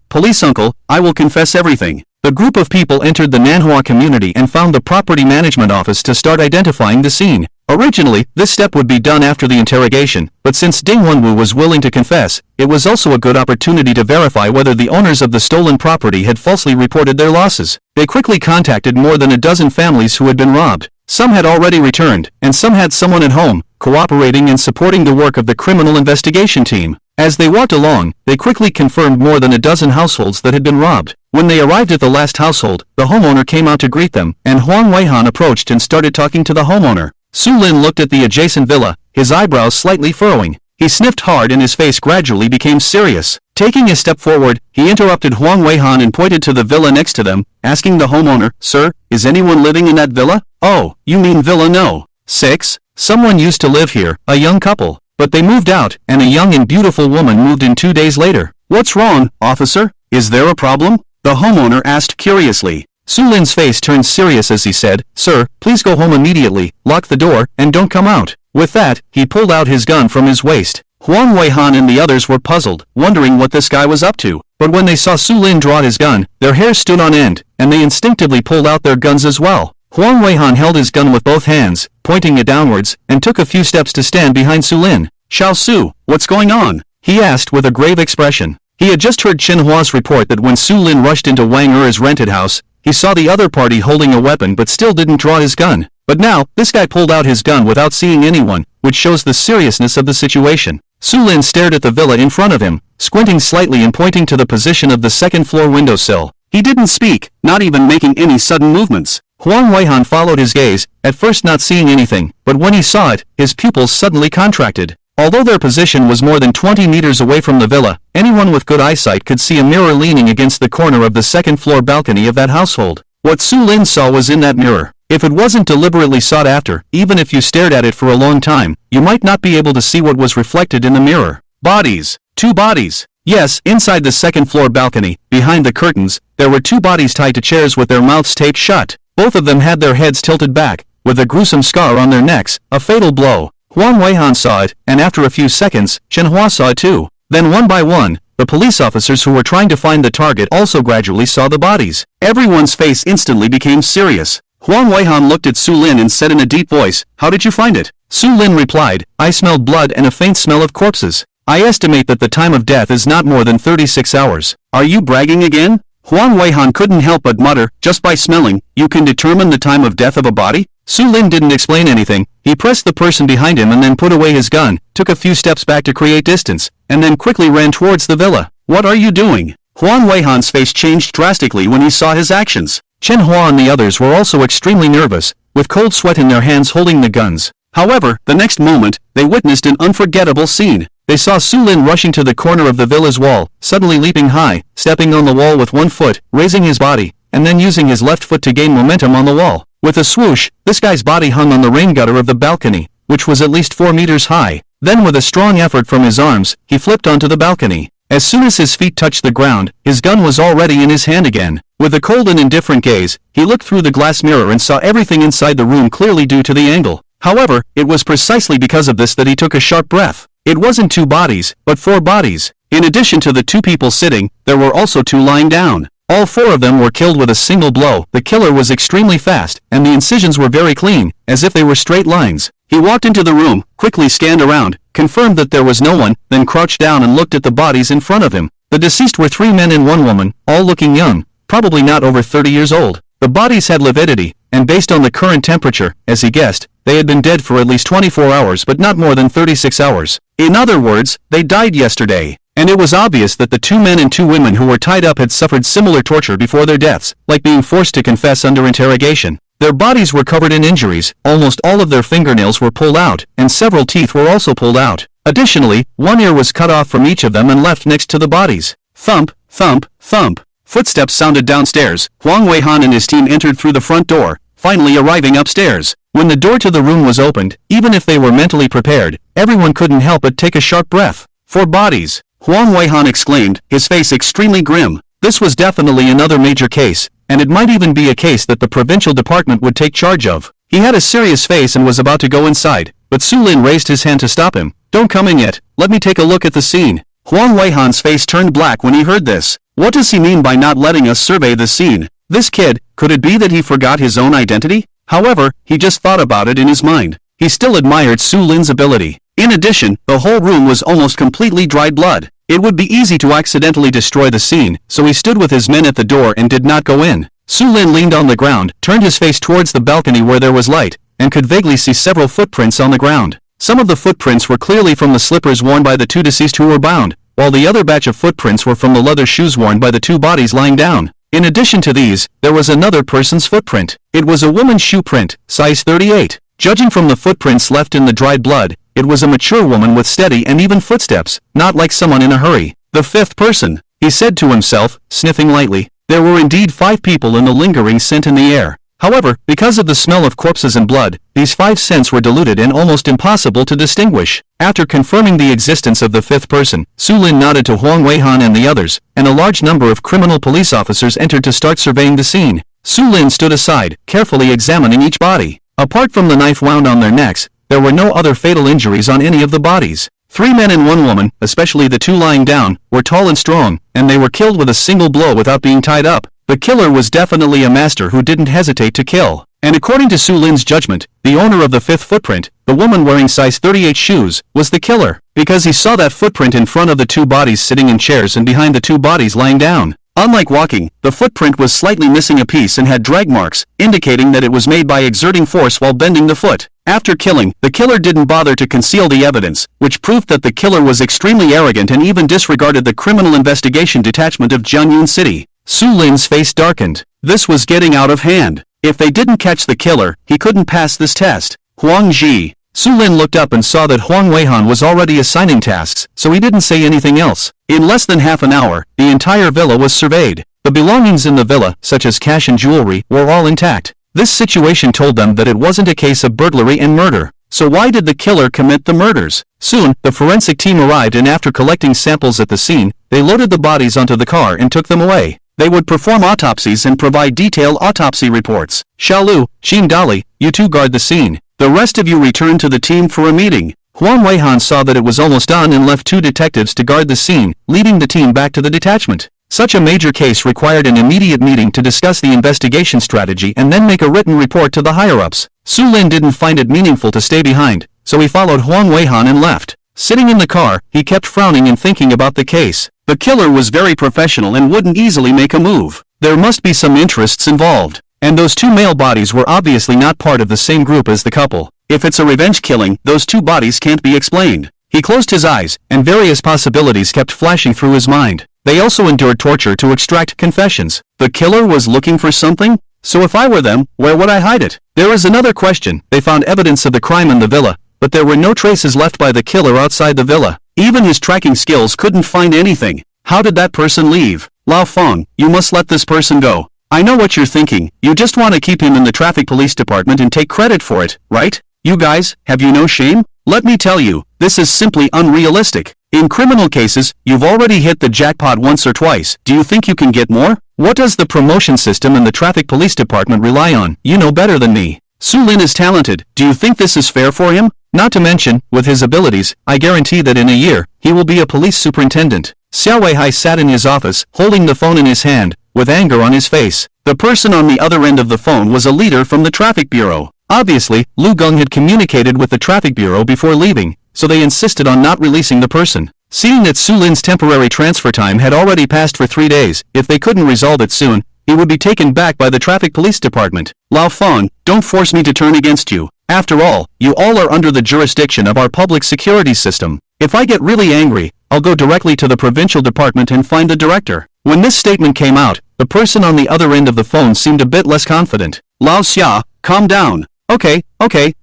police uncle, I will confess everything. The group of people entered the Nanhua community and found the property management office to start identifying the scene. Originally, this step would be done after the interrogation, but since Ding Wenwu was willing to confess, it was also a good opportunity to verify whether the owners of the stolen property had falsely reported their losses. They quickly contacted more than a dozen families who had been robbed. Some had already returned, and some had someone at home, cooperating and supporting the work of the criminal investigation team. As they walked along, they quickly confirmed more than a dozen households that had been robbed. When they arrived at the last household, the homeowner came out to greet them, and Huang Weihan approached and started talking to the homeowner. Su Lin looked at the adjacent villa, his eyebrows slightly furrowing. He sniffed hard and his face gradually became serious. Taking a step forward, he interrupted Huang Weihan and pointed to the villa next to them, asking the homeowner, Sir, is anyone living in that villa? Oh, you mean villa no. 6? Someone used to live here, a young couple. But they moved out, and a young and beautiful woman moved in 2 days later. What's wrong, officer? Is there a problem? The homeowner asked curiously. Su Lin's face turned serious as he said, Sir, please go home immediately, lock the door, and don't come out. With that, he pulled out his gun from his waist. Huang Weihan and the others were puzzled, wondering what this guy was up to. But when they saw Su Lin draw his gun, their hair stood on end, and they instinctively pulled out their guns as well. Huang Weihan held his gun with both hands, pointing it downwards, and took a few steps to stand behind Su Lin. Xiao Su, what's going on? He asked with a grave expression. He had just heard Chen Hua's report that when Su Lin rushed into Wang Er's rented house, he saw the other party holding a weapon but still didn't draw his gun. But now, this guy pulled out his gun without seeing anyone, which shows the seriousness of the situation. Su Lin stared at the villa in front of him, squinting slightly and pointing to the position of the second-floor windowsill. He didn't speak, not even making any sudden movements. Huang Weihan followed his gaze, at first not seeing anything, but when he saw it, his pupils suddenly contracted. Although their position was more than 20 meters away from the villa, anyone with good eyesight could see a mirror leaning against the corner of the second-floor balcony of that household. What Su Lin saw was in that mirror. If it wasn't deliberately sought after, even if you stared at it for a long time, you might not be able to see what was reflected in the mirror. Bodies. 2 bodies. Yes, inside the second-floor balcony, behind the curtains, there were 2 bodies tied to chairs with their mouths taped shut. Both of them had their heads tilted back, with a gruesome scar on their necks, a fatal blow. Huang Weihan saw it, and after a few seconds, Chen Hua saw it too. Then one by one, the police officers who were trying to find the target also gradually saw the bodies. Everyone's face instantly became serious. Huang Weihan looked at Su Lin and said in a deep voice, How did you find it? Su Lin replied, I smelled blood and a faint smell of corpses. I estimate that the time of death is not more than 36 hours. Are you bragging again? Huang Weihan couldn't help but mutter, just by smelling, you can determine the time of death of a body? Su Lin didn't explain anything. He pressed the person behind him and then put away his gun, took a few steps back to create distance, and then quickly ran towards the villa. What are you doing? Huang Weihan's face changed drastically when he saw his actions. Chen Hua and the others were also extremely nervous, with cold sweat in their hands holding the guns. However, the next moment, they witnessed an unforgettable scene. They saw Su Lin rushing to the corner of the villa's wall, suddenly leaping high, stepping on the wall with one foot, raising his body, and then using his left foot to gain momentum on the wall. With a swoosh, this guy's body hung on the rain gutter of the balcony, which was at least 4 meters high. Then with a strong effort from his arms, he flipped onto the balcony. As soon as his feet touched the ground, his gun was already in his hand again. With a cold and indifferent gaze, he looked through the glass mirror and saw everything inside the room clearly due to the angle. However, it was precisely because of this that he took a sharp breath. It wasn't 2 bodies, but 4 bodies. In addition to the 2 people sitting, there were also 2 lying down. All 4 of them were killed with a single blow. The killer was extremely fast, and the incisions were very clean, as if they were straight lines. He walked into the room, quickly scanned around, confirmed that there was no one, then crouched down and looked at the bodies in front of him. The deceased were 3 men and 1 woman, all looking young, probably not over 30 years old. The bodies had lividity, and based on the current temperature, as he guessed, they had been dead for at least 24 hours but not more than 36 hours. In other words, they died yesterday. And it was obvious that the 2 men and 2 women who were tied up had suffered similar torture before their deaths, like being forced to confess under interrogation. Their bodies were covered in injuries, almost all of their fingernails were pulled out, and several teeth were also pulled out. Additionally, one ear was cut off from each of them and left next to the bodies. Thump, thump, thump. Footsteps sounded downstairs. Huang Weihan and his team entered through the front door, finally arriving upstairs. When the door to the room was opened, even if they were mentally prepared, everyone couldn't help but take a sharp breath. 4 bodies, Huang Weihan exclaimed, his face extremely grim. This was definitely another major case, and it might even be a case that the provincial department would take charge of. He had a serious face and was about to go inside, but Su Lin raised his hand to stop him. Don't come in yet, let me take a look at the scene. Huang Weihan's face turned black when he heard this. What does he mean by not letting us survey the scene? This kid, could it be that he forgot his own identity? However, he just thought about it in his mind. He still admired Su Lin's ability. In addition, the whole room was almost completely dried blood. It would be easy to accidentally destroy the scene, so he stood with his men at the door and did not go in. Su Lin leaned on the ground, turned his face towards the balcony where there was light, and could vaguely see several footprints on the ground. Some of the footprints were clearly from the slippers worn by the 2 deceased who were bound, while the other batch of footprints were from the leather shoes worn by the 2 bodies lying down. In addition to these, there was another person's footprint. It was a woman's shoe print, size 38. Judging from the footprints left in the dried blood, it was a mature woman with steady and even footsteps, not like someone in a hurry. The 5th person, he said to himself, sniffing lightly. There were indeed 5 people in the lingering scent in the air. However, because of the smell of corpses and blood, these 5 scents were diluted and almost impossible to distinguish. After confirming the existence of the 5th person, Su Lin nodded to Huang Weihan and the others, and a large number of criminal police officers entered to start surveying the scene. Su Lin stood aside, carefully examining each body. Apart from the knife wound on their necks, there were no other fatal injuries on any of the bodies. 3 men and 1 woman, especially the 2 lying down, were tall and strong, and they were killed with a single blow without being tied up. The killer was definitely a master who didn't hesitate to kill. And according to Su Lin's judgment, the owner of the 5th footprint, the woman wearing size 38 shoes, was the killer, because he saw that footprint in front of the 2 bodies sitting in chairs and behind the 2 bodies lying down. Unlike walking, the footprint was slightly missing a piece and had drag marks, indicating that it was made by exerting force while bending the foot. After killing, the killer didn't bother to conceal the evidence, which proved that the killer was extremely arrogant and even disregarded the Criminal Investigation Detachment of Jianyun City. Su Lin's face darkened. This was getting out of hand. If they didn't catch the killer, he couldn't pass this test. Huang Ji. Su Lin looked up and saw that Huang Weihan was already assigning tasks, so he didn't say anything else. In less than half an hour, the entire villa was surveyed. The belongings in the villa, such as cash and jewelry, were all intact. This situation told them that it wasn't a case of burglary and murder. So why did the killer commit the murders? Soon, the forensic team arrived and after collecting samples at the scene, they loaded the bodies onto the car and took them away. They would perform autopsies and provide detailed autopsy reports. Xiaolu, Xin Dali, you 2 guard the scene. The rest of you return to the team for a meeting. Huang Weihan saw that it was almost done and left 2 detectives to guard the scene, leading the team back to the detachment. Such a major case required an immediate meeting to discuss the investigation strategy and then make a written report to the higher-ups. Su Lin didn't find it meaningful to stay behind, so he followed Huang Weihan and left. Sitting in the car, he kept frowning and thinking about the case. The killer was very professional and wouldn't easily make a move. There must be some interests involved. And those 2 male bodies were obviously not part of the same group as the couple. If it's a revenge killing, those 2 bodies can't be explained. He closed his eyes, and various possibilities kept flashing through his mind. They also endured torture to extract confessions. The killer was looking for something? So if I were them, where would I hide it? There is another question. They found evidence of the crime in the villa, but there were no traces left by the killer outside the villa. Even his tracking skills couldn't find anything. How did that person leave? Lao Feng, you must let this person go. I know what you're thinking. You just want to keep him in the traffic police department and take credit for it, right? You guys, have you no shame? Let me tell you, this is simply unrealistic. In criminal cases, you've already hit the jackpot once or twice. Do you think you can get more? What does the promotion system in the traffic police department rely on? You know better than me. Su Lin is talented. Do you think this is fair for him? Not to mention, with his abilities, I guarantee that in a year, he will be a police superintendent. Xiao Weihai sat in his office, holding the phone in his hand, with anger on his face. The person on the other end of the phone was a leader from the traffic bureau. Obviously, Lu Geng had communicated with the traffic bureau before leaving, so they insisted on not releasing the person. Seeing that Su Lin's temporary transfer time had already passed for 3 days, if they couldn't resolve it soon, he would be taken back by the traffic police department. Lao Feng, don't force me to turn against you. After all, you all are under the jurisdiction of our public security system. If I get really angry, I'll go directly to the provincial department and find the director. When this statement came out, the person on the other end of the phone seemed a bit less confident. Lao Xia, calm down. Okay,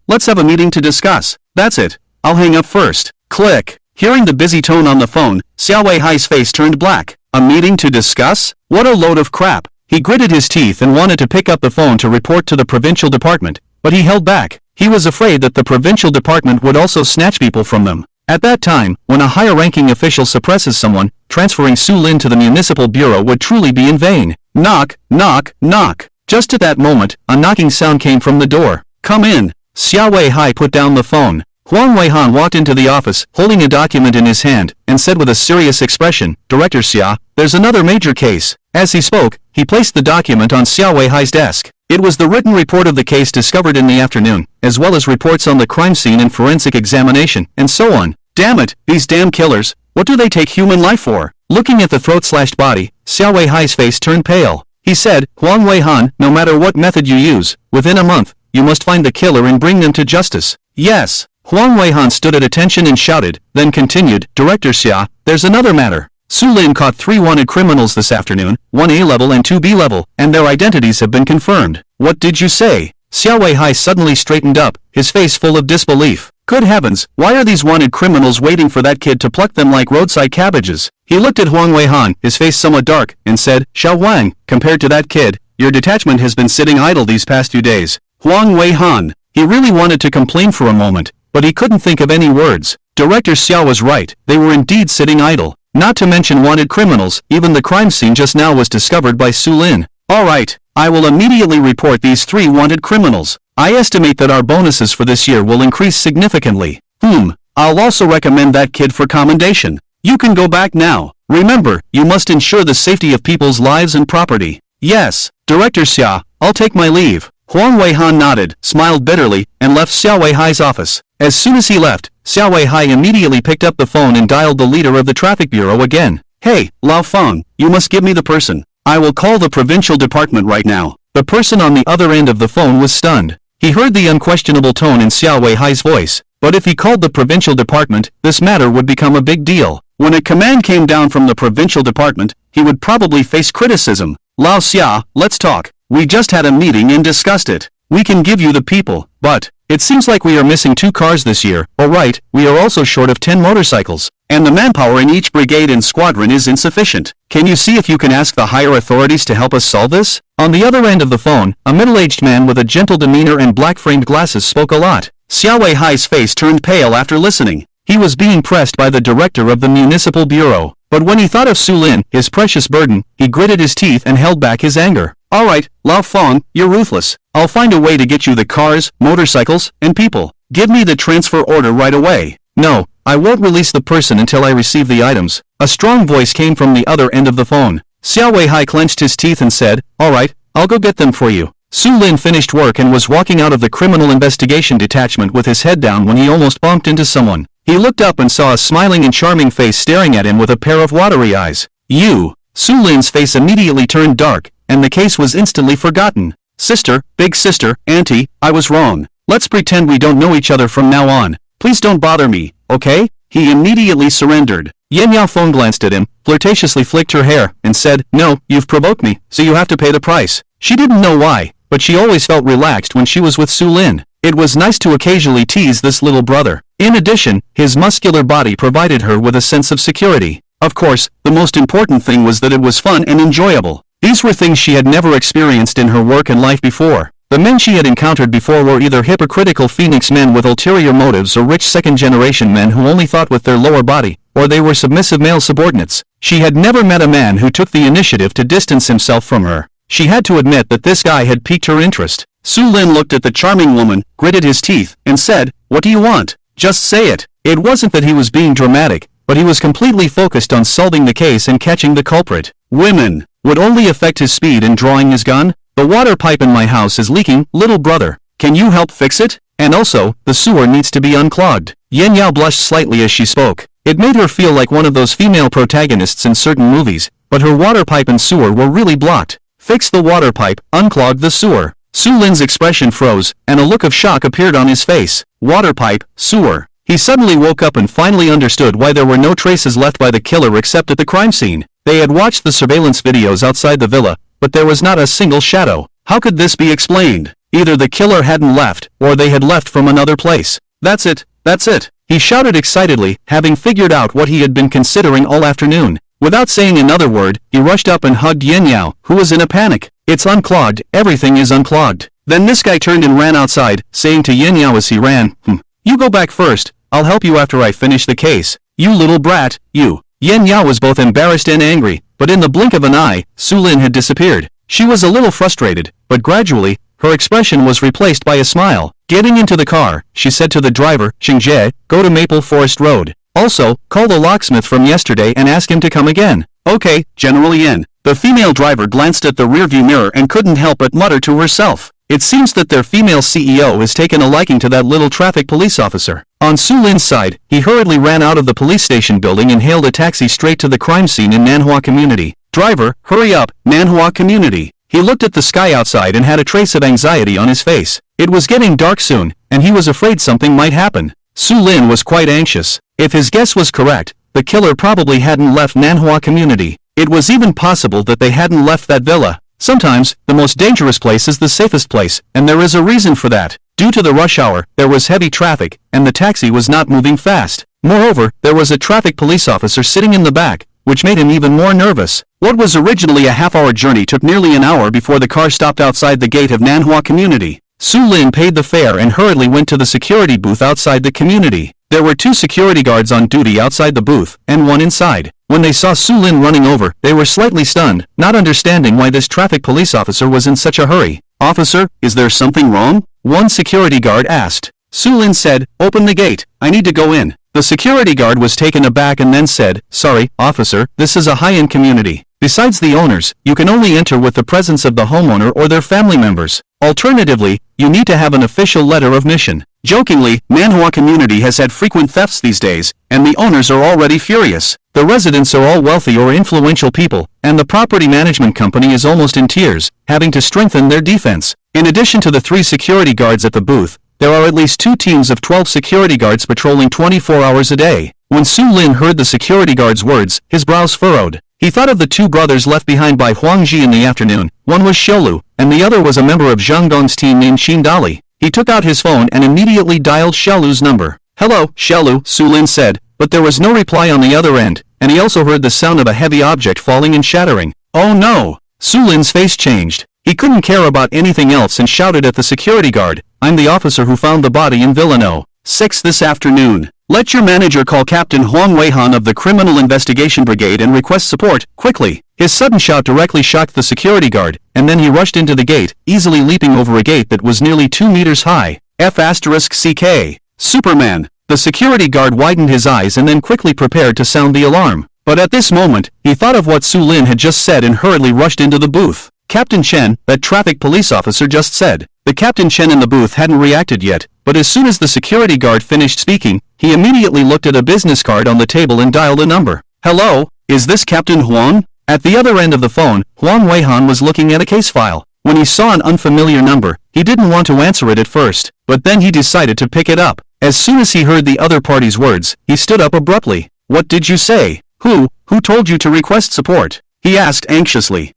let's have a meeting to discuss. That's it. I'll hang up first. Click. Hearing the busy tone on the phone, Xiao Weihai's face turned black. A meeting to discuss? What a load of crap. He gritted his teeth and wanted to pick up the phone to report to the provincial department, but he held back. He was afraid that the provincial department would also snatch people from them. At that time, when a higher-ranking official suppresses someone, transferring Su Lin to the municipal bureau would truly be in vain. Knock, knock, knock. Just at that moment, a knocking sound came from the door. Come in. Xiao Weihai put down the phone. Huang Weihan walked into the office, holding a document in his hand, and said with a serious expression, Director Xia, there's another major case. As he spoke, he placed the document on Xiao Weihai's desk. It was the written report of the case discovered in the afternoon, as well as reports on the crime scene and forensic examination, and so on. Damn it, these damn killers, what do they take human life for? Looking at the throat-slashed body, Xiao Weihai's face turned pale. He said, Huang Weihan, no matter what method you use, within a month, you must find the killer and bring them to justice. Yes. Huang Weihan stood at attention and shouted, then continued, Director Xia, there's another matter. Su Lin caught 3 wanted criminals this afternoon, 1 A-level and 2 B-level, and their identities have been confirmed. What did you say? Xiao Weihai suddenly straightened up, his face full of disbelief. Good heavens, why are these wanted criminals waiting for that kid to pluck them like roadside cabbages? He looked at Huang Weihan, his face somewhat dark, and said, Xiao Wang, compared to that kid, your detachment has been sitting idle these past few days. Huang Weihan. He really wanted to complain for a moment, but he couldn't think of any words. Director Xiao was right, they were indeed sitting idle. Not to mention wanted criminals, even the crime scene just now was discovered by Su Lin. Alright, I will immediately report these 3 wanted criminals. I estimate that our bonuses for this year will increase significantly. I'll also recommend that kid for commendation. You can go back now. Remember, you must ensure the safety of people's lives and property. Yes, Director Xia, I'll take my leave. Huang Weihan nodded, smiled bitterly, and left Xiao Weihai's office. As soon as he left, Xiao Weihai immediately picked up the phone and dialed the leader of the traffic bureau again. Hey, Lao Feng, you must give me the person. I will call the provincial department right now. The person on the other end of the phone was stunned. He heard the unquestionable tone in Xiao Weihai's voice, but if he called the provincial department, this matter would become a big deal. When a command came down from the provincial department, he would probably face criticism. Lao Xia, let's talk. We just had a meeting and discussed it. We can give you the people, but it seems like we are missing 2 cars this year. Alright, we are also short of 10 motorcycles, and the manpower in each brigade and squadron is insufficient. Can you see if you can ask the higher authorities to help us solve this? On the other end of the phone, a middle-aged man with a gentle demeanor and black-framed glasses spoke a lot. Xiao Weihai's face turned pale after listening. He was being pressed by the director of the municipal bureau. But when he thought of Su Lin, his precious burden, he gritted his teeth and held back his anger. Alright, Lao Feng, you're ruthless. I'll find a way to get you the cars, motorcycles, and people. Give me the transfer order right away. No, I won't release the person until I receive the items. A strong voice came from the other end of the phone. Xiao Weihai clenched his teeth and said, Alright, I'll go get them for you. Su Lin finished work and was walking out of the criminal investigation detachment with his head down when he almost bumped into someone. He looked up and saw a smiling and charming face staring at him with a pair of watery eyes. You! Su Lin's face immediately turned dark, and the case was instantly forgotten. Sister, big sister, auntie, I was wrong. Let's pretend we don't know each other from now on. Please don't bother me, okay? He immediately surrendered. Yan Yaofeng glanced at him, flirtatiously flicked her hair, and said, No, you've provoked me, so you have to pay the price. She didn't know why, but she always felt relaxed when she was with Su Lin. It was nice to occasionally tease this little brother. In addition, his muscular body provided her with a sense of security. Of course, the most important thing was that it was fun and enjoyable. These were things she had never experienced in her work and life before. The men she had encountered before were either hypocritical Phoenix men with ulterior motives or rich second-generation men who only thought with their lower body, or they were submissive male subordinates. She had never met a man who took the initiative to distance himself from her. She had to admit that this guy had piqued her interest. Su Lin looked at the charming woman, gritted his teeth, and said, What do you want? Just say it. It wasn't that he was being dramatic, but he was completely focused on solving the case and catching the culprit. Women would only affect his speed in drawing his gun. The water pipe in my house is leaking, little brother. Can you help fix it? And also, the sewer needs to be unclogged. Yan Yao blushed slightly as she spoke. It made her feel like one of those female protagonists in certain movies, but her water pipe and sewer were really blocked. fix the water pipe, unclog the sewer. Su Lin's expression froze, and a look of shock appeared on his face. Water pipe, sewer. He suddenly woke up and finally understood why there were no traces left by the killer except at the crime scene. They had watched the surveillance videos outside the villa, but there was not a single shadow. How could this be explained? Either the killer hadn't left, or they had left from another place. That's it, that's it. He shouted excitedly, having figured out what he had been considering all afternoon. Without saying another word, he rushed up and hugged Yin Yao, who was in a panic. It's unclogged, everything is unclogged. Then this guy turned and ran outside, saying to Yin Yao as he ran, You go back first, I'll help you after I finish the case. You little brat, you. Yin Yao was both embarrassed and angry, but in the blink of an eye, Su Lin had disappeared. She was a little frustrated, but gradually, her expression was replaced by a smile. Getting into the car, she said to the driver, Xingjie, go to Maple Forest Road. Also, call the locksmith from yesterday and ask him to come again. Okay, General Yin. The female driver glanced at the rearview mirror and couldn't help but mutter to herself. It seems that their female CEO has taken a liking to that little traffic police officer. On Su Lin's side, he hurriedly ran out of the police station building and hailed a taxi straight to the crime scene in Nanhua Community. Driver, hurry up, Nanhua Community. He looked at the sky outside and had a trace of anxiety on his face. It was getting dark soon, and he was afraid something might happen. Su Lin was quite anxious. If his guess was correct, the killer probably hadn't left Nanhua Community. It was even possible that they hadn't left that villa. Sometimes, the most dangerous place is the safest place, and there is a reason for that. Due to the rush hour, there was heavy traffic, and the taxi was not moving fast. Moreover, there was a traffic police officer sitting in the back, which made him even more nervous. What was originally a half-hour journey took nearly an hour before the car stopped outside the gate of Nanhua Community. Su Lin paid the fare and hurriedly went to the security booth outside the community. There were 2 security guards on duty outside the booth, and 1 inside. When they saw Su Lin running over, they were slightly stunned, not understanding why this traffic police officer was in such a hurry. Officer, is there something wrong? One security guard asked. Su Lin said, open the gate, I need to go in. The security guard was taken aback and then said, sorry, officer, this is a high-end community. Besides the owners, you can only enter with the presence of the homeowner or their family members. Alternatively, you need to have an official letter of mission. Jokingly, Nanhua Community has had frequent thefts these days, and the owners are already furious. The residents are all wealthy or influential people, and the property management company is almost in tears, having to strengthen their defense. In addition to the 3 security guards at the booth, there are at least 2 teams of 12 security guards patrolling 24 hours a day. When Su Lin heard the security guard's words, his brows furrowed. He thought of the 2 brothers left behind by Huang Ji in the afternoon. One was Xiaolu, and the other was a member of Zhang Gong's team named Xin Dali. He took out his phone and immediately dialed Xiaolu's number. Hello, Xiaolu, Su Lin said, but there was no reply on the other end, and he also heard the sound of a heavy object falling and shattering. Oh no! Su Lin's face changed. He couldn't care about anything else and shouted at the security guard, I'm the officer who found the body in Villa No. 6 this afternoon. Let your manager call Captain Huang Weihan of the Criminal Investigation Brigade and request support, quickly. His sudden shout directly shocked the security guard, and then he rushed into the gate, easily leaping over a gate that was nearly 2 meters high. F***CK. Superman. The security guard widened his eyes and then quickly prepared to sound the alarm. But at this moment, he thought of what Su Lin had just said and hurriedly rushed into the booth. Captain Chen, that traffic police officer just said. The Captain Chen in the booth hadn't reacted yet, but as soon as the security guard finished speaking, he immediately looked at a business card on the table and dialed a number. Hello, is this Captain Huang? At the other end of the phone, Huang Weihan was looking at a case file. When he saw an unfamiliar number, he didn't want to answer it at first, but then he decided to pick it up. As soon as he heard the other party's words, he stood up abruptly. What did you say? Who told you to request support? He asked anxiously.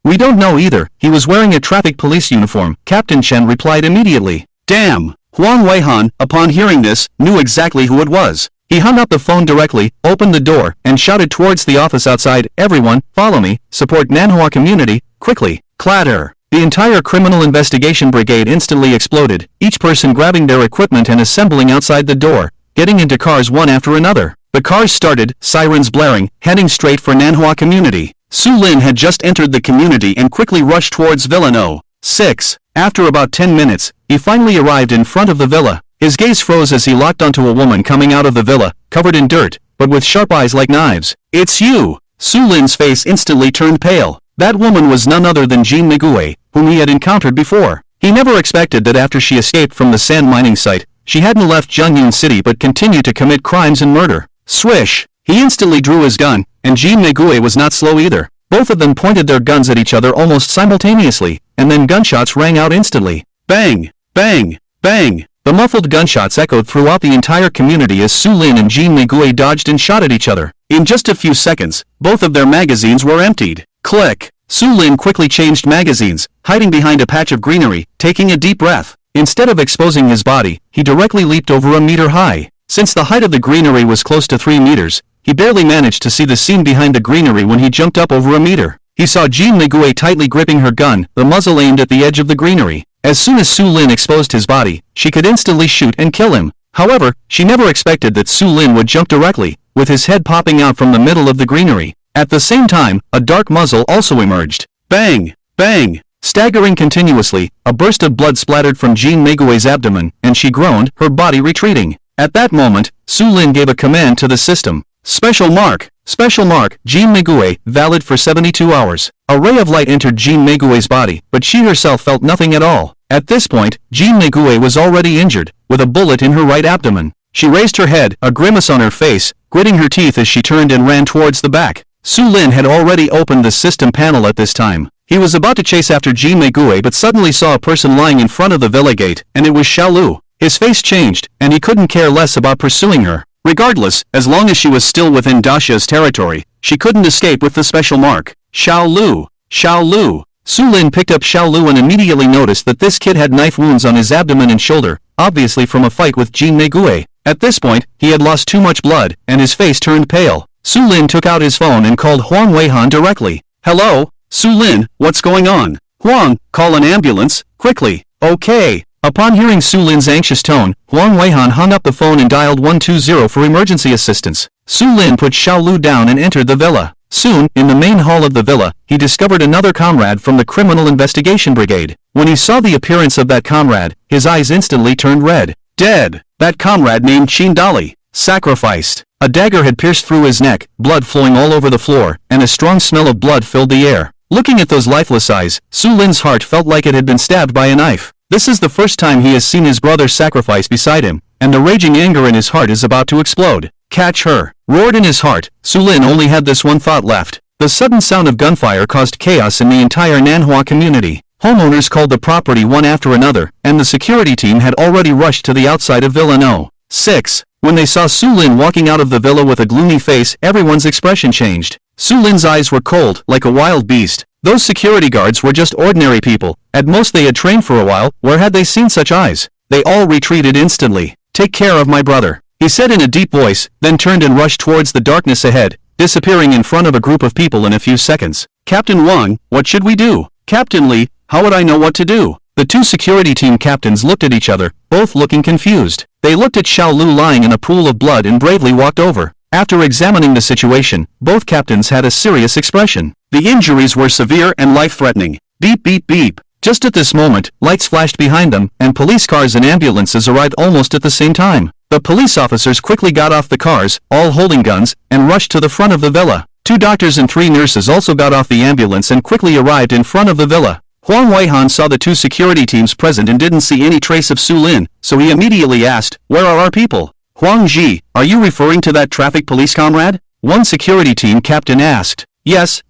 We don't know either. He was wearing a traffic police uniform, Captain Chen replied immediately. Damn! Huang Weihan, upon hearing this, knew exactly who it was. He hung up the phone directly, opened the door, and shouted towards the office outside, everyone, follow me, support Nanhua Community, quickly. Clatter! The entire Criminal Investigation Brigade instantly exploded, each person grabbing their equipment and assembling outside the door, getting into cars one after another. The cars started, sirens blaring, heading straight for Nanhua Community. Su Lin had just entered the community and quickly rushed towards Villa No. 6. After about 10 minutes, he finally arrived in front of the villa. His gaze froze as he locked onto a woman coming out of the villa, covered in dirt, but with sharp eyes like knives. It's you! Su Lin's face instantly turned pale. That woman was none other than Jean Migue, whom he had encountered before. He never expected that after she escaped from the sand mining site, she hadn't left Zhengyun City but continued to commit crimes and murder. Swish! He instantly drew his gun, and Jean Migue was not slow either. Both of them pointed their guns at each other almost simultaneously, and then gunshots rang out instantly. Bang! Bang! Bang! The muffled gunshots echoed throughout the entire community as Su Lin and Jean Megui dodged and shot at each other. In just a few seconds, both of their magazines were emptied. Click! Su Lin quickly changed magazines, hiding behind a patch of greenery, taking a deep breath. Instead of exposing his body, he directly leaped over a meter high. Since the height of the greenery was close to 3 meters, he barely managed to see the scene behind the greenery when he jumped up over a meter. He saw Jean Megui tightly gripping her gun, the muzzle aimed at the edge of the greenery. As soon as Su Lin exposed his body, she could instantly shoot and kill him. However, she never expected that Su Lin would jump directly, with his head popping out from the middle of the greenery. At the same time, a dark muzzle also emerged. Bang! Bang! Staggering continuously, a burst of blood splattered from Jean Megui's abdomen, and she groaned, her body retreating. At that moment, Su Lin gave a command to the system. Special mark! Special mark, Jean Megui, valid for 72 hours. A ray of light entered Jean Megui's body, but she herself felt nothing at all. At this point, Jean Megui was already injured, with a bullet in her right abdomen. She raised her head, a grimace on her face, gritting her teeth as she turned and ran towards the back. Su Lin had already opened the system panel at this time. He was about to chase after Jean Megui but suddenly saw a person lying in front of the villa gate, and it was Xiaolu. His face changed, and he couldn't care less about pursuing her. Regardless, as long as she was still within Daxia's territory, she couldn't escape with the special mark. Xiaolu! Xiaolu! Su Lin picked up Xiaolu and immediately noticed that this kid had knife wounds on his abdomen and shoulder, obviously from a fight with Jean Megui. At this point, he had lost too much blood, and his face turned pale. Su Lin took out his phone and called Huang Weihan directly. Hello? Su Lin, what's going on? Huang, call an ambulance, quickly. Okay. Upon hearing Su Lin's anxious tone, Huang Weihan hung up the phone and dialed 120 for emergency assistance. Su Lin put Xiaolu down and entered the villa. Soon, in the main hall of the villa, he discovered another comrade from the Criminal Investigation Brigade. When he saw the appearance of that comrade, his eyes instantly turned red. Dead! That comrade named Qin Dali. Sacrificed. A dagger had pierced through his neck, blood flowing all over the floor, and a strong smell of blood filled the air. Looking at those lifeless eyes, Su Lin's heart felt like it had been stabbed by a knife. This is the first time he has seen his brother sacrificed beside him, and the raging anger in his heart is about to explode. Catch her! Roared in his heart, Su Lin only had this one thought left. The sudden sound of gunfire caused chaos in the entire Nanhua community. Homeowners called the property one after another, and the security team had already rushed to the outside of Villa No. 6. When they saw Su Lin walking out of the villa with a gloomy face, everyone's expression changed. Su Lin's eyes were cold, like a wild beast. Those security guards were just ordinary people. At most they had trained for a while. Where had they seen such eyes? They all retreated instantly. Take care of my brother, he said in a deep voice, then turned and rushed towards the darkness ahead, disappearing in front of a group of people in a few seconds. Captain Wang, what should we do? Captain Li, how would I know what to do? The two security team captains looked at each other, both looking confused. They looked at Xiaolu lying in a pool of blood and bravely walked over. After examining the situation, both captains had a serious expression. The injuries were severe and life-threatening. Beep beep beep. Just at this moment, lights flashed behind them, and police cars and ambulances arrived almost at the same time. The police officers quickly got off the cars, all holding guns, and rushed to the front of the villa. 2 doctors and 3 nurses also got off the ambulance and quickly arrived in front of the villa. Huang Weihan saw the 2 security teams present and didn't see any trace of Su Lin, so he immediately asked, "Where are our people?" "Huang Ji, are you referring to that traffic police comrade?" one security team captain asked. Yes,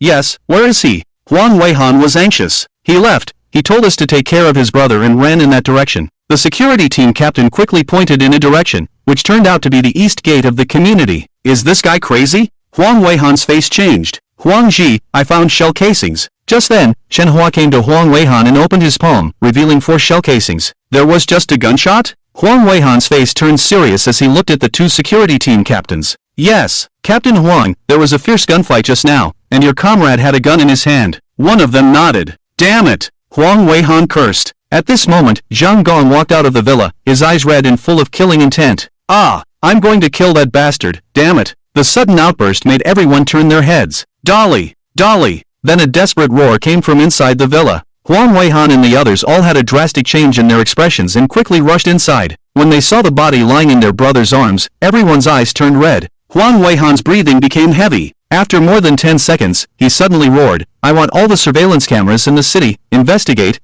where is he?" Huang Weihan was anxious. "He left. He told us to take care of his brother and ran in that direction." The security team captain quickly pointed in a direction, which turned out to be the east gate of the community. "Is this guy crazy?" Huang Weihan's face changed. "Huang Ji, I found shell casings." Just then, Shenhua came to Huang Weihan and opened his palm, revealing 4 shell casings. "There was just a gunshot?" Huang Weihan's face turned serious as he looked at the 2 security team captains. "Yes, Captain Huang, there was a fierce gunfight just now, and your comrade had a gun in his hand." One of them nodded. "Damn it!" Huang Weihan cursed. At this moment, Zhang Gong walked out of the villa, his eyes red and full of killing intent. "Ah, I'm going to kill that bastard, damn it." The sudden outburst made everyone turn their heads. "Dolly! Dolly!" Then a desperate roar came from inside the villa. Huang Weihan and the others all had a drastic change in their expressions and quickly rushed inside. When they saw the body lying in their brother's arms, everyone's eyes turned red. Huang Weihan's breathing became heavy. After more than 10 seconds, he suddenly roared, "I want all the surveillance cameras in the city. Investigate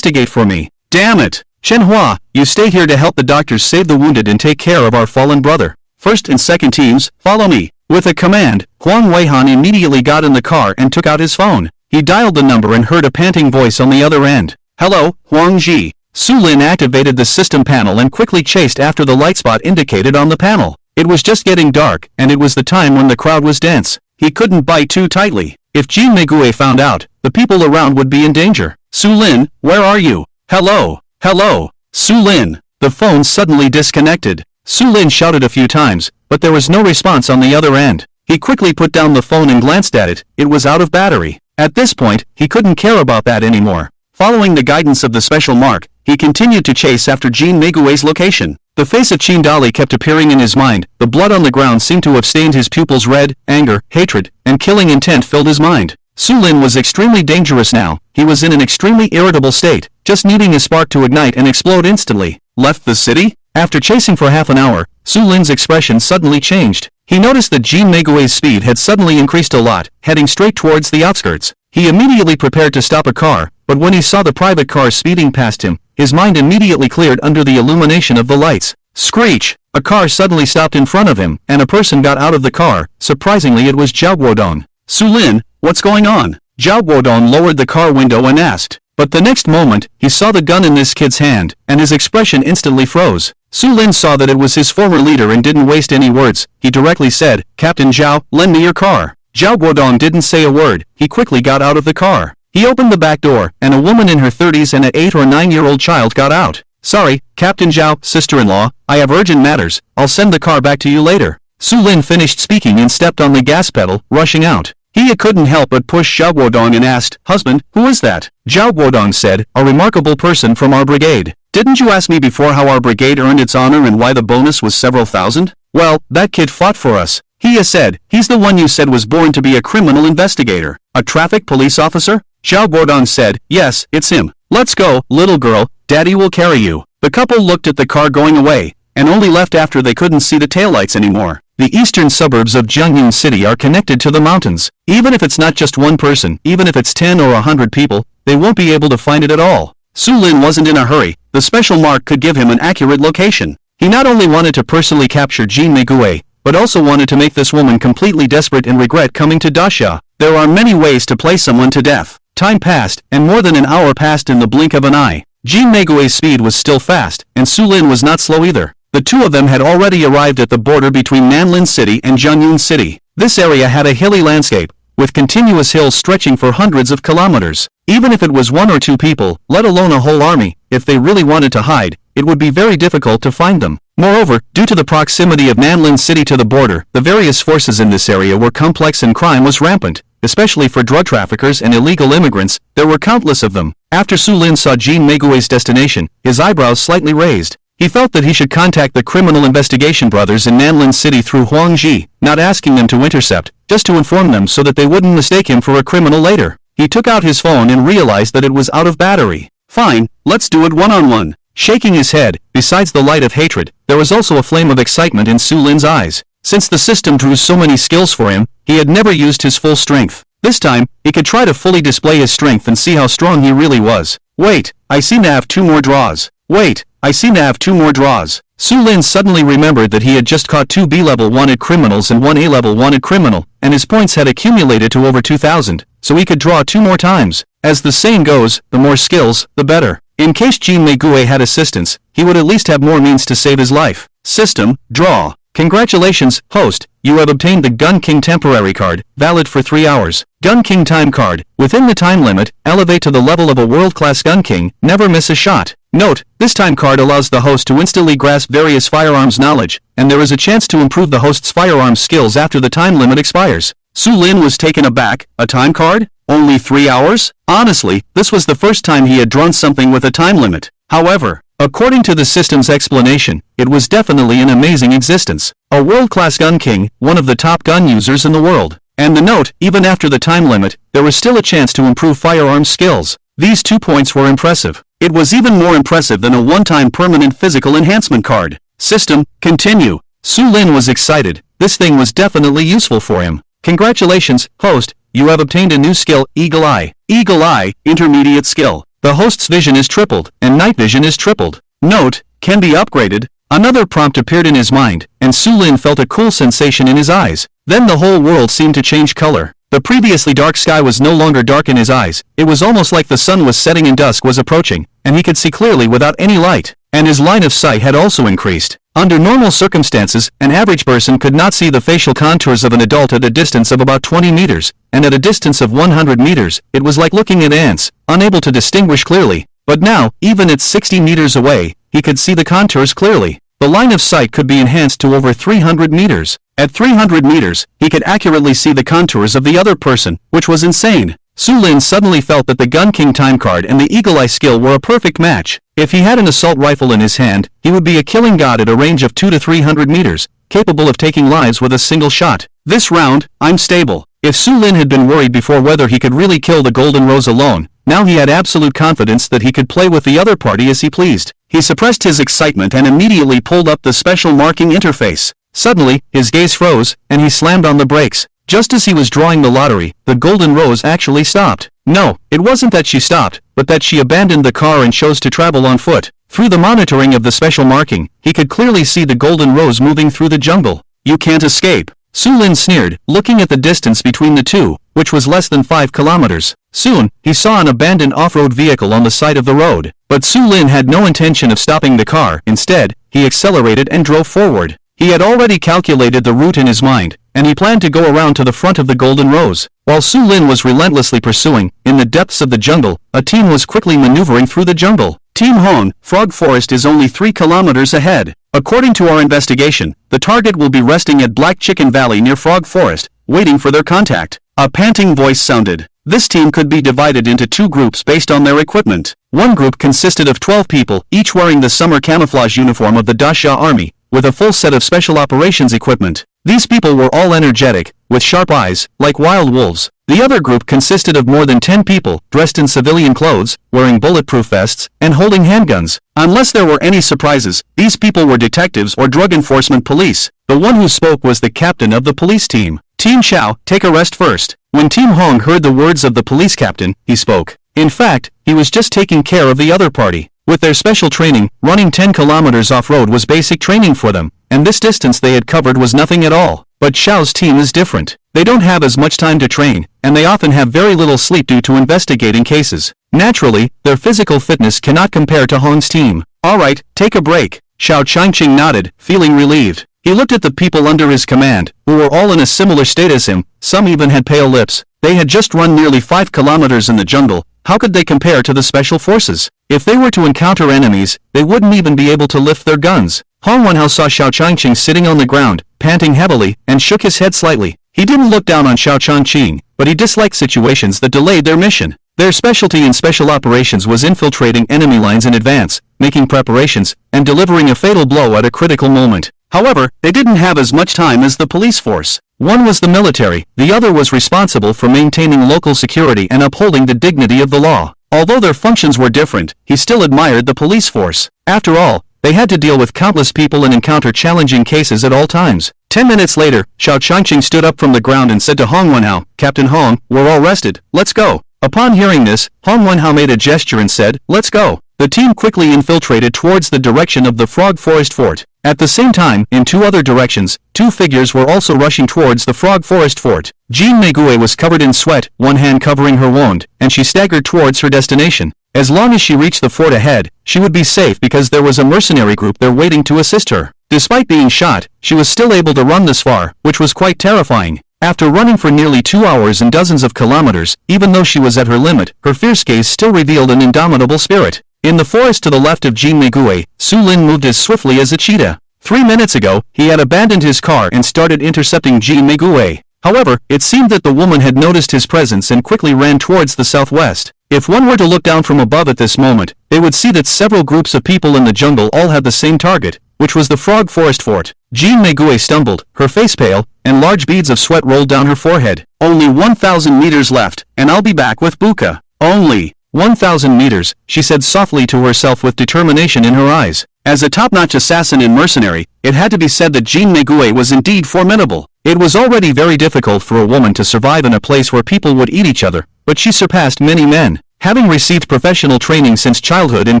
for me." "Damn it! Shenhua, you stay here to help the doctors save the wounded and take care of our fallen brother. First and second teams, follow me." With a command, Huang Weihan immediately got in the car and took out his phone. He dialed the number and heard a panting voice on the other end. "Hello, Huang Ji." Su Lin activated the system panel and quickly chased after the light spot indicated on the panel. It was just getting dark, and it was the time when the crowd was dense. He couldn't bite too tightly. If Jin Meiguei found out, the people around would be in danger. "Su Lin, where are you? Hello? Hello? Su Lin." The phone suddenly disconnected. Su Lin shouted a few times, but there was no response on the other end. He quickly put down the phone and glanced at it. It was out of battery. At this point, he couldn't care about that anymore. Following the guidance of the special mark, he continued to chase after Jin Meiguei's location. The face of Qin Dali kept appearing in his mind. The blood on the ground seemed to have stained his pupils red. Anger, hatred, and killing intent filled his mind. Su Lin was extremely dangerous now. He was in an extremely irritable state, just needing a spark to ignite and explode instantly. Left the city? After chasing for half an hour, Su Lin's expression suddenly changed. He noticed that Jin Meiguei's speed had suddenly increased a lot, heading straight towards the outskirts. He immediately prepared to stop a car, but when he saw the private car speeding past him, his mind immediately cleared under the illumination of the lights. Screech! A car suddenly stopped in front of him, and a person got out of the car. Surprisingly, it was Zhao Guodong. "Su Lin, what's going on?" Zhao Guodong lowered the car window and asked. But the next moment, he saw the gun in this kid's hand, and his expression instantly froze. Su Lin saw that it was his former leader and didn't waste any words. He directly said, "Captain Zhao, lend me your car." Zhao Guodong didn't say a word. He quickly got out of the car. He opened the back door, and a woman in her 30s and an 8 or 9-year-old child got out. "Sorry, Captain Zhao, sister-in-law, I have urgent matters. I'll send the car back to you later." Su Lin finished speaking and stepped on the gas pedal, rushing out. He couldn't help but push Zhao Guodong and asked, "Husband, who is that?" Zhao Guodong said, "A remarkable person from our brigade. Didn't you ask me before how our brigade earned its honor and why the bonus was several thousand? Well, that kid fought for us. He has said, he's the one you said was born to be a criminal investigator. A traffic police officer?" Zhao Guodong said, "Yes, it's him. Let's go, little girl, daddy will carry you." The couple looked at the car going away, and only left after they couldn't see the taillights anymore. The eastern suburbs of Jiangyun City are connected to the mountains. Even if it's not just one person, even if it's 10 or 100 people, they won't be able to find it at all. Su Lin wasn't in a hurry. The special mark could give him an accurate location. He not only wanted to personally capture Jin Meiguei, but also wanted to make this woman completely desperate and regret coming to Dasha. There are many ways to play someone to death. Time passed, and more than an hour passed in the blink of an eye. Jin Meiguei's speed was still fast, and Su Lin was not slow either. The two of them had already arrived at the border between Nanlin City and Jiangyun City. This area had a hilly landscape, with continuous hills stretching for hundreds of kilometers. Even if it was one or two people, let alone a whole army, if they really wanted to hide, it would be very difficult to find them. Moreover, due to the proximity of Nanlin City to the border, the various forces in this area were complex and crime was rampant, especially for drug traffickers and illegal immigrants. There were countless of them. After Su Lin saw Jin Meiguei's destination, his eyebrows slightly raised. He felt that he should contact the criminal investigation brothers in Nanlin City through Huang Ji, not asking them to intercept, just to inform them so that they wouldn't mistake him for a criminal later. He took out his phone and realized that it was out of battery. "Fine, let's do it one-on-one." Shaking his head, besides the light of hatred, there was also a flame of excitement in Su Lin's eyes. Since the system drew so many skills for him, he had never used his full strength. This time, he could try to fully display his strength and see how strong he really was. "Wait, I seem to have 2 more draws. Wait, I seem to have 2 more draws." Su Lin suddenly remembered that he had just caught 2 B-level wanted criminals and 1 A-level wanted criminal, and his points had accumulated to over 2,000, so he could draw 2 more times. As the saying goes, the more skills, the better. In case Jin Meiguei had assistance, he would at least have more means to save his life. System, draw. Congratulations, host, you have obtained the Gun King temporary card, valid for 3 hours. Gun King time card. Within the time limit, elevate to the level of a world-class Gun King, never miss a shot. Note, this time card allows the host to instantly grasp various firearms knowledge, and there is a chance to improve the host's firearms skills after the time limit expires. Su Lin was taken aback. A time card? Only 3 hours? Honestly, this was the first time he had drawn something with a time limit. However, according to the system's explanation, it was definitely an amazing existence. A world-class Gun King, one of the top gun users in the world. And the note, even after the time limit, there was still a chance to improve firearms skills. These 2 points were impressive. It was even more impressive than a one-time permanent physical enhancement card. System, continue. Su Lin was excited. This thing was definitely useful for him. Congratulations, host, you have obtained a new skill, Eagle Eye. Eagle Eye, intermediate skill. The host's vision is tripled, and night vision is tripled. Note, can be upgraded. Another prompt appeared in his mind, and Su Lin felt a cool sensation in his eyes. Then the whole world seemed to change color. The previously dark sky was no longer dark in his eyes. It was almost like the sun was setting and dusk was approaching, and he could see clearly without any light. And his line of sight had also increased. Under normal circumstances, an average person could not see the facial contours of an adult at a distance of about 20 meters, and at a distance of 100 meters, it was like looking at ants, unable to distinguish clearly. But now, even at 60 meters away, he could see the contours clearly. The line of sight could be enhanced to over 300 meters. At 300 meters, he could accurately see the contours of the other person, which was insane. Su Lin suddenly felt that the Gun King time card and the Eagle Eye skill were a perfect match. If he had an assault rifle in his hand, he would be a killing god at a range of 2 to 300 meters, capable of taking lives with a single shot. This round, I'm stable. If Su Lin had been worried before whether he could really kill the Golden Rose alone, now he had absolute confidence that he could play with the other party as he pleased. He suppressed his excitement and immediately pulled up the special marking interface. Suddenly, his gaze froze, and he slammed on the brakes. Just as he was drawing the lottery, the Golden Rose actually stopped. No, it wasn't that she stopped, but that she abandoned the car and chose to travel on foot. Through the monitoring of the special marking, he could clearly see the Golden Rose moving through the jungle. You can't escape. Su Lin sneered, looking at the distance between the two, which was less than 5 kilometers. Soon, he saw an abandoned off-road vehicle on the side of the road. But Su Lin had no intention of stopping the car. Instead, he accelerated and drove forward. He had already calculated the route in his mind, and he planned to go around to the front of the Golden Rose. While Su Lin was relentlessly pursuing, in the depths of the jungle, a team was quickly maneuvering through the jungle. Team Hong, Frog Forest is only 3 kilometers ahead. According to our investigation, the target will be resting at Black Chicken Valley near Frog Forest, waiting for their contact. A panting voice sounded. This team could be divided into 2 groups based on their equipment. One group consisted of 12 people, each wearing the summer camouflage uniform of the Dasha Army, with a full set of special operations equipment. These people were all energetic, with sharp eyes, like wild wolves. The other group consisted of more than 10 people, dressed in civilian clothes, wearing bulletproof vests, and holding handguns. Unless there were any surprises, these people were detectives or drug enforcement police. The one who spoke was the captain of the police team. Team Xiao, take a rest first. When Team Hong heard the words of the police captain, he spoke. In fact, he was just taking care of the other party. With their special training, running 10 kilometers off-road was basic training for them, and this distance they had covered was nothing at all. But Xiao's team is different. They don't have as much time to train, and they often have very little sleep due to investigating cases. Naturally, their physical fitness cannot compare to Hong's team. Alright, take a break. Xiao Changqing nodded, feeling relieved. He looked at the people under his command, who were all in a similar state as him. Some even had pale lips. They had just run nearly 5 kilometers in the jungle. How could they compare to the special forces? If they were to encounter enemies, they wouldn't even be able to lift their guns. Hong Wenhao saw Xiao Changqing sitting on the ground, panting heavily, and shook his head slightly. He didn't look down on Xiao Changqing, but he disliked situations that delayed their mission. Their specialty in special operations was infiltrating enemy lines in advance, making preparations, and delivering a fatal blow at a critical moment. However, they didn't have as much time as the police force. One was the military, the other was responsible for maintaining local security and upholding the dignity of the law. Although their functions were different, he still admired the police force. After all, they had to deal with countless people and encounter challenging cases at all times. 10 minutes later, Xiao Changqing stood up from the ground and said to Hong Wenhao, Captain Hong, we're all rested, let's go. Upon hearing this, Hong Wenhao made a gesture and said, let's go. The team quickly infiltrated towards the direction of the Frog Forest Fort. At the same time, in 2 other directions, 2 figures were also rushing towards the Frog Forest Fort. Jean Megue was covered in sweat, one hand covering her wound, and she staggered towards her destination. As long as she reached the fort ahead, she would be safe because there was a mercenary group there waiting to assist her. Despite being shot, she was still able to run this far, which was quite terrifying. After running for nearly 2 hours and dozens of kilometers, even though she was at her limit, her fierce gaze still revealed an indomitable spirit. In the forest to the left of Jean Megue, Su Lin moved as swiftly as a cheetah. 3 minutes ago, he had abandoned his car and started intercepting Jean Megue. However, it seemed that the woman had noticed his presence and quickly ran towards the southwest. If one were to look down from above at this moment, they would see that several groups of people in the jungle all had the same target, which was the Frog Forest Fort. Jean Megue stumbled, her face pale, and large beads of sweat rolled down her forehead. Only 1,000 meters left, and I'll be back with Buka. Only 1,000 meters, she said softly to herself with determination in her eyes. As a top-notch assassin and mercenary, it had to be said that Jean Megue was indeed formidable. It was already very difficult for a woman to survive in a place where people would eat each other, but she surpassed many men. Having received professional training since childhood and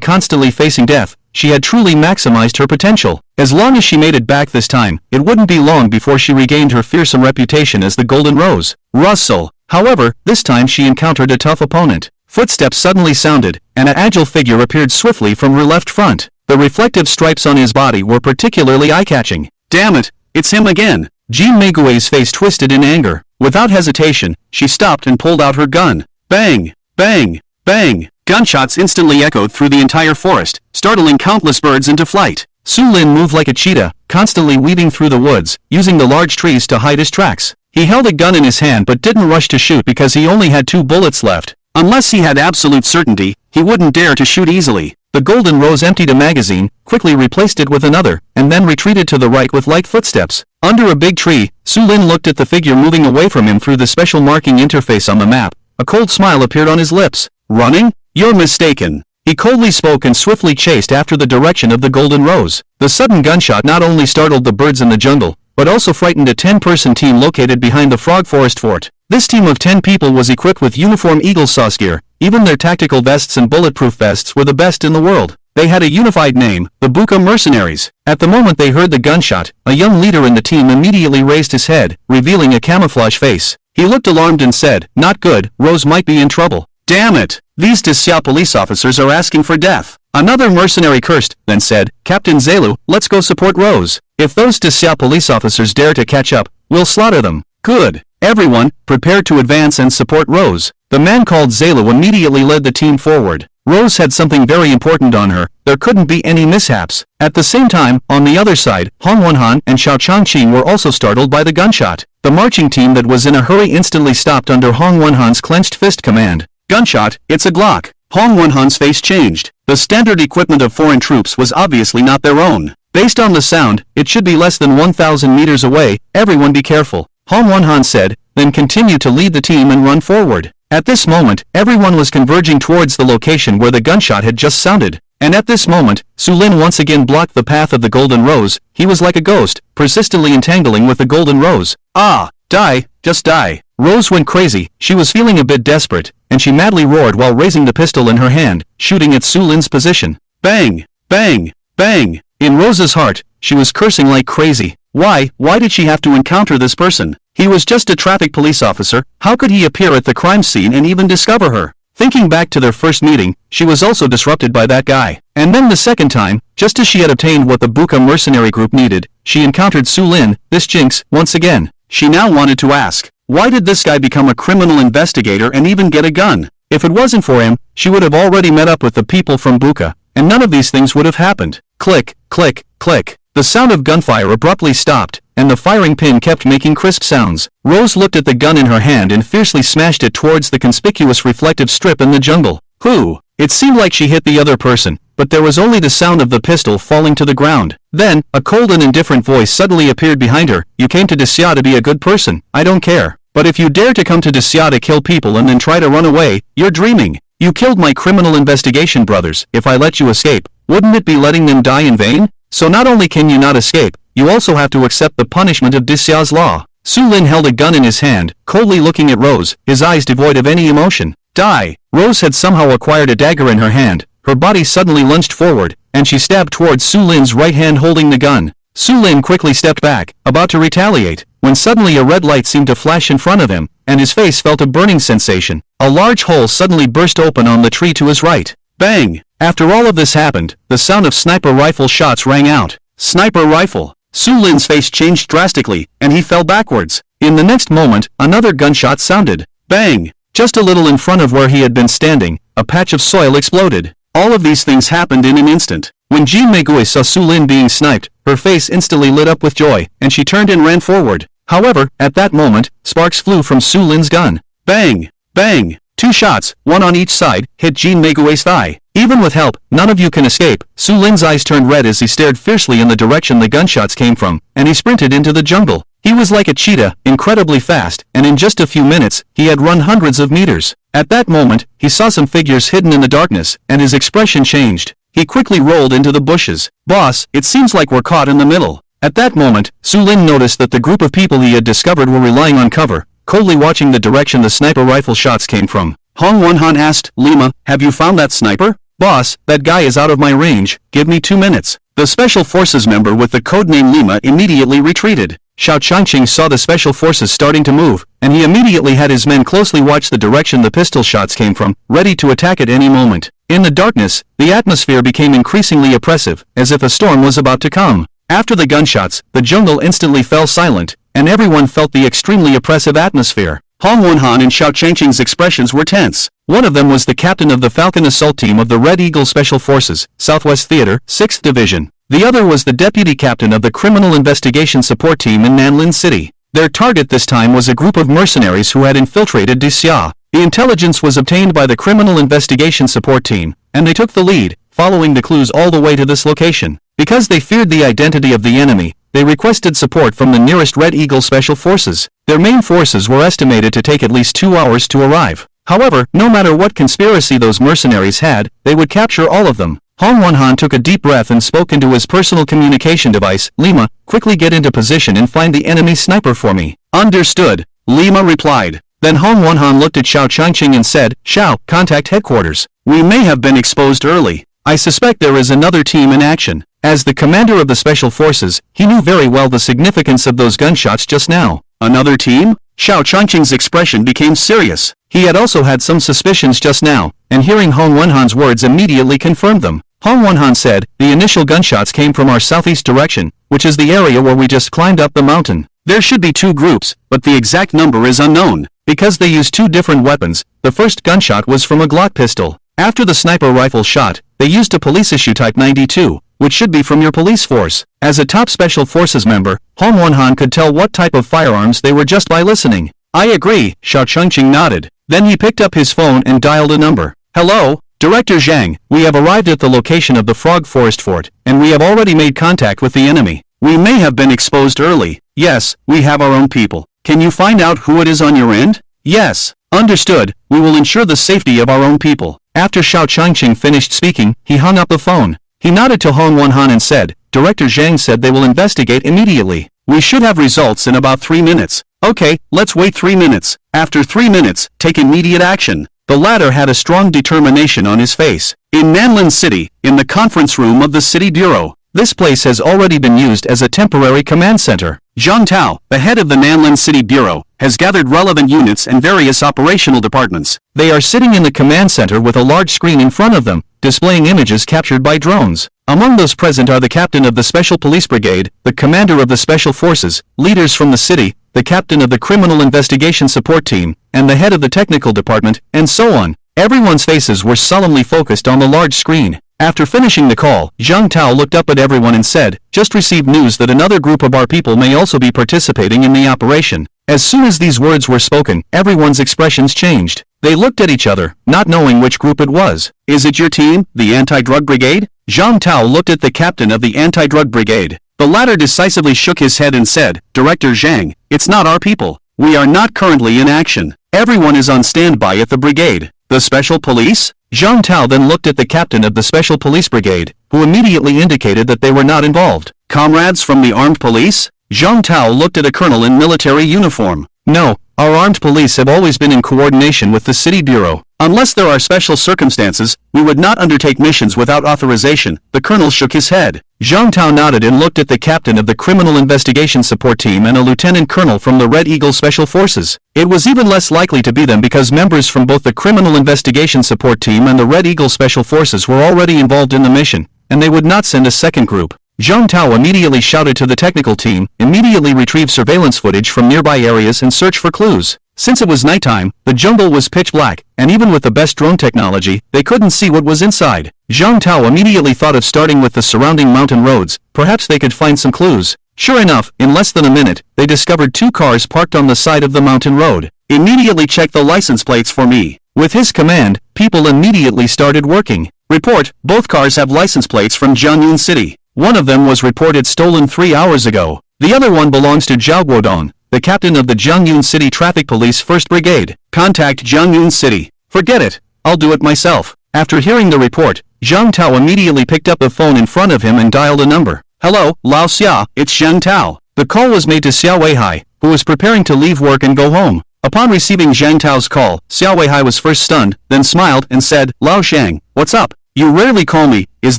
constantly facing death, she had truly maximized her potential. As long as she made it back this time, it wouldn't be long before she regained her fearsome reputation as the Golden Rose. Russell. However, this time she encountered a tough opponent. Footsteps suddenly sounded, and an agile figure appeared swiftly from her left front. The reflective stripes on his body were particularly eye-catching. Damn it, it's him again. Jean Megui's face twisted in anger. Without hesitation, she stopped and pulled out her gun. Bang! Bang! Bang! Gunshots instantly echoed through the entire forest, startling countless birds into flight. Su Lin moved like a cheetah, constantly weaving through the woods, using the large trees to hide his tracks. He held a gun in his hand but didn't rush to shoot because he only had 2 bullets left. Unless he had absolute certainty, he wouldn't dare to shoot easily. The Golden Rose emptied a magazine, quickly replaced it with another, and then retreated to the right with light footsteps. Under a big tree, Su Lin looked at the figure moving away from him through the special marking interface on the map. A cold smile appeared on his lips. Running? You're mistaken. He coldly spoke and swiftly chased after the direction of the Golden Rose. The sudden gunshot not only startled the birds in the jungle, but also frightened a 10-person team located behind the Frog Forest Fort. This team of 10 people was equipped with uniform Eagle Sauce gear. Even their tactical vests and bulletproof vests were the best in the world. They had a unified name, the Buka Mercenaries. At the moment they heard the gunshot, a young leader in the team immediately raised his head, revealing a camouflage face. He looked alarmed and said, "Not good, Rose might be in trouble." "Damn it! These Disya police officers are asking for death." Another mercenary cursed, then said, "Captain Zelu, let's go support Rose. If those Disya police officers dare to catch up, we'll slaughter them." "Good. Everyone, prepare to advance and support Rose." The man called Zelu immediately led the team forward. Rose had something very important on her. There couldn't be any mishaps. At the same time, on the other side, Hong Wenhan and Xiao Changqing were also startled by the gunshot. The marching team that was in a hurry instantly stopped under Hong Wenhan's clenched fist command. "Gunshot, it's a Glock." Hong Wenhan's face changed. The standard equipment of foreign troops was obviously not their own. Based on the sound, it should be less than 1,000 meters away. Everyone be careful, Hong Wenhan said, then continued to lead the team and run forward. At this moment, everyone was converging towards the location where the gunshot had just sounded. And at this moment, Su Lin once again blocked the path of the Golden Rose. He was like a ghost, persistently entangling with the Golden Rose. "Ah, die, just die." Rose went crazy. She was feeling a bit desperate, and she madly roared while raising the pistol in her hand, shooting at Su Lin's position. Bang! Bang! Bang! In Rose's heart, she was cursing like crazy. Why did she have to encounter this person? He was just a traffic police officer. How could he appear at the crime scene and even discover her? Thinking back to their first meeting, she was also disrupted by that guy. And then the second time, just as she had obtained what the Buka mercenary group needed, she encountered Su Lin, this jinx, once again. She now wanted to ask, why did this guy become a criminal investigator and even get a gun? If it wasn't for him, she would have already met up with the people from Buka, and none of these things would have happened. Click, click, click. The sound of gunfire abruptly stopped, and the firing pin kept making crisp sounds. Rose looked at the gun in her hand and fiercely smashed it towards the conspicuous reflective strip in the jungle. Who? It seemed like she hit the other person, but there was only the sound of the pistol falling to the ground. Then, a cold and indifferent voice suddenly appeared behind her. "You came to Disya to be a good person. I don't care. But if you dare to come to Disya to kill people and then try to run away, you're dreaming. You killed my criminal investigation brothers. If I let you escape, wouldn't it be letting them die in vain? So not only can you not escape, you also have to accept the punishment of Disya's law." Su Lin held a gun in his hand, coldly looking at Rose, his eyes devoid of any emotion. Die! Rose had somehow acquired a dagger in her hand. Her body suddenly lunged forward, and she stabbed towards Su Lin's right hand holding the gun. Su Lin quickly stepped back, about to retaliate, when suddenly a red light seemed to flash in front of him, and his face felt a burning sensation. A large hole suddenly burst open on the tree to his right. Bang! After all of this happened, the sound of sniper rifle shots rang out. Sniper rifle! Su Lin's face changed drastically, and he fell backwards. In the next moment, another gunshot sounded. Bang! Just a little in front of where he had been standing, a patch of soil exploded. All of these things happened in an instant. When Jean Megui saw Su Lin being sniped, her face instantly lit up with joy, and she turned and ran forward. However, at that moment, sparks flew from Su Lin's gun. Bang! Bang! 2 shots, one on each side, hit Jean Megui's thigh. Even with help, none of you can escape. Su Lin's eyes turned red as he stared fiercely in the direction the gunshots came from, and he sprinted into the jungle. He was like a cheetah, incredibly fast, and in just a few minutes, he had run hundreds of meters. At that moment, he saw some figures hidden in the darkness, and his expression changed. He quickly rolled into the bushes. "Boss, it seems like we're caught in the middle." At that moment, Su Lin noticed that the group of people he had discovered were relying on cover, coldly watching the direction the sniper rifle shots came from. Hong Wenhan asked, "Lima, have you found that sniper?" "Boss, that guy is out of my range, give me 2 minutes." The Special Forces member with the codename Lima immediately retreated. Xiao Changqing saw the Special Forces starting to move, and he immediately had his men closely watch the direction the pistol shots came from, ready to attack at any moment. In the darkness, the atmosphere became increasingly oppressive, as if a storm was about to come. After the gunshots, the jungle instantly fell silent, and everyone felt the extremely oppressive atmosphere. Hong Wenhan and Xiao Changqing's expressions were tense. One of them was the captain of the Falcon Assault Team of the Red Eagle Special Forces, Southwest Theater, 6th Division. The other was the deputy captain of the Criminal Investigation Support Team in Nanlin City. Their target this time was a group of mercenaries who had infiltrated Xia. The intelligence was obtained by the Criminal Investigation Support Team, and they took the lead, following the clues all the way to this location. Because they feared the identity of the enemy, they requested support from the nearest Red Eagle Special Forces. Their main forces were estimated to take at least 2 hours to arrive. However, no matter what conspiracy those mercenaries had, they would capture all of them. Hong Wenhan took a deep breath and spoke into his personal communication device. "Lima, quickly get into position and find the enemy sniper for me." "Understood," Lima replied. Then Hong Wenhan looked at Xiao Changqing and said, "Xiao, contact headquarters. We may have been exposed early. I suspect there is another team in action." As the commander of the Special Forces, he knew very well the significance of those gunshots just now. Another team? Xiao Changqing's expression became serious. He had also had some suspicions just now, and hearing Hong Wenhan's words immediately confirmed them. Hong Wenhan said, "The initial gunshots came from our southeast direction, which is the area where we just climbed up the mountain. There should be 2 groups, but the exact number is unknown. Because they used 2 different weapons, the first gunshot was from a Glock pistol. After the sniper rifle shot, they used a police issue Type 92, which should be from your police force." As a top Special Forces member, Hong Wenhan could tell what type of firearms they were just by listening. "I agree," Xiao Changqing nodded. Then he picked up his phone and dialed a number. "Hello, Director Zhang, we have arrived at the location of the Frog Forest Fort, and we have already made contact with the enemy. We may have been exposed early. Yes, we have our own people. Can you find out who it is on your end?" "Yes, understood, we will ensure the safety of our own people." After Xiao Changqing finished speaking, he hung up the phone. He nodded to Hong Wenhan and said, "Director Zhang said they will investigate immediately. We should have results in about 3 minutes. Okay, let's wait 3 minutes. After 3 minutes, take immediate action." The latter had a strong determination on his face. In Nanlin City, in the conference room of the City Bureau, this place has already been used as a temporary command center. Zhang Tao, the head of the Nanlin City Bureau, has gathered relevant units and various operational departments. They are sitting in the command center with a large screen in front of them, displaying images captured by drones. Among those present are the captain of the Special Police Brigade, the commander of the Special Forces, leaders from the city, the captain of the Criminal Investigation Support Team, and the head of the Technical Department, and so on. Everyone's faces were solemnly focused on the large screen. After finishing the call, Zhang Tao looked up at everyone and said, "Just received news that another group of our people may also be participating in the operation." As soon as these words were spoken, everyone's expressions changed. They looked at each other, not knowing which group it was. "Is it your team, the Anti-Drug Brigade?" Zhang Tao looked at the captain of the Anti-Drug Brigade. The latter decisively shook his head and said, "Director Zhang, it's not our people. We are not currently in action. Everyone is on standby at the brigade." "The Special Police?" Zhang Tao then looked at the captain of the Special Police Brigade, who immediately indicated that they were not involved. "Comrades from the armed police?" Zhang Tao looked at a colonel in military uniform. "No, our armed police have always been in coordination with the City Bureau. Unless there are special circumstances, we would not undertake missions without authorization." The colonel shook his head. Zhang Tao nodded and looked at the captain of the Criminal Investigation Support Team and a lieutenant colonel from the Red Eagle Special Forces. It was even less likely to be them because members from both the Criminal Investigation Support Team and the Red Eagle Special Forces were already involved in the mission, and they would not send a second group. Zhang Tao immediately shouted to the technical team, "Immediately retrieve surveillance footage from nearby areas and search for clues." Since it was nighttime, the jungle was pitch black, and even with the best drone technology, they couldn't see what was inside. Zhang Tao immediately thought of starting with the surrounding mountain roads. Perhaps they could find some clues. Sure enough, in less than a minute, they discovered 2 cars parked on the side of the mountain road. "Immediately check the license plates for me." With his command, people immediately started working. "Report, both cars have license plates from Jiangyun City. One of them was reported stolen 3 hours ago. The other one belongs to Zhao Guodong, the captain of the Jiangyun City Traffic Police 1st Brigade. Contact Jiangyun City." "Forget it. I'll do it myself." After hearing the report, Zhang Tao immediately picked up the phone in front of him and dialed a number. "Hello, Lao Xia, it's Zhang Tao." The call was made to Xiao Weihai, who was preparing to leave work and go home. Upon receiving Zhang Tao's call, Xiao Weihai was first stunned, then smiled and said, "Lao Shang, what's up? You rarely call me. Is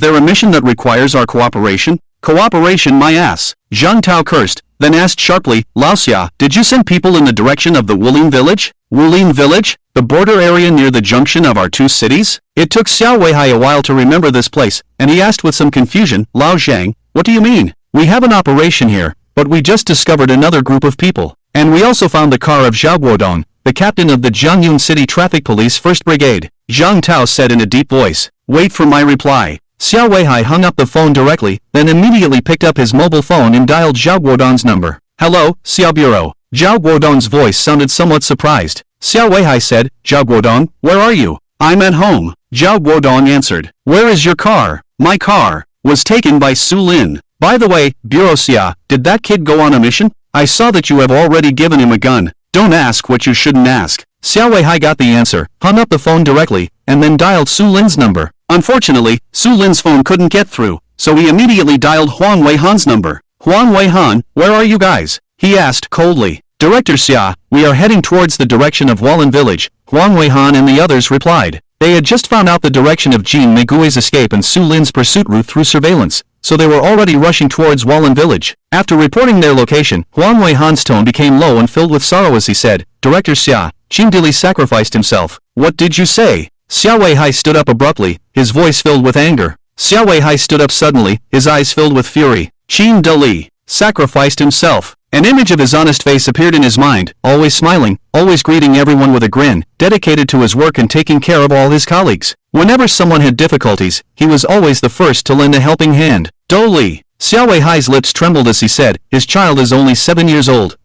there a mission that requires our cooperation? Cooperation my ass. Zhang Tao cursed, then asked sharply, Lao Xia, did you send people in the direction of the Wulin village? Wulin village? The border area near the junction of our two cities? It took Xiao Weihai a while to remember this place, and he asked with some confusion, Lao Zhang, what do you mean? We have an operation here, but we just discovered another group of people. And we also found the car of Zhao Guodong, the captain of the Jiangyun City Traffic Police 1st Brigade. Zhang Tao said in a deep voice. Wait for my reply. Xiao Weihai hung up the phone directly, then immediately picked up his mobile phone and dialed Zhao Guodong's number. Hello, Xiao Bureau. Zhao Guodong's voice sounded somewhat surprised. Xiao Weihai said, Zhao Guodong, where are you? I'm at home. Zhao Guodong answered. Where is your car? My car was taken by Su Lin. By the way, Bureau Xia, did that kid go on a mission? I saw that you have already given him a gun. Don't ask what you shouldn't ask. Xiao Weihai got the answer, hung up the phone directly, and then dialed Su Lin's number. Unfortunately, Su Lin's phone couldn't get through, so he immediately dialed Huang Weihan's number. Huang Weihan, where are you guys? He asked coldly. Director Xia, we are heading towards the direction of Wulin village, Huang Weihan and the others replied. They had just found out the direction of Jin Meigui's escape and Su Lin's pursuit route through surveillance, so they were already rushing towards Wulin village. After reporting their location, Huang Weihan's tone became low and filled with sorrow as he said, Director Xia, Qin Dili sacrificed himself. What did you say? Xiao Weihai stood up abruptly, his voice filled with anger. Xiao Weihai stood up suddenly, his eyes filled with fury. Qin Dili sacrificed himself. An image of his honest face appeared in his mind, always smiling, always greeting everyone with a grin, dedicated to his work and taking care of all his colleagues. Whenever someone had difficulties, he was always the first to lend a helping hand. Doli. Xiao Weihai's lips trembled as he said, his child is only 7 years old.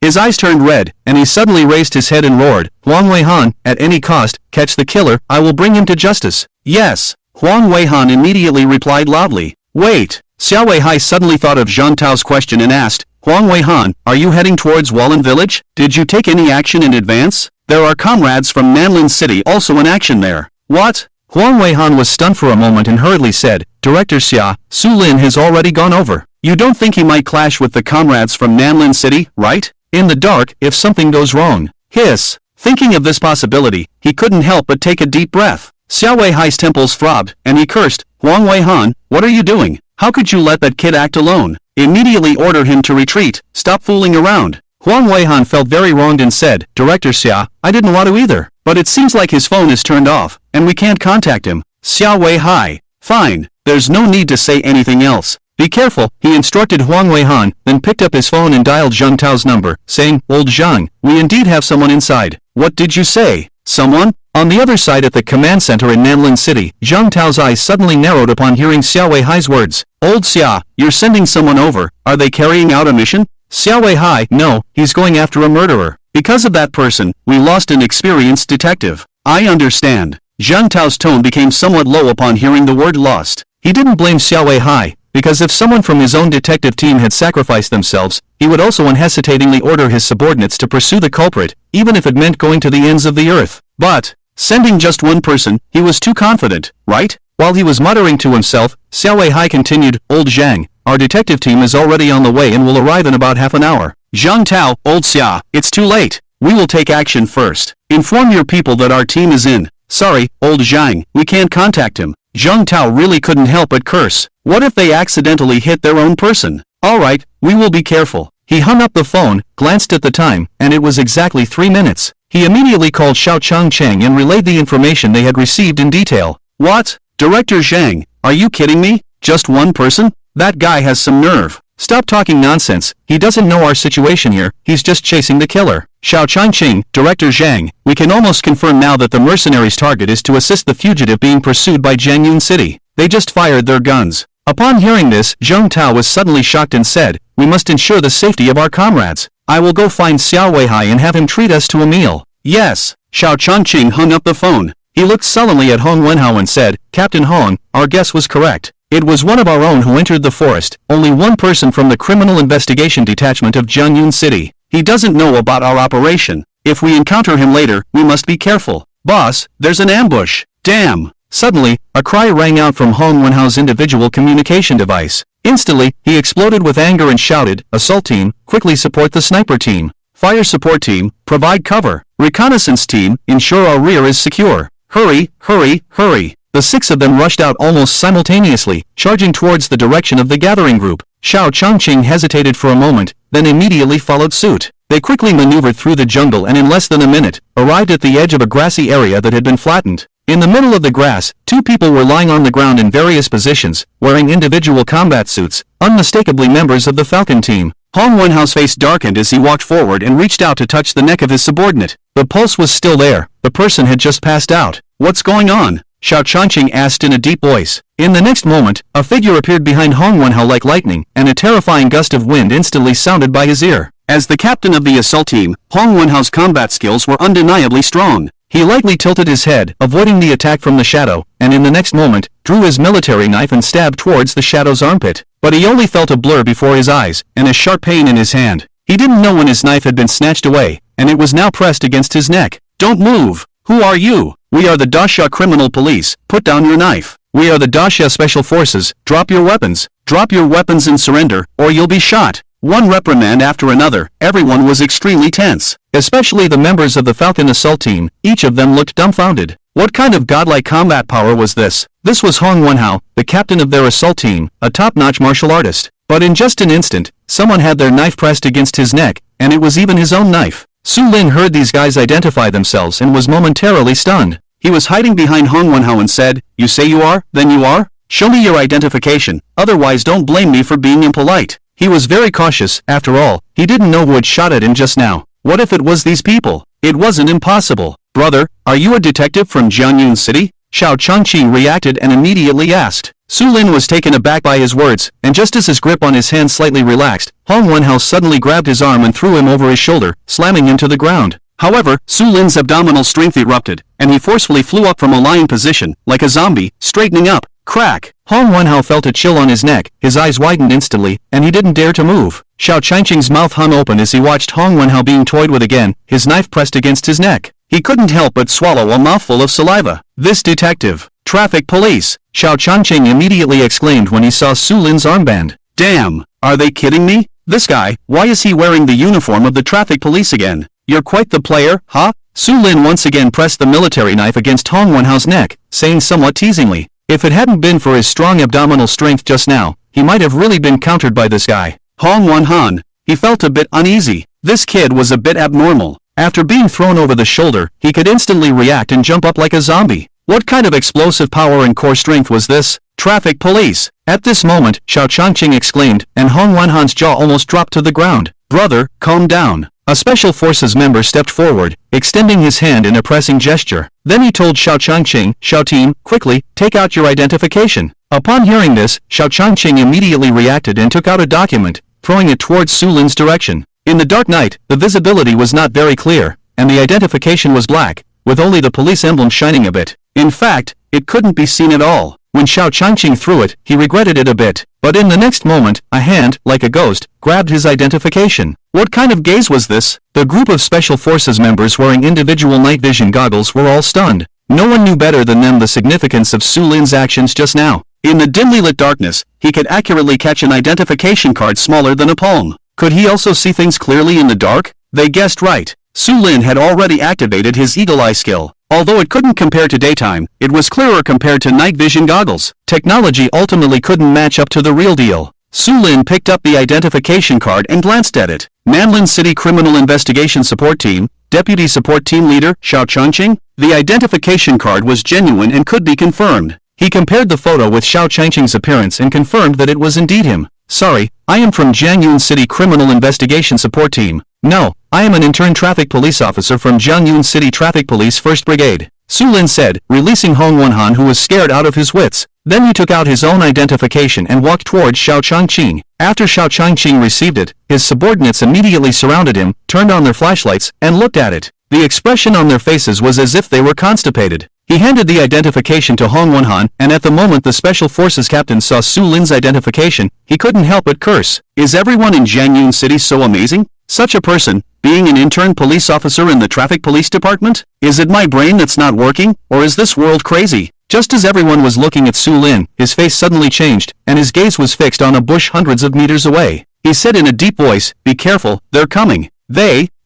His eyes turned red, and he suddenly raised his head and roared, Huang Weihan, at any cost, catch the killer, I will bring him to justice. Yes. Huang Weihan immediately replied loudly. Wait. Xiao Weihai suddenly thought of Zhang Tao's question and asked, Huang Weihan, are you heading towards Wulin village? Did you take any action in advance? There are comrades from Nanlin City also in action there. What? Huang Weihan was stunned for a moment and hurriedly said, Director Xia, Su Lin has already gone over. You don't think he might clash with the comrades from Nanlin City, right? In the dark, if something goes wrong. Hiss. Thinking of this possibility, he couldn't help but take a deep breath. Xiao Weihai's temples throbbed, and he cursed, Huang Weihan, what are you doing? How could you let that kid act alone? Immediately order him to retreat, stop fooling around. Huang Weihan felt very wronged and said, Director Xia, I didn't want to either, but it seems like his phone is turned off, and we can't contact him. Xiao Weihai. Fine, there's no need to say anything else. Be careful, he instructed Huang Weihan, then picked up his phone and dialed Zhang Tao's number, saying, Old Zhang, we indeed have someone inside. What did you say? Someone? On the other side at the command center in Nanlin City, Zhang Tao's eyes suddenly narrowed upon hearing Xiao Weihai's words. Old Xia, you're sending someone over, are they carrying out a mission? Xiao Weihai, no, he's going after a murderer. Because of that person, we lost an experienced detective. I understand. Zhang Tao's tone became somewhat low upon hearing the word lost. He didn't blame Xiao Weihai, because if someone from his own detective team had sacrificed themselves, he would also unhesitatingly order his subordinates to pursue the culprit, even if it meant going to the ends of the earth. But, sending just one person, he was too confident, right? While he was muttering to himself, Xiao Weihai continued, Old Zhang, our detective team is already on the way and will arrive in about half an hour. Zhang Tao, Old Xia, it's too late. We will take action first. Inform your people that our team is in. Sorry, Old Zhang, we can't contact him. Zhang Tao really couldn't help but curse. What if they accidentally hit their own person? Alright, we will be careful. He hung up the phone, glanced at the time, and it was exactly 3 minutes. He immediately called Xiao Changcheng and relayed the information they had received in detail. What? Director Zhang, are you kidding me? Just one person? That guy has some nerve. Stop talking nonsense, he doesn't know our situation here, he's just chasing the killer. Xiao Changqing, Director Zhang, we can almost confirm now that the mercenaries' target is to assist the fugitive being pursued by Jiangyun City. They just fired their guns. Upon hearing this, Zhang Tao was suddenly shocked and said, we must ensure the safety of our comrades. I will go find Xiao Weihai and have him treat us to a meal. Yes. Xiao Changqing hung up the phone. He looked sullenly at Hong Wenhao and said, Captain Hong, our guess was correct. It was one of our own who entered the forest, only one person from the Criminal Investigation Detachment of Jiangyun City. He doesn't know about our operation. If we encounter him later, we must be careful. Boss, there's an ambush. Damn. Suddenly, a cry rang out from Hong Wenhao's individual communication device. Instantly, he exploded with anger and shouted, Assault team, quickly support the sniper team. Fire support team, provide cover. Reconnaissance team, ensure our rear is secure. Hurry, hurry, hurry. The 6 of them rushed out almost simultaneously, charging towards the direction of the gathering group. Xiao Changqing hesitated for a moment, then immediately followed suit. They quickly maneuvered through the jungle and in less than a minute, arrived at the edge of a grassy area that had been flattened. In the middle of the grass, 2 people were lying on the ground in various positions, wearing individual combat suits, unmistakably members of the Falcon team. Hong Wenhao's face darkened as he walked forward and reached out to touch the neck of his subordinate. The pulse was still there, the person had just passed out. "What's going on?" Xiao Changqing asked in a deep voice. In the next moment, a figure appeared behind Hong Wenhao like lightning, and a terrifying gust of wind instantly sounded by his ear. As the captain of the assault team, Hong Wenhao's combat skills were undeniably strong. He lightly tilted his head, avoiding the attack from the shadow, and in the next moment, drew his military knife and stabbed towards the shadow's armpit. But he only felt a blur before his eyes, and a sharp pain in his hand. He didn't know when his knife had been snatched away, and it was now pressed against his neck. "Don't move! Who are you?" "We are the Dasha Criminal Police. Put down your knife." "We are the Dasha Special Forces. Drop your weapons. Drop your weapons and surrender, or you'll be shot." One reprimand after another, everyone was extremely tense. Especially the members of the Falcon assault team, each of them looked dumbfounded. What kind of godlike combat power was this? This was Hong Wenhao, the captain of their assault team, a top-notch martial artist. But in just an instant, someone had their knife pressed against his neck, and it was even his own knife. Su Lin heard these guys identify themselves and was momentarily stunned. He was hiding behind Hong Wenhao and said, "You say you are? Then you are? Show me your identification, otherwise don't blame me for being impolite." He was very cautious, after all, he didn't know who had shot at him just now. What if it was these people? It wasn't impossible. "Brother, are you a detective from Jianyun City?" Xiao Changqing reacted and immediately asked. Su Lin was taken aback by his words, and just as his grip on his hand slightly relaxed, Hong Wenhao suddenly grabbed his arm and threw him over his shoulder, slamming him to the ground. However, Su Lin's abdominal strength erupted, and he forcefully flew up from a lying position, like a zombie, straightening up. Crack! Hong Wenhao felt a chill on his neck, his eyes widened instantly, and he didn't dare to move. Xiao Changqing's mouth hung open as he watched Hong Wenhao being toyed with again, his knife pressed against his neck. He couldn't help but swallow a mouthful of saliva. "This detective! Traffic police!" Xiao Changqing immediately exclaimed when he saw Su Lin's armband. "Damn! Are they kidding me? This guy, why is he wearing the uniform of the traffic police again? You're quite the player, huh?" Su Lin once again pressed the military knife against Hong Wenhao's neck, saying somewhat teasingly, "If it hadn't been for his strong abdominal strength just now, he might have really been countered by this guy." Hong Wenhan. He felt a bit uneasy. This kid was a bit abnormal. After being thrown over the shoulder, he could instantly react and jump up like a zombie. What kind of explosive power and core strength was this? Traffic police! At this moment, Xiao Changqing exclaimed, and Hong Wenhan's jaw almost dropped to the ground. "Brother, calm down." A Special Forces member stepped forward, extending his hand in a pressing gesture. Then he told Xiao Changqing, "Xiao team, quickly, take out your identification." Upon hearing this, Xiao Changqing immediately reacted and took out a document, throwing it towards Su Lin's direction. In the dark night, the visibility was not very clear, and the identification was black, with only the police emblem shining a bit. In fact, it couldn't be seen at all. When Xiao Changqing threw it, he regretted it a bit. But in the next moment, a hand, like a ghost, grabbed his identification. What kind of gaze was this? The group of Special Forces members wearing individual night vision goggles were all stunned. No one knew better than them the significance of Su Lin's actions just now. In the dimly lit darkness, he could accurately catch an identification card smaller than a palm. Could he also see things clearly in the dark? They guessed right. Su Lin had already activated his eagle eye skill. Although it couldn't compare to daytime, it was clearer compared to night vision goggles. Technology ultimately couldn't match up to the real deal. Su Lin picked up the identification card and glanced at it. Nanlin City Criminal Investigation Support Team, Deputy Support Team Leader, Xiao Changqing. The identification card was genuine and could be confirmed. He compared the photo with Xiao Changqing's appearance and confirmed that it was indeed him. "Sorry, I am from Jianyun City Criminal Investigation Support Team. No, I am an intern traffic police officer from Jianyun City Traffic Police 1st Brigade," Su Lin said, releasing Hong Wenhan, who was scared out of his wits. Then he took out his own identification and walked towards Xiao Changqing. After Xiao Changqing received it, his subordinates immediately surrounded him, turned on their flashlights, and looked at it. The expression on their faces was as if they were constipated. He handed the identification to Hong Wenhan, and at the moment the Special Forces captain saw Su Lin's identification, he couldn't help but curse. Is everyone in Jianyun City so amazing? Such a person, being an intern police officer in the traffic police department? Is it my brain that's not working, or is this world crazy? Just as everyone was looking at Su Lin, his face suddenly changed, and his gaze was fixed on a bush hundreds of meters away. He said in a deep voice, "Be careful, they're coming."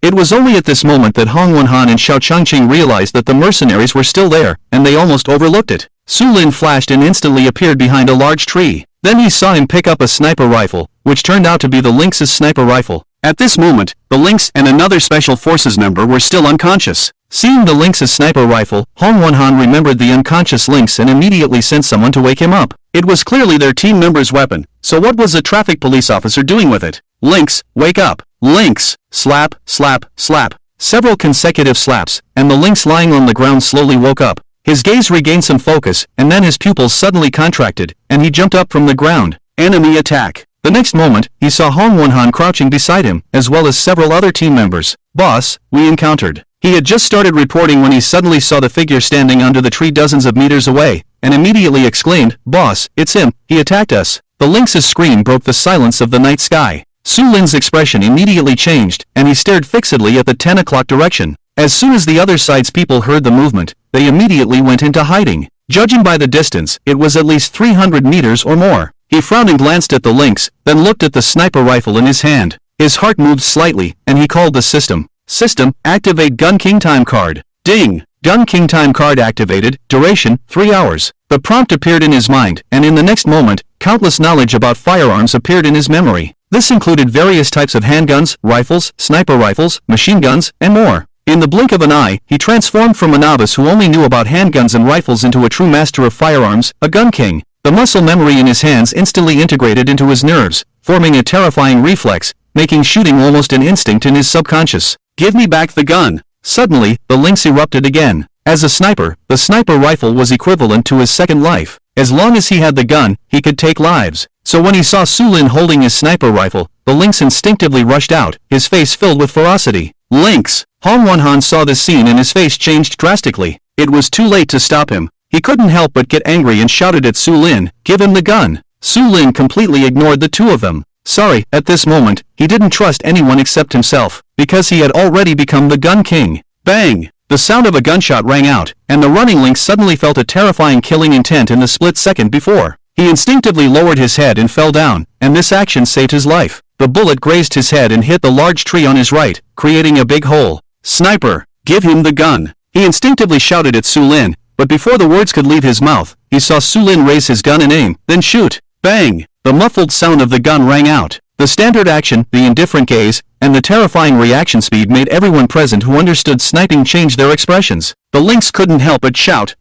It was only at this moment that Hong Wenhan and Xiao Changqing realized that the mercenaries were still there, and they almost overlooked it. Su Lin flashed and instantly appeared behind a large tree. Then he saw him pick up a sniper rifle, which turned out to be the Lynx's sniper rifle. At this moment, the Lynx and another Special Forces member were still unconscious. Seeing the Lynx's sniper rifle, Hong Wonhan remembered the unconscious Lynx and immediately sent someone to wake him up. It was clearly their team member's weapon, so what was a traffic police officer doing with it? Lynx, wake up! Lynx! Slap, slap, slap. Several consecutive slaps, and the Lynx lying on the ground slowly woke up. His gaze regained some focus, and then his pupils suddenly contracted, and he jumped up from the ground. Enemy attack. The next moment, he saw Hong Wonhan crouching beside him, as well as several other team members. Boss, we encountered. He had just started reporting when he suddenly saw the figure standing under the tree dozens of meters away, and immediately exclaimed, Boss, it's him, he attacked us. The Lynx's scream broke the silence of the night sky. Su Lin's expression immediately changed, and he stared fixedly at the 10 o'clock direction. As soon as the other side's people heard the movement, they immediately went into hiding. Judging by the distance, it was at least 300 meters or more. He frowned and glanced at the Lynx, then looked at the sniper rifle in his hand. His heart moved slightly, and he called the system. System, activate Gun King time card. Ding! Gun King time card activated, duration, 3 hours. The prompt appeared in his mind, and in the next moment, countless knowledge about firearms appeared in his memory. This included various types of handguns, rifles, sniper rifles, machine guns, and more. In the blink of an eye, he transformed from a novice who only knew about handguns and rifles into a true master of firearms, a gun king. The muscle memory in his hands instantly integrated into his nerves, forming a terrifying reflex, making shooting almost an instinct in his subconscious. Give me back the gun! Suddenly, the Lynx erupted again. As a sniper, the sniper rifle was equivalent to his second life. As long as he had the gun, he could take lives. So when he saw Su Lin holding his sniper rifle, the Lynx instinctively rushed out, his face filled with ferocity. Lynx! Hong Wonhan saw this scene and his face changed drastically. It was too late to stop him. He couldn't help but get angry and shouted at Su Lin, give him the gun. Su Lin completely ignored the two of them. Sorry, at this moment, he didn't trust anyone except himself, because he had already become the gun king. Bang! The sound of a gunshot rang out, and the running Lynx suddenly felt a terrifying killing intent in the split second before. He instinctively lowered his head and fell down, and this action saved his life. The bullet grazed his head and hit the large tree on his right, creating a big hole. Sniper, give him the gun! He instinctively shouted at Su Lin, but before the words could leave his mouth, he saw Su Lin raise his gun and aim, then shoot. Bang! The muffled sound of the gun rang out. The standard action, the indifferent gaze, and the terrifying reaction speed made everyone present who understood sniping change their expressions. The Lynx couldn't help but shout,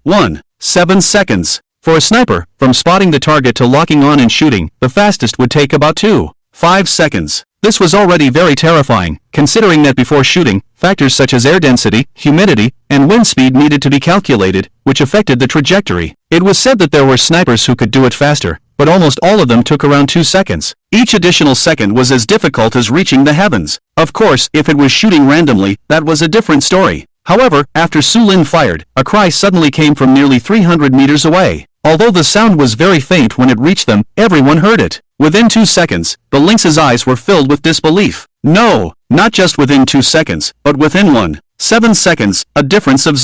7 seconds. For a sniper, from spotting the target to locking on and shooting, the fastest would take about 5 seconds. This was already very terrifying, considering that before shooting, factors such as air density, humidity, and wind speed needed to be calculated, which affected the trajectory. It was said that there were snipers who could do it faster, but almost all of them took around 2 seconds. Each additional second was as difficult as reaching the heavens. Of course, if it was shooting randomly, that was a different story. However, after Su Lin fired, a cry suddenly came from nearly 300 meters away. Although the sound was very faint when it reached them, everyone heard it. Within 2 seconds, the Lynx's eyes were filled with disbelief. No, not just within 2 seconds, but within 7 seconds, a difference of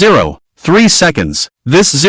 3 seconds. This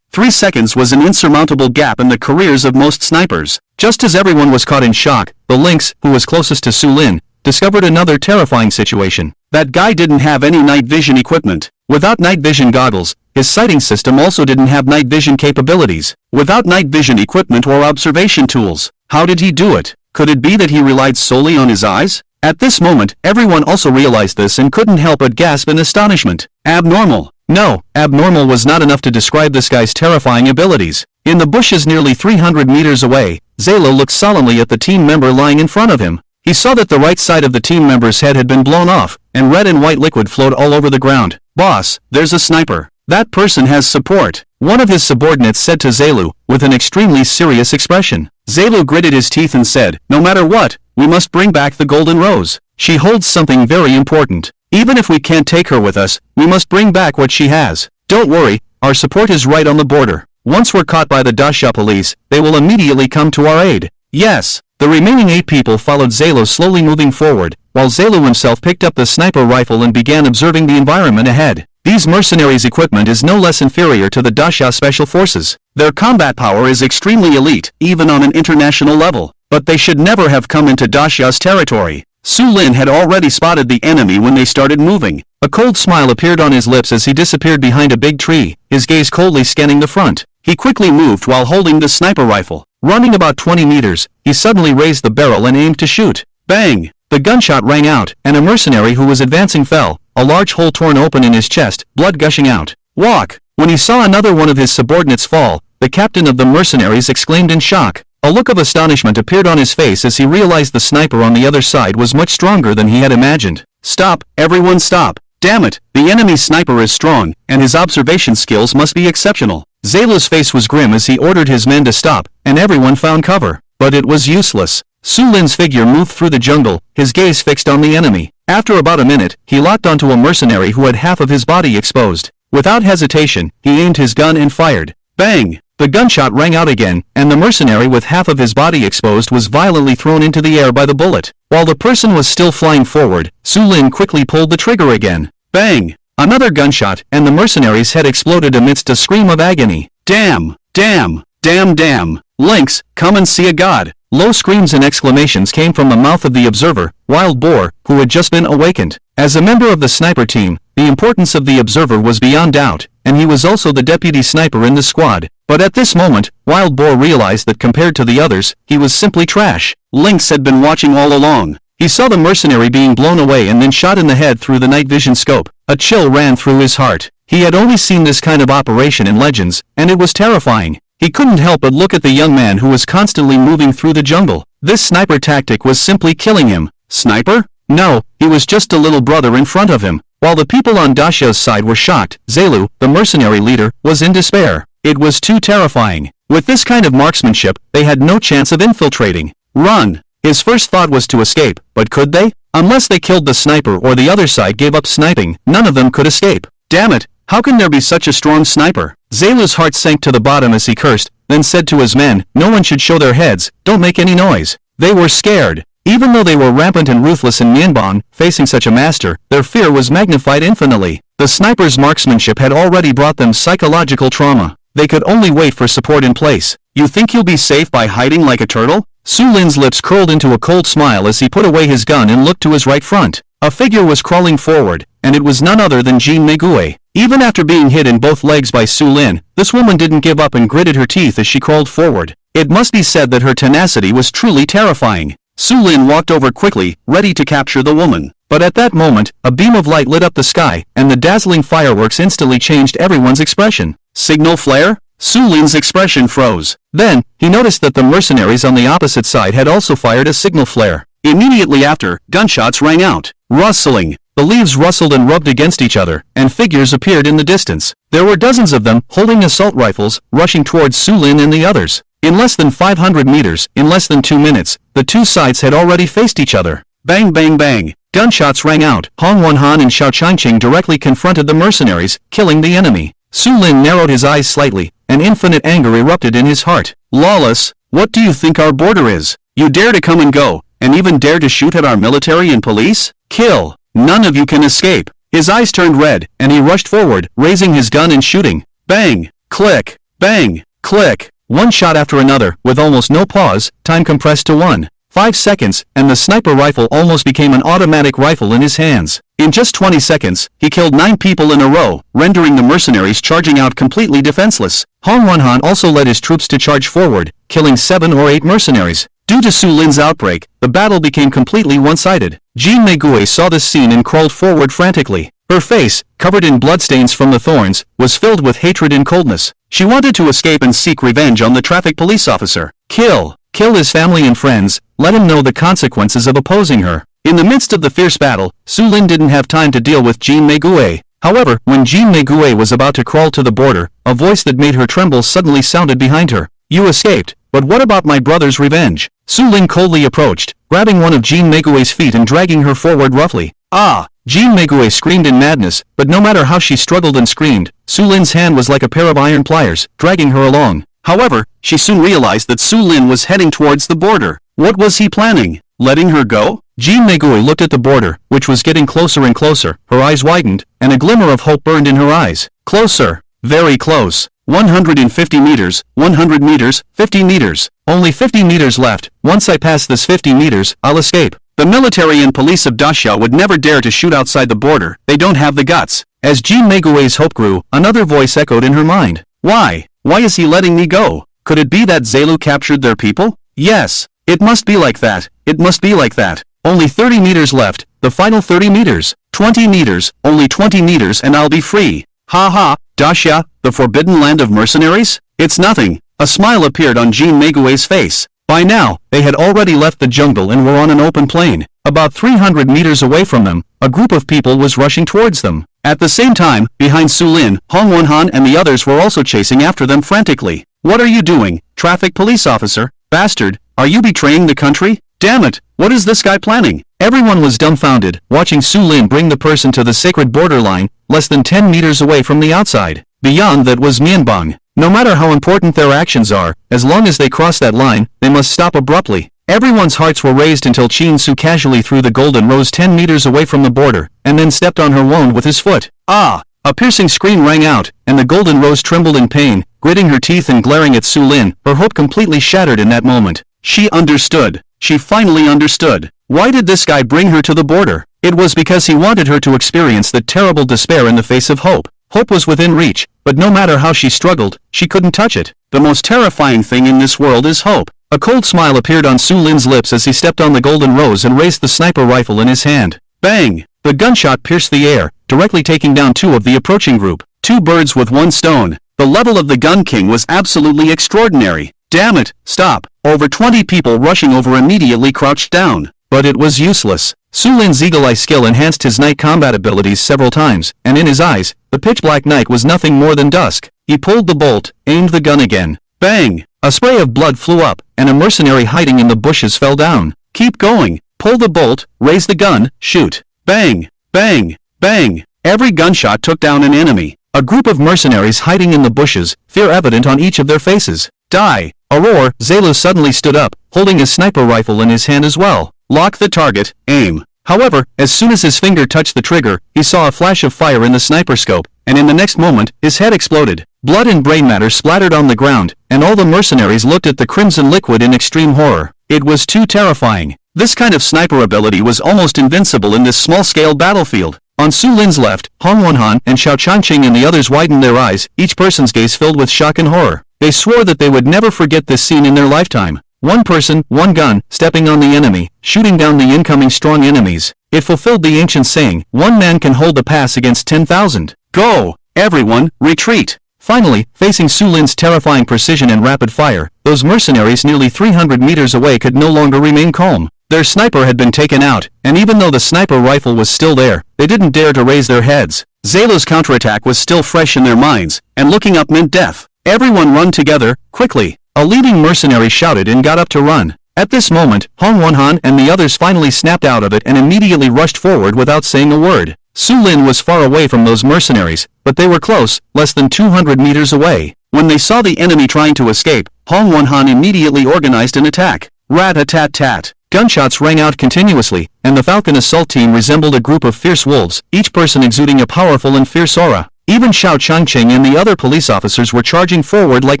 3 seconds was an insurmountable gap in the careers of most snipers. Just as everyone was caught in shock, the Lynx, who was closest to Su Lin, discovered another terrifying situation. That guy didn't have any night vision equipment. Without night vision goggles, his sighting system also didn't have night vision capabilities. Without night vision equipment or observation tools, how did he do it? Could it be that he relied solely on his eyes? At this moment, everyone also realized this and couldn't help but gasp in astonishment. Abnormal. No, abnormal was not enough to describe this guy's terrifying abilities. In the bushes nearly 300 meters away, Zalo looked solemnly at the team member lying in front of him. He saw that the right side of the team member's head had been blown off, and red and white liquid flowed all over the ground. Boss, there's a sniper. That person has support. One of his subordinates said to Zelu, with an extremely serious expression. Zelu gritted his teeth and said, no matter what, we must bring back the Golden Rose. She holds something very important. Even if we can't take her with us, we must bring back what she has. Don't worry, our support is right on the border. Once we're caught by the Dasha police, they will immediately come to our aid. Yes. The remaining 8 people followed Zalo slowly moving forward, while Zalo himself picked up the sniper rifle and began observing the environment ahead. These mercenaries' equipment is no less inferior to the Dasha Special Forces. Their combat power is extremely elite, even on an international level. But they should never have come into Dasha's territory. Su Lin had already spotted the enemy when they started moving. A cold smile appeared on his lips as he disappeared behind a big tree, his gaze coldly scanning the front. He quickly moved while holding the sniper rifle. Running about 20 meters, he suddenly raised the barrel and aimed to shoot. Bang! The gunshot rang out, and a mercenary who was advancing fell, a large hole torn open in his chest, blood gushing out. Walk! When he saw another one of his subordinates fall, the captain of the mercenaries exclaimed in shock. A look of astonishment appeared on his face as he realized the sniper on the other side was much stronger than he had imagined. Stop! Everyone stop! Damn it! The enemy sniper is strong, and his observation skills must be exceptional. Zalu's face was grim as he ordered his men to stop, and everyone found cover. But it was useless. Su Lin's figure moved through the jungle, his gaze fixed on the enemy. After about a minute, he locked onto a mercenary who had half of his body exposed. Without hesitation, he aimed his gun and fired. Bang! The gunshot rang out again, and the mercenary with half of his body exposed was violently thrown into the air by the bullet. While the person was still flying forward, Su Lin quickly pulled the trigger again. Bang! Another gunshot, and the mercenary's head exploded amidst a scream of agony. Damn! Damn! Damn! Damn! Lynx, come and see a god! Low screams and exclamations came from the mouth of the observer, Wild Boar, who had just been awakened. As a member of the sniper team, the importance of the observer was beyond doubt, and he was also the deputy sniper in the squad. But at this moment, Wild Boar realized that compared to the others, he was simply trash. Lynx had been watching all along. He saw the mercenary being blown away and then shot in the head through the night vision scope. A chill ran through his heart. He had only seen this kind of operation in Legends, and it was terrifying. He couldn't help but look at the young man who was constantly moving through the jungle. This sniper tactic was simply killing him. Sniper? No, he was just a little brother in front of him. While the people on Dasha's side were shocked, Zalu, the mercenary leader, was in despair. It was too terrifying. With this kind of marksmanship, they had no chance of infiltrating. Run! His first thought was to escape, but could they? Unless they killed the sniper or the other side gave up sniping, none of them could escape. Damn it! How can there be such a strong sniper? Zalu's heart sank to the bottom as he cursed, then said to his men, no one should show their heads, don't make any noise. They were scared. Even though they were rampant and ruthless in Mianbon, facing such a master, their fear was magnified infinitely. The sniper's marksmanship had already brought them psychological trauma. They could only wait for support in place. You think you'll be safe by hiding like a turtle? Su Lin's lips curled into a cold smile as he put away his gun and looked to his right front. A figure was crawling forward, and it was none other than Jean Megue. Even after being hit in both legs by Su Lin, this woman didn't give up and gritted her teeth as she crawled forward. It must be said that her tenacity was truly terrifying. Su Lin walked over quickly, ready to capture the woman. But at that moment, a beam of light lit up the sky, and the dazzling fireworks instantly changed everyone's expression. Signal flare? Su Lin's expression froze. Then, he noticed that the mercenaries on the opposite side had also fired a signal flare. Immediately after, gunshots rang out. Rustling. The leaves rustled and rubbed against each other, and figures appeared in the distance. There were dozens of them, holding assault rifles, rushing towards Su Lin and the others. In less than 500 meters, in less than 2 minutes, the two sides had already faced each other. Bang bang bang. Gunshots rang out. Hong Wenhan and Xiao Changqing directly confronted the mercenaries, killing the enemy. Su Lin narrowed his eyes slightly, and infinite anger erupted in his heart. Lawless, what do you think our border is? You dare to come and go, and even dare to shoot at our military and police? Kill! None of you can escape. His eyes turned red, and he rushed forward, raising his gun and shooting. Bang! Click! Bang! Click! One shot after another, with almost no pause, time compressed to 1.5 seconds, and the sniper rifle almost became an automatic rifle in his hands. In just 20 seconds, he killed 9 people in a row, rendering the mercenaries charging out completely defenseless. Hong Wenhan also led his troops to charge forward, killing 7 or 8 mercenaries. Due to Su Lin's outbreak, the battle became completely one-sided. Jean Megue saw this scene and crawled forward frantically. Her face, covered in bloodstains from the thorns, was filled with hatred and coldness. She wanted to escape and seek revenge on the traffic police officer. Kill his family and friends, let him know the consequences of opposing her. In the midst of the fierce battle, Su Lin didn't have time to deal with Jean Megue. However, when Jean Megue was about to crawl to the border, a voice that made her tremble suddenly sounded behind her. You escaped, but what about my brother's revenge? Su Lin coldly approached, grabbing one of Jean Megue's feet and dragging her forward roughly. Ah! Jean Megue screamed in madness, but no matter how she struggled and screamed, Su Lin's hand was like a pair of iron pliers, dragging her along. However, she soon realized that Su Lin was heading towards the border. What was he planning? Letting her go? Jean Megue looked at the border, which was getting closer and closer. Her eyes widened, and a glimmer of hope burned in her eyes. Closer. Very close. 150 meters, 100 meters, 50 meters. Only 50 meters left. Once I pass this 50 meters, I'll escape. The military and police of Dachau would never dare to shoot outside the border. They don't have the guts. As Jean Megue's hope grew, another voice echoed in her mind. Why? Why is he letting me go? Could it be that Zelu captured their people? Yes. It must be like that. It must be like that. Only 30 meters left. The final 30 meters. 20 meters. Only 20 meters and I'll be free. Ha ha. Dasha, the forbidden land of mercenaries? It's nothing. A smile appeared on Jean Megue's face. By now, they had already left the jungle and were on an open plain. About 300 meters away from them, a group of people was rushing towards them. At the same time, behind Su Lin, Hong Wenhan and the others were also chasing after them frantically. What are you doing, traffic police officer? Bastard, are you betraying the country? Damn it, what is this guy planning? Everyone was dumbfounded, watching Su Lin bring the person to the sacred borderline, less than 10 meters away from the outside. Beyond that was Mianbang. No matter how important their actions are, as long as they cross that line, they must stop abruptly. Everyone's hearts were raised until Qin Su casually threw the golden rose 10 meters away from the border, and then stepped on her wound with his foot. Ah! A piercing scream rang out, and the golden rose trembled in pain, gritting her teeth and glaring at Su Lin, her hope completely shattered in that moment. She understood. She finally understood. Why did this guy bring her to the border? It was because he wanted her to experience the terrible despair in the face of hope. Hope was within reach, but no matter how she struggled, she couldn't touch it. The most terrifying thing in this world is hope. A cold smile appeared on Su Lin's lips as he stepped on the golden rose and raised the sniper rifle in his hand. Bang! The gunshot pierced the air, directly taking down two of the approaching group. Two birds with one stone. The level of the Gun King was absolutely extraordinary. Damn it, stop. Over 20 people rushing over immediately crouched down. But it was useless. Su Lin's eagle-eye skill enhanced his night combat abilities several times, and in his eyes, the pitch-black night was nothing more than dusk. He pulled the bolt, aimed the gun again. Bang! A spray of blood flew up, and a mercenary hiding in the bushes fell down. Keep going. Pull the bolt, raise the gun, shoot. Bang! Bang! Bang! Every gunshot took down an enemy. A group of mercenaries hiding in the bushes, fear evident on each of their faces. Die! A roar. Zelu suddenly stood up, holding his sniper rifle in his hand as well. Lock the target, aim. However, as soon as his finger touched the trigger, he saw a flash of fire in the sniper scope, and in the next moment, his head exploded. Blood and brain matter splattered on the ground, and all the mercenaries looked at the crimson liquid in extreme horror. It was too terrifying. This kind of sniper ability was almost invincible in this small-scale battlefield. On Su Lin's left, Hong Wenhan and Xiao Changqing and the others widened their eyes, each person's gaze filled with shock and horror. They swore that they would never forget this scene in their lifetime. One person, one gun, stepping on the enemy, shooting down the incoming strong enemies. It fulfilled the ancient saying, one man can hold the pass against 10,000. Go! Everyone, retreat! Finally, facing Su Lin's terrifying precision and rapid fire, those mercenaries nearly 300 meters away could no longer remain calm. Their sniper had been taken out, and even though the sniper rifle was still there, they didn't dare to raise their heads. Zelu's counterattack was still fresh in their minds, and looking up meant death. Everyone run together, quickly! A leading mercenary shouted and got up to run. At this moment, Hong Wenhan and the others finally snapped out of it and immediately rushed forward without saying a word. Su Lin was far away from those mercenaries, but they were close, less than 200 meters away. When they saw the enemy trying to escape, Hong Wenhan immediately organized an attack. Rat-a-tat-tat. Gunshots rang out continuously, and the Falcon assault team resembled a group of fierce wolves, each person exuding a powerful and fierce aura. Even Xiao Changqing and the other police officers were charging forward like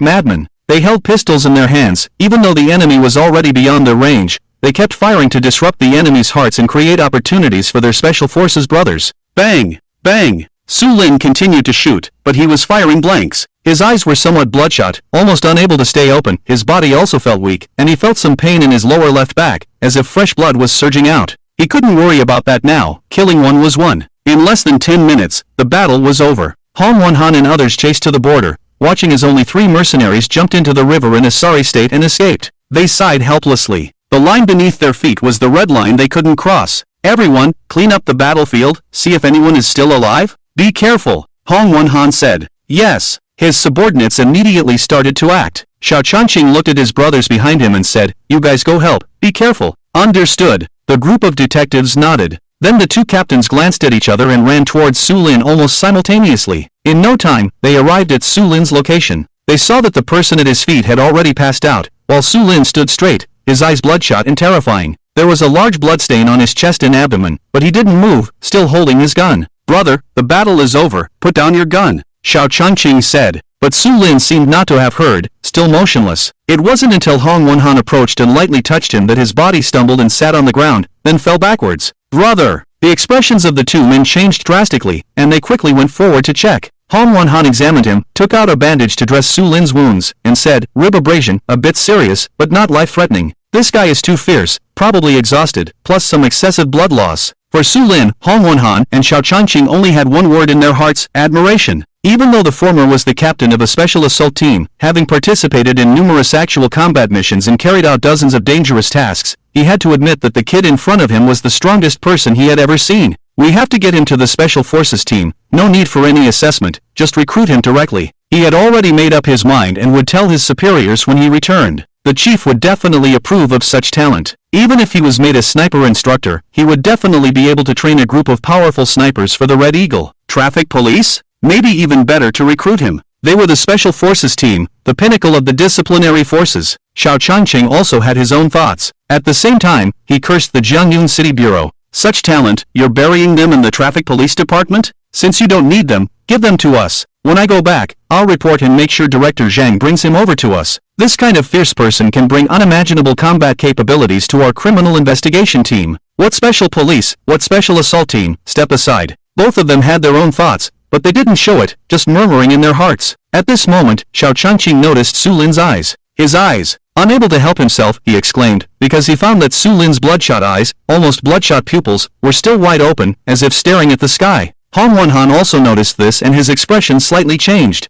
madmen. They held pistols in their hands, even though the enemy was already beyond their range. They kept firing to disrupt the enemy's hearts and create opportunities for their special forces brothers. Bang! Bang! Su Lin continued to shoot, but he was firing blanks. His eyes were somewhat bloodshot, almost unable to stay open. His body also felt weak, and he felt some pain in his lower left back, as if fresh blood was surging out. He couldn't worry about that now. Killing one was one. In less than 10 minutes, the battle was over. Hong Wenhan and others chased to the border, watching as only 3 mercenaries jumped into the river in a sorry state and escaped. They sighed helplessly. The line beneath their feet was the red line they couldn't cross. Everyone, clean up the battlefield, see if anyone is still alive? Be careful, Hong Wenhan said. Yes. His subordinates immediately started to act. Xiao Changqing looked at his brothers behind him and said, you guys go help, be careful. Understood. The group of detectives nodded. Then the two captains glanced at each other and ran towards Su Lin almost simultaneously. In no time, they arrived at Su Lin's location. They saw that the person at his feet had already passed out, while Su Lin stood straight, his eyes bloodshot and terrifying. There was a large bloodstain on his chest and abdomen, but he didn't move, still holding his gun. Brother, the battle is over, put down your gun, Xiao Changqing said, but Su Lin seemed not to have heard, still motionless. It wasn't until Hong Wenhan approached and lightly touched him that his body stumbled and sat on the ground, then fell backwards. Brother! The expressions of the two men changed drastically, and they quickly went forward to check. Hong Won-han examined him, took out a bandage to dress Su Lin's wounds, and said, "Rib abrasion, a bit serious, but not life-threatening. This guy is too fierce, probably exhausted, plus some excessive blood loss." For Su Lin, Hong Won-han and Xiao Changqing only had one word in their hearts: admiration. Even though the former was the captain of a special assault team, having participated in numerous actual combat missions and carried out dozens of dangerous tasks, he had to admit that the kid in front of him was the strongest person he had ever seen. "We have to get him to the Special Forces team, no need for any assessment, just recruit him directly." He had already made up his mind and would tell his superiors when he returned. The chief would definitely approve of such talent. Even if he was made a sniper instructor, he would definitely be able to train a group of powerful snipers for the Red Eagle. Traffic police? Maybe even better to recruit him. They were the Special Forces team, the pinnacle of the disciplinary forces. Xiao Changqing also had his own thoughts. At the same time, he cursed the Jiangyun City Bureau. "Such talent, you're burying them in the traffic police department? Since you don't need them, give them to us. When I go back, I'll report and make sure Director Zhang brings him over to us. This kind of fierce person can bring unimaginable combat capabilities to our criminal investigation team." What special police, what special assault team, step aside. Both of them had their own thoughts, but they didn't show it, just murmuring in their hearts. At this moment, Xiao Changqing noticed Su Lin's eyes. His eyes. Unable to help himself, he exclaimed, because he found that Su Lin's bloodshot eyes, almost bloodshot pupils, were still wide open, as if staring at the sky. Hong Won-han also noticed this and his expression slightly changed.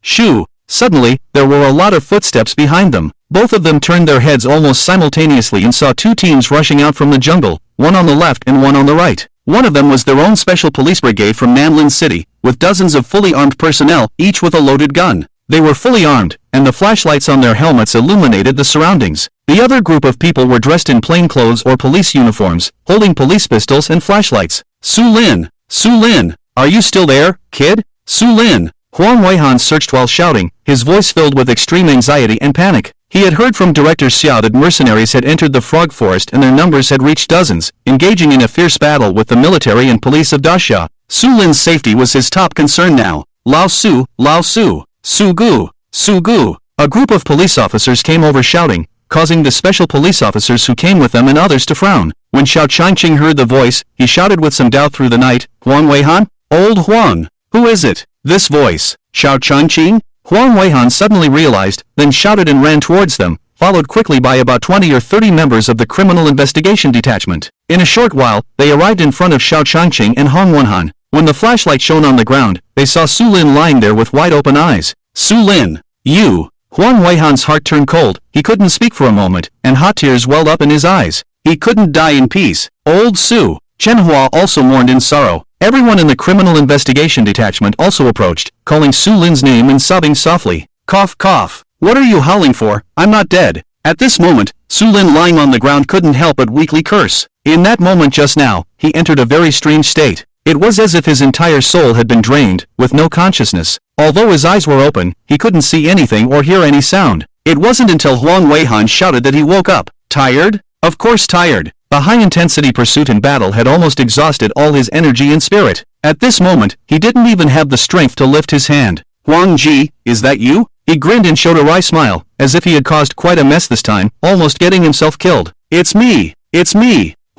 Shoo. Suddenly, there were a lot of footsteps behind them. Both of them turned their heads almost simultaneously and saw two teams rushing out from the jungle, one on the left and one on the right. One of them was their own special police brigade from Nanlin City, with dozens of fully armed personnel, each with a loaded gun. They were fully armed, and the flashlights on their helmets illuminated the surroundings. The other group of people were dressed in plain clothes or police uniforms, holding police pistols and flashlights. Su Lin, are you still there, kid? Su Lin. Huang Weihan searched while shouting, his voice filled with extreme anxiety and panic. He had heard from Director Xiao that mercenaries had entered the Frog Forest and their numbers had reached dozens, engaging in a fierce battle with the military and police of Daxia. Su Lin's safety was his top concern now. Lao Su, Su Gu. A group of police officers came over shouting, causing the special police officers who came with them and others to frown. When Xiao Changqing heard the voice, he shouted with some doubt through the night, "Huang Weihan? Old Huang. Who is it? This voice. Xiao Changqing?" Huang Weihan suddenly realized, then shouted and ran towards them, followed quickly by about 20 or 30 members of the Criminal Investigation Detachment. In a short while, they arrived in front of Xiao Changqing and Hong Won-han. When the flashlight shone on the ground, they saw Su Lin lying there with wide open eyes. "Su Lin, you." Huang Weihan's heart turned cold, he couldn't speak for a moment, and hot tears welled up in his eyes. He couldn't die in peace. Old Su. Chen Hua also mourned in sorrow. Everyone in the Criminal Investigation Detachment also approached, calling Su Lin's name and sobbing softly. "Cough, cough. What are you howling for? I'm not dead." At this moment, Su Lin lying on the ground couldn't help but weakly curse. In that moment just now, he entered a very strange state. It was as if his entire soul had been drained, with no consciousness. Although his eyes were open, he couldn't see anything or hear any sound. It wasn't until Huang Weihan shouted that he woke up. Tired? Of course tired. The high-intensity pursuit and battle had almost exhausted all his energy and spirit. At this moment, he didn't even have the strength to lift his hand. "Huang Ji, is that you?" He grinned and showed a wry smile, as if he had caused quite a mess this time, almost getting himself killed. It's me.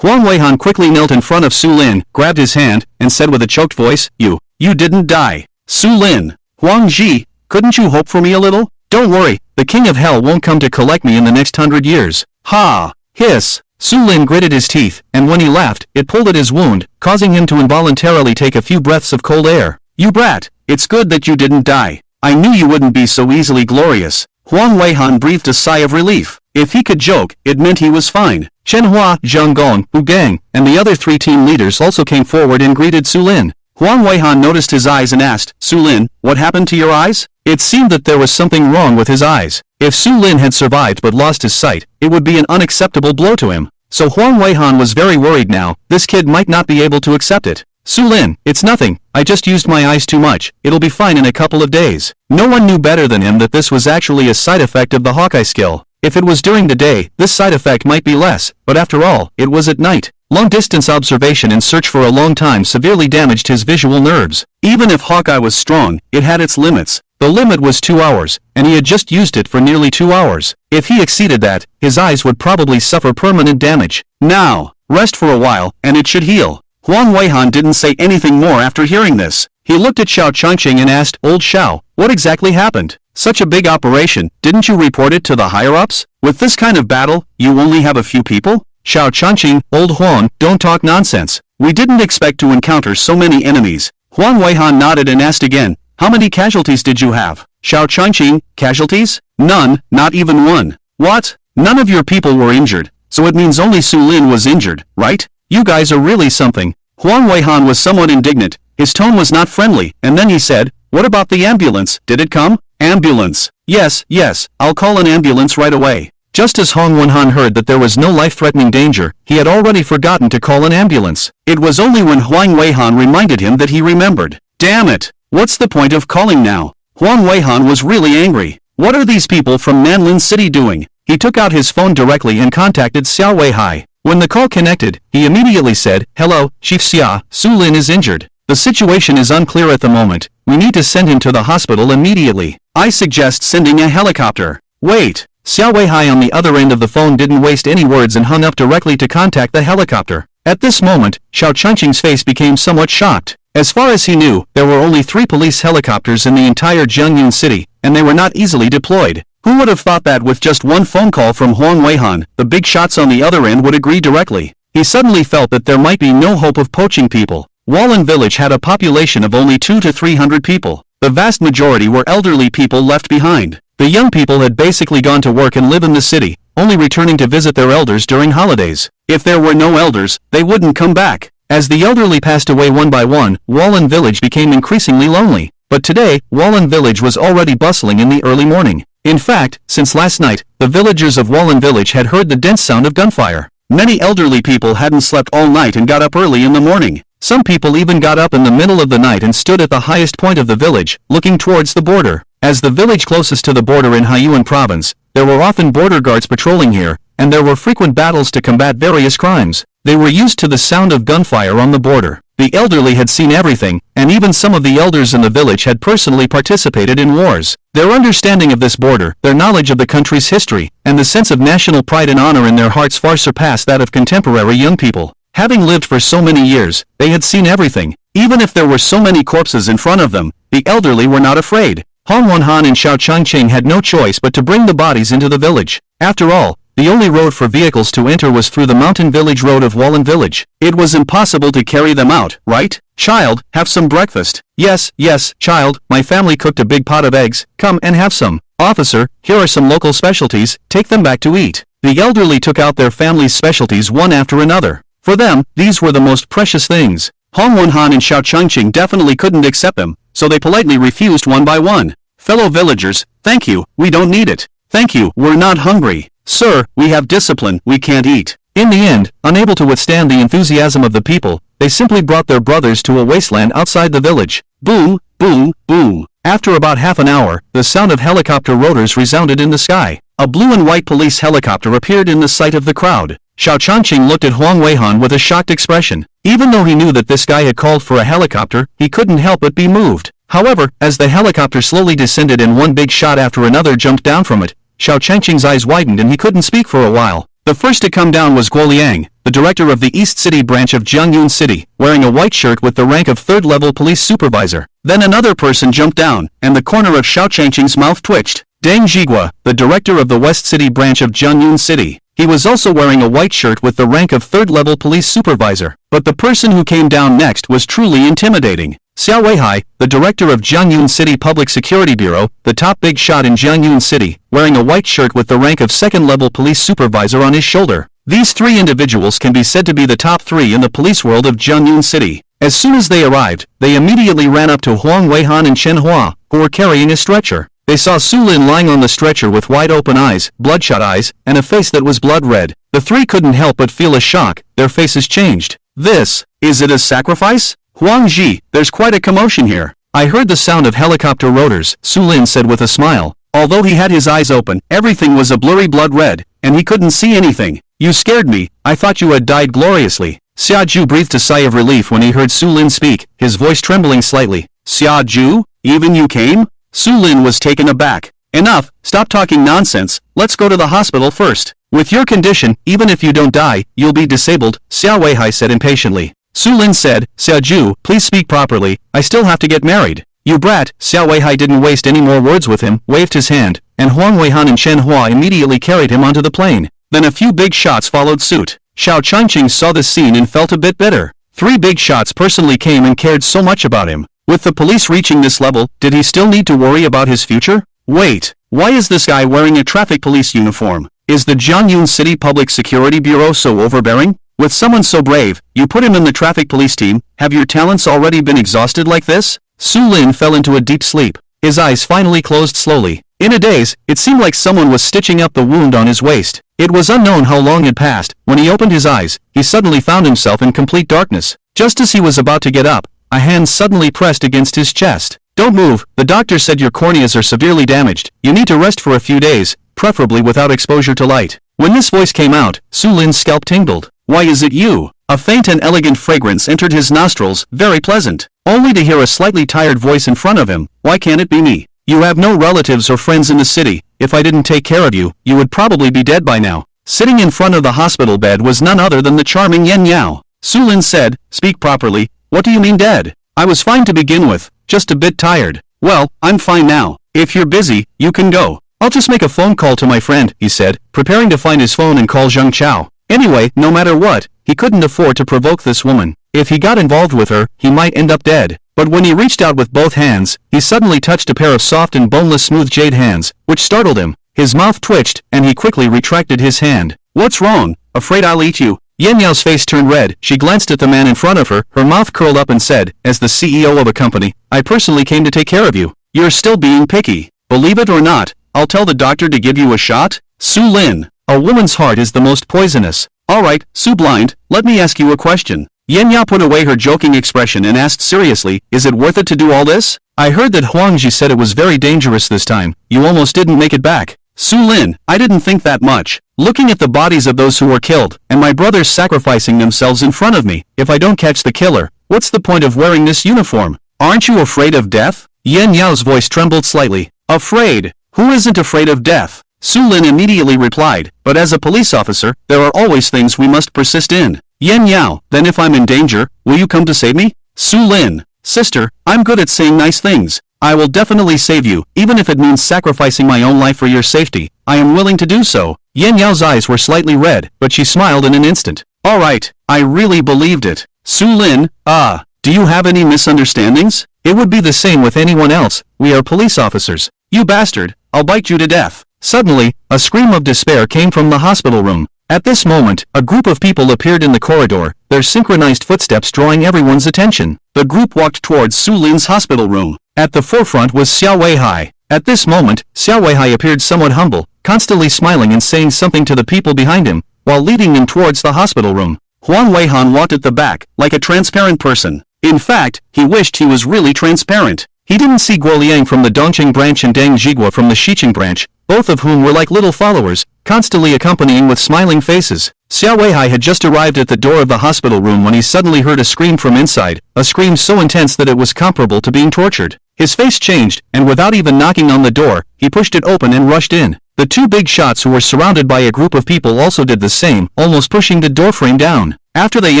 Huang Weihan quickly knelt in front of Su Lin, grabbed his hand, and said with a choked voice, You didn't die. Su Lin. Huang Ji, couldn't you hope for me a little? Don't worry, the king of hell won't come to collect me in the next 100 years. Ha! Hiss! Su Lin gritted his teeth, and when he laughed, it pulled at his wound, causing him to involuntarily take a few breaths of cold air. You brat! It's good that you didn't die. I knew you wouldn't be so easily glorious. Huang Weihan breathed a sigh of relief. If he could joke, it meant he was fine. Chen Hua, Zhang Gong, Wu Gang, and the other 3 team leaders also came forward and greeted Su Lin. Huang Weihan noticed his eyes and asked, Su Lin, what happened to your eyes? It seemed that there was something wrong with his eyes. If Su Lin had survived but lost his sight, it would be an unacceptable blow to him. So Huang Weihan was very worried now, this kid might not be able to accept it. Su Lin, it's nothing, I just used my eyes too much, it'll be fine in a couple of days. No one knew better than him that this was actually a side effect of the Hawkeye skill. If it was during the day, this side effect might be less, but after all, it was at night. Long-distance observation and search for a long time severely damaged his visual nerves. Even if Hawkeye was strong, it had its limits. The limit was 2 hours, and he had just used it for nearly 2 hours. If he exceeded that, his eyes would probably suffer permanent damage. Now, rest for a while, and it should heal. Huang Weihan didn't say anything more after hearing this. He looked at Xiao Changqing and asked, Old Xiao, what exactly happened? Such a big operation, didn't you report it to the higher-ups? With this kind of battle, you only have a few people? Xiao Changqing, Old Huang, don't talk nonsense. We didn't expect to encounter so many enemies. Huang Weihan nodded and asked again, how many casualties did you have? Xiao Changqing, casualties? None, not even one. What? None of your people were injured, so it means only Su Lin was injured, right? You guys are really something. Huang Weihan was somewhat indignant, his tone was not friendly, and then he said, what about the ambulance, did it come? Ambulance. Yes, I'll call an ambulance right away. Just as Huang Wenhan heard that there was no life-threatening danger, he had already forgotten to call an ambulance. It was only when Huang Weihan reminded him that he remembered. Damn it! What's the point of calling now? Huang Weihan was really angry. What are these people from Nanlin City doing? He took out his phone directly and contacted Xiao Weihai. When the call connected, he immediately said, Hello, Chief Xia, Su Lin is injured. The situation is unclear at the moment. We need to send him to the hospital immediately. I suggest sending a helicopter. Wait. Xiao Weihai on the other end of the phone didn't waste any words and hung up directly to contact the helicopter. At this moment, Xiao Changqing's face became somewhat shocked. As far as he knew, there were only 3 police helicopters in the entire Jiangyun city, and they were not easily deployed. Who would have thought that with just one phone call from Huang Weihan, the big shots on the other end would agree directly? He suddenly felt that there might be no hope of poaching people. Wallen village had a population of only 200 to 300 people. The vast majority were elderly people left behind. The young people had basically gone to work and live in the city, only returning to visit their elders during holidays. If there were no elders, they wouldn't come back. As the elderly passed away one by one, Wallen village became increasingly lonely. But today, Wallen village was already bustling in the early morning. In fact, since last night, the villagers of Wallen village had heard the dense sound of gunfire. Many elderly people hadn't slept all night and got up early in the morning. Some people even got up in the middle of the night and stood at the highest point of the village, looking towards the border. As the village closest to the border in Haiyuan province, there were often border guards patrolling here, and there were frequent battles to combat various crimes. They were used to the sound of gunfire on the border. The elderly had seen everything, and even some of the elders in the village had personally participated in wars. Their understanding of this border, their knowledge of the country's history, and the sense of national pride and honor in their hearts far surpassed that of contemporary young people. Having lived for so many years, they had seen everything. Even if there were so many corpses in front of them, the elderly were not afraid. Hong Wenhan and Xiao Changqing had no choice but to bring the bodies into the village. After all, the only road for vehicles to enter was through the mountain village road of Wallen village. It was impossible to carry them out, right? Child, have some breakfast. Yes, child, my family cooked a big pot of eggs, come and have some. Officer, here are some local specialties, take them back to eat. The elderly took out their family's specialties one after another. For them, these were the most precious things. Hong Wenhan and Xiao Changqing definitely couldn't accept them, so they politely refused one by one. Fellow villagers, thank you, we don't need it. Thank you, we're not hungry. Sir, we have discipline, we can't eat. In the end, unable to withstand the enthusiasm of the people, they simply brought their brothers to a wasteland outside the village. Boom, boom, boom. After about half an hour, the sound of helicopter rotors resounded in the sky. A blue and white police helicopter appeared in the sight of the crowd. Xiao Changqing looked at Huang Weihan with a shocked expression. Even though he knew that this guy had called for a helicopter, he couldn't help but be moved. However, as the helicopter slowly descended and one big shot after another jumped down from it, Xiao Changqing's eyes widened and he couldn't speak for a while. The first to come down was Guo Liang, the director of the East City branch of Jiangyun City, wearing a white shirt with the rank of third-level police supervisor. Then another person jumped down, and the corner of Xiao Changqing's mouth twitched. Deng Zhigua, the director of the West City branch of Jiangyun City. He was also wearing a white shirt with the rank of third-level police supervisor. But the person who came down next was truly intimidating. Xiao Weihai, the director of Jiangyun City Public Security Bureau, the top big shot in Jiangyun City, wearing a white shirt with the rank of second-level police supervisor on his shoulder. These 3 individuals can be said to be the top 3 in the police world of Jiangyun City. As soon as they arrived, they immediately ran up to Huang Weihan and Chen Hua, who were carrying a stretcher. They saw Su Lin lying on the stretcher with wide-open eyes, bloodshot eyes, and a face that was blood red. The 3 couldn't help but feel a shock. Their faces changed. Is it a sacrifice? Huang Ji, there's quite a commotion here. I heard the sound of helicopter rotors, Su Lin said with a smile. Although he had his eyes open, everything was a blurry blood red, and he couldn't see anything. You scared me, I thought you had died gloriously. Xia Ju breathed a sigh of relief when he heard Su Lin speak, his voice trembling slightly. Xia Ju, even you came? Su Lin was taken aback. Enough, stop talking nonsense, let's go to the hospital first. With your condition, even if you don't die, you'll be disabled, Xiao Weihai said impatiently. Su Lin said, Xiao Ju, please speak properly, I still have to get married. You brat. Xiao Weihai didn't waste any more words with him, waved his hand, and Huang Weihan and Chen Hua immediately carried him onto the plane. Then a few big shots followed suit. Xiao Changqing saw this scene and felt a bit bitter. 3 big shots personally came and cared so much about him. With the police reaching this level, did he still need to worry about his future? Wait, why is this guy wearing a traffic police uniform? Is the Jiangyun City Public Security Bureau so overbearing? With someone so brave, you put him in the traffic police team, have your talents already been exhausted like this? Su Lin fell into a deep sleep. His eyes finally closed slowly. In a daze, it seemed like someone was stitching up the wound on his waist. It was unknown how long had passed. When he opened his eyes, he suddenly found himself in complete darkness. Just as he was about to get up, a hand suddenly pressed against his chest. Don't move, the doctor said your corneas are severely damaged. You need to rest for a few days, preferably without exposure to light. When this voice came out, Su Lin's scalp tingled. Why is it you? A faint and elegant fragrance entered his nostrils, very pleasant. Only to hear a slightly tired voice in front of him. Why can't it be me? You have no relatives or friends in the city. If I didn't take care of you, you would probably be dead by now. Sitting in front of the hospital bed was none other than the charming Yen Yao. Su Lin said, speak properly. What do you mean dead? I was fine to begin with, just a bit tired. Well, I'm fine now. If you're busy, you can go. I'll just make a phone call to my friend, he said, preparing to find his phone and call Zheng Chao. Anyway, no matter what, he couldn't afford to provoke this woman. If he got involved with her, he might end up dead. But when he reached out with both hands, he suddenly touched a pair of soft and boneless smooth jade hands, which startled him. His mouth twitched, and he quickly retracted his hand. What's wrong? Afraid I'll eat you? Yen Yao's face turned red. She glanced at the man in front of her, her mouth curled up and said, as the CEO of a company, I personally came to take care of you. You're still being picky. Believe it or not, I'll tell the doctor to give you a shot? Su Lin. A woman's heart is the most poisonous. Alright, Su Blind, let me ask you a question. Yen Yao put away her joking expression and asked seriously, is it worth it to do all this? I heard that Huangji said it was very dangerous this time. You almost didn't make it back. Su Lin, I didn't think that much. Looking at the bodies of those who were killed, and my brothers sacrificing themselves in front of me, if I don't catch the killer, what's the point of wearing this uniform? Aren't you afraid of death? Yen Yao's voice trembled slightly. Afraid? Who isn't afraid of death? Su Lin immediately replied, but as a police officer, there are always things we must persist in. Yen Yao, then if I'm in danger, will you come to save me? Su Lin, sister, I'm good at saying nice things. I will definitely save you, even if it means sacrificing my own life for your safety. I am willing to do so. Yen Yao's eyes were slightly red, but she smiled in an instant. Alright, I really believed it. Su Lin, do you have any misunderstandings? It would be the same with anyone else. We are police officers. You bastard, I'll bite you to death. Suddenly, a scream of despair came from the hospital room. At this moment, a group of people appeared in the corridor, their synchronized footsteps drawing everyone's attention. The group walked towards Su Lin's hospital room. At the forefront was Xiao Weihai. At this moment, Xiao Weihai appeared somewhat humble, constantly smiling and saying something to the people behind him, while leading them towards the hospital room. Huang Weihan walked at the back, like a transparent person. In fact, he wished he was really transparent. He didn't see Guo Liang from the Dongqing branch and Deng Zhigua from the Xiqing branch, both of whom were like little followers, constantly accompanying with smiling faces. Xiao Weihai had just arrived at the door of the hospital room when he suddenly heard a scream from inside, a scream so intense that it was comparable to being tortured. His face changed, and without even knocking on the door, he pushed it open and rushed in. The 2 big shots who were surrounded by a group of people also did the same, almost pushing the doorframe down. After they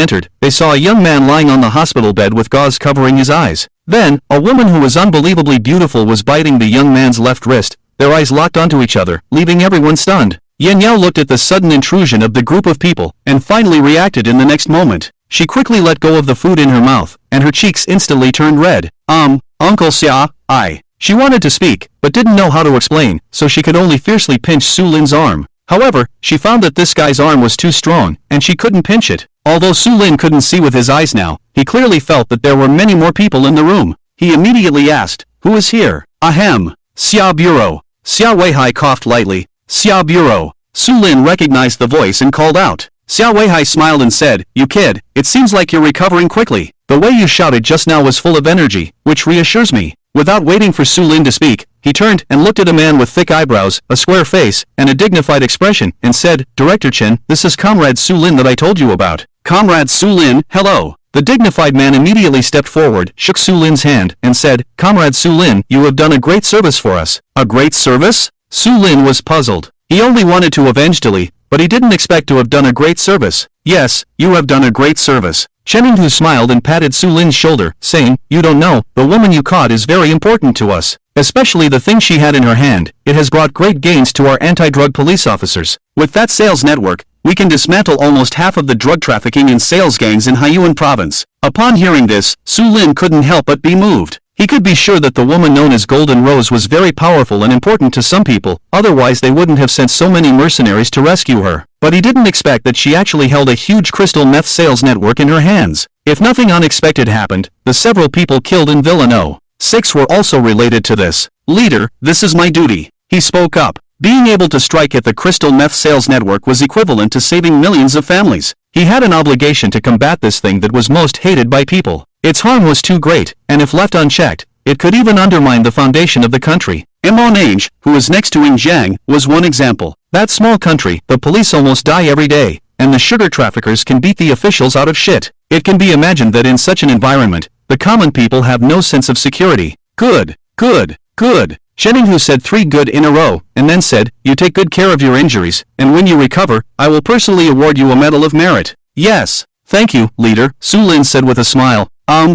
entered, they saw a young man lying on the hospital bed with gauze covering his eyes. Then, a woman who was unbelievably beautiful was biting the young man's left wrist. Their eyes locked onto each other, leaving everyone stunned. Yen Yao looked at the sudden intrusion of the group of people, and finally reacted in the next moment. She quickly let go of the food in her mouth, and her cheeks instantly turned red. Uncle Xia, She wanted to speak, but didn't know how to explain, so she could only fiercely pinch Su Lin's arm. However, she found that this guy's arm was too strong, and she couldn't pinch it. Although Su Lin couldn't see with his eyes now, he clearly felt that there were many more people in the room. He immediately asked, who is here? Ahem. Xia Bureau. Xia Weihai coughed lightly. Xia Bureau. Su Lin recognized the voice and called out. Xia Weihai smiled and said, you kid, it seems like you're recovering quickly. The way you shouted just now was full of energy, which reassures me. Without waiting for Su Lin to speak, he turned and looked at a man with thick eyebrows, a square face, and a dignified expression, and said, Director Chen, this is Comrade Su Lin that I told you about. Comrade Su Lin, hello. The dignified man immediately stepped forward, shook Su Lin's hand, and said, Comrade Su Lin, you have done a great service for us. A great service? Su Lin was puzzled. He only wanted to avenge Dili, but he didn't expect to have done a great service. Yes, you have done a great service. Chen Yinghu smiled and patted Su Lin's shoulder, saying, "You don't know, the woman you caught is very important to us. Especially the thing she had in her hand, it has brought great gains to our anti-drug police officers. With that sales network, we can dismantle almost half of the drug trafficking and sales gangs in Haiyuan province." Upon hearing this, Su Lin couldn't help but be moved. He could be sure that the woman known as Golden Rose was very powerful and important to some people, otherwise they wouldn't have sent so many mercenaries to rescue her. But he didn't expect that she actually held a huge crystal meth sales network in her hands. If nothing unexpected happened, the several people killed in Villa No. 6 were also related to this. "Leader, this is my duty," he spoke up. Being able to strike at the crystal meth sales network was equivalent to saving millions of families. He had an obligation to combat this thing that was most hated by people. Its harm was too great, and if left unchecked, it could even undermine the foundation of the country. Monange, who was next to Yingjiang, was one example. That small country, the police almost die every day, and the sugar traffickers can beat the officials out of shit. It can be imagined that in such an environment, the common people have no sense of security. Good, good, good. Chen Yinghu said 3 good in a row, and then said, "You take good care of your injuries, and when you recover, I will personally award you a Medal of Merit." "Yes, thank you, leader," Su Lin said with a smile.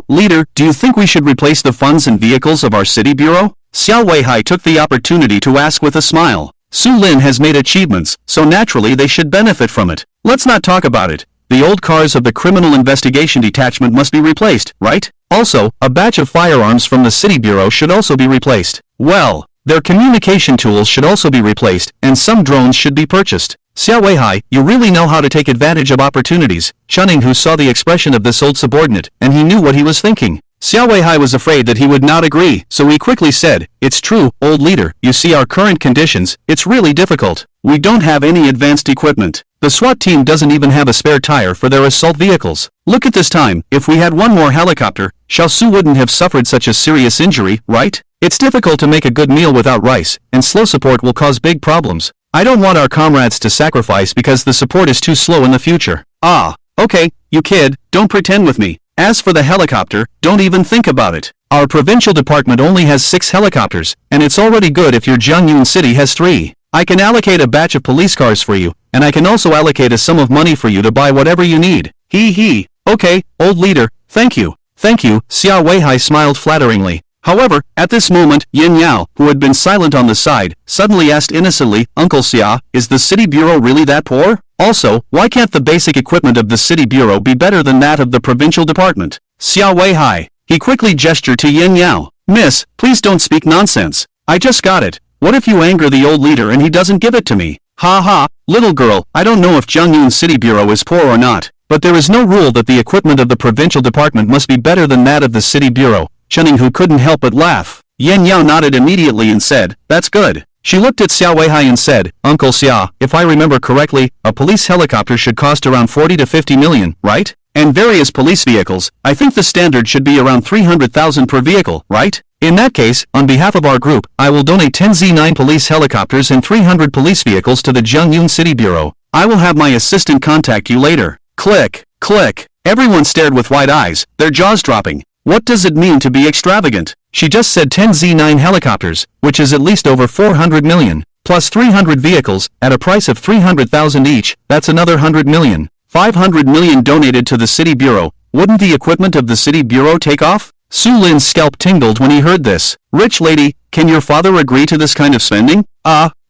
Leader, do you think we should replace the funds and vehicles of our city bureau?" Xiao Weihai took the opportunity to ask with a smile. Su Lin has made achievements, so naturally they should benefit from it. Let's not talk about it. The old cars of the Criminal Investigation Detachment must be replaced, right? Also, a batch of firearms from the City Bureau should also be replaced. Well, their communication tools should also be replaced, and some drones should be purchased. Xiao Weihai, you really know how to take advantage of opportunities. Chen Yinghu saw the expression of this old subordinate, and he knew what he was thinking. Xiao Weihai was afraid that he would not agree, so he quickly said, "It's true, old leader, you see our current conditions, it's really difficult. We don't have any advanced equipment. The SWAT team doesn't even have a spare tire for their assault vehicles. Look at this time, if we had one more helicopter, Xiao Su wouldn't have suffered such a serious injury, right? It's difficult to make a good meal without rice, and slow support will cause big problems. I don't want our comrades to sacrifice because the support is too slow in the future." "Ah, okay, you kid, don't pretend with me. As for the helicopter, don't even think about it. Our provincial department only has 6 helicopters, and it's already good if your Jiangyun city has 3. I can allocate a batch of police cars for you, and I can also allocate a sum of money for you to buy whatever you need." He. "Okay, old leader, thank you." "Thank you," Xiao Weihai smiled flatteringly. However, at this moment, Yin Yao, who had been silent on the side, suddenly asked innocently, "Uncle Xia, is the city bureau really that poor? Also, why can't the basic equipment of the city bureau be better than that of the provincial department?" Xiao Weihai. He quickly gestured to Yin Yao. "Miss, please don't speak nonsense. I just got it. What if you anger the old leader and he doesn't give it to me?" "Ha ha, little girl, I don't know if Jiangyun City Bureau is poor or not, but there is no rule that the equipment of the provincial department must be better than that of the city bureau." Chen Yinghu couldn't help but laugh. Yin Yao nodded immediately and said, "That's good." She looked at Xiao Weihai and said, "Uncle Xia, if I remember correctly, a police helicopter should cost around 40 to 50 million, right? And various police vehicles, I think the standard should be around 300,000 per vehicle, right? In that case, on behalf of our group, I will donate 10 Z9 police helicopters and 300 police vehicles to the Jiangyun City Bureau. I will have my assistant contact you later." Click, click. Everyone stared with wide eyes, their jaws dropping. What does it mean to be extravagant? She just said 10 Z9 helicopters, which is at least over 400 million, plus 300 vehicles, at a price of 300,000 each, that's another 100 million. 500 million donated to the City Bureau. Wouldn't the equipment of the City Bureau take off? Su Lin's scalp tingled when he heard this. "Rich lady, can your father agree to this kind of spending?"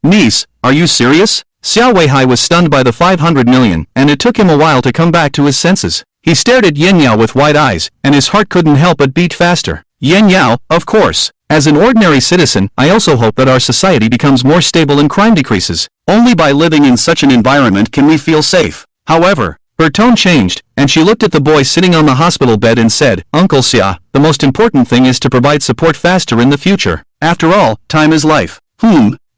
Niece, are you serious?" Xiao Weihai was stunned by the 500 million, and it took him a while to come back to his senses. He stared at Yin Yao with wide eyes, and his heart couldn't help but beat faster. Yin Yao, of course. As an ordinary citizen, I also hope that our society becomes more stable and crime decreases. Only by living in such an environment can we feel safe. However, her tone changed, and she looked at the boy sitting on the hospital bed and said, "Uncle Xia, the most important thing is to provide support faster in the future. After all, time is life."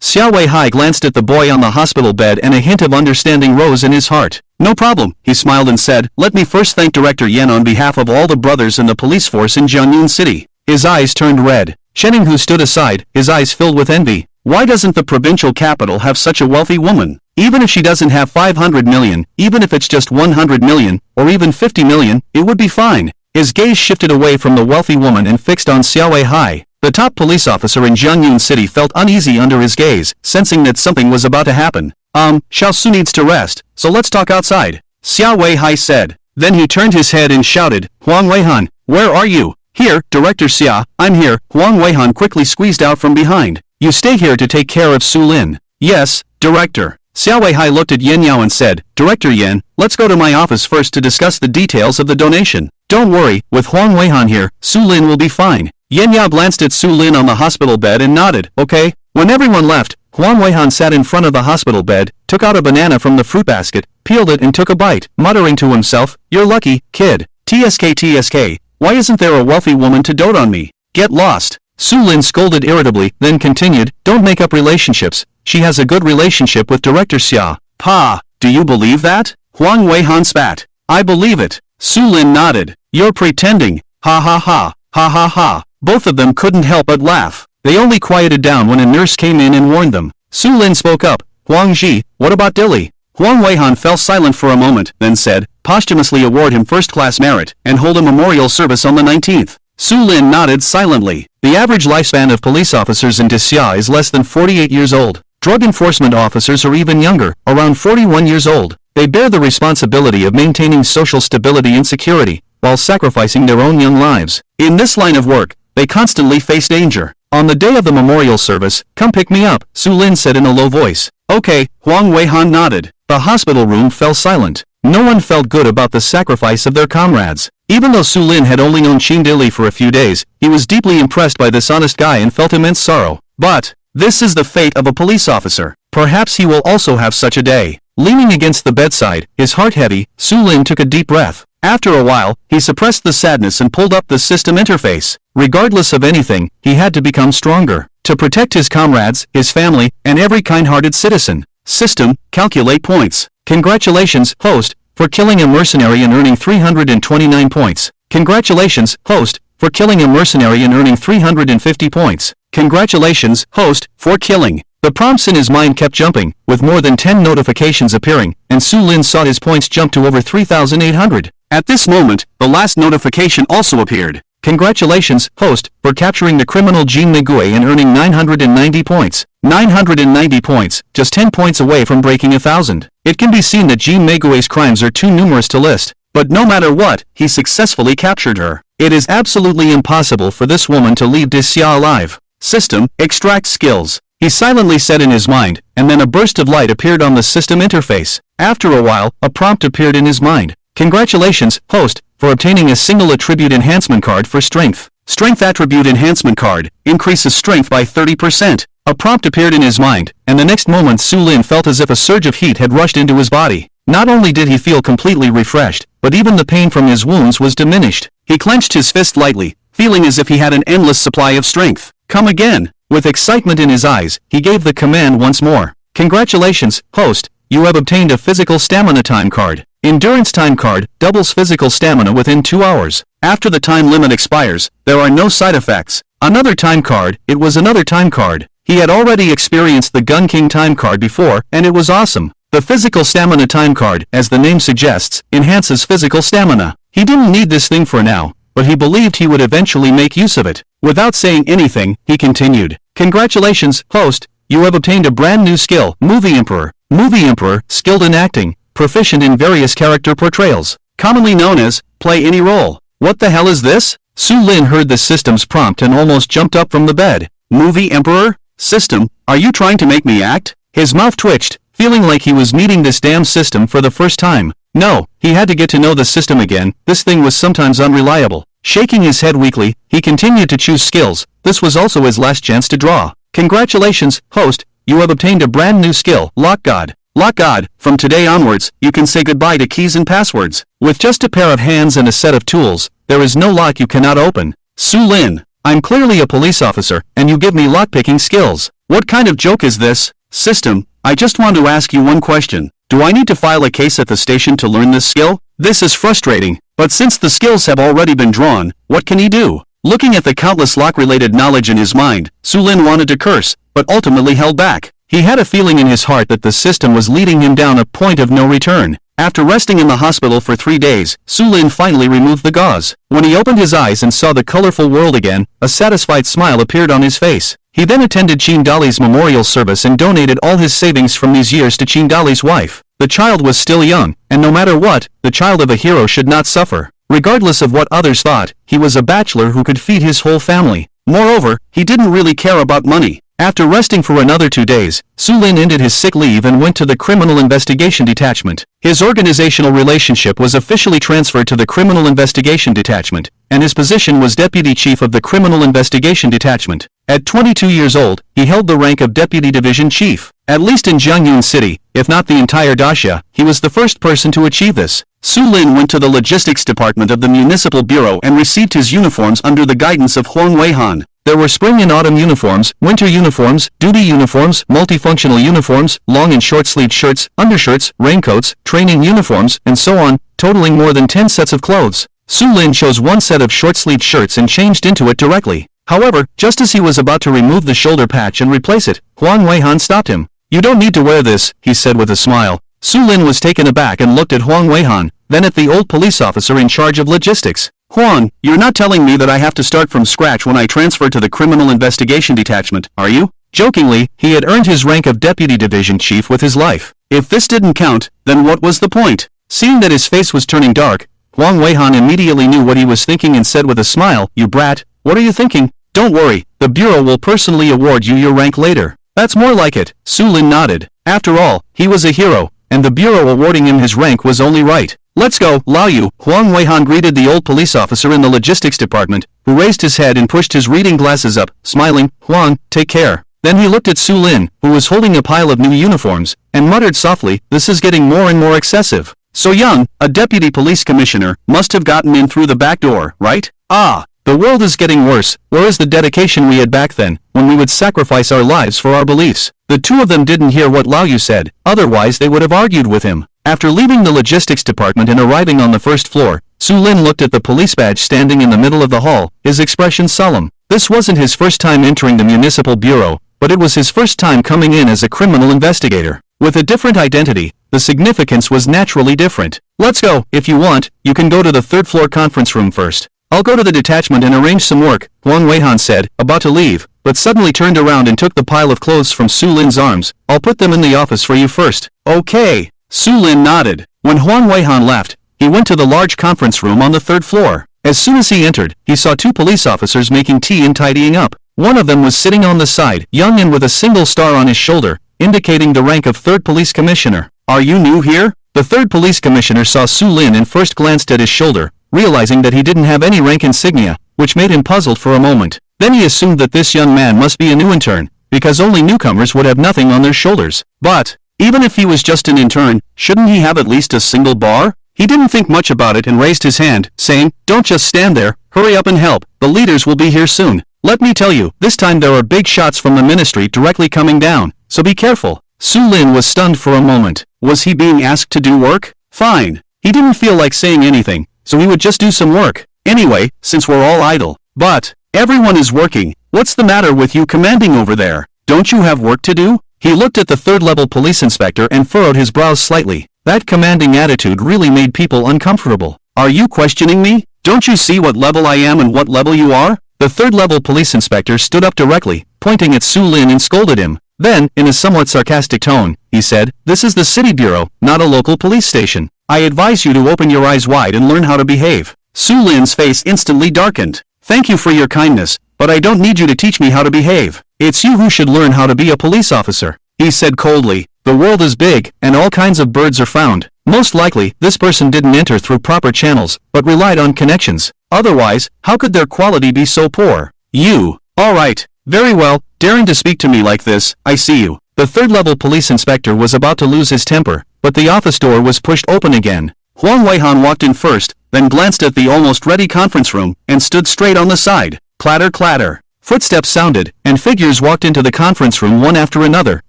Xiao Weihai glanced at the boy on the hospital bed and a hint of understanding rose in his heart. "No problem," he smiled and said, "let me first thank Director Yen on behalf of all the brothers in the police force in Jiangyun City." His eyes turned red. Chen Yinghu stood aside, his eyes filled with envy. Why doesn't the provincial capital have such a wealthy woman? Even if she doesn't have 500 million, even if it's just 100 million, or even 50 million, it would be fine. His gaze shifted away from the wealthy woman and fixed on Xiao Weihai. The top police officer in Jiangyun City felt uneasy under his gaze, sensing that something was about to happen. Xiao Su needs to rest, so let's talk outside," Xiao Weihai said. Then he turned his head and shouted, "Huang Weihan, where are you?" "Here, Director Xia, I'm here," Huang Weihan quickly squeezed out from behind. "You stay here to take care of Su Lin." "Yes, Director." Xiao Weihai looked at Yan Yao and said, "Director Yan, let's go to my office first to discuss the details of the donation. Don't worry, with Huang Weihan here, Su Lin will be fine." Yan Yao glanced at Su Lin on the hospital bed and nodded, "Okay." When everyone left, Huang Weihan sat in front of the hospital bed, took out a banana from the fruit basket, peeled it and took a bite, muttering to himself, "You're lucky, kid. TSK, why isn't there a wealthy woman to dote on me? Get lost." Su Lin scolded irritably, then continued, "Don't make up relationships. She has a good relationship with Director Xia." "Pa, do you believe that?" Huang Weihan spat. "I believe it." Su Lin nodded. "You're pretending. Ha ha ha, ha ha ha." Both of them couldn't help but laugh. They only quieted down when a nurse came in and warned them. Su Lin spoke up, "Huang Ji, what about Dilly?" Huang Weihan fell silent for a moment, then said, "Posthumously award him first-class merit, and hold a memorial service on the 19th. Su Lin nodded silently. The average lifespan of police officers in Xia is less than 48 years old. Drug enforcement officers are even younger, around 41 years old. They bear the responsibility of maintaining social stability and security, while sacrificing their own young lives. In this line of work, they constantly face danger. "On the day of the memorial service, come pick me up," Su Lin said in a low voice. "Okay," Huang Weihan nodded. The hospital room fell silent. No one felt good about the sacrifice of their comrades. Even though Su Lin had only known Qin Dili for a few days, he was deeply impressed by this honest guy and felt immense sorrow. But this is the fate of a police officer. Perhaps he will also have such a day. Leaning against the bedside, his heart heavy, Su Lin took a deep breath. After a while, he suppressed the sadness and pulled up the system interface. Regardless of anything, he had to become stronger. To protect his comrades, his family, and every kind-hearted citizen. System, calculate points. Congratulations, host, for killing a mercenary and earning 329 points. Congratulations, host, for killing a mercenary and earning 350 points. Congratulations, host, for killing. The prompts in his mind kept jumping, with more than 10 notifications appearing, and Su Lin saw his points jump to over 3,800. At this moment, the last notification also appeared. Congratulations, host, for capturing the criminal Jean Meigui and earning 990 points. 990 points, just 10 points away from breaking 1,000. It can be seen that Jean Meigui's crimes are too numerous to list. But no matter what, he successfully captured her. It is absolutely impossible for this woman to leave Xia alive. System, extract skills. He silently said in his mind, and then a burst of light appeared on the system interface. After a while, a prompt appeared in his mind. Congratulations, host, for obtaining a single attribute enhancement card for strength. Strength attribute enhancement card, increases strength by 30%. A prompt appeared in his mind, and the next moment Su Lin felt as if a surge of heat had rushed into his body. Not only did he feel completely refreshed, but even the pain from his wounds was diminished. He clenched his fist lightly, feeling as if he had an endless supply of strength. "Come again." With excitement in his eyes, he gave the command once more. Congratulations, host, you have obtained a physical stamina time card. Endurance time card, doubles physical stamina within 2 hours. After the time limit expires, there are no side effects. Another time card, it was another time card. He had already experienced the Gun King time card before, and it was awesome. The physical stamina time card, as the name suggests, enhances physical stamina. He didn't need this thing for now, but he believed he would eventually make use of it. Without saying anything, he continued. Congratulations, host, you have obtained a brand new skill, Movie Emperor. Movie Emperor, skilled in acting, proficient in various character portrayals, commonly known as, play any role. What the hell is this? Su Lin heard the system's prompt and almost jumped up from the bed. Movie Emperor? System, are you trying to make me act? His mouth twitched, feeling like he was meeting this damn system for the first time. No, he had to get to know the system again, this thing was sometimes unreliable. Shaking his head weakly, he continued to choose skills. This was also his last chance to draw. Congratulations, host, you have obtained a brand new skill, Lock God. Lock God, from today onwards, you can say goodbye to keys and passwords. With just a pair of hands and a set of tools, there is no lock you cannot open. Su Lin, I'm clearly a police officer, and you give me lockpicking skills. What kind of joke is this? System, I just want to ask you one question. Do I need to file a case at the station to learn this skill? This is frustrating, but since the skills have already been drawn, what can he do? Looking at the countless lock-related knowledge in his mind, Su Lin wanted to curse, but ultimately held back. He had a feeling in his heart that the system was leading him down a point of no return. After resting in the hospital for 3 days, Su Lin finally removed the gauze. When he opened his eyes and saw the colorful world again, a satisfied smile appeared on his face. He then attended Qin Dali's memorial service and donated all his savings from these years to Qin Dali's wife. The child was still young, and no matter what, the child of a hero should not suffer. Regardless of what others thought, he was a bachelor who could feed his whole family. Moreover, he didn't really care about money. After resting for another 2 days, Su Lin ended his sick leave and went to the Criminal Investigation Detachment. His organizational relationship was officially transferred to the Criminal Investigation Detachment, and his position was Deputy Chief of the Criminal Investigation Detachment. At 22 years old, he held the rank of Deputy Division Chief. At least in Jiangyun City, if not the entire Daxia, he was the first person to achieve this. Su Lin went to the Logistics Department of the Municipal Bureau and received his uniforms under the guidance of Huang Weihan. There were spring and autumn uniforms, winter uniforms, duty uniforms, multifunctional uniforms, long and short-sleeved shirts, undershirts, raincoats, training uniforms, and so on, totaling more than 10 sets of clothes. Su Lin chose one set of short-sleeved shirts and changed into it directly. However, just as he was about to remove the shoulder patch and replace it, Huang Weihan stopped him. "You don't need to wear this," he said with a smile. Su Lin was taken aback and looked at Huang Weihan, then at the old police officer in charge of logistics. "Huang, you're not telling me that I have to start from scratch when I transfer to the Criminal Investigation Detachment, are you?" Jokingly, he had earned his rank of Deputy Division Chief with his life. If this didn't count, then what was the point? Seeing that his face was turning dark, Huang Weihan immediately knew what he was thinking and said with a smile, "You brat, what are you thinking? Don't worry, the Bureau will personally award you your rank later." "That's more like it," Su Lin nodded. After all, he was a hero, and the Bureau awarding him his rank was only right. "Let's go, Lao Yu," Huang Weihan greeted the old police officer in the logistics department, who raised his head and pushed his reading glasses up, smiling. "Huang, take care." Then he looked at Su Lin, who was holding a pile of new uniforms, and muttered softly, "This is getting more and more excessive. So young, a deputy police commissioner, must have gotten in through the back door, right? Ah, the world is getting worse. Where is the dedication we had back then, when we would sacrifice our lives for our beliefs?" The two of them didn't hear what Lao Yu said, otherwise they would have argued with him. After leaving the logistics department and arriving on the first floor, Su Lin looked at the police badge standing in the middle of the hall, his expression solemn. This wasn't his first time entering the municipal bureau, but it was his first time coming in as a criminal investigator. With a different identity, the significance was naturally different. "Let's go. If you want, you can go to the third floor conference room first. I'll go to the detachment and arrange some work," Huang Weihan said, about to leave, but suddenly turned around and took the pile of clothes from Su Lin's arms. "I'll put them in the office for you first." "Okay." Su Lin nodded. When Huang Weihan left, he went to the large conference room on the third floor. As soon as he entered, he saw two police officers making tea and tidying up. One of them was sitting on the side, young and with a single star on his shoulder, indicating the rank of third police commissioner. "Are you new here?" The third police commissioner saw Su Lin and first glanced at his shoulder, realizing that he didn't have any rank insignia, which made him puzzled for a moment. Then he assumed that this young man must be a new intern, because only newcomers would have nothing on their shoulders. But even if he was just an intern, shouldn't he have at least a single bar? He didn't think much about it and raised his hand, saying, "Don't just stand there, hurry up and help, the leaders will be here soon. Let me tell you, this time there are big shots from the ministry directly coming down, so be careful." Su Lin was stunned for a moment. Was he being asked to do work? Fine. He didn't feel like saying anything, so he would just do some work. Anyway, since we're all idle. "But everyone is working. What's the matter with you commanding over there? Don't you have work to do?" He looked at the third-level police inspector and furrowed his brows slightly. That commanding attitude really made people uncomfortable. "Are you questioning me? Don't you see what level I am and what level you are?" The third-level police inspector stood up directly, pointing at Su Lin and scolded him. Then, in a somewhat sarcastic tone, he said, "This is the city bureau, not a local police station. I advise you to open your eyes wide and learn how to behave." Su Lin's face instantly darkened. "Thank you for your kindness, but I don't need you to teach me how to behave. It's you who should learn how to be a police officer," he said coldly. "The world is big, and all kinds of birds are found. Most likely, this person didn't enter through proper channels, but relied on connections. Otherwise, how could their quality be so poor? You. All right. Very well, daring to speak to me like this, I see you." The third-level police inspector was about to lose his temper, but the office door was pushed open again. Huang Weihan walked in first, then glanced at the almost ready conference room, and stood straight on the side. Clatter clatter. Footsteps sounded, and figures walked into the conference room one after another,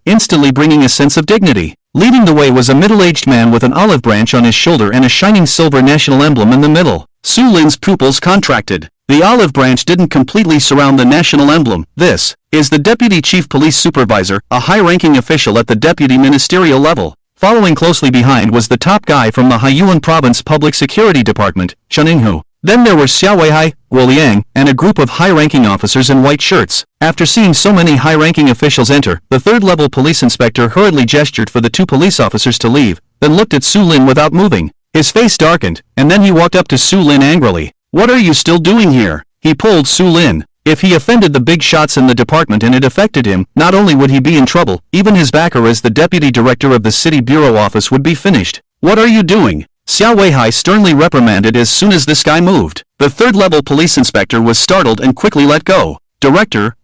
instantly bringing a sense of dignity. Leading the way was a middle-aged man with an olive branch on his shoulder and a shining silver national emblem in the middle. Su Lin's pupils contracted. The olive branch didn't completely surround the national emblem. This is the Deputy Chief Police Supervisor, a high-ranking official at the deputy ministerial level. Following closely behind was the top guy from the Haiyuan Province Public Security Department, Chen Yinghu. Then there were Xiao Weihai, Guo Liang, and a group of high-ranking officers in white shirts. After seeing so many high-ranking officials enter, the third-level police inspector hurriedly gestured for the two police officers to leave, then looked at Su Lin without moving. His face darkened, and then he walked up to Su Lin angrily. "What are you still doing here?" He pulled Su Lin. If he offended the big shots in the department and it affected him, not only would he be in trouble, even his backer as the deputy director of the city bureau office would be finished. "What are you doing?" Xiao Weihai sternly reprimanded as soon as this guy moved. The third-level police inspector was startled and quickly let go. "Director,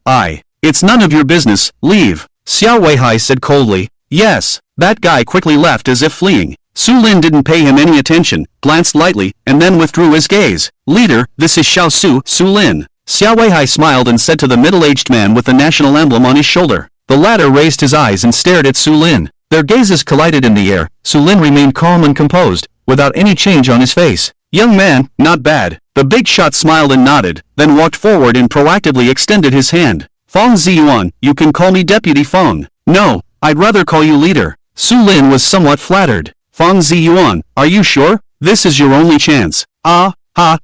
It's none of your business, leave," Xiao Weihai said coldly. "Yes." That guy quickly left as if fleeing. Su Lin didn't pay him any attention, glanced lightly, and then withdrew his gaze. "Leader, this is Su Lin." Xiao Weihai smiled and said to the middle-aged man with the national emblem on his shoulder. The latter raised his eyes and stared at Su Lin. Their gazes collided in the air. Su Lin remained calm and composed, without any change on his face. "Young man, not bad." The big shot smiled and nodded, then walked forward and proactively extended his hand. "Feng Ziyuan, you can call me Deputy Feng." "No, I'd rather call you leader." Su Lin was somewhat flattered. "Feng Ziyuan, are you sure? This is your only chance."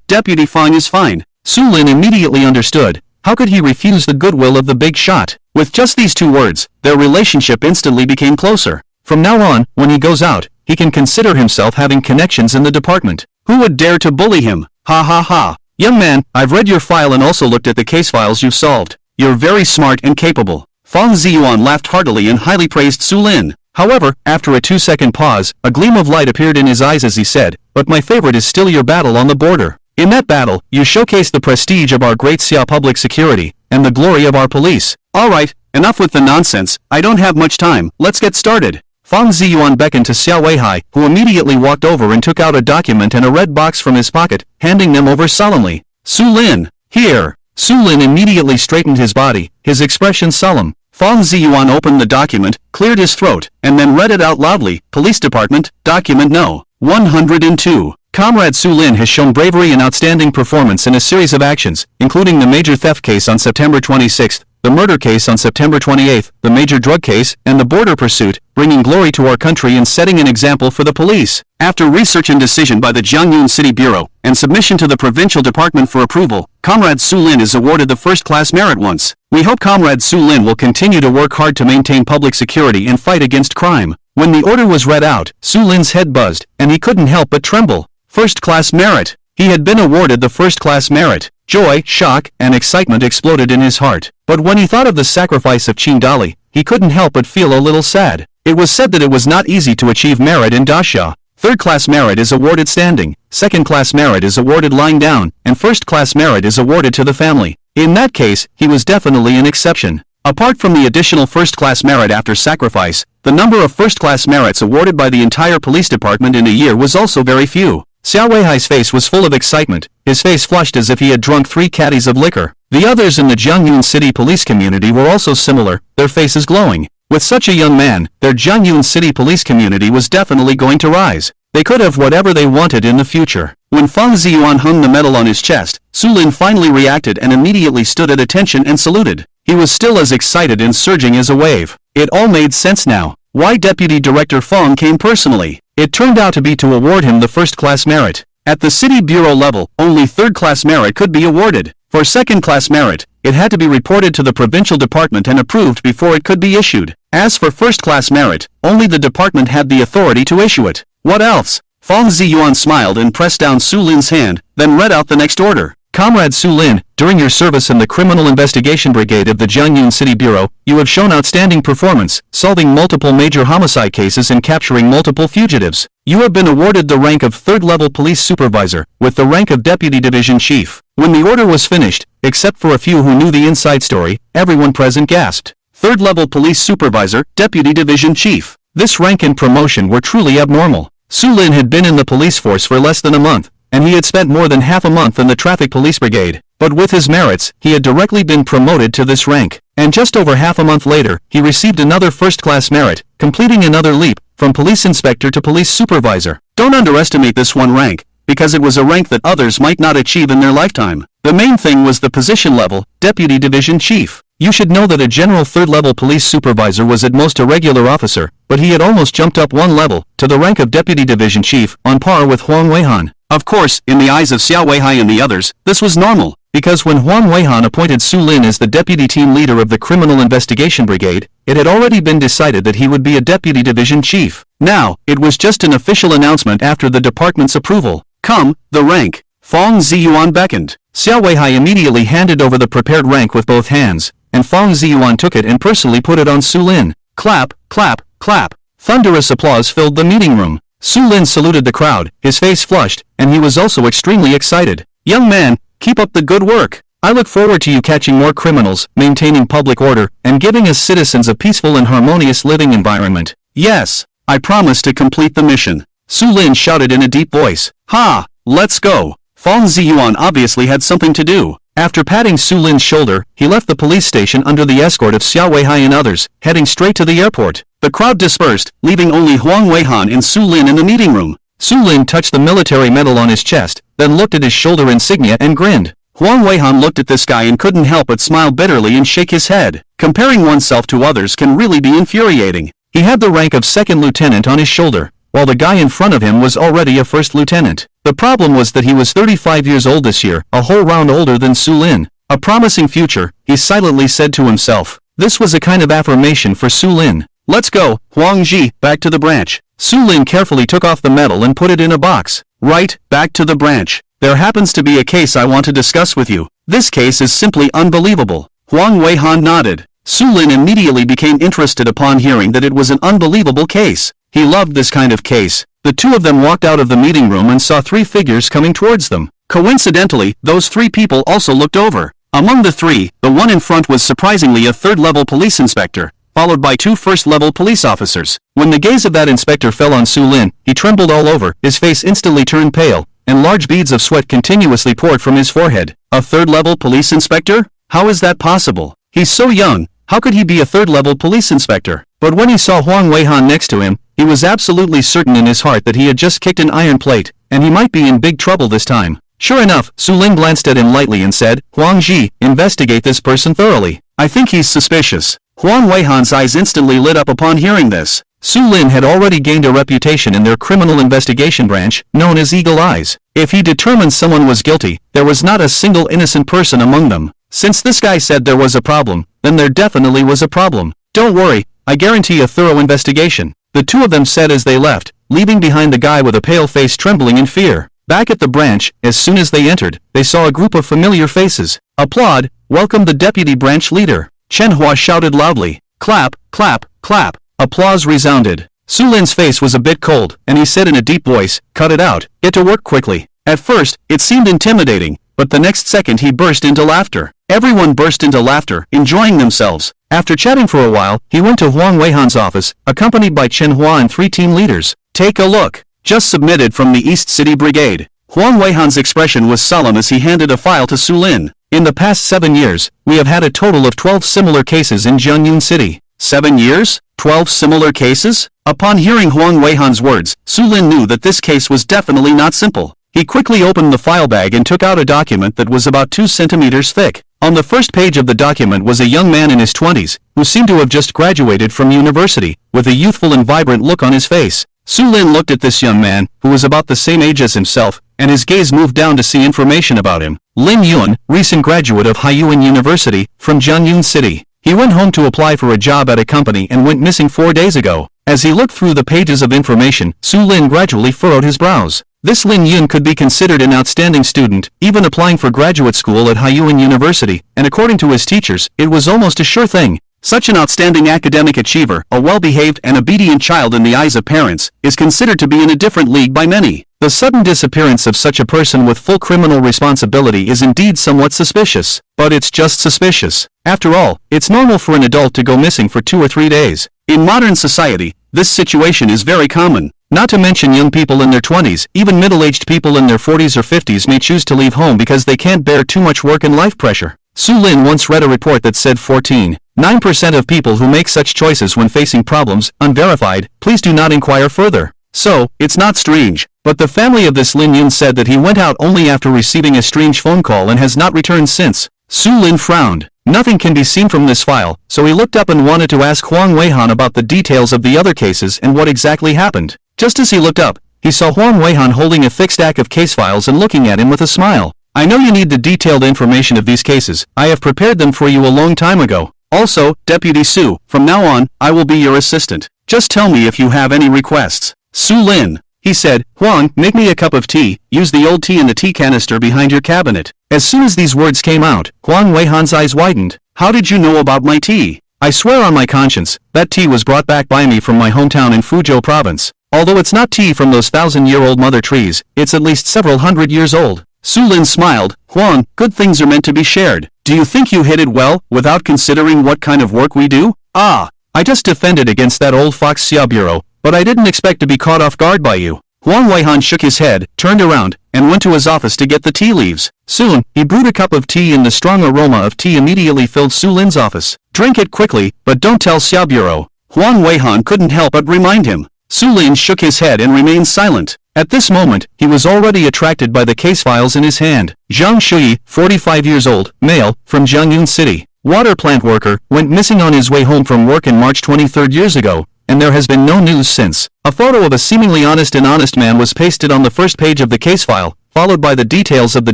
Deputy Feng is fine." Su Lin immediately understood. How could he refuse the goodwill of the big shot? With just these two words, their relationship instantly became closer. From now on, when he goes out, he can consider himself having connections in the department. Who would dare to bully him? Ha ha ha. "Young man, I've read your file and also looked at the case files you've solved. You're very smart and capable." Feng Ziyuan laughed heartily and highly praised Su Lin. However, after a 2-second pause, a gleam of light appeared in his eyes as he said, "But my favorite is still your battle on the border. In that battle, you showcased the prestige of our great Xia public security, and the glory of our police." "Alright, enough with the nonsense, I don't have much time, let's get started." Feng Ziyuan beckoned to Xiao Weihai, who immediately walked over and took out a document and a red box from his pocket, handing them over solemnly. "Su Lin, here." Su Lin immediately straightened his body, his expression solemn. Feng Ziyuan opened the document, cleared his throat, and then read it out loudly. "Police Department, Document No. 102. Comrade Su Lin has shown bravery and outstanding performance in a series of actions, including the major theft case on September 26th, the murder case on September 28th, the major drug case, and the border pursuit, bringing glory to our country and setting an example for the police. After research and decision by the Jiangyun City Bureau, and submission to the Provincial Department for approval, Comrade Su Lin is awarded the first-class merit once. We hope Comrade Su Lin will continue to work hard to maintain public security and fight against crime." When the order was read out, Su Lin's head buzzed, and he couldn't help but tremble. First-class merit. He had been awarded the first-class merit. Joy, shock, and excitement exploded in his heart. But when he thought of the sacrifice of Qin Dali, he couldn't help but feel a little sad. It was said that it was not easy to achieve merit in Daxia. Third-class merit is awarded standing, second-class merit is awarded lying down, and first-class merit is awarded to the family. In that case, he was definitely an exception. Apart from the additional first-class merit after sacrifice, the number of first-class merits awarded by the entire police department in a year was also very few. Xiao Weihai's face was full of excitement, his face flushed as if he had drunk 3 caddies of liquor. The others in the Jiangyun City police community were also similar, their faces glowing. With such a young man, their Jiangyun City police community was definitely going to rise. They could have whatever they wanted in the future. When Feng Ziyuan hung the medal on his chest, Su Lin finally reacted and immediately stood at attention and saluted. He was still as excited and surging as a wave. It all made sense now. Why Deputy Director Feng came personally. It turned out to be to award him the first-class merit. At the city bureau level, only third-class merit could be awarded. For second-class merit, it had to be reported to the provincial department and approved before it could be issued. As for first-class merit, only the department had the authority to issue it. What else? Feng Ziyuan smiled and pressed down Su Lin's hand, then read out the next order. Comrade Su Lin, during your service in the Criminal Investigation Brigade of the Jiangyun City Bureau, you have shown outstanding performance, solving multiple major homicide cases and capturing multiple fugitives. You have been awarded the rank of third-level police supervisor, with the rank of deputy division chief. When the order was finished, except for a few who knew the inside story, everyone present gasped. Third-level police supervisor, deputy division chief. This rank and promotion were truly abnormal. Su Lin had been in the police force for less than a month, and he had spent more than half a month in the traffic police brigade. But with his merits, he had directly been promoted to this rank. And just over half a month later, he received another first-class merit, completing another leap, from police inspector to police supervisor. Don't underestimate this one rank, because it was a rank that others might not achieve in their lifetime. The main thing was the position level, deputy division chief. You should know that a general third-level police supervisor was at most a regular officer, but he had almost jumped up one level, to the rank of deputy division chief, on par with Huang Weihan. Of course, in the eyes of Xiao Weihai and the others, this was normal. because when Huang Weihan appointed Su Lin as the deputy team leader of the Criminal Investigation Brigade, it had already been decided that he would be a deputy division chief. Now, it was just an official announcement after the department's approval. Come, the rank. Feng Ziyuan beckoned. Xiao Weihai immediately handed over the prepared rank with both hands, and Feng Ziyuan took it and personally put it on Su Lin. Clap, clap, clap. Thunderous applause filled the meeting room. Su Lin saluted the crowd, his face flushed, and he was also extremely excited. Young man, keep up the good work. I look forward to you catching more criminals, maintaining public order, and giving us citizens a peaceful and harmonious living environment. Yes, I promise to complete the mission. Su Lin shouted in a deep voice. Ha! Let's go. Feng Ziyuan obviously had something to do. After patting Su Lin's shoulder, he left the police station under the escort of Xiao Weihai and others, heading straight to the airport. The crowd dispersed, leaving only Huang Weihan and Su Lin in the meeting room. Su Lin touched the military medal on his chest, then looked at his shoulder insignia and grinned. Huang Weihan looked at this guy and couldn't help but smile bitterly and shake his head. Comparing oneself to others can really be infuriating. He had the rank of second lieutenant on his shoulder, while the guy in front of him was already a first lieutenant. The problem was that he was 35 years old this year, a whole round older than Su Lin. A promising future, he silently said to himself. This was a kind of affirmation for Su Lin. Let's go, Huang Ji, back to the branch. Su Lin carefully took off the medal and put it in a box. Right, back to the branch. There happens to be a case I want to discuss with you. This case is simply unbelievable. Huang Weihan nodded. Su Lin immediately became interested upon hearing that it was an unbelievable case. He loved this kind of case. The two of them walked out of the meeting room and saw three figures coming towards them. Coincidentally, those three people also looked over. Among the three, the one in front was surprisingly a third-level police inspector, followed by two first-level police officers. When the gaze of that inspector fell on Su Lin, he trembled all over, his face instantly turned pale, and large beads of sweat continuously poured from his forehead. A third-level police inspector? How is that possible? He's so young, how could he be a third-level police inspector? But when he saw Huang Weihan next to him, he was absolutely certain in his heart that he had just kicked an iron plate, and he might be in big trouble this time. Sure enough, Su Lin glanced at him lightly and said, Huang Ji, investigate this person thoroughly. I think he's suspicious. Huang Weihan's eyes instantly lit up upon hearing this. Su Lin had already gained a reputation in their criminal investigation branch, known as Eagle Eyes. If he determined someone was guilty, there was not a single innocent person among them. Since this guy said there was a problem, then there definitely was a problem. Don't worry, I guarantee a thorough investigation. The two of them said as they left, leaving behind the guy with a pale face trembling in fear. Back at the branch, as soon as they entered, they saw a group of familiar faces. Applaud, welcome the deputy branch leader. Chen Hua shouted loudly. Clap, clap, clap. Applause resounded. Su Lin's face was a bit cold, and he said in a deep voice, cut it out, get to work quickly. At first, it seemed intimidating, but the next second he burst into laughter. Everyone burst into laughter, enjoying themselves. After chatting for a while, he went to Huang Weihan's office, accompanied by Chen Hua and three team leaders. Take a look. Just submitted from the East City Brigade. Huang Weihan's expression was solemn as he handed a file to Su Lin. In the past 7 years, we have had a total of 12 similar cases in Jianyun City. 7 years? 12 similar cases? Upon hearing Huang Weihan's words, Su Lin knew that this case was definitely not simple. He quickly opened the file bag and took out a document that was about 2 centimeters thick. On the first page of the document was a young man in his 20s, who seemed to have just graduated from university, with a youthful and vibrant look on his face. Su Lin looked at this young man, who was about the same age as himself, and his gaze moved down to see information about him. Lin Yun, recent graduate of Haiyuan University, from Jianyun City. He went home to apply for a job at a company and went missing 4 days ago. As he looked through the pages of information, Su Lin gradually furrowed his brows. This Lin Yun could be considered an outstanding student, even applying for graduate school at Haiyuan University, and according to his teachers, it was almost a sure thing. Such an outstanding academic achiever, a well-behaved and obedient child in the eyes of parents, is considered to be in a different league by many. The sudden disappearance of such a person with full criminal responsibility is indeed somewhat suspicious, but it's just suspicious. After all, it's normal for an adult to go missing for 2 or 3 days. In modern society, this situation is very common. Not to mention young people in their 20s, even middle-aged people in their 40s or 50s may choose to leave home because they can't bear too much work and life pressure. Su Lin once read a report that said 14.9% of people who make such choices when facing problems, unverified, please do not inquire further. So, it's not strange, but the family of this Lin Yun said that he went out only after receiving a strange phone call and has not returned since. Su Lin frowned. Nothing can be seen from this file, so he looked up and wanted to ask Huang Weihan about the details of the other cases and what exactly happened. Just as he looked up, he saw Huang Weihan holding a thick stack of case files and looking at him with a smile. I know you need the detailed information of these cases. I have prepared them for you a long time ago. Also, Deputy Su, from now on, I will be your assistant. Just tell me if you have any requests. Su Lin. He said, Huang, make me a cup of tea, use the old tea in the tea canister behind your cabinet. As soon as these words came out, Huang Weihan's eyes widened. How did you know about my tea? I swear on my conscience, that tea was brought back by me from my hometown in Fuzhou province. Although it's not tea from those 1,000-year-old mother trees, it's at least several hundred years old. Su Lin smiled. Huang, good things are meant to be shared. Do you think you hid it well, without considering what kind of work we do? Ah, I just defended against that old fox Xiaobureau, but I didn't expect to be caught off guard by you. Huang Weihan shook his head, turned around, and went to his office to get the tea leaves. Soon, he brewed a cup of tea and the strong aroma of tea immediately filled Su Lin's office. Drink it quickly, but don't tell Xiaobureau. Huang Weihan couldn't help but remind him. Su Lin shook his head and remained silent. At this moment, he was already attracted by the case files in his hand. Zhang Shuyi, 45 years old, male, from Jiangyun City. Water plant worker, went missing on his way home from work in March 23 years ago, and there has been no news since. A photo of a seemingly honest man was pasted on the first page of the case file, followed by the details of the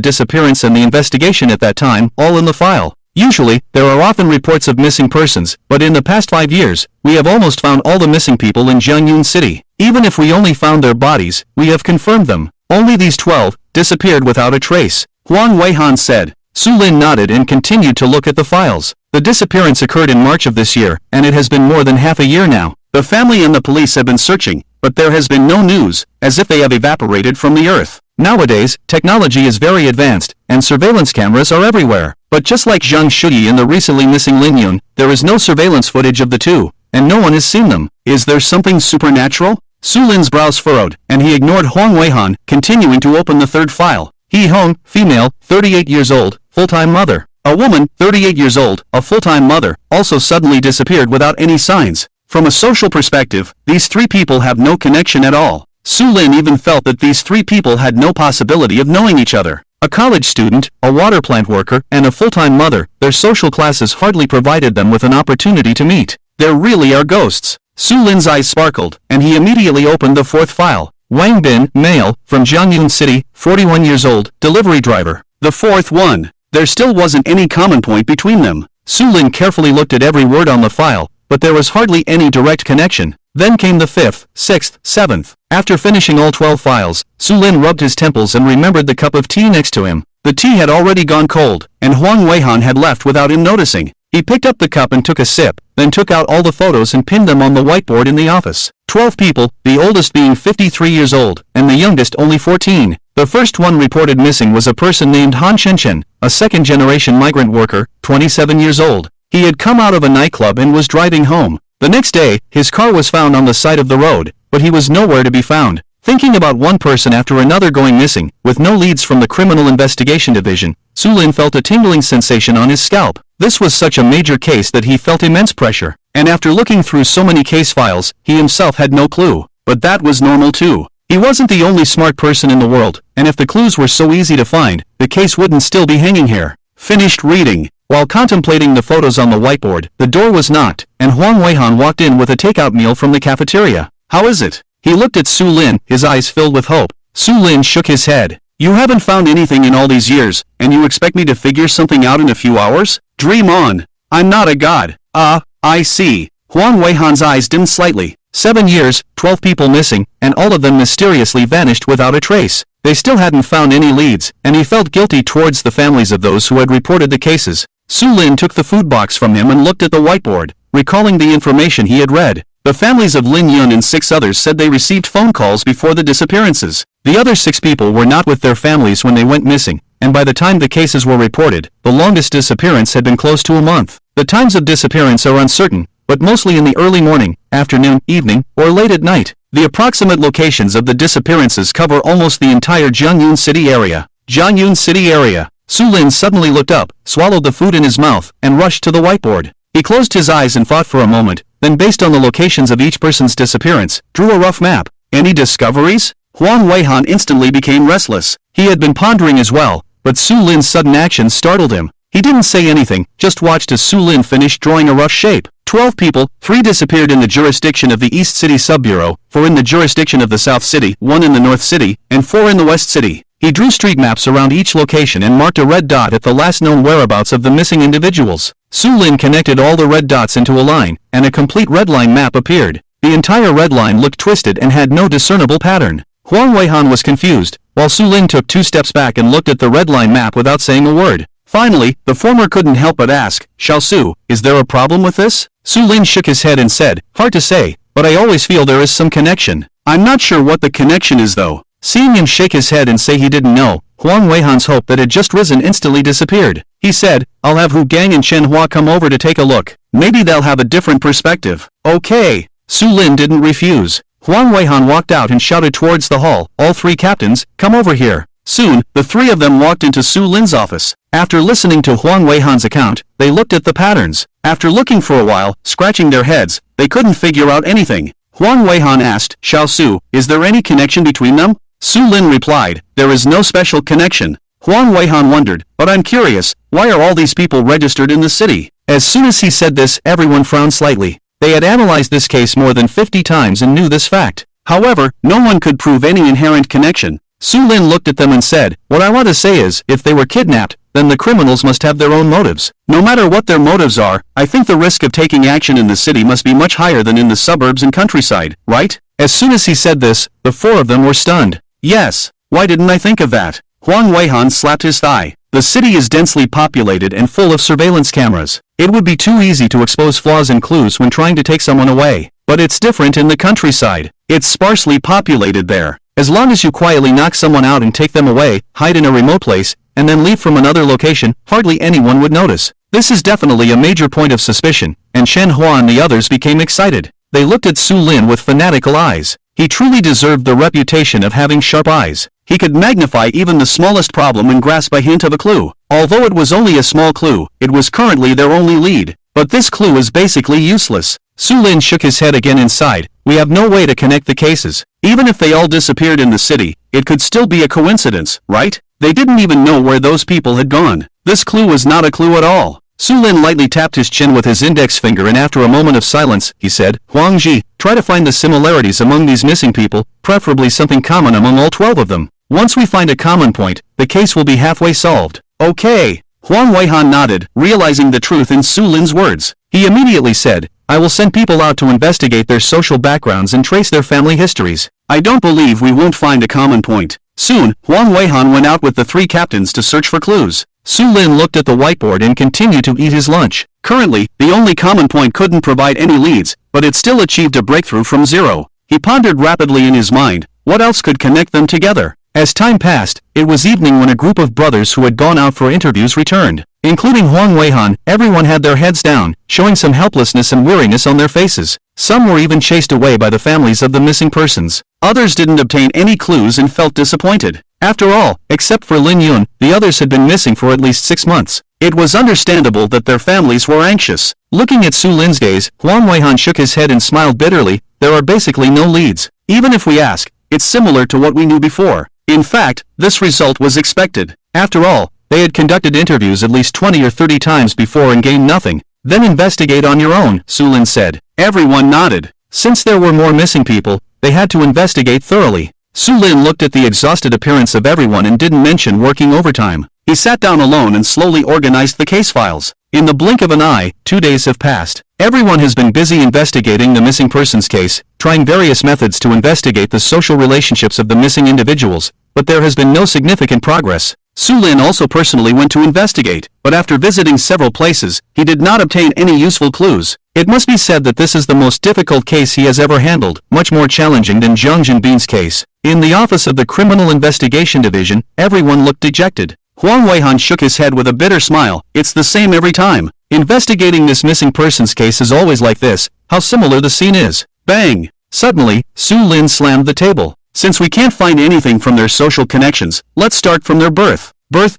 disappearance and the investigation at that time, all in the file. Usually, there are often reports of missing persons, but in the past 5 years, we have almost found all the missing people in Jiangyun City. Even if we only found their bodies, we have confirmed them. Only these 12 disappeared without a trace. Huang Weihan said. Su Lin nodded and continued to look at the files. The disappearance occurred in March of this year, and it has been more than half a year now. The family and the police have been searching, but there has been no news, as if they have evaporated from the earth. Nowadays, technology is very advanced, and surveillance cameras are everywhere. But just like Zhang Shuyi and the recently missing Lin Yun, there is no surveillance footage of the two, and no one has seen them. Is there something supernatural? Su Lin's brows furrowed, and he ignored Huang Weihan, continuing to open the third file. He Hong, female, 38 years old, full-time mother. A woman, 38 years old, a full-time mother, also suddenly disappeared without any signs. From a social perspective, these three people have no connection at all. Su Lin even felt that these three people had no possibility of knowing each other. A college student, a water plant worker, and a full-time mother, their social classes hardly provided them with an opportunity to meet. There really are ghosts. Su Lin's eyes sparkled, and he immediately opened the fourth file. Wang Bin, male, from Jiangyun City, 41 years old, delivery driver. The fourth one. There still wasn't any common point between them. Su Lin carefully looked at every word on the file, but there was hardly any direct connection. Then came the fifth, sixth, seventh. After finishing all 12 files, Su Lin rubbed his temples and remembered the cup of tea next to him. The tea had already gone cold, and Huang Weihan had left without him noticing. He picked up the cup and took a sip, then took out all the photos and pinned them on the whiteboard in the office. 12 people, the oldest being 53 years old, and the youngest only 14. The first one reported missing was a person named Han Chenchen, a second-generation migrant worker, 27 years old. He had come out of a nightclub and was driving home. The next day, his car was found on the side of the road, but he was nowhere to be found. Thinking about one person after another going missing, with no leads from the Criminal Investigation Division, Su Lin felt a tingling sensation on his scalp. This was such a major case that he felt immense pressure, and after looking through so many case files, he himself had no clue. But that was normal too. He wasn't the only smart person in the world, and if the clues were so easy to find, the case wouldn't still be hanging here. Finished reading. While contemplating the photos on the whiteboard, the door was knocked, and Huang Weihan walked in with a takeout meal from the cafeteria. How is it? He looked at Su Lin, his eyes filled with hope. Su Lin shook his head. You haven't found anything in all these years, and you expect me to figure something out in a few hours? Dream on. I'm not a god. Ah, I see. Huang Weihan's eyes dimmed slightly. 7 years, 12 people missing, and all of them mysteriously vanished without a trace. They still hadn't found any leads, and he felt guilty towards the families of those who had reported the cases. Su Lin took the food box from him and looked at the whiteboard, recalling the information he had read. The families of Lin Yun and 6 others said they received phone calls before the disappearances. The other 6 people were not with their families when they went missing, and by the time the cases were reported, the longest disappearance had been close to a month. The times of disappearance are uncertain, but mostly in the early morning, afternoon, evening, or late at night. The approximate locations of the disappearances cover almost the entire Jiangyun City area. Jiangyun City area. Su Lin suddenly looked up, swallowed the food in his mouth, and rushed to the whiteboard. He closed his eyes and thought for a moment, then based on the locations of each person's disappearance, drew a rough map. Any discoveries? Huang Weihan instantly became restless. He had been pondering as well, but Su Lin's sudden action startled him. He didn't say anything, just watched as Su Lin finished drawing a rough shape. 12 people, 3 disappeared in the jurisdiction of the East City Sub-Bureau, 4 in the jurisdiction of the South City, 1 in the North City, and 4 in the West City. He drew street maps around each location and marked a red dot at the last known whereabouts of the missing individuals. Su Lin connected all the red dots into a line, and a complete red line map appeared. The entire red line looked twisted and had no discernible pattern. Huang Weihan was confused, while Su Lin took 2 steps back and looked at the red line map without saying a word. Finally, the former couldn't help but ask, Xiao Su, is there a problem with this? Su Lin shook his head and said, hard to say, but I always feel there is some connection. I'm not sure what the connection is though. Seeing him shake his head and say he didn't know, Huang Weihan's hope that had just risen instantly disappeared. He said, I'll have Hu Gang and Chen Hua come over to take a look. Maybe they'll have a different perspective. Okay. Su Lin didn't refuse. Huang Weihan walked out and shouted towards the hall, all 3 captains, come over here. Soon, the 3 of them walked into Su Lin's office. After listening to Huang Weihan's account, they looked at the patterns. After looking for a while, scratching their heads, they couldn't figure out anything. Huang Weihan asked, Xiao Su, is there any connection between them? Su Lin replied, there is no special connection. Huang Weihan wondered, but I'm curious, why are all these people registered in the city? As soon as he said this, everyone frowned slightly. They had analyzed this case more than 50 times and knew this fact. However, no one could prove any inherent connection. Su Lin looked at them and said, what I want to say is, if they were kidnapped, then the criminals must have their own motives. No matter what their motives are, I think the risk of taking action in the city must be much higher than in the suburbs and countryside, right? As soon as he said this, the 4 of them were stunned. Yes, why didn't I think of that? Huang Weihan slapped his thigh. The city is densely populated and full of surveillance cameras. It would be too easy to expose flaws and clues when trying to take someone away. But it's different in the countryside. It's sparsely populated there. As long as you quietly knock someone out and take them away, hide in a remote place, and then leave from another location, hardly anyone would notice. This is definitely a major point of suspicion, and Chen Hua and the others became excited. They looked at Su Lin with fanatical eyes. He truly deserved the reputation of having sharp eyes. He could magnify even the smallest problem and grasp a hint of a clue. Although it was only a small clue, it was currently their only lead. But this clue is basically useless. Su Lin shook his head again and sighed. We have no way to connect the cases. Even if they all disappeared in the city, it could still be a coincidence, right? They didn't even know where those people had gone. This clue was not a clue at all. Su Lin lightly tapped his chin with his index finger and after a moment of silence, he said, Huang Ji, try to find the similarities among these missing people, preferably something common among all 12 of them. Once we find a common point, the case will be halfway solved. Okay. Huang Weihan nodded, realizing the truth in Su Lin's words. He immediately said, I will send people out to investigate their social backgrounds and trace their family histories. I don't believe we won't find a common point. Soon, Huang Weihan went out with the 3 captains to search for clues. Su Lin looked at the whiteboard and continued to eat his lunch. Currently, the only common point couldn't provide any leads, but it still achieved a breakthrough from 0. He pondered rapidly in his mind, what else could connect them together? As time passed, it was evening when a group of brothers who had gone out for interviews returned. Including Huang Weihan, everyone had their heads down, showing some helplessness and weariness on their faces. Some were even chased away by the families of the missing persons. Others didn't obtain any clues and felt disappointed. After all, except for Lin Yun, the others had been missing for at least 6 months. It was understandable that their families were anxious. Looking at Su Lin's gaze, Huang Weihan shook his head and smiled bitterly. There are basically no leads. Even if we ask, it's similar to what we knew before. In fact, this result was expected. After all, they had conducted interviews at least 20 or 30 times before and gained nothing. Then investigate on your own, Su Lin said. Everyone nodded. Since there were more missing people, they had to investigate thoroughly. Su Lin looked at the exhausted appearance of everyone and didn't mention working overtime. He sat down alone and slowly organized the case files. In the blink of an eye, 2 days have passed. Everyone has been busy investigating the missing persons case, trying various methods to investigate the social relationships of the missing individuals, but there has been no significant progress. Su Lin also personally went to investigate, but after visiting several places, he did not obtain any useful clues. It must be said that this is the most difficult case he has ever handled, much more challenging than Jiang Jinbin's case. In the office of the Criminal Investigation Division, everyone looked dejected. Huang Weihan shook his head with a bitter smile. It's the same every time. Investigating this missing persons case is always like this. How similar the scene is. Bang! Suddenly, Su Lin slammed the table. Since we can't find anything from their social connections, let's start from their birth,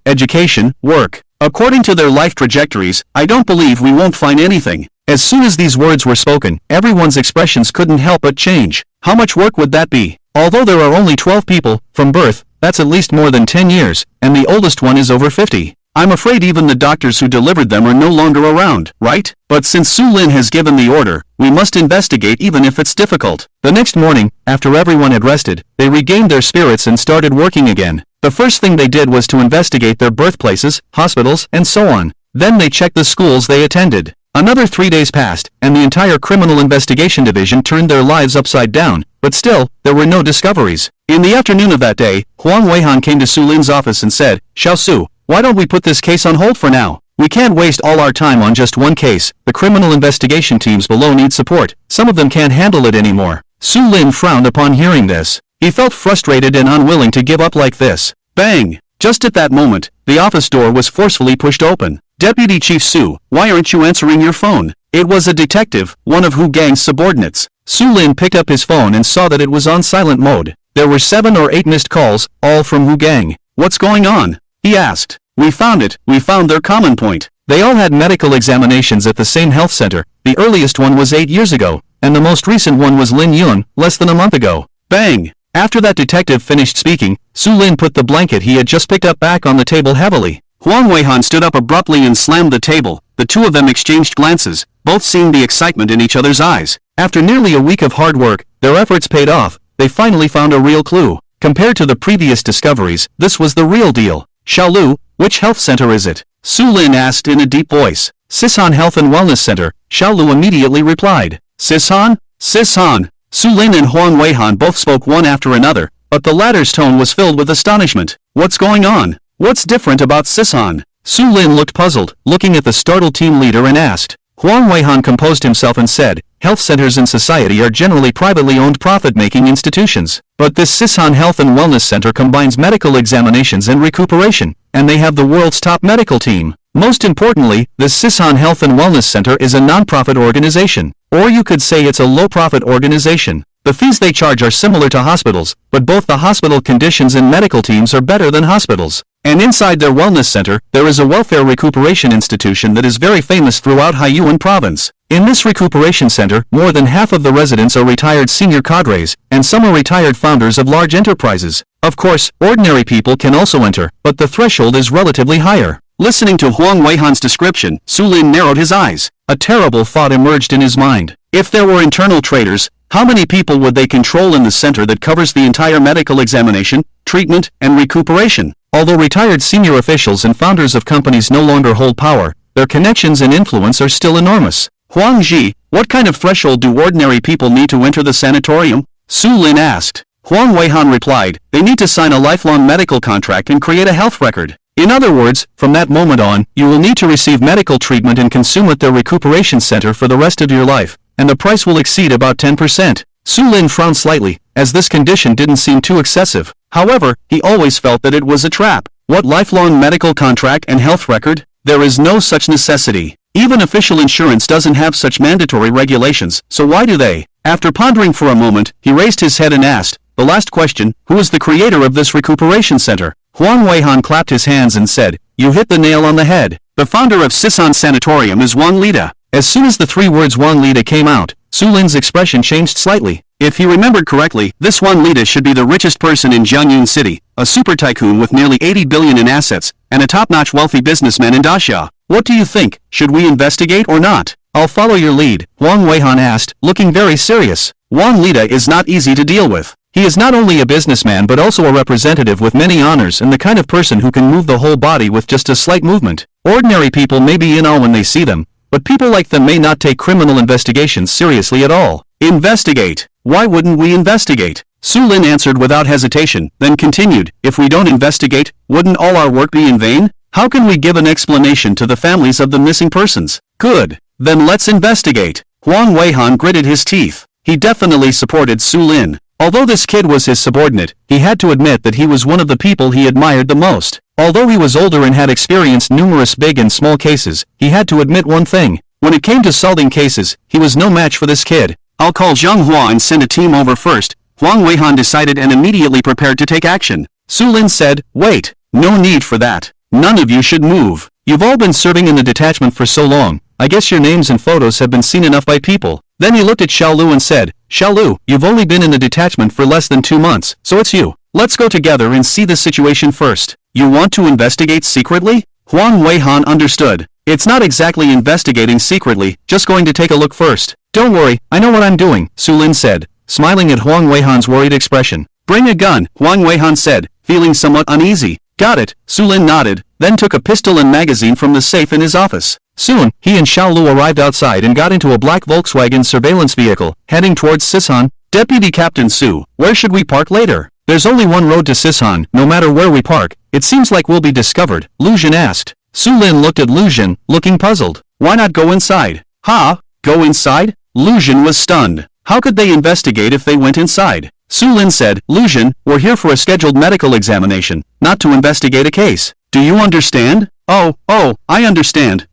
education, work. According to their life trajectories, I don't believe we won't find anything. As soon as these words were spoken, everyone's expressions couldn't help but change. How much work would that be? Although there are only 12 people, from birth, that's at least more than 10 years, and the oldest one is over 50. I'm afraid even the doctors who delivered them are no longer around, right? But since Su Lin has given the order, we must investigate even if it's difficult. The next morning, after everyone had rested, they regained their spirits and started working again. The first thing they did was to investigate their birthplaces, hospitals, and so on. Then they checked the schools they attended. Another 3 days passed, and the entire Criminal Investigation Division turned their lives upside down, but still, there were no discoveries. In the afternoon of that day, Huang Weihan came to Su Lin's office and said, "Xiao Su, why don't we put this case on hold for now? We can't waste all our time on just one case. The criminal investigation teams below need support. Some of them can't handle it anymore." Su Lin frowned upon hearing this. He felt frustrated and unwilling to give up like this. Bang! Just at that moment, the office door was forcefully pushed open. "Deputy Chief Su, why aren't you answering your phone?" It was a detective, one of Hu Gang's subordinates. Su Lin picked up his phone and saw that it was on silent mode. There were 7 or 8 missed calls, all from Hu Gang. "What's going on?" he asked. We found their common point. They all had medical examinations at the same health center. The earliest one was 8 years ago, and the most recent one was Lin Yun, less than a month ago." Bang! After that detective finished speaking, Su Lin put the blanket he had just picked up back on the table heavily. Huang Weihan stood up abruptly and slammed the table. The two of them exchanged glances, both seeing the excitement in each other's eyes. After nearly a week of hard work, their efforts paid off. They finally found a real clue. Compared to the previous discoveries, this was the real deal. "Xiaolu, which health center is it?" Su Lin asked in a deep voice. "Sishan Health and Wellness Center," Xiaolu immediately replied. "Sishan? Sishan?" Su Lin and Huang Weihan both spoke one after another, but the latter's tone was filled with astonishment. "What's going on? What's different about Sishan?" Su Lin looked puzzled, looking at the startled team leader and asked. Huang Weihan composed himself and said, "Health centers in society are generally privately owned profit-making institutions. But this Sishan Health and Wellness Center combines medical examinations and recuperation, and they have the world's top medical team. Most importantly, the Sishan Health and Wellness Center is a non-profit organization. Or you could say it's a low-profit organization. The fees they charge are similar to hospitals, but both the hospital conditions and medical teams are better than hospitals. And inside their wellness center, there is a welfare recuperation institution that is very famous throughout Haiyuan province. In this recuperation center, more than half of the residents are retired senior cadres, and some are retired founders of large enterprises. Of course, ordinary people can also enter, but the threshold is relatively higher." Listening to Huang Weihan's description, Su Lin narrowed his eyes. A terrible thought emerged in his mind. If there were internal traders, how many people would they control in the center that covers the entire medical examination, treatment, and recuperation? Although retired senior officials and founders of companies no longer hold power, their connections and influence are still enormous. "Huang Ji, what kind of threshold do ordinary people need to enter the sanatorium?" Su Lin asked. Huang Weihan replied, "They need to sign a lifelong medical contract and create a health record. In other words, from that moment on, you will need to receive medical treatment and consume at their recuperation center for the rest of your life, and the price will exceed about 10%. Su Lin frowned slightly, as this condition didn't seem too excessive. However, he always felt that it was a trap. What lifelong medical contract and health record? There is no such necessity. Even official insurance doesn't have such mandatory regulations, so why do they? After pondering for a moment, he raised his head and asked, "The last question, who is the creator of this recuperation center?" Huang Weihan clapped his hands and said, "You hit the nail on the head. The founder of Sishan Sanatorium is Wang Lida." As soon as the 3 words Wang Lida came out, Su Lin's expression changed slightly. If he remembered correctly, this Wang Lida should be the richest person in Jiangyun City, a super tycoon with nearly 80 billion in assets, and a top-notch wealthy businessman in Daxia. "What do you think? Should we investigate or not?" "I'll follow your lead," Huang Weihan asked, looking very serious. Wang Lida is not easy to deal with. He is not only a businessman but also a representative with many honors and the kind of person who can move the whole body with just a slight movement. Ordinary people may be in awe when they see them, but people like them may not take criminal investigations seriously at all. "Investigate. Why wouldn't we investigate?" Su Lin answered without hesitation, then continued, "If we don't investigate, wouldn't all our work be in vain? How can we give an explanation to the families of the missing persons?" "Good. Then let's investigate." Huang Weihan gritted his teeth. He definitely supported Su Lin. Although this kid was his subordinate, he had to admit that he was one of the people he admired the most. Although he was older and had experienced numerous big and small cases, he had to admit one thing. When it came to solving cases, he was no match for this kid. "I'll call Zhang Hua and send a team over first," Huang Weihan decided and immediately prepared to take action. Su Lin said, "Wait, no need for that. None of you should move. You've all been serving in the detachment for so long, I guess your names and photos have been seen enough by people." Then he looked at Xiaolu and said, "Xiaolu, you've only been in the detachment for less than 2 months, so it's you. Let's go together and see the situation first." "You want to investigate secretly?" Huang Weihan understood. It's not exactly investigating secretly, just going to take a look first. Don't worry, I know what I'm doing, Su Lin said, smiling at Huang Weihan's worried expression. Bring a gun, Huang Weihan said, feeling somewhat uneasy. Got it, Su Lin nodded, then took a pistol and magazine from the safe in his office. Soon, he and Xiao Lu arrived outside and got into a black Volkswagen surveillance vehicle, heading towards Sisan. Deputy Captain Su, where should we park later? There's only one road to Sisan, no matter where we park. It seems like we'll be discovered, Lu Jin asked. Su Lin looked at Lu Jin, looking puzzled. Why not go inside? Huh? Go inside? Lu Jin was stunned. How could they investigate if they went inside? Su Lin said, Lu Jin, we're here for a scheduled medical examination, not to investigate a case. Do you understand? Oh, I understand.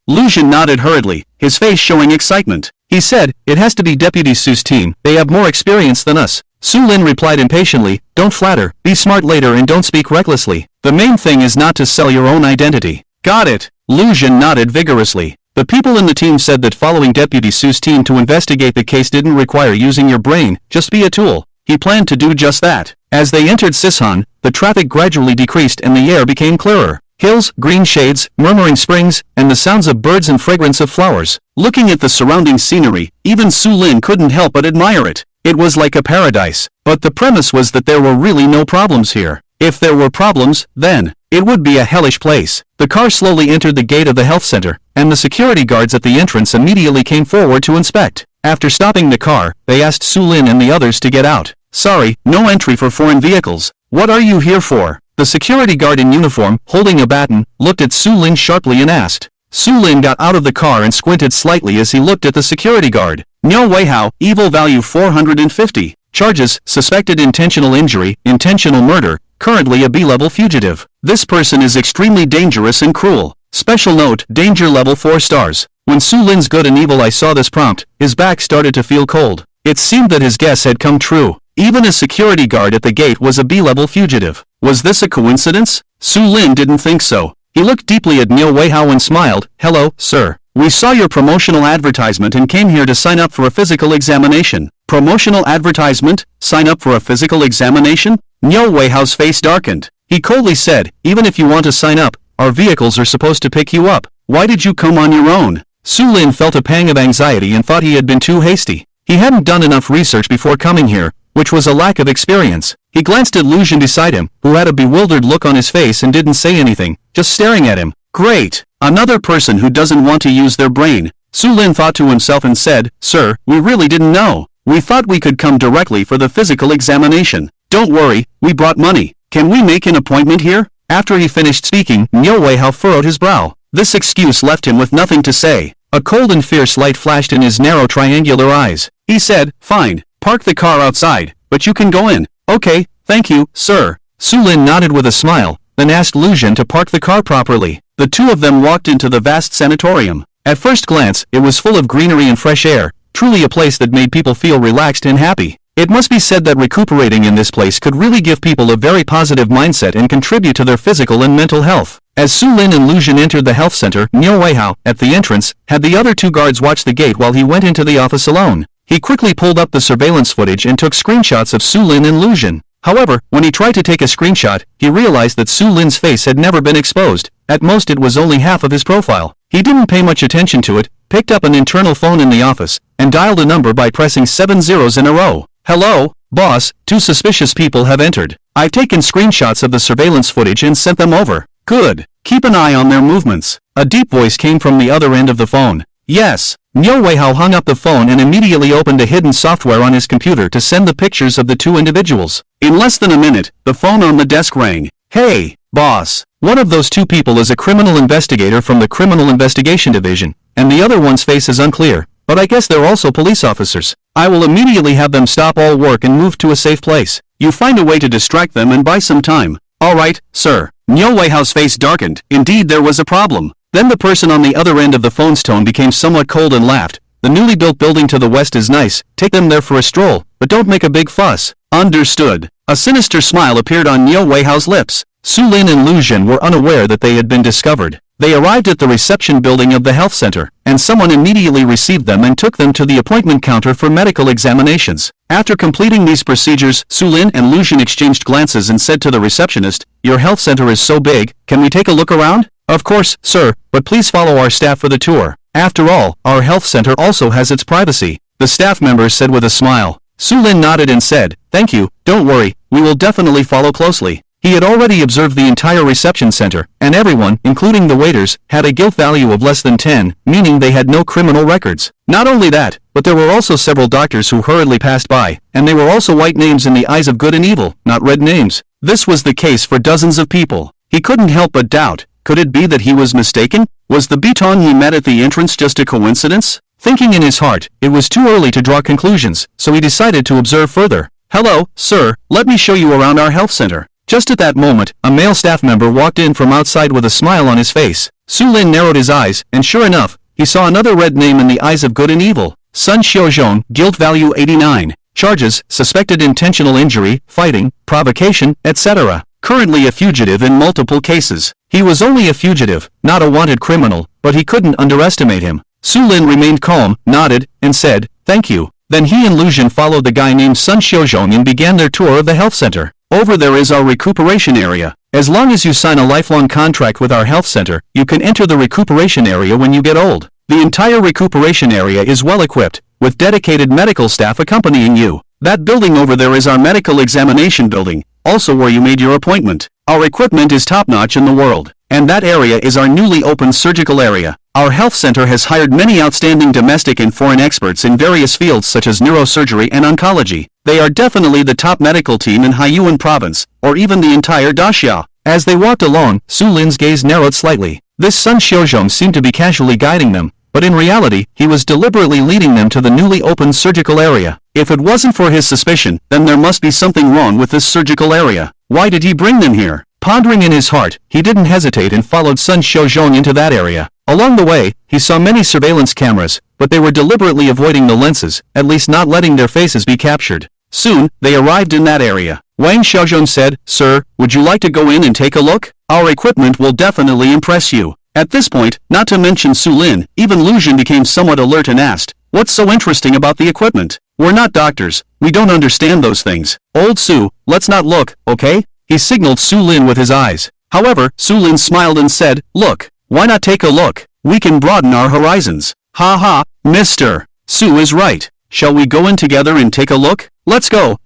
Lu Jin nodded hurriedly, his face showing excitement. He said, it has to be Deputy Su's team, they have more experience than us. Su Lin replied impatiently, don't flatter, be smart later and don't speak recklessly. The main thing is not to sell your own identity. Got it. Lu Jin nodded vigorously. The people in the team said that following Deputy Su's team to investigate the case didn't require using your brain, just be a tool. He planned to do just that. As they entered Sisan, the traffic gradually decreased and the air became clearer. Hills, green shades, murmuring springs, and the sounds of birds and fragrance of flowers. Looking at the surrounding scenery, even Su Lin couldn't help but admire it. It was like a paradise. But the premise was that there were really no problems here. If there were problems, then it would be a hellish place. The car slowly entered the gate of the health center, and the security guards at the entrance immediately came forward to inspect. After stopping the car, they asked Su Lin and the others to get out. Sorry, no entry for foreign vehicles. What are you here for? The security guard in uniform, holding a baton, looked at Su Lin sharply and asked. Su Lin got out of the car and squinted slightly as he looked at the security guard. Niu Weihao, evil value 450. Charges, suspected intentional injury, intentional murder, currently a B-level fugitive. This person is extremely dangerous and cruel. Special note, danger level 4 stars. When Su Lin's good and evil eye saw this prompt, his back started to feel cold. It seemed that his guess had come true. Even a security guard at the gate was a B-level fugitive. Was this a coincidence? Su Lin didn't think so. He looked deeply at Niu Weihao and smiled. Hello, sir. We saw your promotional advertisement and came here to sign up for a physical examination. Promotional advertisement? Sign up for a physical examination? Niu Weihao's face darkened. He coldly said, even if you want to sign up, our vehicles are supposed to pick you up. Why did you come on your own? Su Lin felt a pang of anxiety and thought he had been too hasty. He hadn't done enough research before coming here, which was a lack of experience. He glanced at Lu Jin beside him, who had a bewildered look on his face and didn't say anything, just staring at him. Great! Another person who doesn't want to use their brain. Su Lin thought to himself and said, Sir, we really didn't know. We thought we could come directly for the physical examination. Don't worry, we brought money. Can we make an appointment here? After he finished speaking, Niu Weihao furrowed his brow. This excuse left him with nothing to say. A cold and fierce light flashed in his narrow triangular eyes. He said, fine, park the car outside, but you can go in. Okay, thank you, sir. Su Lin nodded with a smile, then asked Lu Jin to park the car properly. The two of them walked into the vast sanatorium. At first glance, it was full of greenery and fresh air, truly a place that made people feel relaxed and happy. It must be said that recuperating in this place could really give people a very positive mindset and contribute to their physical and mental health. As Su Lin and Lu Jin entered the health center, Niu Weihao, at the entrance, had the other two guards watch the gate while he went into the office alone. He quickly pulled up the surveillance footage and took screenshots of Su Lin and Lu Jin. However, when he tried to take a screenshot, he realized that Su Lin's face had never been exposed. At most it was only half of his profile. He didn't pay much attention to it, picked up an internal phone in the office, and dialed a number by pressing 7 zeros in a row. Hello, boss, 2 suspicious people have entered. I've taken screenshots of the surveillance footage and sent them over. Good. Keep an eye on their movements. A deep voice came from the other end of the phone. Yes. Niu Weihao hung up the phone and immediately opened a hidden software on his computer to send the pictures of the 2 individuals. In less than a minute, the phone on the desk rang. Hey, boss. One of those 2 people is a criminal investigator from the Criminal Investigation Division, and the other one's face is unclear, but I guess they're also police officers. I will immediately have them stop all work and move to a safe place. You find a way to distract them and buy some time. All right, sir. Niu Weihao's face darkened. Indeed, there was a problem. Then the person on the other end of the phone's tone became somewhat cold and laughed. The newly built building to the west is nice, take them there for a stroll, but don't make a big fuss. Understood. A sinister smile appeared on Niu Weihao's lips. Su Lin and Lu Jin were unaware that they had been discovered. They arrived at the reception building of the health center, and someone immediately received them and took them to the appointment counter for medical examinations. After completing these procedures, Sulin and Lucian exchanged glances and said to the receptionist, "Your health center is so big, can we take a look around?" "Of course, sir, but please follow our staff for the tour. After all, our health center also has its privacy," the staff member said with a smile. Sulin nodded and said, "Thank you, don't worry, we will definitely follow closely." He had already observed the entire reception center, and everyone, including the waiters, had a guilt value of less than 10, meaning they had no criminal records. Not only that, but there were also several doctors who hurriedly passed by, and they were also white names in the eyes of good and evil, not red names. This was the case for dozens of people. He couldn't help but doubt, could it be that he was mistaken? Was the beton he met at the entrance just a coincidence? Thinking in his heart, it was too early to draw conclusions, so he decided to observe further. "Hello, sir, let me show you around our health center." Just at that moment, a male staff member walked in from outside with a smile on his face. Sulin narrowed his eyes, and sure enough, he saw another red name in the eyes of good and evil. Sun Xiaozhong, guilt value 89. Charges, suspected intentional injury, fighting, provocation, etc. Currently a fugitive in multiple cases. He was only a fugitive, not a wanted criminal, but he couldn't underestimate him. Sulin remained calm, nodded, and said, "Thank you." Then he and Lucian followed the guy named Sun Xiaozhong and began their tour of the health center. "Over there is our recuperation area. As long as you sign a lifelong contract with our health center, you can enter the recuperation area when you get old. The entire recuperation area is well equipped, with dedicated medical staff accompanying you. That building over there is our medical examination building, also where you made your appointment. Our equipment is top-notch in the world, and that area is our newly opened surgical area. Our health center has hired many outstanding domestic and foreign experts in various fields such as neurosurgery and oncology. They are definitely the top medical team in Haiyuan province, or even the entire Daxia." As they walked along, Sulin's gaze narrowed slightly. This Sun Xiaozhong seemed to be casually guiding them, but in reality, he was deliberately leading them to the newly opened surgical area. If it wasn't for his suspicion, then there must be something wrong with this surgical area. Why did he bring them here? Pondering in his heart, he didn't hesitate and followed Sun Xiaozhong into that area. Along the way, he saw many surveillance cameras, but they were deliberately avoiding the lenses, at least not letting their faces be captured. Soon, they arrived in that area. Wang Xiaozhong said, "Sir, would you like to go in and take a look? Our equipment will definitely impress you." At this point, not to mention Sulin, even Lucian became somewhat alert and asked, "What's so interesting about the equipment? We're not doctors, we don't understand those things. Old Su, let's not look, okay?" He signaled Sulin with his eyes. However, Sulin smiled and said, "Look, why not take a look? We can broaden our horizons." "Ha ha, Mr. Su is right. Shall we go in together and take a look? Let's go,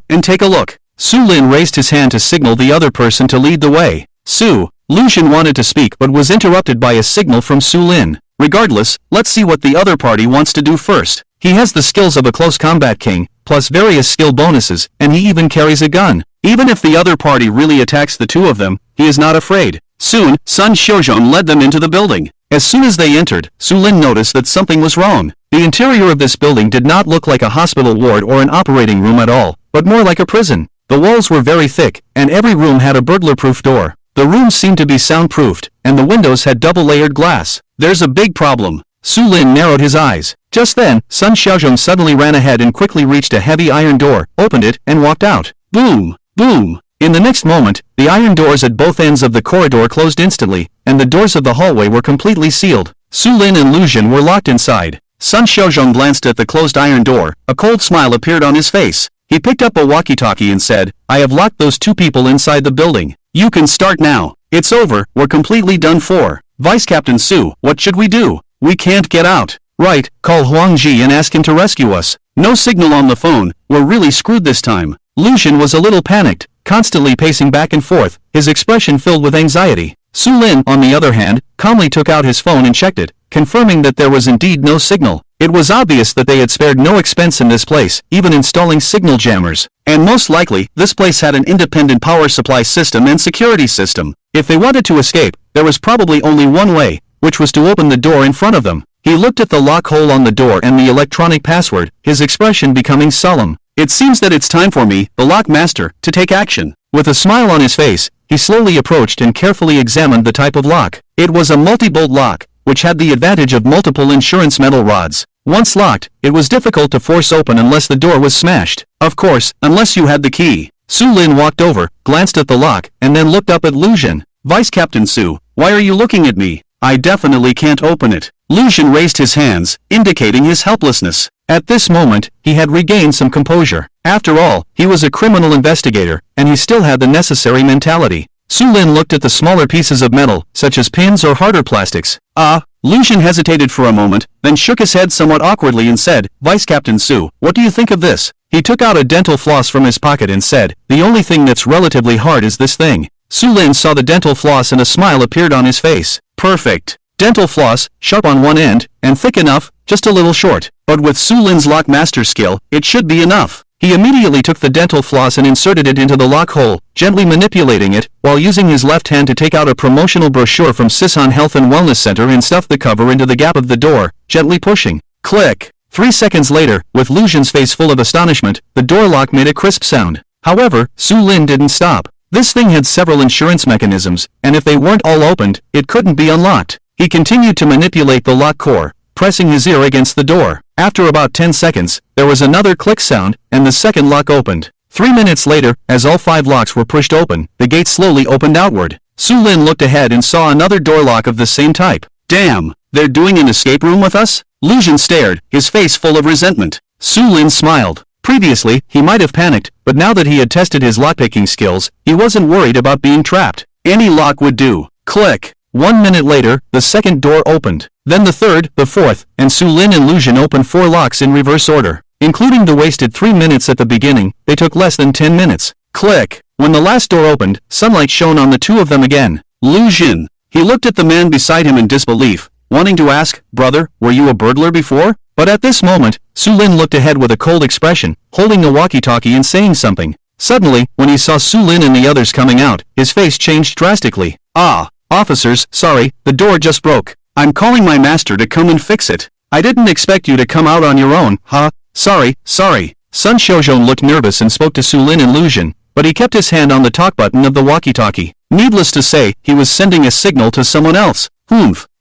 and take a look." Sulin raised his hand to signal the other person to lead the way. Lucian wanted to speak but was interrupted by a signal from Sulin. "Regardless, let's see what the other party wants to do first. He has the skills of a close combat king, plus various skill bonuses, and he even carries a gun. Even if the other party really attacks the two of them, he is not afraid." Soon, Sun Xiaozhong led them into the building. As soon as they entered, Sulin noticed that something was wrong. The interior of this building did not look like a hospital ward or an operating room at all, but more like a prison. The walls were very thick, and every room had a burglar-proof door. The rooms seemed to be soundproofed, and the windows had double-layered glass. "There's a big problem." Sulin narrowed his eyes. Just then, Sun Xiaozhong suddenly ran ahead and quickly reached a heavy iron door, opened it, and walked out. Boom! Boom! In the next moment, the iron doors at both ends of the corridor closed instantly, and the doors of the hallway were completely sealed. Sulin and Lucian were locked inside. Sun Xiaozhong glanced at the closed iron door. A cold smile appeared on his face. He picked up a walkie-talkie and said, "I have locked those two people inside the building. You can start now. It's over, we're completely done for." "Vice Captain Su, what should we do? We can't get out." "Right, call Huangji and ask him to rescue us." "No signal on the phone, we're really screwed this time." Lucian was a little panicked, constantly pacing back and forth, his expression filled with anxiety. Sulin, on the other hand, calmly took out his phone and checked it, confirming that there was indeed no signal. It was obvious that they had spared no expense in this place, even installing signal jammers. And most likely, this place had an independent power supply system and security system. If they wanted to escape, there was probably only one way, which was to open the door in front of them. He looked at the lock hole on the door and the electronic password, his expression becoming solemn. "It seems that it's time for me, the lock master, to take action." With a smile on his face, he slowly approached and carefully examined the type of lock. It was a multi-bolt lock, which had the advantage of multiple insurance metal rods. Once locked, it was difficult to force open unless the door was smashed. Of course, unless you had the key. Sulin walked over, glanced at the lock, and then looked up at Lucian. "Vice Captain Su, Why are you looking at me? I definitely can't open it. Lu Xun raised his hands, indicating his helplessness. At this moment, he had regained some composure. After all, he was a criminal investigator, and he still had the necessary mentality. Su Lin looked at the smaller pieces of metal, such as pins or harder plastics. Lu Xun hesitated for a moment, then shook his head somewhat awkwardly and said, Vice Captain Su, what do you think of this? He took out a dental floss from his pocket and said, the only thing that's relatively hard is this thing. Su Lin saw the dental floss and a smile appeared on his face. Perfect. Dental floss, sharp on one end, and thick enough, just a little short. But with Su Lin's lock master skill, it should be enough. He immediately took the dental floss and inserted it into the lock hole, gently manipulating it, while using his left hand to take out a promotional brochure from Sison Health and Wellness Center and stuff the cover into the gap of the door, gently pushing. Click. 3 seconds later, with Lu Xun's face full of astonishment, the door lock made a crisp sound. However, Su Lin didn't stop. This thing had several insurance mechanisms, and if they weren't all opened, it couldn't be unlocked. He continued to manipulate the lock core, pressing his ear against the door. After about 10 seconds, there was another click sound, and the second lock opened. 3 minutes later, as all 5 locks were pushed open, the gate slowly opened outward. Su Lin looked ahead and saw another door lock of the same type. Damn, they're doing an escape room with us? Lu Xun stared, his face full of resentment. Su Lin smiled. Previously, he might have panicked, but now that he had tested his lockpicking skills, he wasn't worried about being trapped. Any lock would do. Click. 1 minute later, the second door opened. Then the third, the fourth, and Su Lin and Lu Xun opened 4 locks in reverse order. Including the wasted 3 minutes at the beginning, they took less than 10 minutes. Click. When the last door opened, sunlight shone on the 2 of them again. Lu Xun. He looked at the man beside him in disbelief, wanting to ask, brother, were you a burglar before? But at this moment, Su Lin looked ahead with a cold expression, holding a walkie-talkie and saying something. Suddenly, when he saw Su Lin and the others coming out, his face changed drastically. Officers, sorry, the door just broke. I'm calling my master to come and fix it. I didn't expect you to come out on your own, huh? Sorry. Sun Shozhong looked nervous and spoke to Su Lin and Lu Xun, but he kept his hand on the talk button of the walkie-talkie. Needless to say, he was sending a signal to someone else.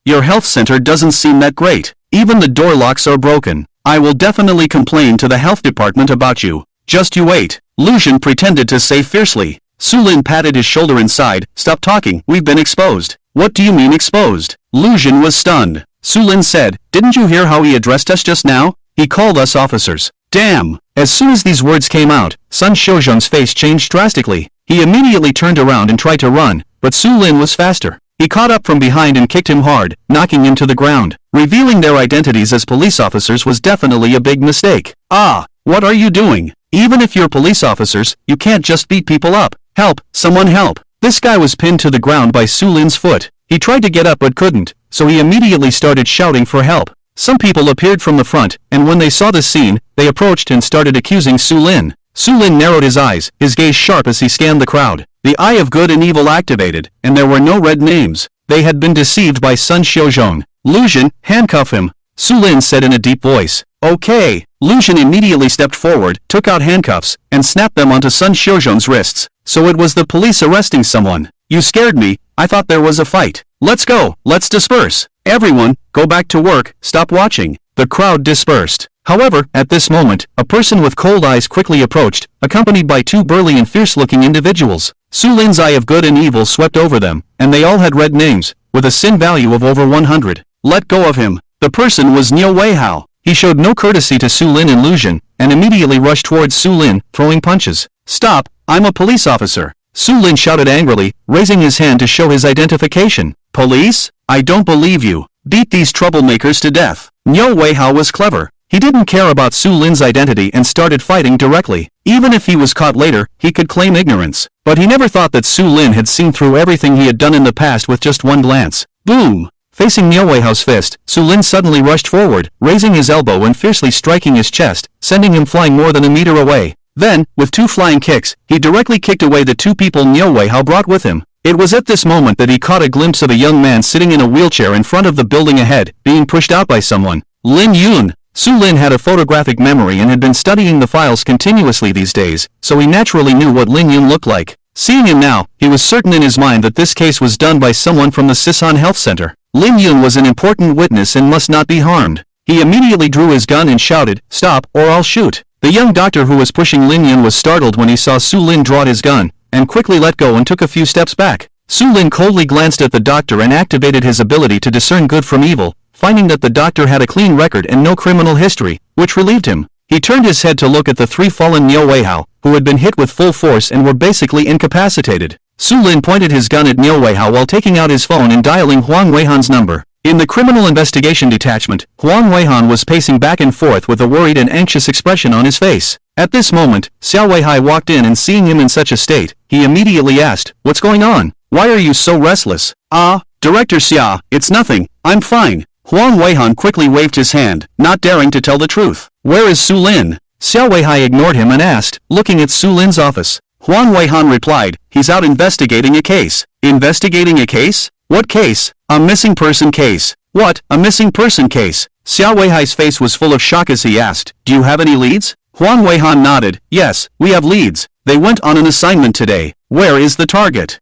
Your health center doesn't seem that great. Even the door locks are broken. I will definitely complain to the health department about you. Just you wait. Lu Xun pretended to say fiercely. Su Lin patted his shoulder and sighed. Stop talking, we've been exposed. What do you mean exposed? Lu Xun was stunned. Su Lin said, didn't you hear how he addressed us just now? He called us officers. Damn! As soon as these words came out, Sun Shozhong's face changed drastically. He immediately turned around and tried to run, but Su Lin was faster. He caught up from behind and kicked him hard, knocking him to the ground. Revealing their identities as police officers was definitely a big mistake. What are you doing? Even if you're police officers, you can't just beat people up. Help, someone help. This guy was pinned to the ground by Su Lin's foot. He tried to get up but couldn't, so he immediately started shouting for help. Some people appeared from the front, and when they saw the scene, they approached and started accusing Su Lin. Su Lin narrowed his eyes, his gaze sharp as he scanned the crowd. The eye of good and evil activated, and there were no red names. They had been deceived by Sun Shozhong. Lu Xun, handcuff him, Su Lin said in a deep voice. Okay. Lu Xun immediately stepped forward, took out handcuffs, and snapped them onto Sun Shozhong's wrists. So it was the police arresting someone. You scared me, I thought there was a fight. Let's go, let's disperse. Everyone, go back to work, stop watching. The crowd dispersed. However, at this moment, a person with cold eyes quickly approached, accompanied by 2 burly and fierce-looking individuals. Su Lin's eye of good and evil swept over them, and they all had red names, with a sin value of over 100. Let go of him. The person was Niu Weihao. He showed no courtesy to Su Lin and Lu Xun, and immediately rushed towards Su Lin, throwing punches. Stop, I'm a police officer. Su Lin shouted angrily, raising his hand to show his identification. Police? I don't believe you. Beat these troublemakers to death. Niu Weihao was clever. He didn't care about Su Lin's identity and started fighting directly. Even if he was caught later, he could claim ignorance. But he never thought that Su Lin had seen through everything he had done in the past with just one glance. Boom! Facing Niu Weihao's fist, Su Lin suddenly rushed forward, raising his elbow and fiercely striking his chest, sending him flying more than a meter away. Then, with 2 flying kicks, he directly kicked away the 2 people Niu Weihao brought with him. It was at this moment that he caught a glimpse of a young man sitting in a wheelchair in front of the building ahead, being pushed out by someone. Lin Yun. Su Lin had a photographic memory and had been studying the files continuously these days, so he naturally knew what Lin Yun looked like. Seeing him now, he was certain in his mind that this case was done by someone from the Sison Health Center. Lin Yun was an important witness and must not be harmed. He immediately drew his gun and shouted, "Stop, or I'll shoot." The young doctor who was pushing Lin Yun was startled when he saw Su Lin draw his gun, and quickly let go and took a few steps back. Su Lin coldly glanced at the doctor and activated his ability to discern good from evil, finding that the doctor had a clean record and no criminal history, which relieved him. He turned his head to look at the three fallen Niu Weihao, who had been hit with full force and were basically incapacitated. Su Lin pointed his gun at Niu Weihao while taking out his phone and dialing Huang Weihan's number. In the Criminal Investigation Detachment, Huang Weihan was pacing back and forth with a worried and anxious expression on his face. At this moment, Xiao Weihai walked in and seeing him in such a state, he immediately asked, "What's going on? Why are you so restless?" "Ah, Director Xia, it's nothing, I'm fine." Huang Weihan quickly waved his hand, not daring to tell the truth. "Where is Su Lin?" Xiao Weihai ignored him and asked, looking at Su Lin's office. Huang Weihan replied, "He's out investigating a case." "Investigating a case? What case?" "A missing person case." "What, a missing person case?" Xiao Weihai's face was full of shock as he asked, "Do you have any leads?" Huang Weihan nodded, "Yes, we have leads. They went on an assignment today. Where is the target?"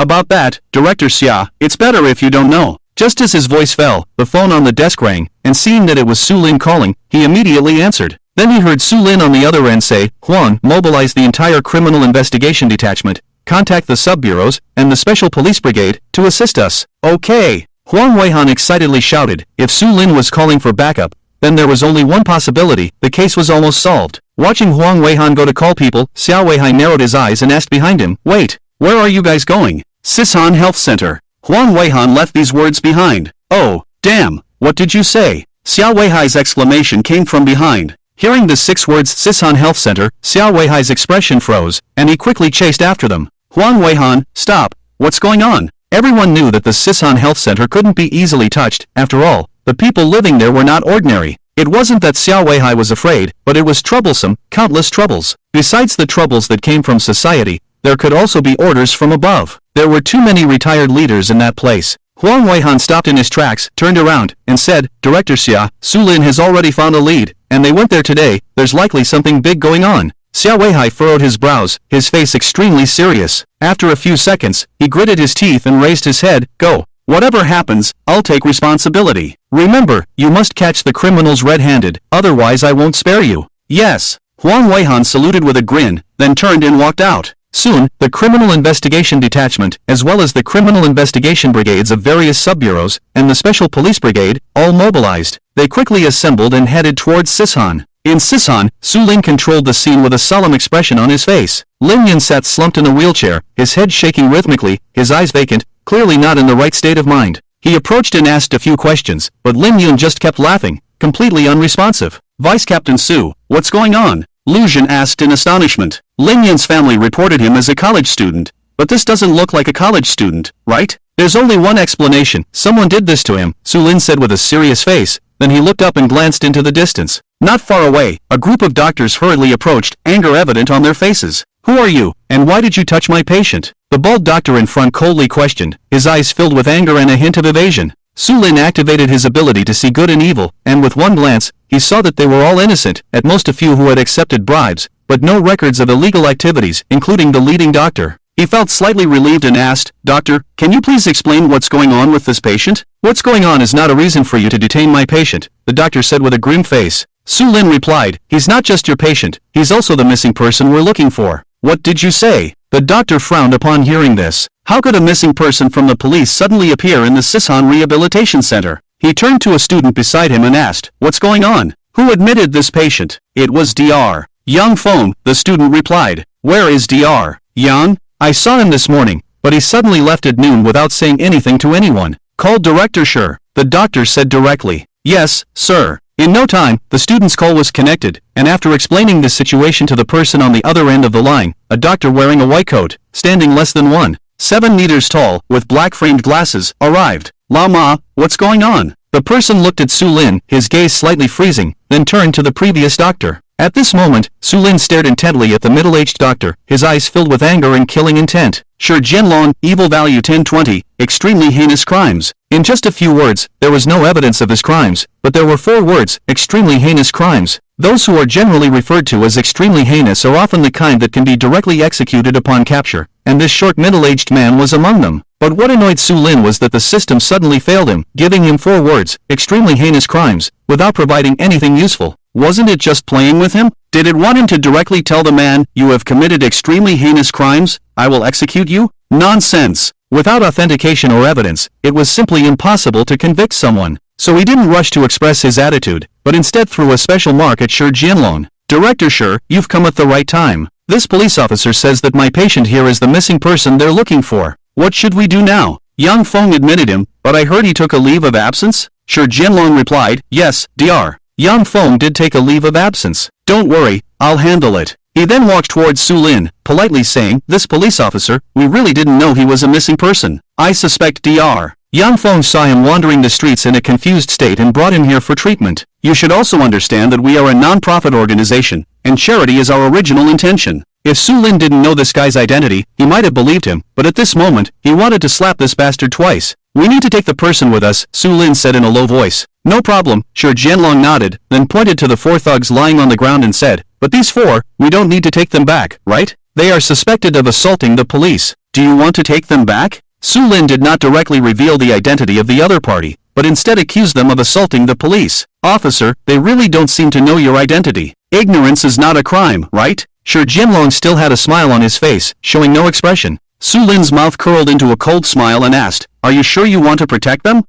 About that, Director Xia, it's better if you don't know." Just as his voice fell, the phone on the desk rang, and seeing that it was Su Lin calling, he immediately answered. Then he heard Su Lin on the other end say, "Huang, mobilize the entire Criminal Investigation Detachment, contact the sub-bureaus, and the Special Police Brigade, to assist us." "Okay." Huang Weihan excitedly shouted. If Su Lin was calling for backup, then there was only one possibility, the case was almost solved. Watching Huang Weihan go to call people, Xiao Weihai narrowed his eyes and asked behind him, "Wait, where are you guys going?" "Sisan Health Center." Huang Weihan left these words behind. "Oh, damn, what did you say?" Xiao Weihai's exclamation came from behind. Hearing the 6 words Sisan Health Center, Xiao Weihai's expression froze, and he quickly chased after them. "Huang Weihan, stop, what's going on?" Everyone knew that the Sisan Health Center couldn't be easily touched. After all, the people living there were not ordinary. It wasn't that Xiao Weihai was afraid, but it was troublesome, countless troubles. Besides the troubles that came from society, there could also be orders from above. There were too many retired leaders in that place. Huang Weihan stopped in his tracks, turned around, and said, "Director Xia, Su Lin has already found a lead, and they went there today. There's likely something big going on." Xiao Weihai furrowed his brows, his face extremely serious. After a few seconds, he gritted his teeth and raised his head. "Go. Whatever happens, I'll take responsibility. Remember, you must catch the criminals red-handed, otherwise I won't spare you." "Yes." Huang Weihan saluted with a grin, then turned and walked out. Soon, the Criminal Investigation Detachment, as well as the Criminal Investigation Brigades of various sub-bureaus, and the Special Police Brigade, all mobilized. They quickly assembled and headed towards Sisan. In Sisan, Su Lin controlled the scene with a solemn expression on his face. Lin Yun sat slumped in a wheelchair, his head shaking rhythmically, his eyes vacant, clearly not in the right state of mind. He approached and asked a few questions, but Lin Yun just kept laughing, completely unresponsive. "Vice Captain Su, what's going on?" Lu Zhen asked in astonishment. Lin Yun's family reported him as a college student, but this doesn't look like a college student, right? "There's only one explanation, someone did this to him," Su Lin said with a serious face, then he looked up and glanced into the distance. Not far away, a group of doctors hurriedly approached, anger evident on their faces. "Who are you, and why did you touch my patient?" The bald doctor in front coldly questioned, his eyes filled with anger and a hint of evasion. Su Lin activated his ability to see good and evil, and with one glance, he saw that they were all innocent, at most a few who had accepted bribes, but no records of illegal activities, including the leading doctor. He felt slightly relieved and asked, "Doctor, can you please explain what's going on with this patient?" "What's going on is not a reason for you to detain my patient," the doctor said with a grim face. Su Lin replied, "He's not just your patient, he's also the missing person we're looking for." "What did you say?" The doctor frowned upon hearing this. How could a missing person from the police suddenly appear in the Sisan Rehabilitation Center? He turned to a student beside him and asked, "What's going on? Who admitted this patient?" "It was Dr. Yang Feng," the student replied. "Where is Dr. Yang?" "I saw him this morning, but he suddenly left at noon without saying anything to anyone." "Called Director Sure," the doctor said directly. "Yes, sir." In no time, the student's call was connected, and after explaining the situation to the person on the other end of the line, a doctor wearing a white coat, standing less than 1.7 meters tall, with black-framed glasses, arrived. "Lama, what's going on?" The person looked at Su Lin, his gaze slightly freezing, then turned to the previous doctor. At this moment, Su Lin stared intently at the middle-aged doctor, his eyes filled with anger and killing intent. Shi Jianlong, evil value 1020, extremely heinous crimes. In just a few words, there was no evidence of his crimes, but there were 4 words, extremely heinous crimes. Those who are generally referred to as extremely heinous are often the kind that can be directly executed upon capture, and this short middle-aged man was among them. But what annoyed Su Lin was that the system suddenly failed him, giving him 4 words, extremely heinous crimes, without providing anything useful. Wasn't it just playing with him? Did it want him to directly tell the man, "You have committed extremely heinous crimes, I will execute you"? Nonsense! Without authentication or evidence, it was simply impossible to convict someone. So he didn't rush to express his attitude, but instead threw a special mark at Shi Jianlong. Director Shi, you've come at the right time. This police officer says that my patient here is the missing person they're looking for. What should we do now? Yang Feng admitted him, but I heard he took a leave of absence? Shi Jianlong replied, yes, Dr. Yang Feng did take a leave of absence. Don't worry, I'll handle it. He then walked towards Su Lin, politely saying, this police officer, we really didn't know he was a missing person. I suspect Dr. Yang Feng saw him wandering the streets in a confused state and brought him here for treatment. You should also understand that we are a non-profit organization, and charity is our original intention. If Su Lin didn't know this guy's identity, he might have believed him, but at this moment, he wanted to slap this bastard twice. We need to take the person with us, Su Lin said in a low voice. No problem, Shi Jianlong nodded, then pointed to the 4 thugs lying on the ground and said, but these 4, we don't need to take them back, right? They are suspected of assaulting the police. Do you want to take them back? Su Lin did not directly reveal the identity of the other party, but instead accused them of assaulting the police. Officer, they really don't seem to know your identity. Ignorance is not a crime, right? Shi Jianlong still had a smile on his face, showing no expression. Su Lin's mouth curled into a cold smile and asked, are you sure you want to protect them?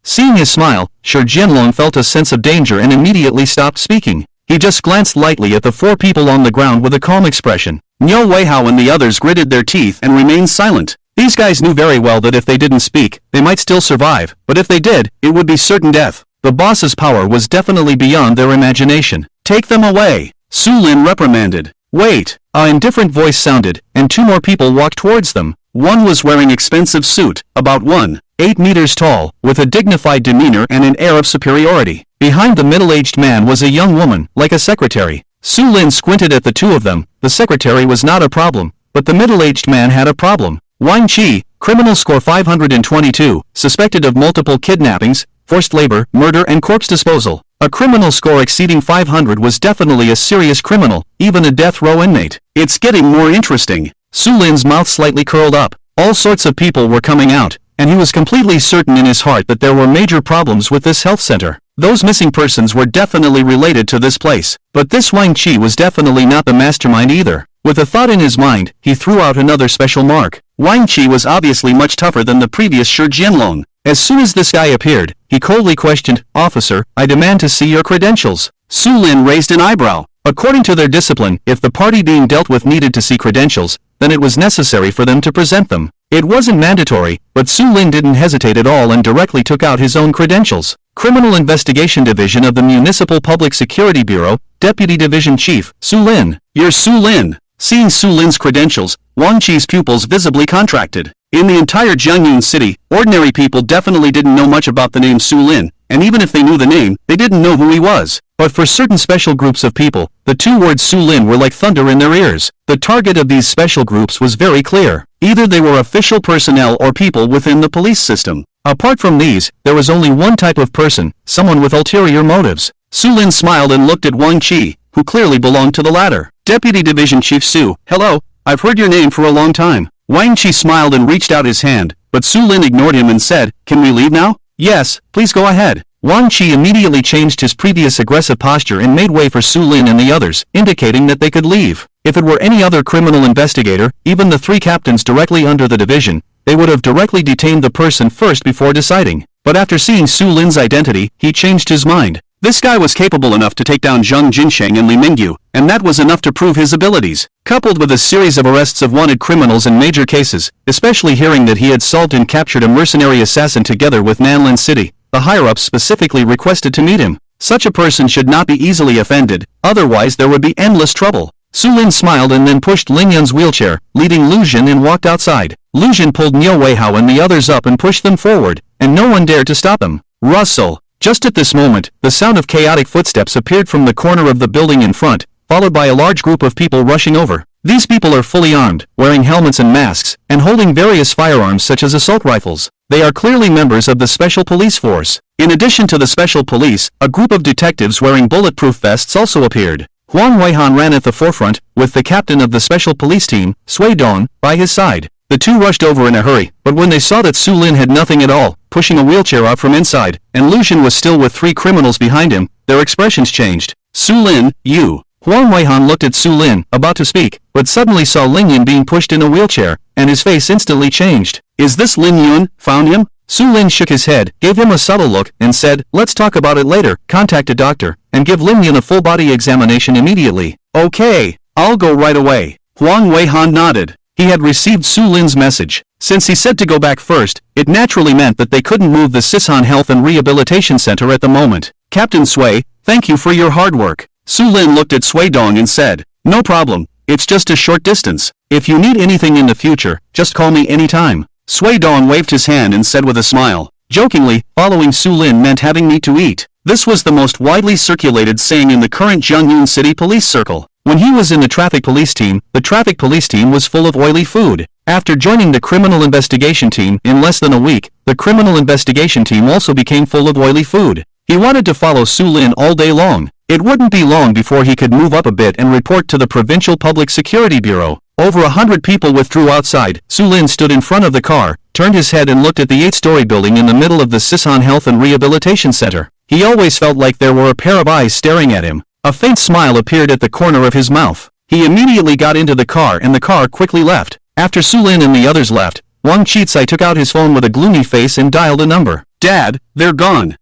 Seeing his smile, Shi Jianlong felt a sense of danger and immediately stopped speaking. He just glanced lightly at the 4 people on the ground with a calm expression. Niu Weihao and the others gritted their teeth and remained silent. These guys knew very well that if they didn't speak, they might still survive, but if they did, it would be certain death. The boss's power was definitely beyond their imagination. Take them away, Su Lin reprimanded. Wait, an indifferent voice sounded, and 2 more people walked towards them. One was wearing expensive suit, about 1.8 meters tall, with a dignified demeanor and an air of superiority. Behind the middle-aged man was a young woman, like a secretary. Su Lin squinted at the 2 of them. The secretary was not a problem, but the middle-aged man had a problem. Wang Qi, criminal score 522, suspected of multiple kidnappings, forced labor, murder and corpse disposal. A criminal score exceeding 500 was definitely a serious criminal, even a death row inmate. It's getting more interesting. Su Lin's mouth slightly curled up. All sorts of people were coming out, and he was completely certain in his heart that there were major problems with this health center. Those missing persons were definitely related to this place. But this Wang Qi was definitely not the mastermind either. With a thought in his mind, he threw out another special mark. Wang Qi was obviously much tougher than the previous Shi Jianlong. As soon as this guy appeared, he coldly questioned, Officer, I demand to see your credentials. Su Lin raised an eyebrow. According to their discipline, if the party being dealt with needed to see credentials, then it was necessary for them to present them. It wasn't mandatory, but Su Lin didn't hesitate at all and directly took out his own credentials. Criminal Investigation Division of the Municipal Public Security Bureau, Deputy Division Chief, Su Lin. You're Su Lin. Seeing Su Lin's credentials, Wang Qi's pupils visibly contracted. In the entire Jiangyun city, ordinary people definitely didn't know much about the name Su Lin, and even if they knew the name, they didn't know who he was. But for certain special groups of people, the 2 words Su Lin were like thunder in their ears. The target of these special groups was very clear. Either they were official personnel or people within the police system. Apart from these, there was only one type of person, someone with ulterior motives. Su Lin smiled and looked at Wang Qi, who clearly belonged to the latter. Deputy Division Chief Su, hello, I've heard your name for a long time. Wang Qi smiled and reached out his hand, but Su Lin ignored him and said, can we leave now? Yes, please go ahead. Wang Qi immediately changed his previous aggressive posture and made way for Su Lin and the others, indicating that they could leave. If it were any other criminal investigator, even the 3 captains directly under the division, they would have directly detained the person first before deciding. But after seeing Su Lin's identity, he changed his mind. This guy was capable enough to take down Zheng Jinsheng and Li Mingyu, and that was enough to prove his abilities. Coupled with a series of arrests of wanted criminals in major cases, especially hearing that he had solved and captured a mercenary assassin together with Nanlin City, the higher-ups specifically requested to meet him. Such a person should not be easily offended, otherwise there would be endless trouble. Su Lin smiled and then pushed Ling Yun's wheelchair, leading Lu Jin and walked outside. Lu Jin pulled Niu Weihao and the others up and pushed them forward, and no one dared to stop them. Rustle. Just at this moment, the sound of chaotic footsteps appeared from the corner of the building in front, followed by a large group of people rushing over. These people are fully armed, wearing helmets and masks, and holding various firearms such as assault rifles. They are clearly members of the Special Police Force. In addition to the Special Police, a group of detectives wearing bulletproof vests also appeared. Huang Weihan ran at the forefront, with the captain of the Special Police team, Sui Dong, by his side. The 2 rushed over in a hurry, but when they saw that Su Lin had nothing at all, pushing a wheelchair out from inside, and Lu Xun was still with 3 criminals behind him, their expressions changed. Su Lin, you. Huang Weihan looked at Su Lin, about to speak, but suddenly saw Ling Yun being pushed in a wheelchair, and his face instantly changed. Is this Lin Yun? Found him? Su Lin shook his head, gave him a subtle look, and said, let's talk about it later, contact a doctor, and give Lin Yun a full body examination immediately. Okay, I'll go right away. Huang Weihan nodded. He had received Su Lin's message. Since he said to go back first, it naturally meant that they couldn't move the Sisan Health and Rehabilitation Center at the moment. Captain Sui, thank you for your hard work. Su Lin looked at Sui Dong and said, no problem, it's just a short distance. If you need anything in the future, just call me anytime. Sui Dong waved his hand and said with a smile. Jokingly, following Su Lin meant having meat to eat. This was the most widely circulated saying in the current Jiangyun City police circle. When he was in the traffic police team was full of oily food. After joining the criminal investigation team in less than a week, the criminal investigation team also became full of oily food. He wanted to follow Su Lin all day long. It wouldn't be long before he could move up a bit and report to the Provincial Public Security Bureau. Over 100 people withdrew outside. Su Lin stood in front of the car, turned his head and looked at the 8-story building in the middle of the Sisan Health and Rehabilitation Center. He always felt like there were a pair of eyes staring at him. A faint smile appeared at the corner of his mouth. He immediately got into the car and the car quickly left. After Su Lin and the others left, Wang Qizai took out his phone with a gloomy face and dialed a number. Dad, they're gone.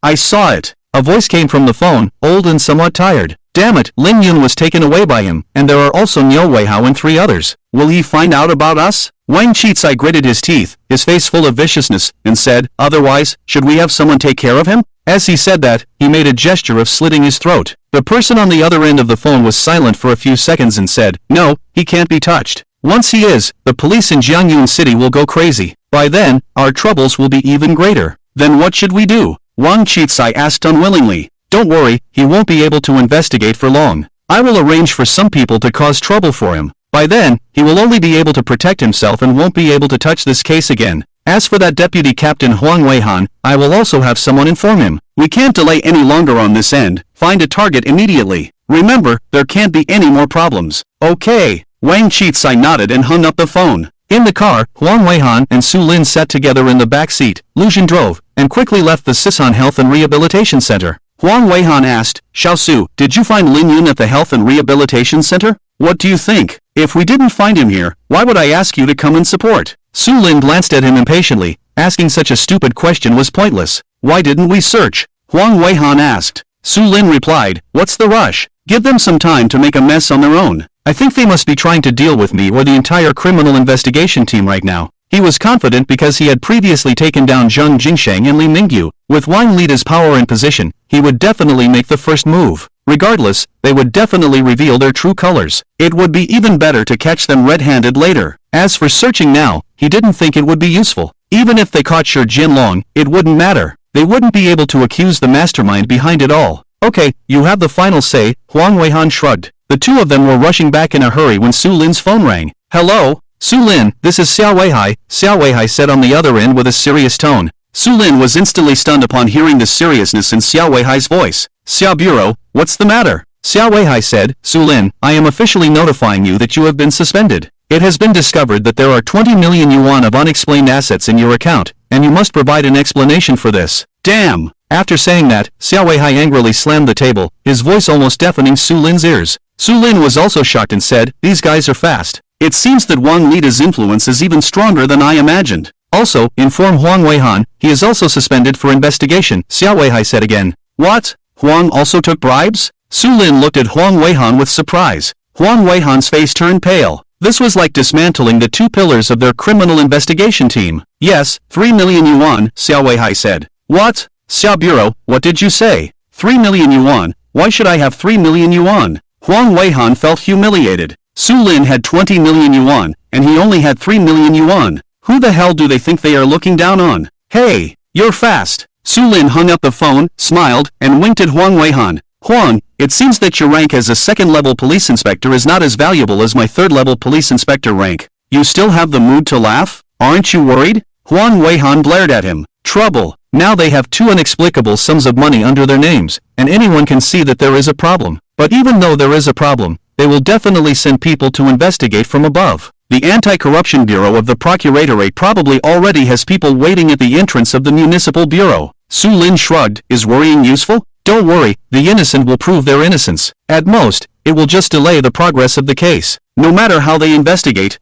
I saw it. A voice came from the phone, old and somewhat tired. Damn it, Lin Yun was taken away by him, and there are also Niu Weihao and 3 others. Will he find out about us? Wang Qizai gritted his teeth, his face full of viciousness, and said, otherwise, should we have someone take care of him? As he said that, he made a gesture of slitting his throat. The person on the other end of the phone was silent for a few seconds and said, no, he can't be touched. Once he is, the police in Jiangyun City will go crazy. By then, our troubles will be even greater. Then what should we do? Wang Qizai asked unwillingly. Don't worry, he won't be able to investigate for long. I will arrange for some people to cause trouble for him. By then, he will only be able to protect himself and won't be able to touch this case again. As for that Deputy Captain Huang Weihan, I will also have someone inform him. We can't delay any longer on this end. Find a target immediately. Remember, there can't be any more problems. Okay. Wang Qizai nodded and hung up the phone. In the car, Huang Weihan and Su Lin sat together in the back seat. Lu Jin drove, and quickly left the Sisan Health and Rehabilitation Center. Huang Weihan asked, Xiao Su, did you find Lin Yun at the Health and Rehabilitation Center? What do you think? If we didn't find him here, why would I ask you to come and support? Su Lin glanced at him impatiently. Asking such a stupid question was pointless. Why didn't we search? Huang Weihan asked. Su Lin replied, what's the rush? Give them some time to make a mess on their own. I think they must be trying to deal with me or the entire criminal investigation team right now. He was confident because he had previously taken down Zheng Jingsheng and Li Mingyu. With Wang Lida's power and position, he would definitely make the first move. Regardless, they would definitely reveal their true colors. It would be even better to catch them red-handed later. As for searching now, he didn't think it would be useful. Even if they caught Shi Jinlong, it wouldn't matter. They wouldn't be able to accuse the mastermind behind it all. Okay, you have the final say, Huang Weihan shrugged. The two of them were rushing back in a hurry when Su Lin's phone rang. Hello? Su Lin, this is Xiao Weihai said on the other end with a serious tone. Su Lin was instantly stunned upon hearing the seriousness in Xiao Weihai's voice. Xiao Bureau, what's the matter? Xiao Weihai said, Su Lin, I am officially notifying you that you have been suspended. It has been discovered that there are 20 million yuan of unexplained assets in your account, and you must provide an explanation for this. Damn! After saying that, Xiao Weihai angrily slammed the table, his voice almost deafening Su Lin's ears. Su Lin was also shocked and said, these guys are fast. It seems that Wang Lida's influence is even stronger than I imagined. Also, inform Huang Weihan, he is also suspended for investigation, Xiao Weihai said again. What? Huang also took bribes? Su Lin looked at Huang Weihan with surprise. Huang Weihan's face turned pale. This was like dismantling the two pillars of their criminal investigation team. Yes, 3 million yuan, Xiao Weihai said. What? Xiao Bureau, what did you say? 3 million yuan? Why should I have 3 million yuan? Huang Weihan felt humiliated. Su Lin had 20 million yuan, and he only had 3 million yuan. Who the hell do they think they are looking down on? Hey, you're fast. Su Lin hung up the phone, smiled, and winked at Huang Weihan. Huang, it seems that your rank as a second-level police inspector is not as valuable as my third-level police inspector rank. You still have the mood to laugh? Aren't you worried? Huang Weihan glared at him. Trouble. Now they have two inexplicable sums of money under their names, and anyone can see that there is a problem. But even though there is a problem, they will definitely send people to investigate from above. The Anti-Corruption Bureau of the Procuratorate probably already has people waiting at the entrance of the Municipal Bureau. Su Lin shrugged. Is worrying useful? Don't worry, the innocent will prove their innocence. At most, it will just delay the progress of the case. No matter how they investigate,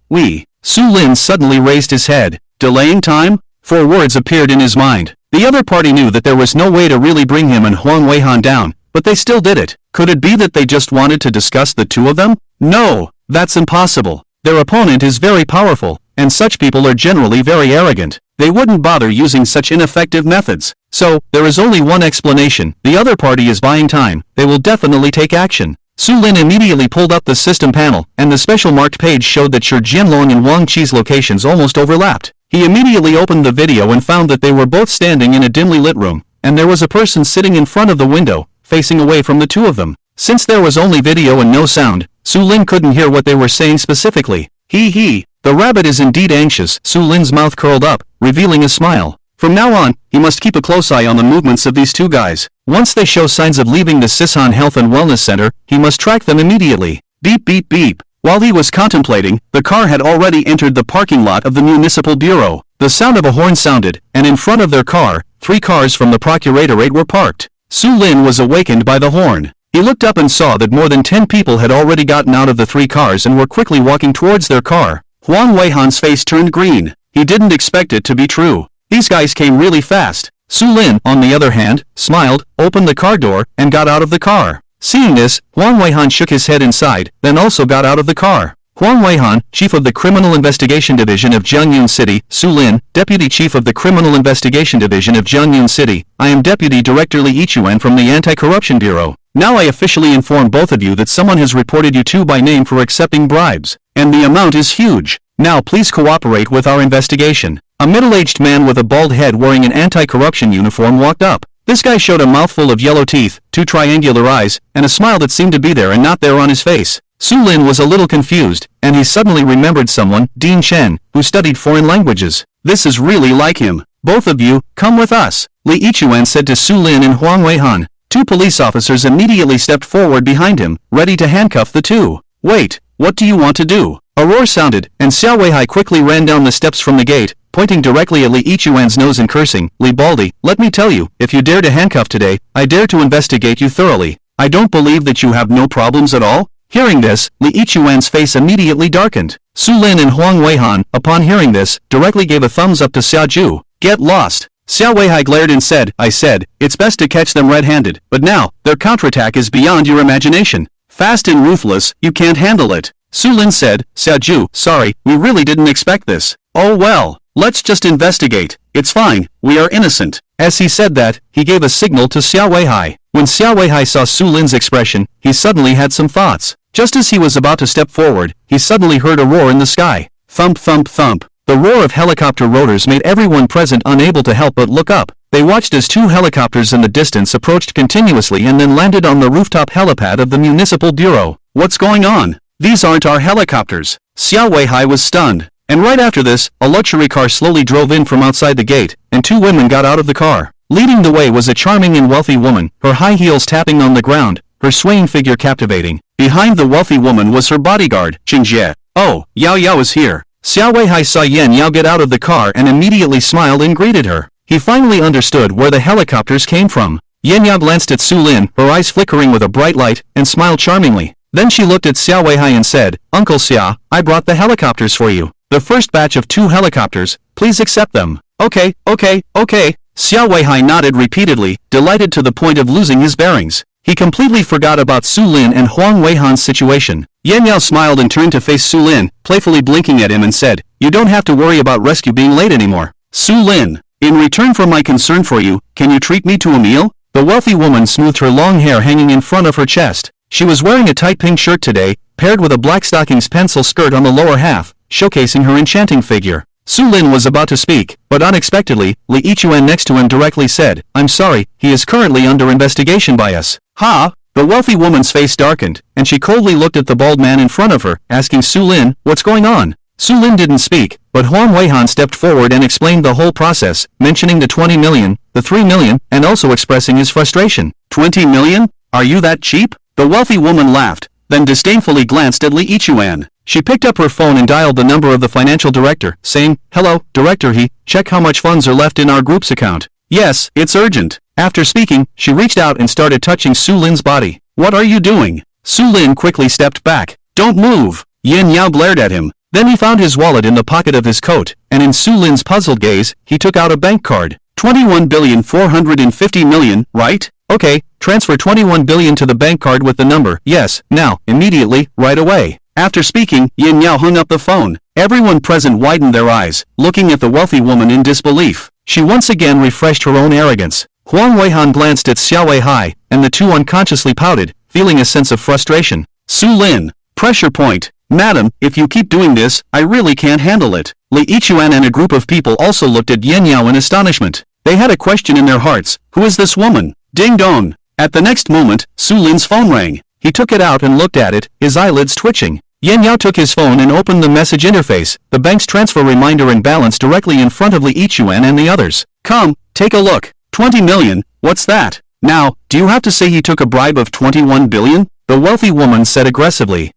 Su Lin suddenly raised his head. Delaying time? 4 words appeared in his mind. The other party knew that there was no way to really bring him and Huang Weihan down, but they still did it. Could it be that they just wanted to discuss the two of them? No, that's impossible. Their opponent is very powerful, and such people are generally very arrogant. They wouldn't bother using such ineffective methods. So, there is only one explanation. The other party is buying time. They will definitely take action. Su Lin immediately pulled up the system panel, and the special marked page showed that Shi Jianlong and Wang Qi's locations almost overlapped. He immediately opened the video and found that they were both standing in a dimly lit room, and there was a person sitting in front of the window, facing away from the two of them. Since there was only video and no sound, Su Lin couldn't hear what they were saying specifically. He, the rabbit is indeed anxious. Su Lin's mouth curled up, revealing a smile. From now on, he must keep a close eye on the movements of these two guys. Once they show signs of leaving the Sisan Health and Wellness Center, he must track them immediately. Beep beep beep. While he was contemplating, the car had already entered the parking lot of the municipal bureau. The sound of a horn sounded, and in front of their car, 3 cars from the procuratorate were parked. Su Lin was awakened by the horn. He looked up and saw that more than 10 people had already gotten out of the 3 cars and were quickly walking towards their car. Huang Weihan's face turned green. He didn't expect it to be true. These guys came really fast. Su Lin, on the other hand, smiled, opened the car door, and got out of the car. Seeing this, Huang Weihan shook his head inside, then also got out of the car. Huang Weihan, Chief of the Criminal Investigation Division of Jiangyun City. Su Lin, Deputy Chief of the Criminal Investigation Division of Jiangyun City. I am Deputy Director Li Yichuan from the Anti-Corruption Bureau. Now I officially inform both of you that someone has reported you two by name for accepting bribes, and the amount is huge. Now please cooperate with our investigation. A middle-aged man with a bald head wearing an anti-corruption uniform walked up. This guy showed a mouthful of yellow teeth, 2 triangular eyes, and a smile that seemed to be there and not there on his face. Su Lin was a little confused, and he suddenly remembered someone, Dean Chen, who studied foreign languages. This is really like him. Both of you, come with us, Li Yichuan said to Su Lin and Huang Weihan. 2 police officers immediately stepped forward behind him, ready to handcuff the two. Wait, what do you want to do? A roar sounded, and Xiao Weihai quickly ran down the steps from the gate, pointing directly at Li Yichuan's nose and cursing, Li Baldi, let me tell you, if you dare to handcuff today, I dare to investigate you thoroughly. I don't believe that you have no problems at all. Hearing this, Li Yichuan's face immediately darkened. Su Lin and Huang Weihan, upon hearing this, directly gave a thumbs up to Xiao Ju. Get lost. Xiao Weihai glared and said, I said, it's best to catch them red-handed, but now, their counterattack is beyond your imagination. Fast and ruthless, you can't handle it. Su Lin said, Xiao Ju, sorry, we really didn't expect this. Oh well, let's just investigate. It's fine, we are innocent. As he said that, he gave a signal to Xiao Weihai. When Xiao Weihai saw Su Lin's expression, he suddenly had some thoughts. Just as he was about to step forward, he suddenly heard a roar in the sky. Thump thump thump. The roar of helicopter rotors made everyone present unable to help but look up. They watched as 2 helicopters in the distance approached continuously and then landed on the rooftop helipad of the municipal bureau. What's going on? These aren't our helicopters. Xiao Weihai was stunned. And right after this, a luxury car slowly drove in from outside the gate, and 2 women got out of the car. Leading the way was a charming and wealthy woman, her high heels tapping on the ground, her swaying figure captivating. Behind the wealthy woman was her bodyguard, Qin Jie. Oh, Yao Yao is here. Xiao Weihai saw Yan Yao get out of the car and immediately smiled and greeted her. He finally understood where the helicopters came from. Yan Yao glanced at Su Lin, her eyes flickering with a bright light, and smiled charmingly. Then she looked at Xiao Weihai and said, Uncle Xia, I brought the helicopters for you. The first batch of 2 helicopters, please accept them. Okay. Xiao Weihai nodded repeatedly, delighted to the point of losing his bearings. He completely forgot about Su Lin and Huang Weihan's situation. Yan Yao smiled and turned to face Su Lin, playfully blinking at him and said, you don't have to worry about rescue being late anymore. Su Lin, in return for my concern for you, can you treat me to a meal? The wealthy woman smoothed her long hair hanging in front of her chest. She was wearing a tight pink shirt today, paired with a black stockings pencil skirt on the lower half, showcasing her enchanting figure. Su Lin was about to speak, but unexpectedly, Li Yichuan next to him directly said, I'm sorry, he is currently under investigation by us. Ha! The wealthy woman's face darkened, and she coldly looked at the bald man in front of her, asking Su Lin, what's going on? Su Lin didn't speak, but Huang Weihan stepped forward and explained the whole process, mentioning the 20 million, the 3 million, and also expressing his frustration. 20 million? Are you that cheap? The wealthy woman laughed, then disdainfully glanced at Li Yichuan. She picked up her phone and dialed the number of the financial director, saying, Hello, Director He, check how much funds are left in our group's account. Yes, it's urgent. After speaking, she reached out and started touching Su Lin's body. What are you doing? Su Lin quickly stepped back. Don't move. Yan Yao glared at him. Then he found his wallet in the pocket of his coat, and in Su Lin's puzzled gaze, he took out a bank card. 21,450,000,000, right? Okay, transfer 21 billion to the bank card with the number, yes, now, immediately, right away. After speaking, Yin Yao hung up the phone. Everyone present widened their eyes, looking at the wealthy woman in disbelief. She once again refreshed her own arrogance. Huang Weihan glanced at Xiao Weihai, and the two unconsciously pouted, feeling a sense of frustration. Su Lin. Pressure point. Madam, if you keep doing this, I really can't handle it. Li Yichuan and a group of people also looked at Yin Yao in astonishment. They had a question in their hearts. Who is this woman? Ding dong. At the next moment, Su Lin's phone rang. He took it out and looked at it, his eyelids twitching. Yin Yao took his phone and opened the message interface, the bank's transfer reminder and balance directly in front of Li Yichuan and the others. Come, take a look. 20 million, what's that? Now, do you have to say he took a bribe of 21 billion? The wealthy woman said aggressively.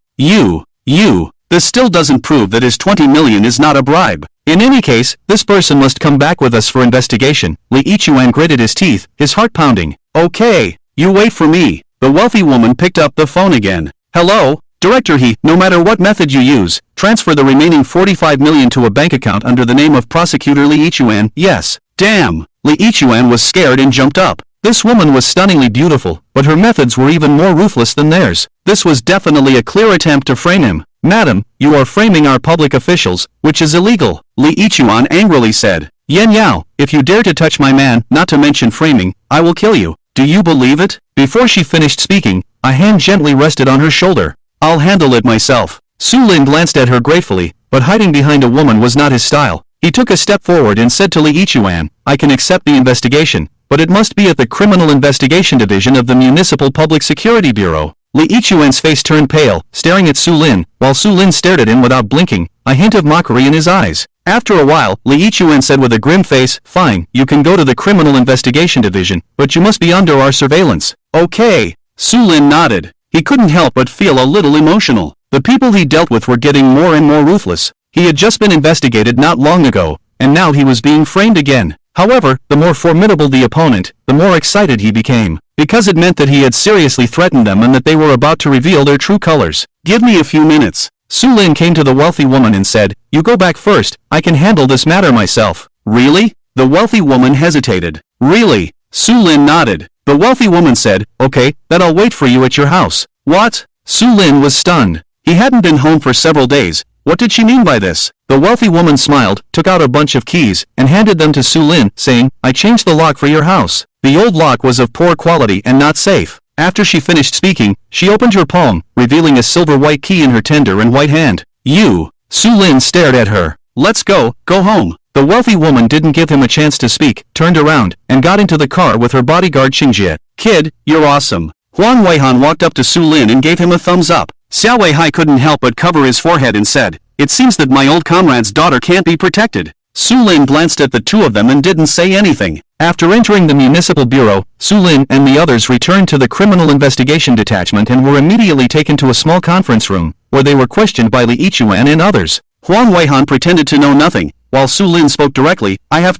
This still doesn't prove that his 20 million is not a bribe. In any case, this person must come back with us for investigation. Li Yichuan gritted his teeth, his heart pounding. Okay, you wait for me. The wealthy woman picked up the phone again. Hello? Director He, no matter what method you use, transfer the remaining 45 million to a bank account under the name of Prosecutor Li Yichuan, yes. Damn! Li Yichuan was scared and jumped up. This woman was stunningly beautiful, but her methods were even more ruthless than theirs. This was definitely a clear attempt to frame him. Madam, you are framing our public officials, which is illegal, Li Yichuan angrily said. Yin Yao, if you dare to touch my man, not to mention framing, I will kill you. Do you believe it? Before she finished speaking, a hand gently rested on her shoulder. I'll handle it myself. Su Lin glanced at her gratefully, but hiding behind a woman was not his style. He took a step forward and said to Li Yichuan, I can accept the investigation, but it must be at the Criminal Investigation Division of the Municipal Public Security Bureau. Li Yichuan's face turned pale, staring at Su Lin, while Su Lin stared at him without blinking, a hint of mockery in his eyes. After a while, Li Yichuan said with a grim face, Fine, you can go to the Criminal Investigation Division, but you must be under our surveillance. Okay. Su Lin nodded. He couldn't help but feel a little emotional. The people he dealt with were getting more and more ruthless. He had just been investigated not long ago, and now he was being framed again. However, the more formidable the opponent, the more excited he became, because it meant that he had seriously threatened them and that they were about to reveal their true colors. Give me a few minutes. Su Lin came to the wealthy woman and said, You go back first, I can handle this matter myself. Really? The wealthy woman hesitated. Really? Su Lin nodded. The wealthy woman said, Okay, then I'll wait for you at your house. What? Su Lin was stunned. He hadn't been home for several days. What did she mean by this? The wealthy woman smiled, took out a bunch of keys, and handed them to Su Lin, saying, I changed the lock for your house. The old lock was of poor quality and not safe. After she finished speaking, she opened her palm, revealing a silver white key in her tender and white hand. You. Su Lin stared at her. Let's go home. The wealthy woman didn't give him a chance to speak, turned around, and got into the car with her bodyguard Xingjie. Kid, you're awesome. Huang Weihan walked up to Su Lin and gave him a thumbs up. Xiao Weihai couldn't help but cover his forehead and said, It seems that my old comrade's daughter can't be protected. Su Lin glanced at the two of them and didn't say anything. After entering the municipal bureau, Su Lin and the others returned to the Criminal Investigation Detachment and were immediately taken to a small conference room, where they were questioned by Li Yichuan and others. Huang Weihan pretended to know nothing, while Su Lin spoke directly, I have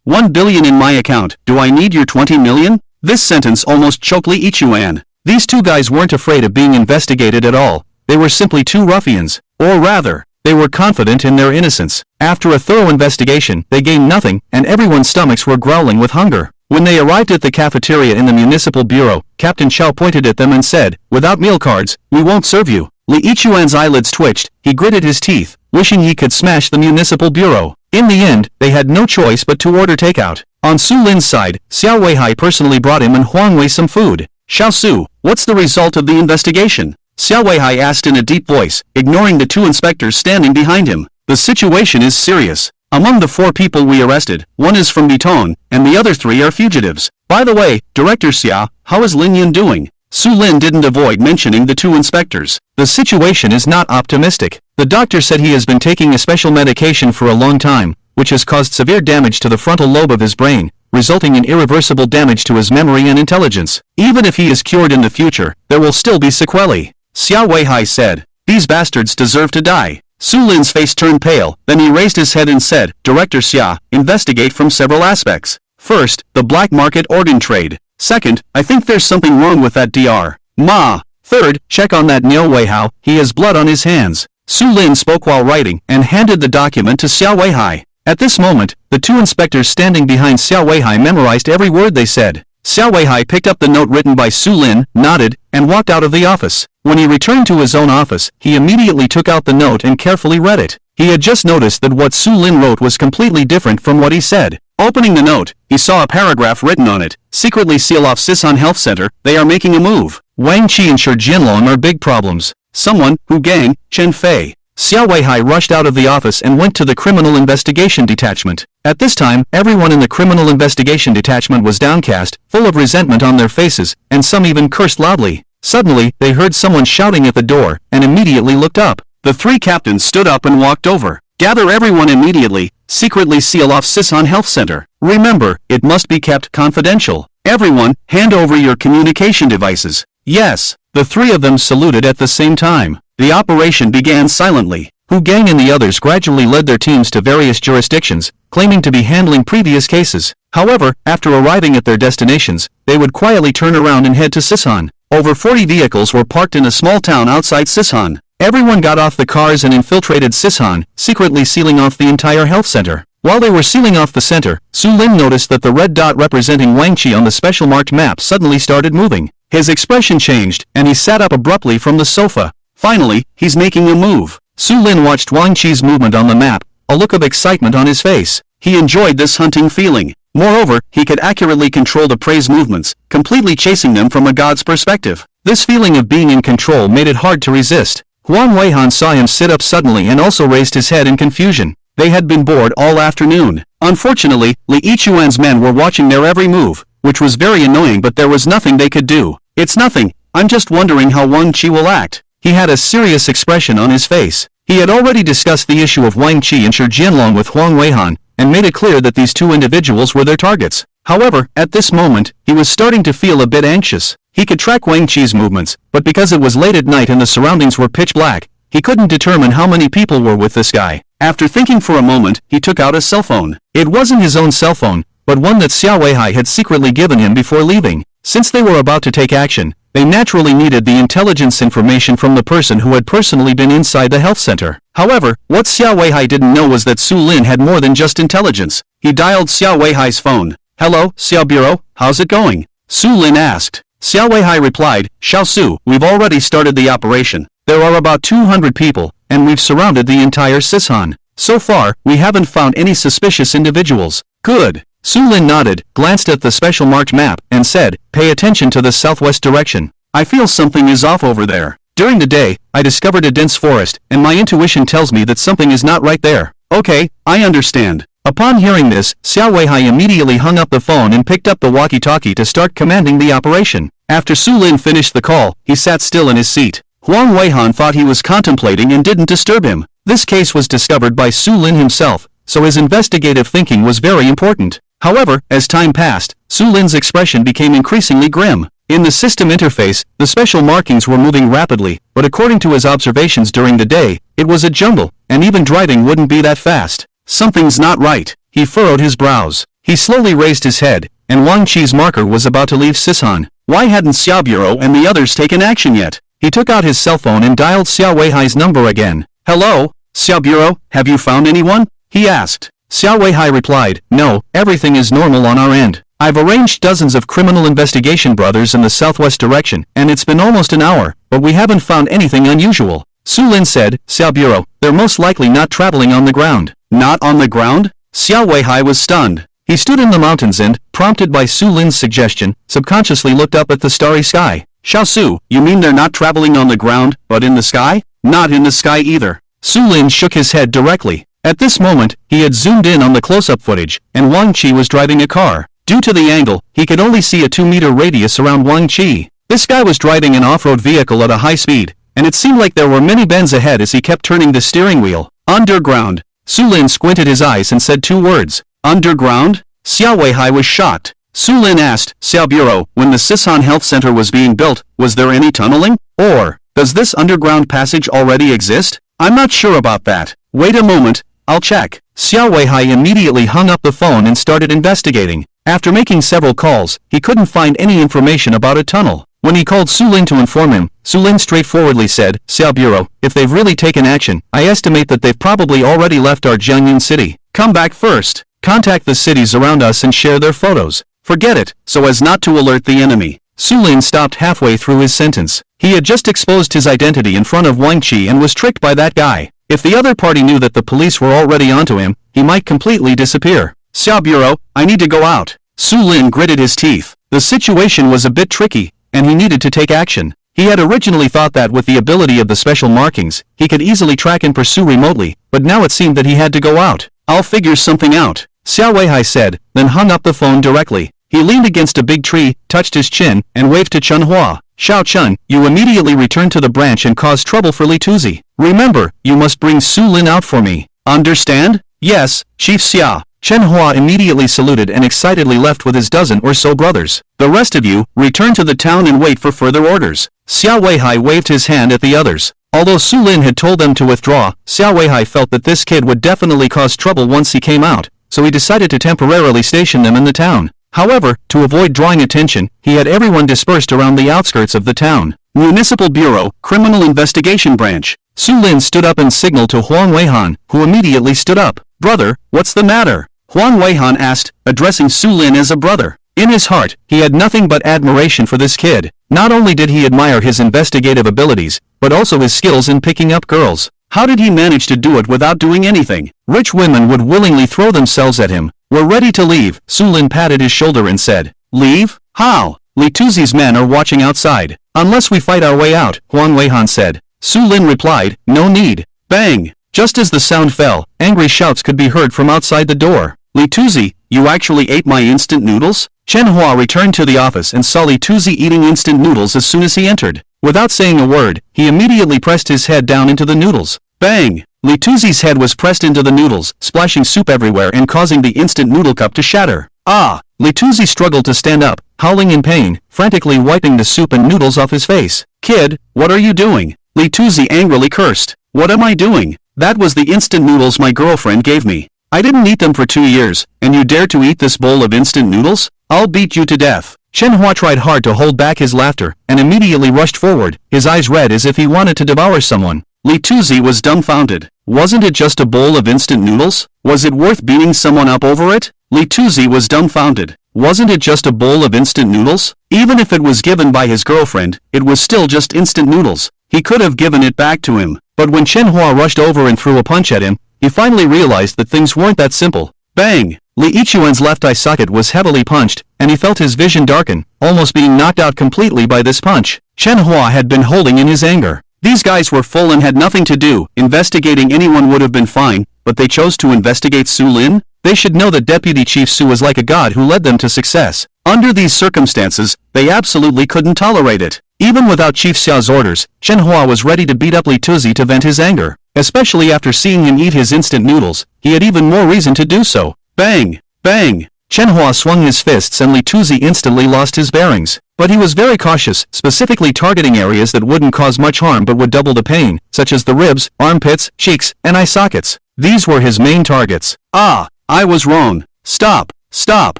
1 billion in my account, do I need your 20 million? This sentence almost choked Li Yichuan. These two guys weren't afraid of being investigated at all. They were simply two ruffians. Or rather, they were confident in their innocence. After a thorough investigation, they gained nothing, and everyone's stomachs were growling with hunger. When they arrived at the cafeteria in the municipal bureau, Captain Chow pointed at them and said, Without meal cards, we won't serve you. Li Yichuan's eyelids twitched, he gritted his teeth, wishing he could smash the municipal bureau. In the end, they had no choice but to order takeout. On Su Lin's side, Xiao Weihai personally brought him and Huang Wei some food. Xiao Su, what's the result of the investigation? Xiao Weihai asked in a deep voice, ignoring the two inspectors standing behind him. The situation is serious. Among the 4 people we arrested, 1 is from Biton, and the other 3 are fugitives. By the way, Director Xia, how is Lin Yun doing? Su Lin didn't avoid mentioning the 2 inspectors. The situation is not optimistic. The doctor said he has been taking a special medication for a long time, which has caused severe damage to the frontal lobe of his brain, resulting in irreversible damage to his memory and intelligence. Even if he is cured in the future, there will still be sequelae. Xiao Weihai said, These bastards deserve to die. Su Lin's face turned pale, then he raised his head and said, Director Xia, investigate from several aspects. First, the black market organ trade. Second, I think there's something wrong with that Dr. Ma. Third, check on that Niu Weihao, he has blood on his hands. Su Lin spoke while writing and handed the document to Xiao Weihai. At this moment, the two inspectors standing behind Xiao Weihai memorized every word they said. Xiao Weihai picked up the note written by Su Lin, nodded, and walked out of the office. When he returned to his own office, he immediately took out the note and carefully read it. He had just noticed that what Su Lin wrote was completely different from what he said. Opening the note, he saw a paragraph written on it. Secretly seal off Sisan Health Center, they are making a move. Wang Qi and Shi Jianlong are big problems. Someone, Hu Gang, Chen Fei. Xiao Weihai rushed out of the office and went to the Criminal Investigation Detachment. At this time, everyone in the Criminal Investigation Detachment was downcast, full of resentment on their faces, and some even cursed loudly. Suddenly, they heard someone shouting at the door, and immediately looked up. The three captains stood up and walked over. Gather everyone immediately. Secretly seal off Sisan Health Center. Remember, it must be kept confidential. Everyone, hand over your communication devices. Yes. The three of them saluted at the same time. The operation began silently. Hu Gang and the others gradually led their teams to various jurisdictions, claiming to be handling previous cases. However, after arriving at their destinations, they would quietly turn around and head to Sisan. Over 40 vehicles were parked in a small town outside Sisan. Everyone got off the cars and infiltrated Sisan, secretly sealing off the entire health center. While they were sealing off the center, Su Lin noticed that the red dot representing Wang Qi on the special marked map suddenly started moving. His expression changed, and he sat up abruptly from the sofa. Finally, he's making a move. Su Lin watched Wang Qi's movement on the map, a look of excitement on his face. He enjoyed this hunting feeling. Moreover, he could accurately control the prey's movements, completely chasing them from a god's perspective. This feeling of being in control made it hard to resist. Huang Weihan saw him sit up suddenly and also raised his head in confusion. They had been bored all afternoon. Unfortunately, Li Yichuan's men were watching their every move, which was very annoying, but there was nothing they could do. It's nothing, I'm just wondering how Wang Qi will act. He had a serious expression on his face. He had already discussed the issue of Wang Qi and Shi Jianlong with Huang Weihan, and made it clear that these two individuals were their targets. However, at this moment, he was starting to feel a bit anxious. He could track Wang Qi's movements, but because it was late at night and the surroundings were pitch black, he couldn't determine how many people were with this guy. After thinking for a moment, he took out a cell phone. It wasn't his own cell phone, but one that Xiao Weihai had secretly given him before leaving. Since they were about to take action, they naturally needed the intelligence information from the person who had personally been inside the health center. However, what Xiao Weihai didn't know was that Su Lin had more than just intelligence. He dialed Xiao Weihai's phone. Hello, Xiao Bureau, how's it going? Su Lin asked. Xiao Weihai replied, Xiao Su, we've already started the operation. There are about 200 people, and we've surrounded the entire Sisan. So far, we haven't found any suspicious individuals. Good. Su Lin nodded, glanced at the special marked map, and said, pay attention to the southwest direction. I feel something is off over there. During the day, I discovered a dense forest, and my intuition tells me that something is not right there. Okay, I understand. Upon hearing this, Xiao Weihai immediately hung up the phone and picked up the walkie-talkie to start commanding the operation. After Su Lin finished the call, he sat still in his seat. Huang Weihan thought he was contemplating and didn't disturb him. This case was discovered by Su Lin himself, so his investigative thinking was very important. However, as time passed, Su Lin's expression became increasingly grim. In the system interface, the special markings were moving rapidly, but according to his observations during the day, it was a jumble, and even driving wouldn't be that fast. Something's not right. He furrowed his brows. He slowly raised his head, and Wang Qi's marker was about to leave Sisan. Why hadn't Xiao Bureau and the others taken action yet? He took out his cell phone and dialed Xiao Weihai's number again. Hello, Xiao Bureau, have you found anyone? He asked. Xiao Weihai replied, no, everything is normal on our end. I've arranged dozens of criminal investigation brothers in the southwest direction, and it's been almost an hour, but we haven't found anything unusual. Su Lin said, Xiao Bureau, they're most likely not traveling on the ground. Not on the ground? Xiao Weihai was stunned. He stood in the mountains and, prompted by Su Lin's suggestion, subconsciously looked up at the starry sky. Xiao Su, you mean they're not traveling on the ground, but in the sky? Not in the sky either. Su Lin shook his head directly. At this moment, he had zoomed in on the close-up footage, and Wang Qi was driving a car. Due to the angle, he could only see a 2-meter radius around Wang Qi. This guy was driving an off-road vehicle at a high speed, and it seemed like there were many bends ahead as he kept turning the steering wheel. Underground. Su Lin squinted his eyes and said 2 words. Underground? Xiao Weihai was shocked. Su Lin asked, Xiao Bureau, when the Sisan Health Center was being built, was there any tunneling? Or, does this underground passage already exist? I'm not sure about that. Wait a moment, I'll check. Xiao Weihai immediately hung up the phone and started investigating. After making several calls, he couldn't find any information about a tunnel. When he called Su Lin to inform him, Su Lin straightforwardly said, Xiao Bureau, if they've really taken action, I estimate that they've probably already left our Jiangyun city. Come back first. Contact the cities around us and share their photos. Forget it, so as not to alert the enemy. Su Lin stopped halfway through his sentence. He had just exposed his identity in front of Wang Qi and was tricked by that guy. If the other party knew that the police were already onto him, he might completely disappear. Xiao Bureau, I need to go out. Su Lin gritted his teeth. The situation was a bit tricky, and he needed to take action. He had originally thought that with the ability of the special markings, he could easily track and pursue remotely, but now it seemed that he had to go out. I'll figure something out, Xiao Weihai said, then hung up the phone directly. He leaned against a big tree, touched his chin, and waved to Chen Hua. Xiao Chun, you immediately return to the branch and cause trouble for Li Tuzi. Remember, you must bring Su Lin out for me. Understand? Yes, Chief Xia. Chen Hua immediately saluted and excitedly left with his dozen or so brothers. The rest of you, return to the town and wait for further orders. Xiao Weihai waved his hand at the others. Although Su Lin had told them to withdraw, Xiao Weihai felt that this kid would definitely cause trouble once he came out, so he decided to temporarily station them in the town. However, to avoid drawing attention, he had everyone dispersed around the outskirts of the town. Municipal Bureau, Criminal Investigation Branch. Su Lin stood up and signaled to Huang Weihan, who immediately stood up. Brother, what's the matter? Huang Weihan asked, addressing Su Lin as a brother. In his heart, he had nothing but admiration for this kid. Not only did he admire his investigative abilities, but also his skills in picking up girls. How did he manage to do it without doing anything? Rich women would willingly throw themselves at him. We're ready to leave, Su Lin patted his shoulder and said. Leave? How? Li Tuzi's men are watching outside. Unless we fight our way out, Huang Weihan said. Su Lin replied, no need. Bang! Just as the sound fell, angry shouts could be heard from outside the door. Li Tuzi, you actually ate my instant noodles? Chen Hua returned to the office and saw Li Tuzi eating instant noodles as soon as he entered. Without saying a word, he immediately pressed his head down into the noodles. Bang! Li Tuzi's head was pressed into the noodles, splashing soup everywhere and causing the instant noodle cup to shatter. Ah! Li Tuzi struggled to stand up, howling in pain, frantically wiping the soup and noodles off his face. Kid, what are you doing? Li Tuzi angrily cursed. What am I doing? That was the instant noodles my girlfriend gave me. I didn't eat them for 2 years, and you dare to eat this bowl of instant noodles? I'll beat you to death. Chen Hua tried hard to hold back his laughter, and immediately rushed forward, his eyes red as if he wanted to devour someone. Li Tuzi was dumbfounded. Wasn't it just a bowl of instant noodles? Was it worth beating someone up over it? Li Tuzi was dumbfounded. Wasn't it just a bowl of instant noodles? Even if it was given by his girlfriend, it was still just instant noodles. He could have given it back to him. But when Chen Hua rushed over and threw a punch at him, he finally realized that things weren't that simple. Bang! Li Yichuan's left eye socket was heavily punched, and he felt his vision darken, almost being knocked out completely by this punch. Chen Hua had been holding in his anger. These guys were full and had nothing to do. Investigating anyone would have been fine, but they chose to investigate Su Lin? They should know that Deputy Chief Su was like a god who led them to success. Under these circumstances, they absolutely couldn't tolerate it. Even without Chief Xiao's orders, Chen Hua was ready to beat up Li Tuzi to vent his anger. Especially after seeing him eat his instant noodles, he had even more reason to do so. Bang! Bang! Chen Hua swung his fists and Li Tuzi instantly lost his bearings. But he was very cautious, specifically targeting areas that wouldn't cause much harm but would double the pain, such as the ribs, armpits, cheeks, and eye sockets. These were his main targets. Ah! I was wrong. Stop! Stop!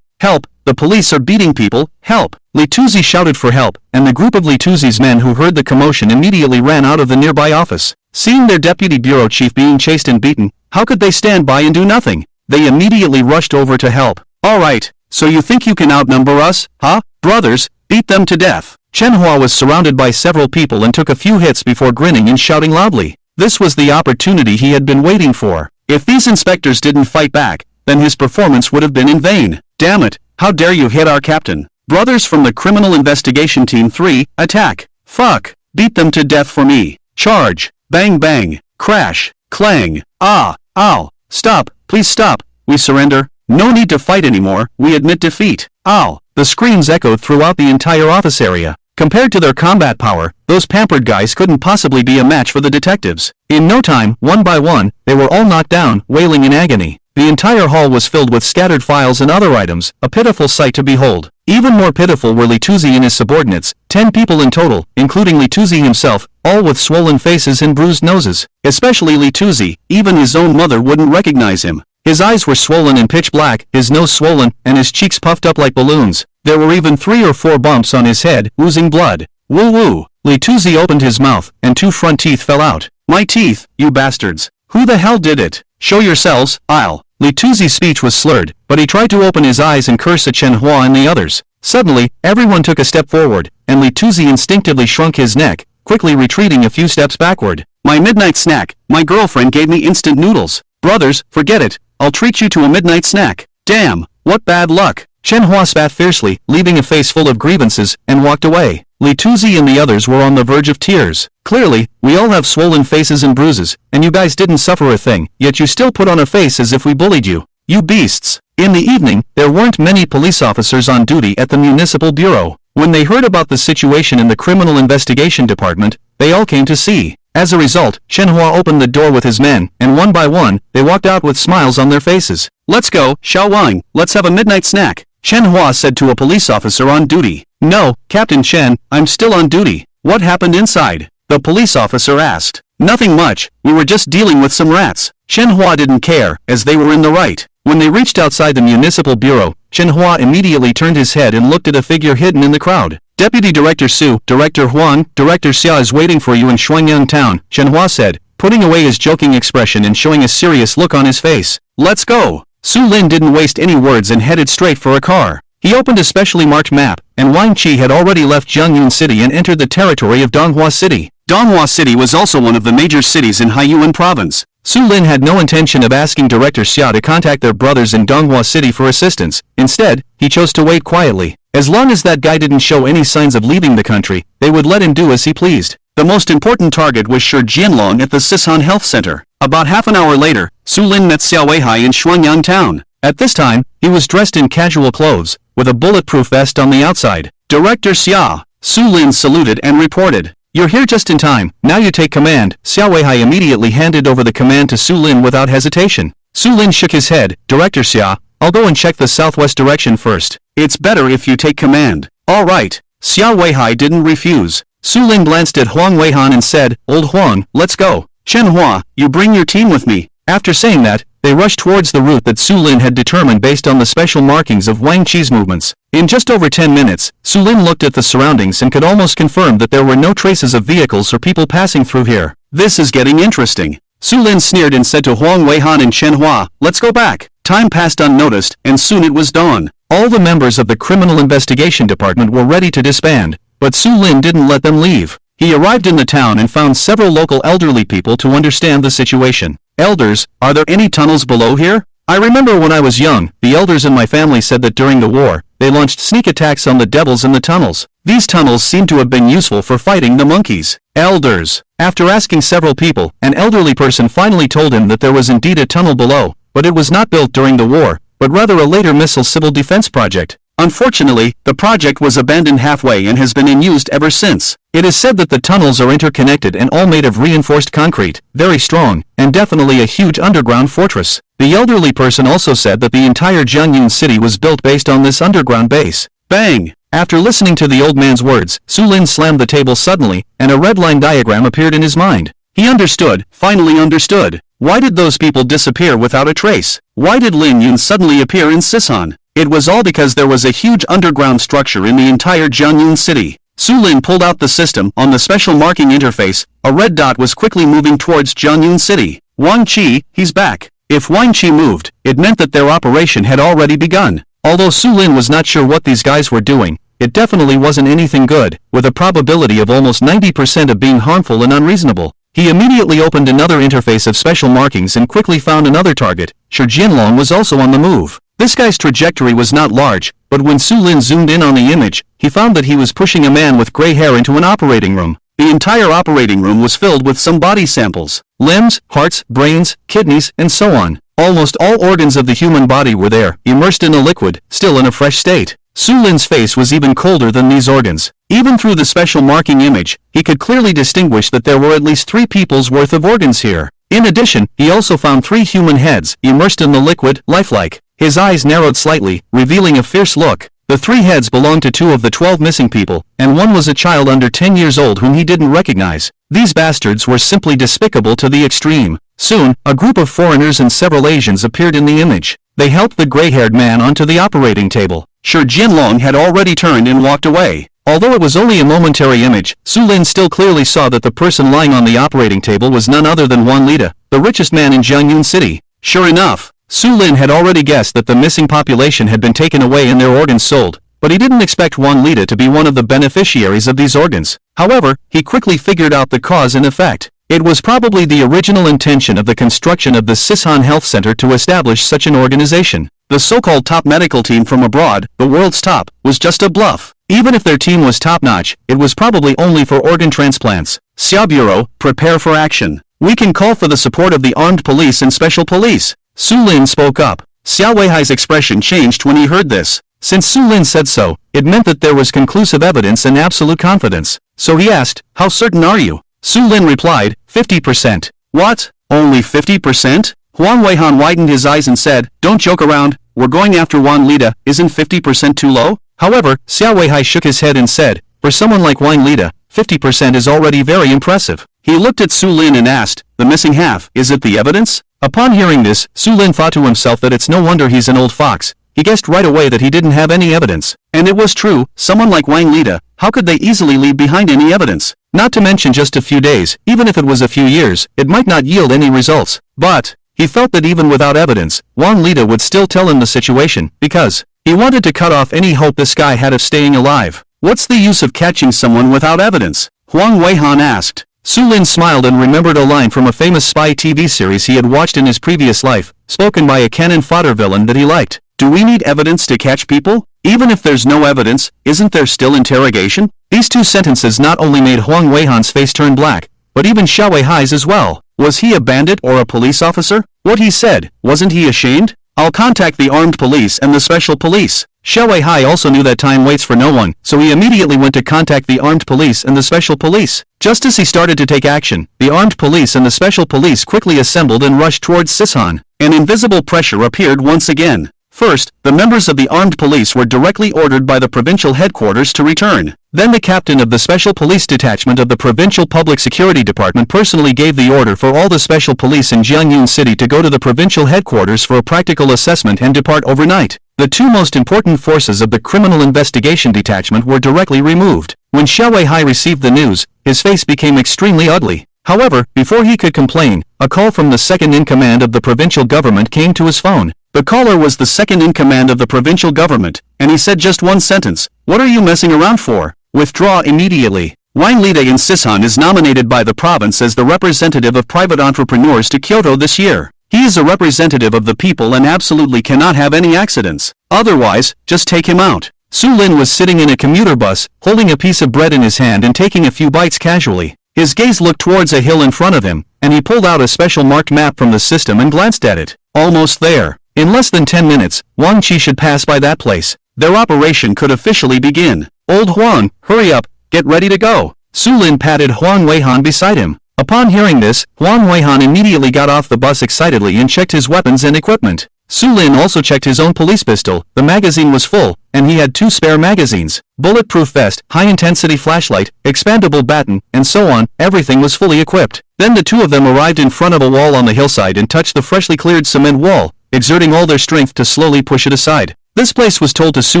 Help! The police are beating people! Help! Li Tuzi shouted for help, and the group of Li Tuzi's men who heard the commotion immediately ran out of the nearby office. Seeing their deputy bureau chief being chased and beaten, how could they stand by and do nothing? They immediately rushed over to help. Alright, so you think you can outnumber us, huh? Brothers, beat them to death. Chen Hua was surrounded by several people and took a few hits before grinning and shouting loudly. This was the opportunity he had been waiting for. If these inspectors didn't fight back, then his performance would have been in vain. Damn it, how dare you hit our captain? Brothers from the Criminal Investigation Team 3, attack. Fuck, beat them to death for me. Charge. Bang bang, crash, clang, ah, ow, stop, please stop, we surrender, no need to fight anymore, we admit defeat, ow. The screams echoed throughout the entire office area. Compared to their combat power, those pampered guys couldn't possibly be a match for the detectives. In no time, one by one, they were all knocked down, wailing in agony. The entire hall was filled with scattered files and other items, a pitiful sight to behold. Even more pitiful were Li Tuzi and his subordinates, 10 people in total, including Li Tuzi himself, all with swollen faces and bruised noses. Especially Li Tuzi, even his own mother wouldn't recognize him. His eyes were swollen and pitch black, his nose swollen, and his cheeks puffed up like balloons. There were even 3 or 4 bumps on his head, oozing blood. Woo woo! Li Tuzi opened his mouth, and 2 front teeth fell out. My teeth, you bastards! Who the hell did it? Show yourselves, I'll. Li Tuzi's speech was slurred, but he tried to open his eyes and curse at Chen Hua and the others. Suddenly, everyone took a step forward, and Li Tuzi instinctively shrunk his neck, quickly retreating a few steps backward. My midnight snack, my girlfriend gave me instant noodles. Brothers, forget it, I'll treat you to a midnight snack. Damn, what bad luck. Chen Hua spat fiercely, leaving a face full of grievances, and walked away. Li Tuzi and the others were on the verge of tears. Clearly, we all have swollen faces and bruises, and you guys didn't suffer a thing, yet you still put on a face as if we bullied you. You beasts. In the evening, there weren't many police officers on duty at the municipal bureau. When they heard about the situation in the criminal investigation department, they all came to see. As a result, Chen Hua opened the door with his men, and one by one, they walked out with smiles on their faces. Let's go, Xiao Wang, let's have a midnight snack, Chen Hua said to a police officer on duty. No, Captain Chen, I'm still on duty. What happened inside? The police officer asked. Nothing much, we were just dealing with some rats. Chen Hua didn't care, as they were in the right. When they reached outside the municipal bureau, Chen Hua immediately turned his head and looked at a figure hidden in the crowd. Deputy Director Su, Director Huang, Director Xia is waiting for you in Shuangyang Town, Chen Hua said, putting away his joking expression and showing a serious look on his face. Let's go. Su Lin didn't waste any words and headed straight for a car. He opened a specially marked map, and Wang Qi had already left Jiangyun City and entered the territory of Donghua City. Donghua City was also one of the major cities in Haiyuan Province. Su Lin had no intention of asking Director Xia to contact their brothers in Donghua City for assistance. Instead, he chose to wait quietly. As long as that guy didn't show any signs of leaving the country, they would let him do as he pleased. The most important target was Shi Jianlong at the Sisan Health Center. About half an hour later, Su Lin met Xiao Weihai in Shuangyang Town. At this time, he was dressed in casual clothes, with a bulletproof vest on the outside. Director Xia, Su Lin saluted and reported. You're here just in time, now you take command. Xiao Weihai immediately handed over the command to Su Lin without hesitation. Su Lin shook his head. Director Xia, I'll go and check the southwest direction first. It's better if you take command. All right. Xiao Weihai didn't refuse. Su Lin glanced at Huang Weihan and said, Old Huang, let's go. Chen Hua, you bring your team with me. After saying that, they rushed towards the route that Su Lin had determined based on the special markings of Wang Qi's movements. In just over 10 minutes, Su Lin looked at the surroundings and could almost confirm that there were no traces of vehicles or people passing through here. This is getting interesting. Su Lin sneered and said to Huang Weihan and Chen Hua, let's go back. Time passed unnoticed, and soon it was dawn. All the members of the Criminal Investigation Department were ready to disband, but Su Lin didn't let them leave. He arrived in the town and found several local elderly people to understand the situation. Elders, are there any tunnels below here? I remember when I was young, the elders in my family said that during the war, they launched sneak attacks on the devils in the tunnels. These tunnels seem to have been useful for fighting the monkeys. Elders. After asking several people, an elderly person finally told him that there was indeed a tunnel below, but it was not built during the war, but rather a later missile civil defense project. Unfortunately, the project was abandoned halfway and has been unused ever since. It is said that the tunnels are interconnected and all made of reinforced concrete, very strong, and definitely a huge underground fortress. The elderly person also said that the entire Jiangyun city was built based on this underground base. Bang! After listening to the old man's words, Su Lin slammed the table suddenly, and a red line diagram appeared in his mind. He understood, finally understood. Why did those people disappear without a trace? Why did Lin Yun suddenly appear in Sisan? It was all because there was a huge underground structure in the entire Jiangyun city. Su Lin pulled out the system. On the special marking interface, a red dot was quickly moving towards Jiangyun city. Wang Qi, he's back. If Wang Qi moved, it meant that their operation had already begun. Although Su Lin was not sure what these guys were doing, it definitely wasn't anything good, with a probability of almost 90% of being harmful and unreasonable. He immediately opened another interface of special markings and quickly found another target. Shi Jianlong was also on the move. This guy's trajectory was not large, but when Su Lin zoomed in on the image, he found that he was pushing a man with gray hair into an operating room. The entire operating room was filled with some body samples. Limbs, hearts, brains, kidneys, and so on. Almost all organs of the human body were there, immersed in a liquid, still in a fresh state. Su Lin's face was even colder than these organs. Even through the special marking image, he could clearly distinguish that there were at least 3 people's worth of organs here. In addition, he also found 3 human heads, immersed in the liquid, lifelike. His eyes narrowed slightly, revealing a fierce look. The 3 heads belonged to 2 of the 12 missing people, and 1 was a child under 10 years old whom he didn't recognize. These bastards were simply despicable to the extreme. Soon, a group of foreigners and several Asians appeared in the image. They helped the gray-haired man onto the operating table. Sure, Jinlong had already turned and walked away. Although it was only a momentary image, Su Lin still clearly saw that the person lying on the operating table was none other than Wang Lida, the richest man in Jiangyun City. Sure enough, Su Lin had already guessed that the missing population had been taken away and their organs sold, but he didn't expect Wang Lida to be one of the beneficiaries of these organs. However, he quickly figured out the cause and effect. It was probably the original intention of the construction of the Sishan Health Center to establish such an organization. The so-called top medical team from abroad, the world's top, was just a bluff. Even if their team was top-notch, it was probably only for organ transplants. Xia Bureau, prepare for action. We can call for the support of the armed police and special police. Su Lin spoke up. Xiao Weihai's expression changed when he heard this. Since Su Lin said so, it meant that there was conclusive evidence and absolute confidence. So he asked, how certain are you? Su Lin replied, 50%. What? Only 50%? Huang Weihan widened his eyes and said, don't joke around, we're going after Wang Lida, isn't 50% too low? However, Xiao Weihai shook his head and said, for someone like Wang Lida, 50% is already very impressive. He looked at Su Lin and asked, the missing half, is it the evidence? Upon hearing this, Su Lin thought to himself that it's no wonder he's an old fox. He guessed right away that he didn't have any evidence. And it was true, someone like Wang Lida, how could they easily leave behind any evidence? Not to mention just a few days, even if it was a few years, it might not yield any results. But he felt that even without evidence, Wang Lida would still tell him the situation, because he wanted to cut off any hope this guy had of staying alive. What's the use of catching someone without evidence? Huang Weihan asked. Su Lin smiled and remembered a line from a famous spy TV series he had watched in his previous life, spoken by a cannon fodder villain that he liked. Do we need evidence to catch people? Even if there's no evidence, isn't there still interrogation? These 2 sentences not only made Huang Weihan's face turn black, but even Xiao Weihai's as well. Was he a bandit or a police officer? What he said, wasn't he ashamed? I'll contact the armed police and the special police. Xiao Weihai also knew that time waits for no one, so he immediately went to contact the armed police and the special police. Just as he started to take action, the armed police and the special police quickly assembled and rushed towards Sishan. An invisible pressure appeared once again. First, the members of the armed police were directly ordered by the provincial headquarters to return. Then the captain of the special police detachment of the provincial public security department personally gave the order for all the special police in Jiangyun City to go to the provincial headquarters for a practical assessment and depart overnight. The 2 most important forces of the criminal investigation detachment were directly removed. When Xiao Weihai received the news, his face became extremely ugly. However, before he could complain, a call from the second-in-command of the provincial government came to his phone. The caller was the second-in-command of the provincial government, and he said just one sentence, what are you messing around for? Withdraw immediately. Wang Lida in Sishan is nominated by the province as the representative of private entrepreneurs to Kyoto this year. He is a representative of the people and absolutely cannot have any accidents. Otherwise, just take him out. Su Lin was sitting in a commuter bus, holding a piece of bread in his hand and taking a few bites casually. His gaze looked towards a hill in front of him, and he pulled out a special marked map from the system and glanced at it. Almost there. In less than 10 minutes, Wang Qi should pass by that place. Their operation could officially begin. Old Huang, hurry up, get ready to go. Su Lin patted Huang Weihan beside him. Upon hearing this, Huang Weihan immediately got off the bus excitedly and checked his weapons and equipment. Su Lin also checked his own police pistol. The magazine was full, and he had 2 spare magazines. Bulletproof vest, high-intensity flashlight, expandable baton, and so on, everything was fully equipped. Then the 2 of them arrived in front of a wall on the hillside and touched the freshly cleared cement wall, exerting all their strength to slowly push it aside. This place was told to Su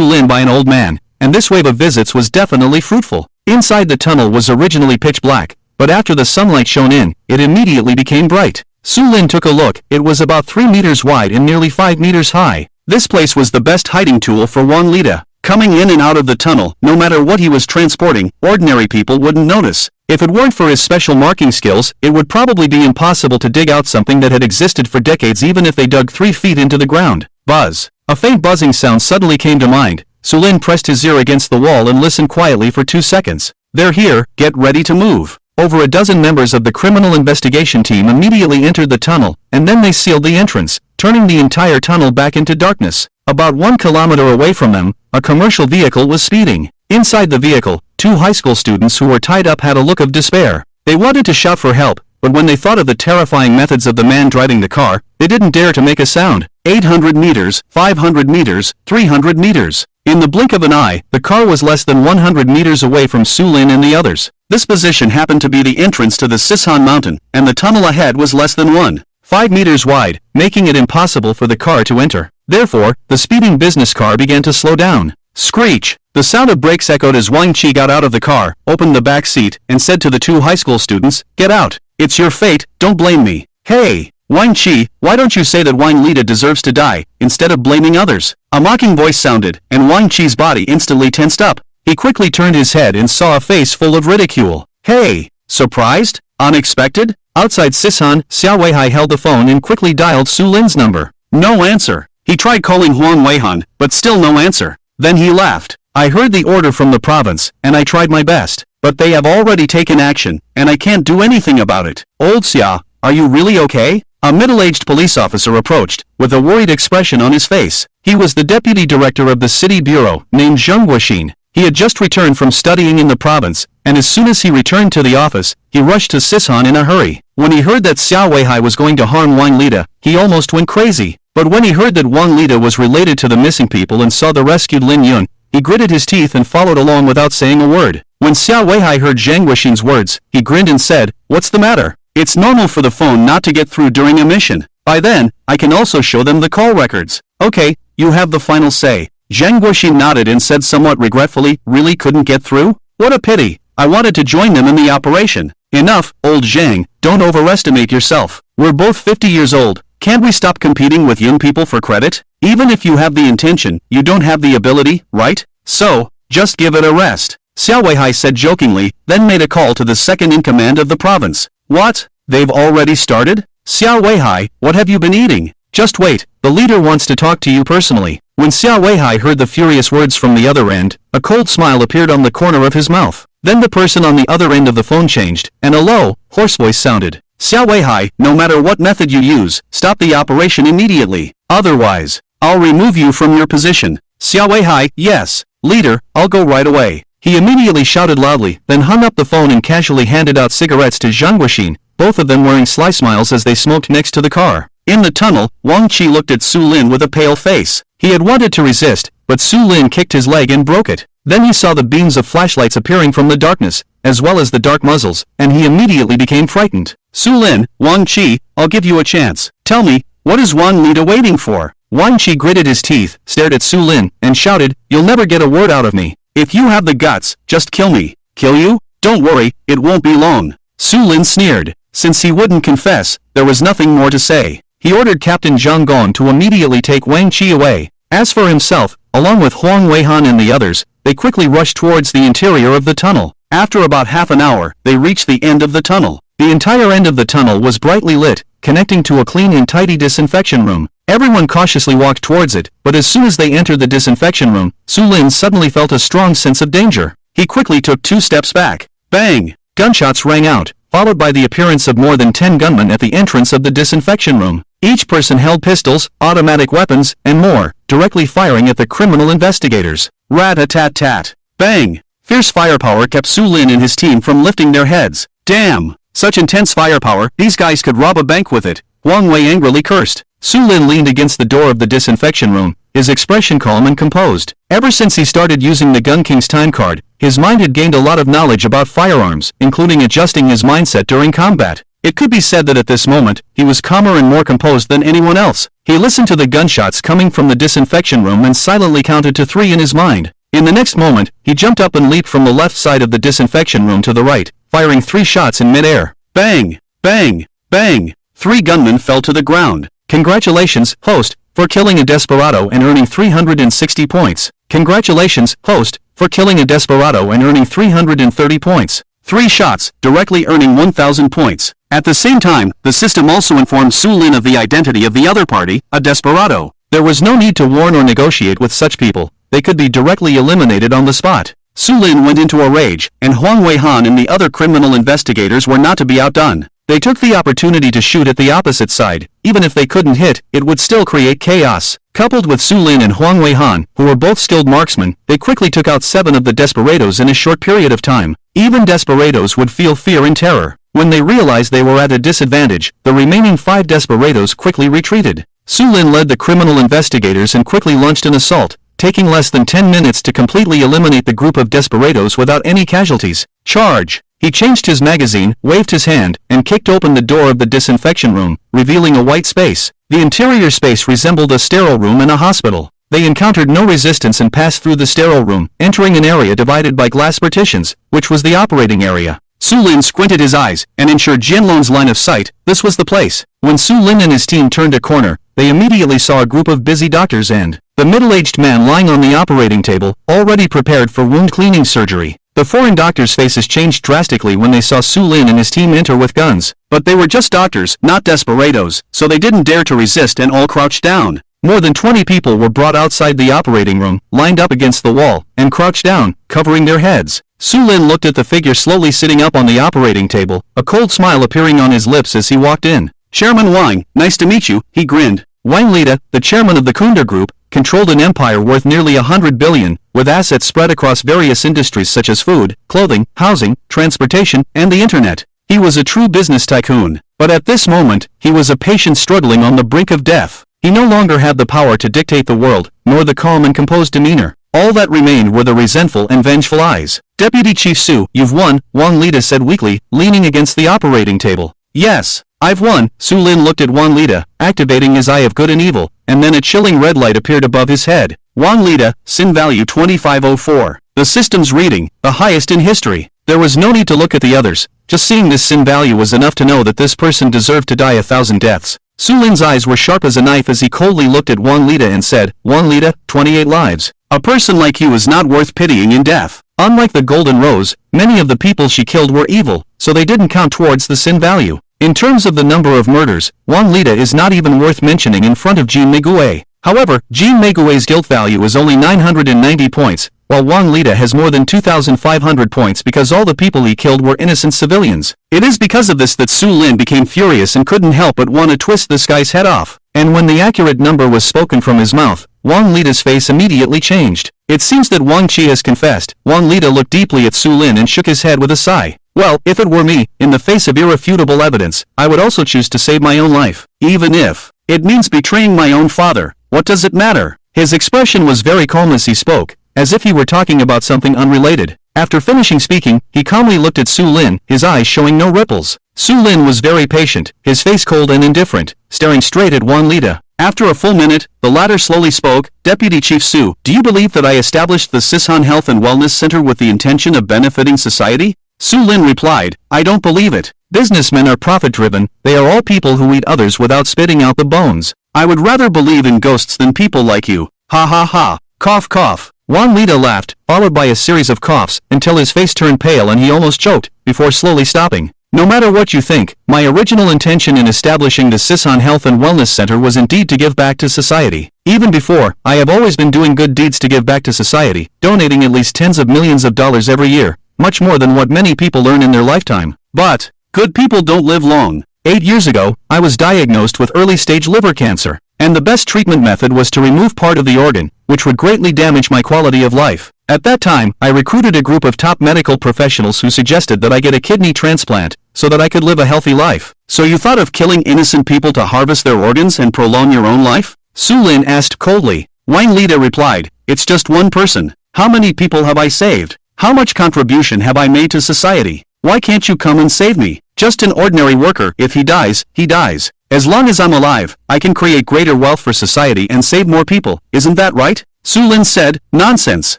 Lin by an old man, and this wave of visits was definitely fruitful. Inside the tunnel was originally pitch black, but after the sunlight shone in, it immediately became bright. Su Lin took a look. It was about 3 meters wide and nearly 5 meters high. This place was the best hiding tool for Wang Lida. Coming in and out of the tunnel, no matter what he was transporting, ordinary people wouldn't notice. If it weren't for his special marking skills, it would probably be impossible to dig out something that had existed for decades even if they dug 3 feet into the ground. Buzz. A faint buzzing sound suddenly came to mind. Su Lin pressed his ear against the wall and listened quietly for 2 seconds. They're here, get ready to move. Over a dozen members of the criminal investigation team immediately entered the tunnel, and then they sealed the entrance, turning the entire tunnel back into darkness. About 1 kilometer away from them, a commercial vehicle was speeding. Inside the vehicle, 2 high school students who were tied up had a look of despair. They wanted to shout for help, but when they thought of the terrifying methods of the man driving the car, they didn't dare to make a sound. 800 meters, 500 meters, 300 meters. In the blink of an eye, the car was less than 100 meters away from Su Lin and the others. This position happened to be the entrance to the Sishan mountain, and the tunnel ahead was less than 1.5 meters wide, making it impossible for the car to enter. Therefore, the speeding business car began to slow down. Screech! The sound of brakes echoed as Wang Qi got out of the car, opened the back seat, and said to the two high school students, "Get out. It's your fate, don't blame me." "Hey, Wang Qi, why don't you say that Wang Lida deserves to die, instead of blaming others?" A mocking voice sounded, and Wang Qi's body instantly tensed up. He quickly turned his head and saw a face full of ridicule. "Hey! Surprised? Unexpected?" Outside Sishan, Xiao Weihai held the phone and quickly dialed Su Lin's number. No answer. He tried calling Huang Weihan, but still no answer. Then he laughed. "I heard the order from the province, and I tried my best, but they have already taken action, and I can't do anything about it." "Old Xia, are you really okay?" A middle-aged police officer approached, with a worried expression on his face. He was the deputy director of the city bureau, named Zheng Guoxin. He had just returned from studying in the province, and as soon as he returned to the office, he rushed to Sishan in a hurry. When he heard that Xiao Weihai was going to harm Wang Lida, he almost went crazy. But when he heard that Wang Lida was related to the missing people and saw the rescued Lin Yun, he gritted his teeth and followed along without saying a word. When Xiao Weihai heard Zheng Guoxin's words, he grinned and said, "What's the matter? It's normal for the phone not to get through during a mission. By then, I can also show them the call records." "Okay, you have the final say." Zheng Guoxin nodded and said somewhat regretfully, "Really couldn't get through? What a pity. I wanted to join them in the operation." "Enough, old Zheng, don't overestimate yourself. We're both 50 years old. Can't we stop competing with young people for credit? Even if you have the intention, you don't have the ability, right? So, just give it a rest." Xiao Weihai said jokingly, then made a call to the second-in-command of the province. "What? They've already started? Xiao Weihai, what have you been eating? Just wait, the leader wants to talk to you personally." When Xiao Weihai heard the furious words from the other end, a cold smile appeared on the corner of his mouth. Then the person on the other end of the phone changed, and a low, hoarse voice sounded. "Xiao Weihai, no matter what method you use, stop the operation immediately. Otherwise, I'll remove you from your position." Xiao Weihai, "Yes, leader, I'll go right away." He immediately shouted loudly, then hung up the phone and casually handed out cigarettes to Zheng Guoxin, both of them wearing sly smiles as they smoked next to the car. In the tunnel, Wang Qi looked at Su Lin with a pale face. He had wanted to resist, but Su Lin kicked his leg and broke it. Then he saw the beams of flashlights appearing from the darkness, as well as the dark muzzles, and he immediately became frightened. "Su Lin, Wang Qi, I'll give you a chance. Tell me, what is Wang Lida waiting for?" Wang Qi gritted his teeth, stared at Su Lin, and shouted, "You'll never get a word out of me. If you have the guts, just kill me." "Kill you? Don't worry, it won't be long." Su Lin sneered. Since he wouldn't confess, there was nothing more to say. He ordered Captain Zhang Gong to immediately take Wang Qi away. As for himself, along with Huang Weihan and the others, they quickly rushed towards the interior of the tunnel. After about half an hour, they reached the end of the tunnel. The entire end of the tunnel was brightly lit, connecting to a clean and tidy disinfection room. Everyone cautiously walked towards it, but as soon as they entered the disinfection room, Su Lin suddenly felt a strong sense of danger. He quickly took 2 steps back. Bang! Gunshots rang out, followed by the appearance of more than 10 gunmen at the entrance of the disinfection room. Each person held pistols, automatic weapons, and more, directly firing at the criminal investigators. Rat-a-tat-tat. Bang! Fierce firepower kept Su Lin and his team from lifting their heads. Damn! Such intense firepower, these guys could rob a bank with it. Huang Wei angrily cursed. Su Lin leaned against the door of the disinfection room, his expression calm and composed. Ever since he started using the Gun King's time card, his mind had gained a lot of knowledge about firearms, including adjusting his mindset during combat. It could be said that at this moment, he was calmer and more composed than anyone else. He listened to the gunshots coming from the disinfection room and silently counted to 3 in his mind. In the next moment, he jumped up and leaped from the left side of the disinfection room to the right, firing 3 shots in mid-air. Bang! Bang! Bang! 3 gunmen fell to the ground. Congratulations, host, for killing a desperado and earning 360 points. Congratulations, host, for killing a desperado and earning 330 points. 3 shots, directly earning 1,000 points. At the same time, the system also informed Su Lin of the identity of the other party, a desperado. There was no need to warn or negotiate with such people. They could be directly eliminated on the spot. Su Lin went into a rage, and Huang Weihan and the other criminal investigators were not to be outdone. They took the opportunity to shoot at the opposite side. Even if they couldn't hit, it would still create chaos. Coupled with Su Lin and Huang Weihan, who were both skilled marksmen, they quickly took out 7 of the desperados in a short period of time. Even desperados would feel fear and terror. When they realized they were at a disadvantage, the remaining 5 desperados quickly retreated. Su Lin led the criminal investigators and quickly launched an assault, taking less than 10 minutes to completely eliminate the group of desperados without any casualties. Charge! He changed his magazine, waved his hand, and kicked open the door of the disinfection room, revealing a white space. The interior space resembled a sterile room in a hospital. They encountered no resistance and passed through the sterile room, entering an area divided by glass partitions, which was the operating area. Su Lin squinted his eyes, and ensured Jianlong's line of sight. This was the place. When Su Lin and his team turned a corner, they immediately saw a group of busy doctors and the middle-aged man lying on the operating table, already prepared for wound cleaning surgery. The foreign doctors' faces changed drastically when they saw Su Lin and his team enter with guns. But they were just doctors, not desperados, so they didn't dare to resist and all crouched down. More than 20 people were brought outside the operating room, lined up against the wall, and crouched down, covering their heads. Su Lin looked at the figure slowly sitting up on the operating table, a cold smile appearing on his lips as he walked in. "Chairman Wang, nice to meet you," he grinned. Wang Lida, the chairman of the Kunda Group, controlled an empire worth nearly 100 billion, with assets spread across various industries such as food, clothing, housing, transportation, and the internet. He was a true business tycoon. But at this moment, he was a patient struggling on the brink of death. He no longer had the power to dictate the world, nor the calm and composed demeanor. All that remained were the resentful and vengeful eyes. "Deputy Chief Su, you've won," Wang Lida said weakly, leaning against the operating table. "Yes, I've won." Su Lin looked at Wang Lida, activating his eye of good and evil, and then a chilling red light appeared above his head. Wang Lida, Sin value 2504. The system's reading, the highest in history. There was no need to look at the others. Just seeing this Sin value was enough to know that this person deserved to die 1,000 deaths. Su Lin's eyes were sharp as a knife as he coldly looked at Wang Lida and said, "Wang Lida, 28 lives. A person like you is not worth pitying in death." Unlike the Golden Rose, many of the people she killed were evil, so they didn't count towards the Sin value. In terms of the number of murders, Wang Lida is not even worth mentioning in front of Jean Meiguet. However, Jean Meiguet's guilt value is only 990 points, while Wang Lida has more than 2,500 points because all the people he killed were innocent civilians. It is because of this that Su Lin became furious and couldn't help but want to twist this guy's head off. And when the accurate number was spoken from his mouth, Wang Lida's face immediately changed. "It seems that Wang Qi has confessed." Wang Lida looked deeply at Su Lin and shook his head with a sigh. "Well, if it were me, in the face of irrefutable evidence, I would also choose to save my own life. Even if it means betraying my own father, what does it matter?" His expression was very calm as he spoke, as if he were talking about something unrelated. After finishing speaking, he calmly looked at Su Lin, his eyes showing no ripples. Su Lin was very patient, his face cold and indifferent, staring straight at Wang Lida. After a full minute, the latter slowly spoke, "Deputy Chief Su, do you believe that I established the Sisan Health and Wellness Center with the intention of benefiting society?" Su Lin replied, "I don't believe it. Businessmen are profit-driven, they are all people who eat others without spitting out the bones. I would rather believe in ghosts than people like you. Ha ha ha. Cough cough." Wang Lida laughed, followed by a series of coughs, until his face turned pale and he almost choked, before slowly stopping. "No matter what you think, my original intention in establishing the Sisan Health and Wellness Center was indeed to give back to society. Even before, I have always been doing good deeds to give back to society, donating at least tens of millions of dollars every year, much more than what many people earn in their lifetime. But good people don't live long. 8 years ago, I was diagnosed with early-stage liver cancer, and the best treatment method was to remove part of the organ, which would greatly damage my quality of life. At that time, I recruited a group of top medical professionals who suggested that I get a kidney transplant, so that I could live a healthy life. So you thought of killing innocent people to harvest their organs and prolong your own life?" Su Lin asked coldly. Wang Lida replied, "It's just one person. How many people have I saved? How much contribution have I made to society? Why can't you come and save me? Just an ordinary worker. If he dies, he dies. As long as I'm alive, I can create greater wealth for society and save more people. Isn't that right?" Su Lin said, "Nonsense.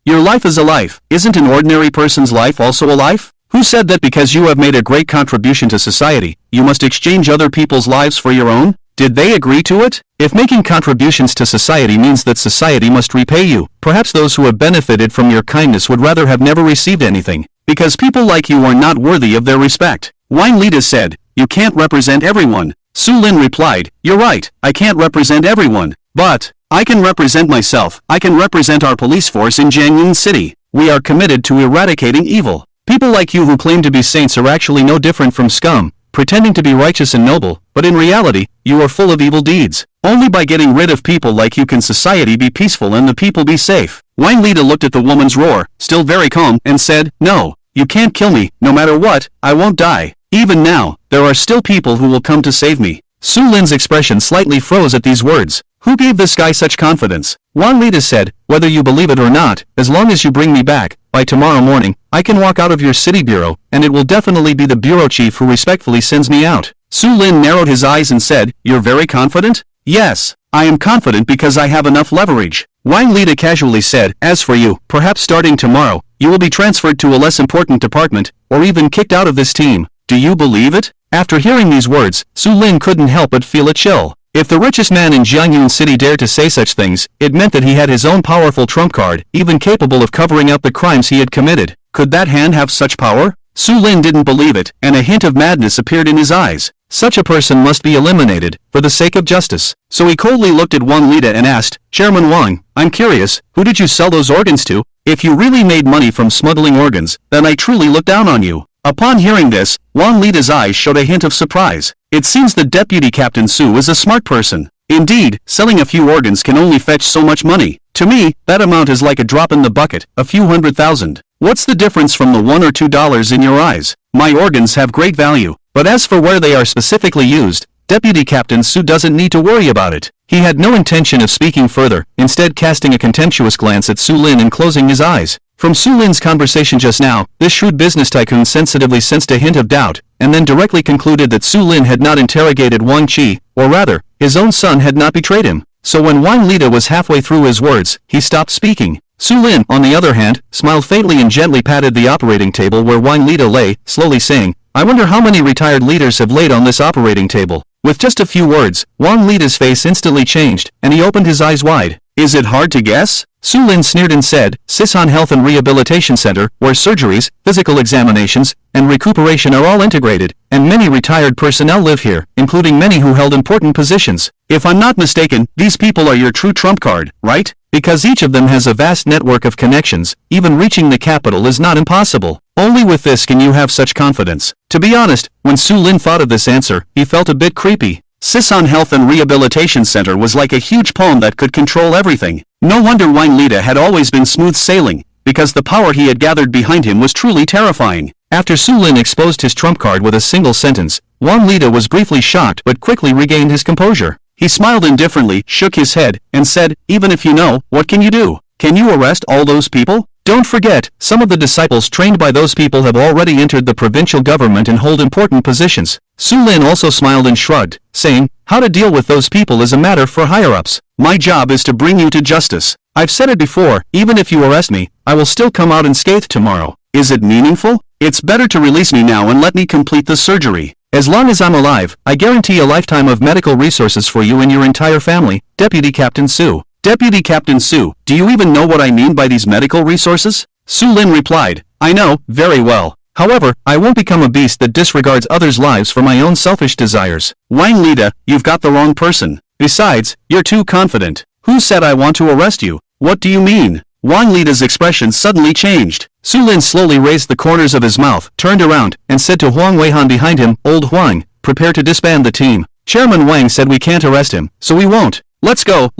Your life is a life. Isn't an ordinary person's life also a life? Who said that because you have made a great contribution to society, you must exchange other people's lives for your own? Did they agree to it? If making contributions to society means that society must repay you, perhaps those who have benefited from your kindness would rather have never received anything, because people like you are not worthy of their respect." Wang Lida said, "You can't represent everyone." Su Lin replied, "You're right, I can't represent everyone. But I can represent myself. I can represent our police force in Jiangyin City. We are committed to eradicating evil. People like you who claim to be saints are actually no different from scum, pretending to be righteous and noble, but in reality, you are full of evil deeds. Only by getting rid of people like you can society be peaceful and the people be safe." Wang Lida looked at the woman's roar, still very calm, and said, "No, you can't kill me. No matter what, I won't die. Even now, there are still people who will come to save me." Su Lin's expression slightly froze at these words. Who gave this guy such confidence? Juan Lita said, whether you believe it or not, as long as you bring me back, by tomorrow morning, I can walk out of your city bureau, and it will definitely be the bureau chief who respectfully sends me out. Su Lin narrowed his eyes and said, you're very confident? Yes, I am confident because I have enough leverage. Wang Lita casually said, as for you, perhaps starting tomorrow, you will be transferred to a less important department, or even kicked out of this team. Do you believe it? After hearing these words, Su Lin couldn't help but feel a chill. If the richest man in Jiangyun City dared to say such things, it meant that he had his own powerful trump card, even capable of covering up the crimes he had committed. Could that hand have such power? Su Lin didn't believe it, and a hint of madness appeared in his eyes. Such a person must be eliminated, for the sake of justice. So he coldly looked at Wang Lita and asked, Chairman Wang, I'm curious, who did you sell those organs to? If you really made money from smuggling organs, then I truly look down on you. Upon hearing this, Wang Lita's eyes showed a hint of surprise. It seems that Deputy Captain Su is a smart person. Indeed, selling a few organs can only fetch so much money. To me, that amount is like a drop in the bucket, a few $100,000. What's the difference from the $1 or $2 in your eyes? My organs have great value, but as for where they are specifically used, Deputy Captain Su doesn't need to worry about it. He had no intention of speaking further, instead casting a contemptuous glance at Su Lin and closing his eyes. From Su Lin's conversation just now, this shrewd business tycoon sensitively sensed a hint of doubt, and then directly concluded that Su Lin had not interrogated Wang Qi, or rather, his own son had not betrayed him. So when Wang Lita was halfway through his words, he stopped speaking. Su Lin, on the other hand, smiled faintly and gently patted the operating table where Wang Lita lay, slowly saying, I wonder how many retired leaders have laid on this operating table. With just a few words, Wang Lita's face instantly changed, and he opened his eyes wide. Is it hard to guess? Su Lin sneered and said, Sisan Health and Rehabilitation Center, where surgeries, physical examinations, and recuperation are all integrated, and many retired personnel live here, including many who held important positions. If I'm not mistaken, these people are your true trump card, right? Because each of them has a vast network of connections, even reaching the capital is not impossible. Only with this can you have such confidence. To be honest, when Su Lin thought of this answer, he felt a bit creepy. Sisan Health and Rehabilitation Center was like a huge palm that could control everything. No wonder Wang Lita had always been smooth sailing, because the power he had gathered behind him was truly terrifying. After Su Lin exposed his trump card with a single sentence, Wang Lita was briefly shocked but quickly regained his composure. He smiled indifferently, shook his head, and said, even if you know, what can you do? Can you arrest all those people? Don't forget, some of the disciples trained by those people have already entered the provincial government and hold important positions. Su Lin also smiled and shrugged, saying, how to deal with those people is a matter for higher-ups. My job is to bring you to justice. I've said it before, even if you arrest me, I will still come out unscathed tomorrow. Is it meaningful? It's better to release me now and let me complete the surgery. As long as I'm alive, I guarantee a lifetime of medical resources for you and your entire family, Deputy Captain Su. Deputy Captain Su, do you even know what I mean by these medical resources? Su Lin replied, I know, very well. However, I won't become a beast that disregards others' lives for my own selfish desires. Wang Lita, you've got the wrong person. Besides, you're too confident. Who said I want to arrest you? What do you mean? Wang Lita's expression suddenly changed. Su Lin slowly raised the corners of his mouth, turned around, and said to Huang Weihan behind him, Old Huang, prepare to disband the team. Chairman Wang said we can't arrest him, so we won't. Let's go,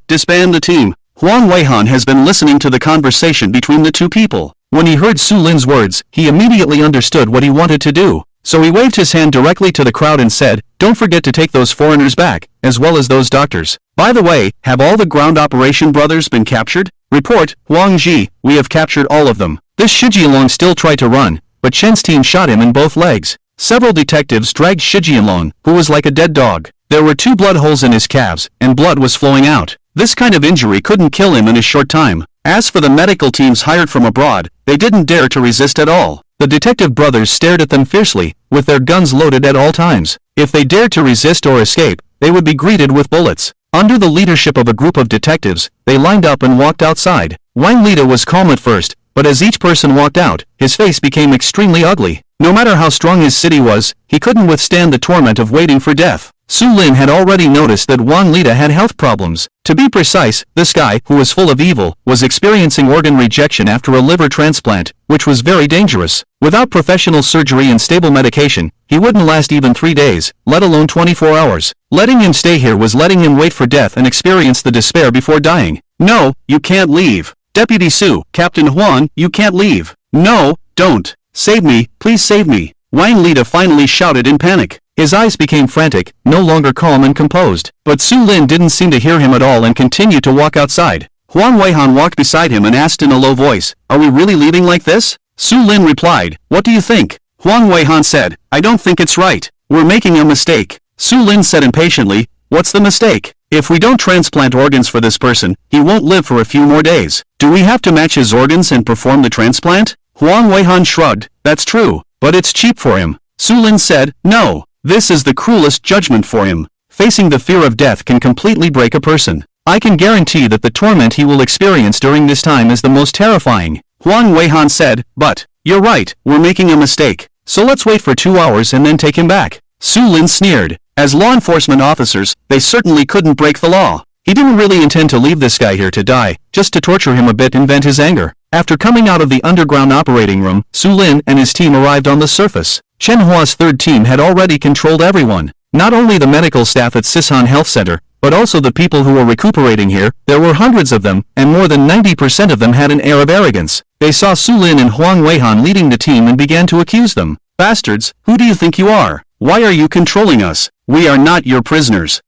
disband the team. Huang Weihan has been listening to the conversation between the two people. When he heard Su Lin's words, he immediately understood what he wanted to do. So he waved his hand directly to the crowd and said, don't forget to take those foreigners back, as well as those doctors. By the way, have all the ground operation brothers been captured? Report, Huang Ji, we have captured all of them. This Shijianlong still tried to run, but Chen's team shot him in both legs. Several detectives dragged Shijianlong, who was like a dead dog. There were 2 blood holes in his calves, and blood was flowing out. This kind of injury couldn't kill him in a short time. As for the medical teams hired from abroad, they didn't dare to resist at all. The detective brothers stared at them fiercely, with their guns loaded at all times. If they dared to resist or escape, they would be greeted with bullets. Under the leadership of a group of detectives, they lined up and walked outside. Wang Lita was calm at first, but as each person walked out, his face became extremely ugly. No matter how strong his city was, he couldn't withstand the torment of waiting for death. Su Lin had already noticed that Wang Lita had health problems. To be precise, this guy, who was full of evil, was experiencing organ rejection after a liver transplant, which was very dangerous. Without professional surgery and stable medication, he wouldn't last even 3 days, let alone 24 hours. Letting him stay here was letting him wait for death and experience the despair before dying. No, you can't leave. Deputy Su, Captain Huan, you can't leave. No, don't. Save me, please save me. Wang Lita finally shouted in panic. His eyes became frantic, no longer calm and composed. But Su Lin didn't seem to hear him at all and continued to walk outside. Huang Weihan walked beside him and asked in a low voice, "Are we really leaving like this?" Su Lin replied, "What do you think?" Huang Weihan said, "I don't think it's right. We're making a mistake." Su Lin said impatiently, "What's the mistake? If we don't transplant organs for this person, he won't live for a few more days. Do we have to match his organs and perform the transplant?" Huang Weihan shrugged, "That's true, but it's cheap for him." Su Lin said, "No, this is the cruelest judgment for him. Facing the fear of death can completely break a person. I can guarantee that the torment he will experience during this time is the most terrifying." Huang Weihan said, "But, you're right, we're making a mistake. So let's wait for 2 hours and then take him back." Su Lin sneered. As law enforcement officers, they certainly couldn't break the law. He didn't really intend to leave this guy here to die, just to torture him a bit and vent his anger. After coming out of the underground operating room, Su Lin and his team arrived on the surface. Chen Hua's third team had already controlled everyone. Not only the medical staff at Sisan Health Center, but also the people who were recuperating here. There were hundreds of them, and more than 90% of them had an air of arrogance. They saw Su Lin and Huang Weihan leading the team and began to accuse them. "Bastards, who do you think you are? Why are you controlling us? We are not your prisoners."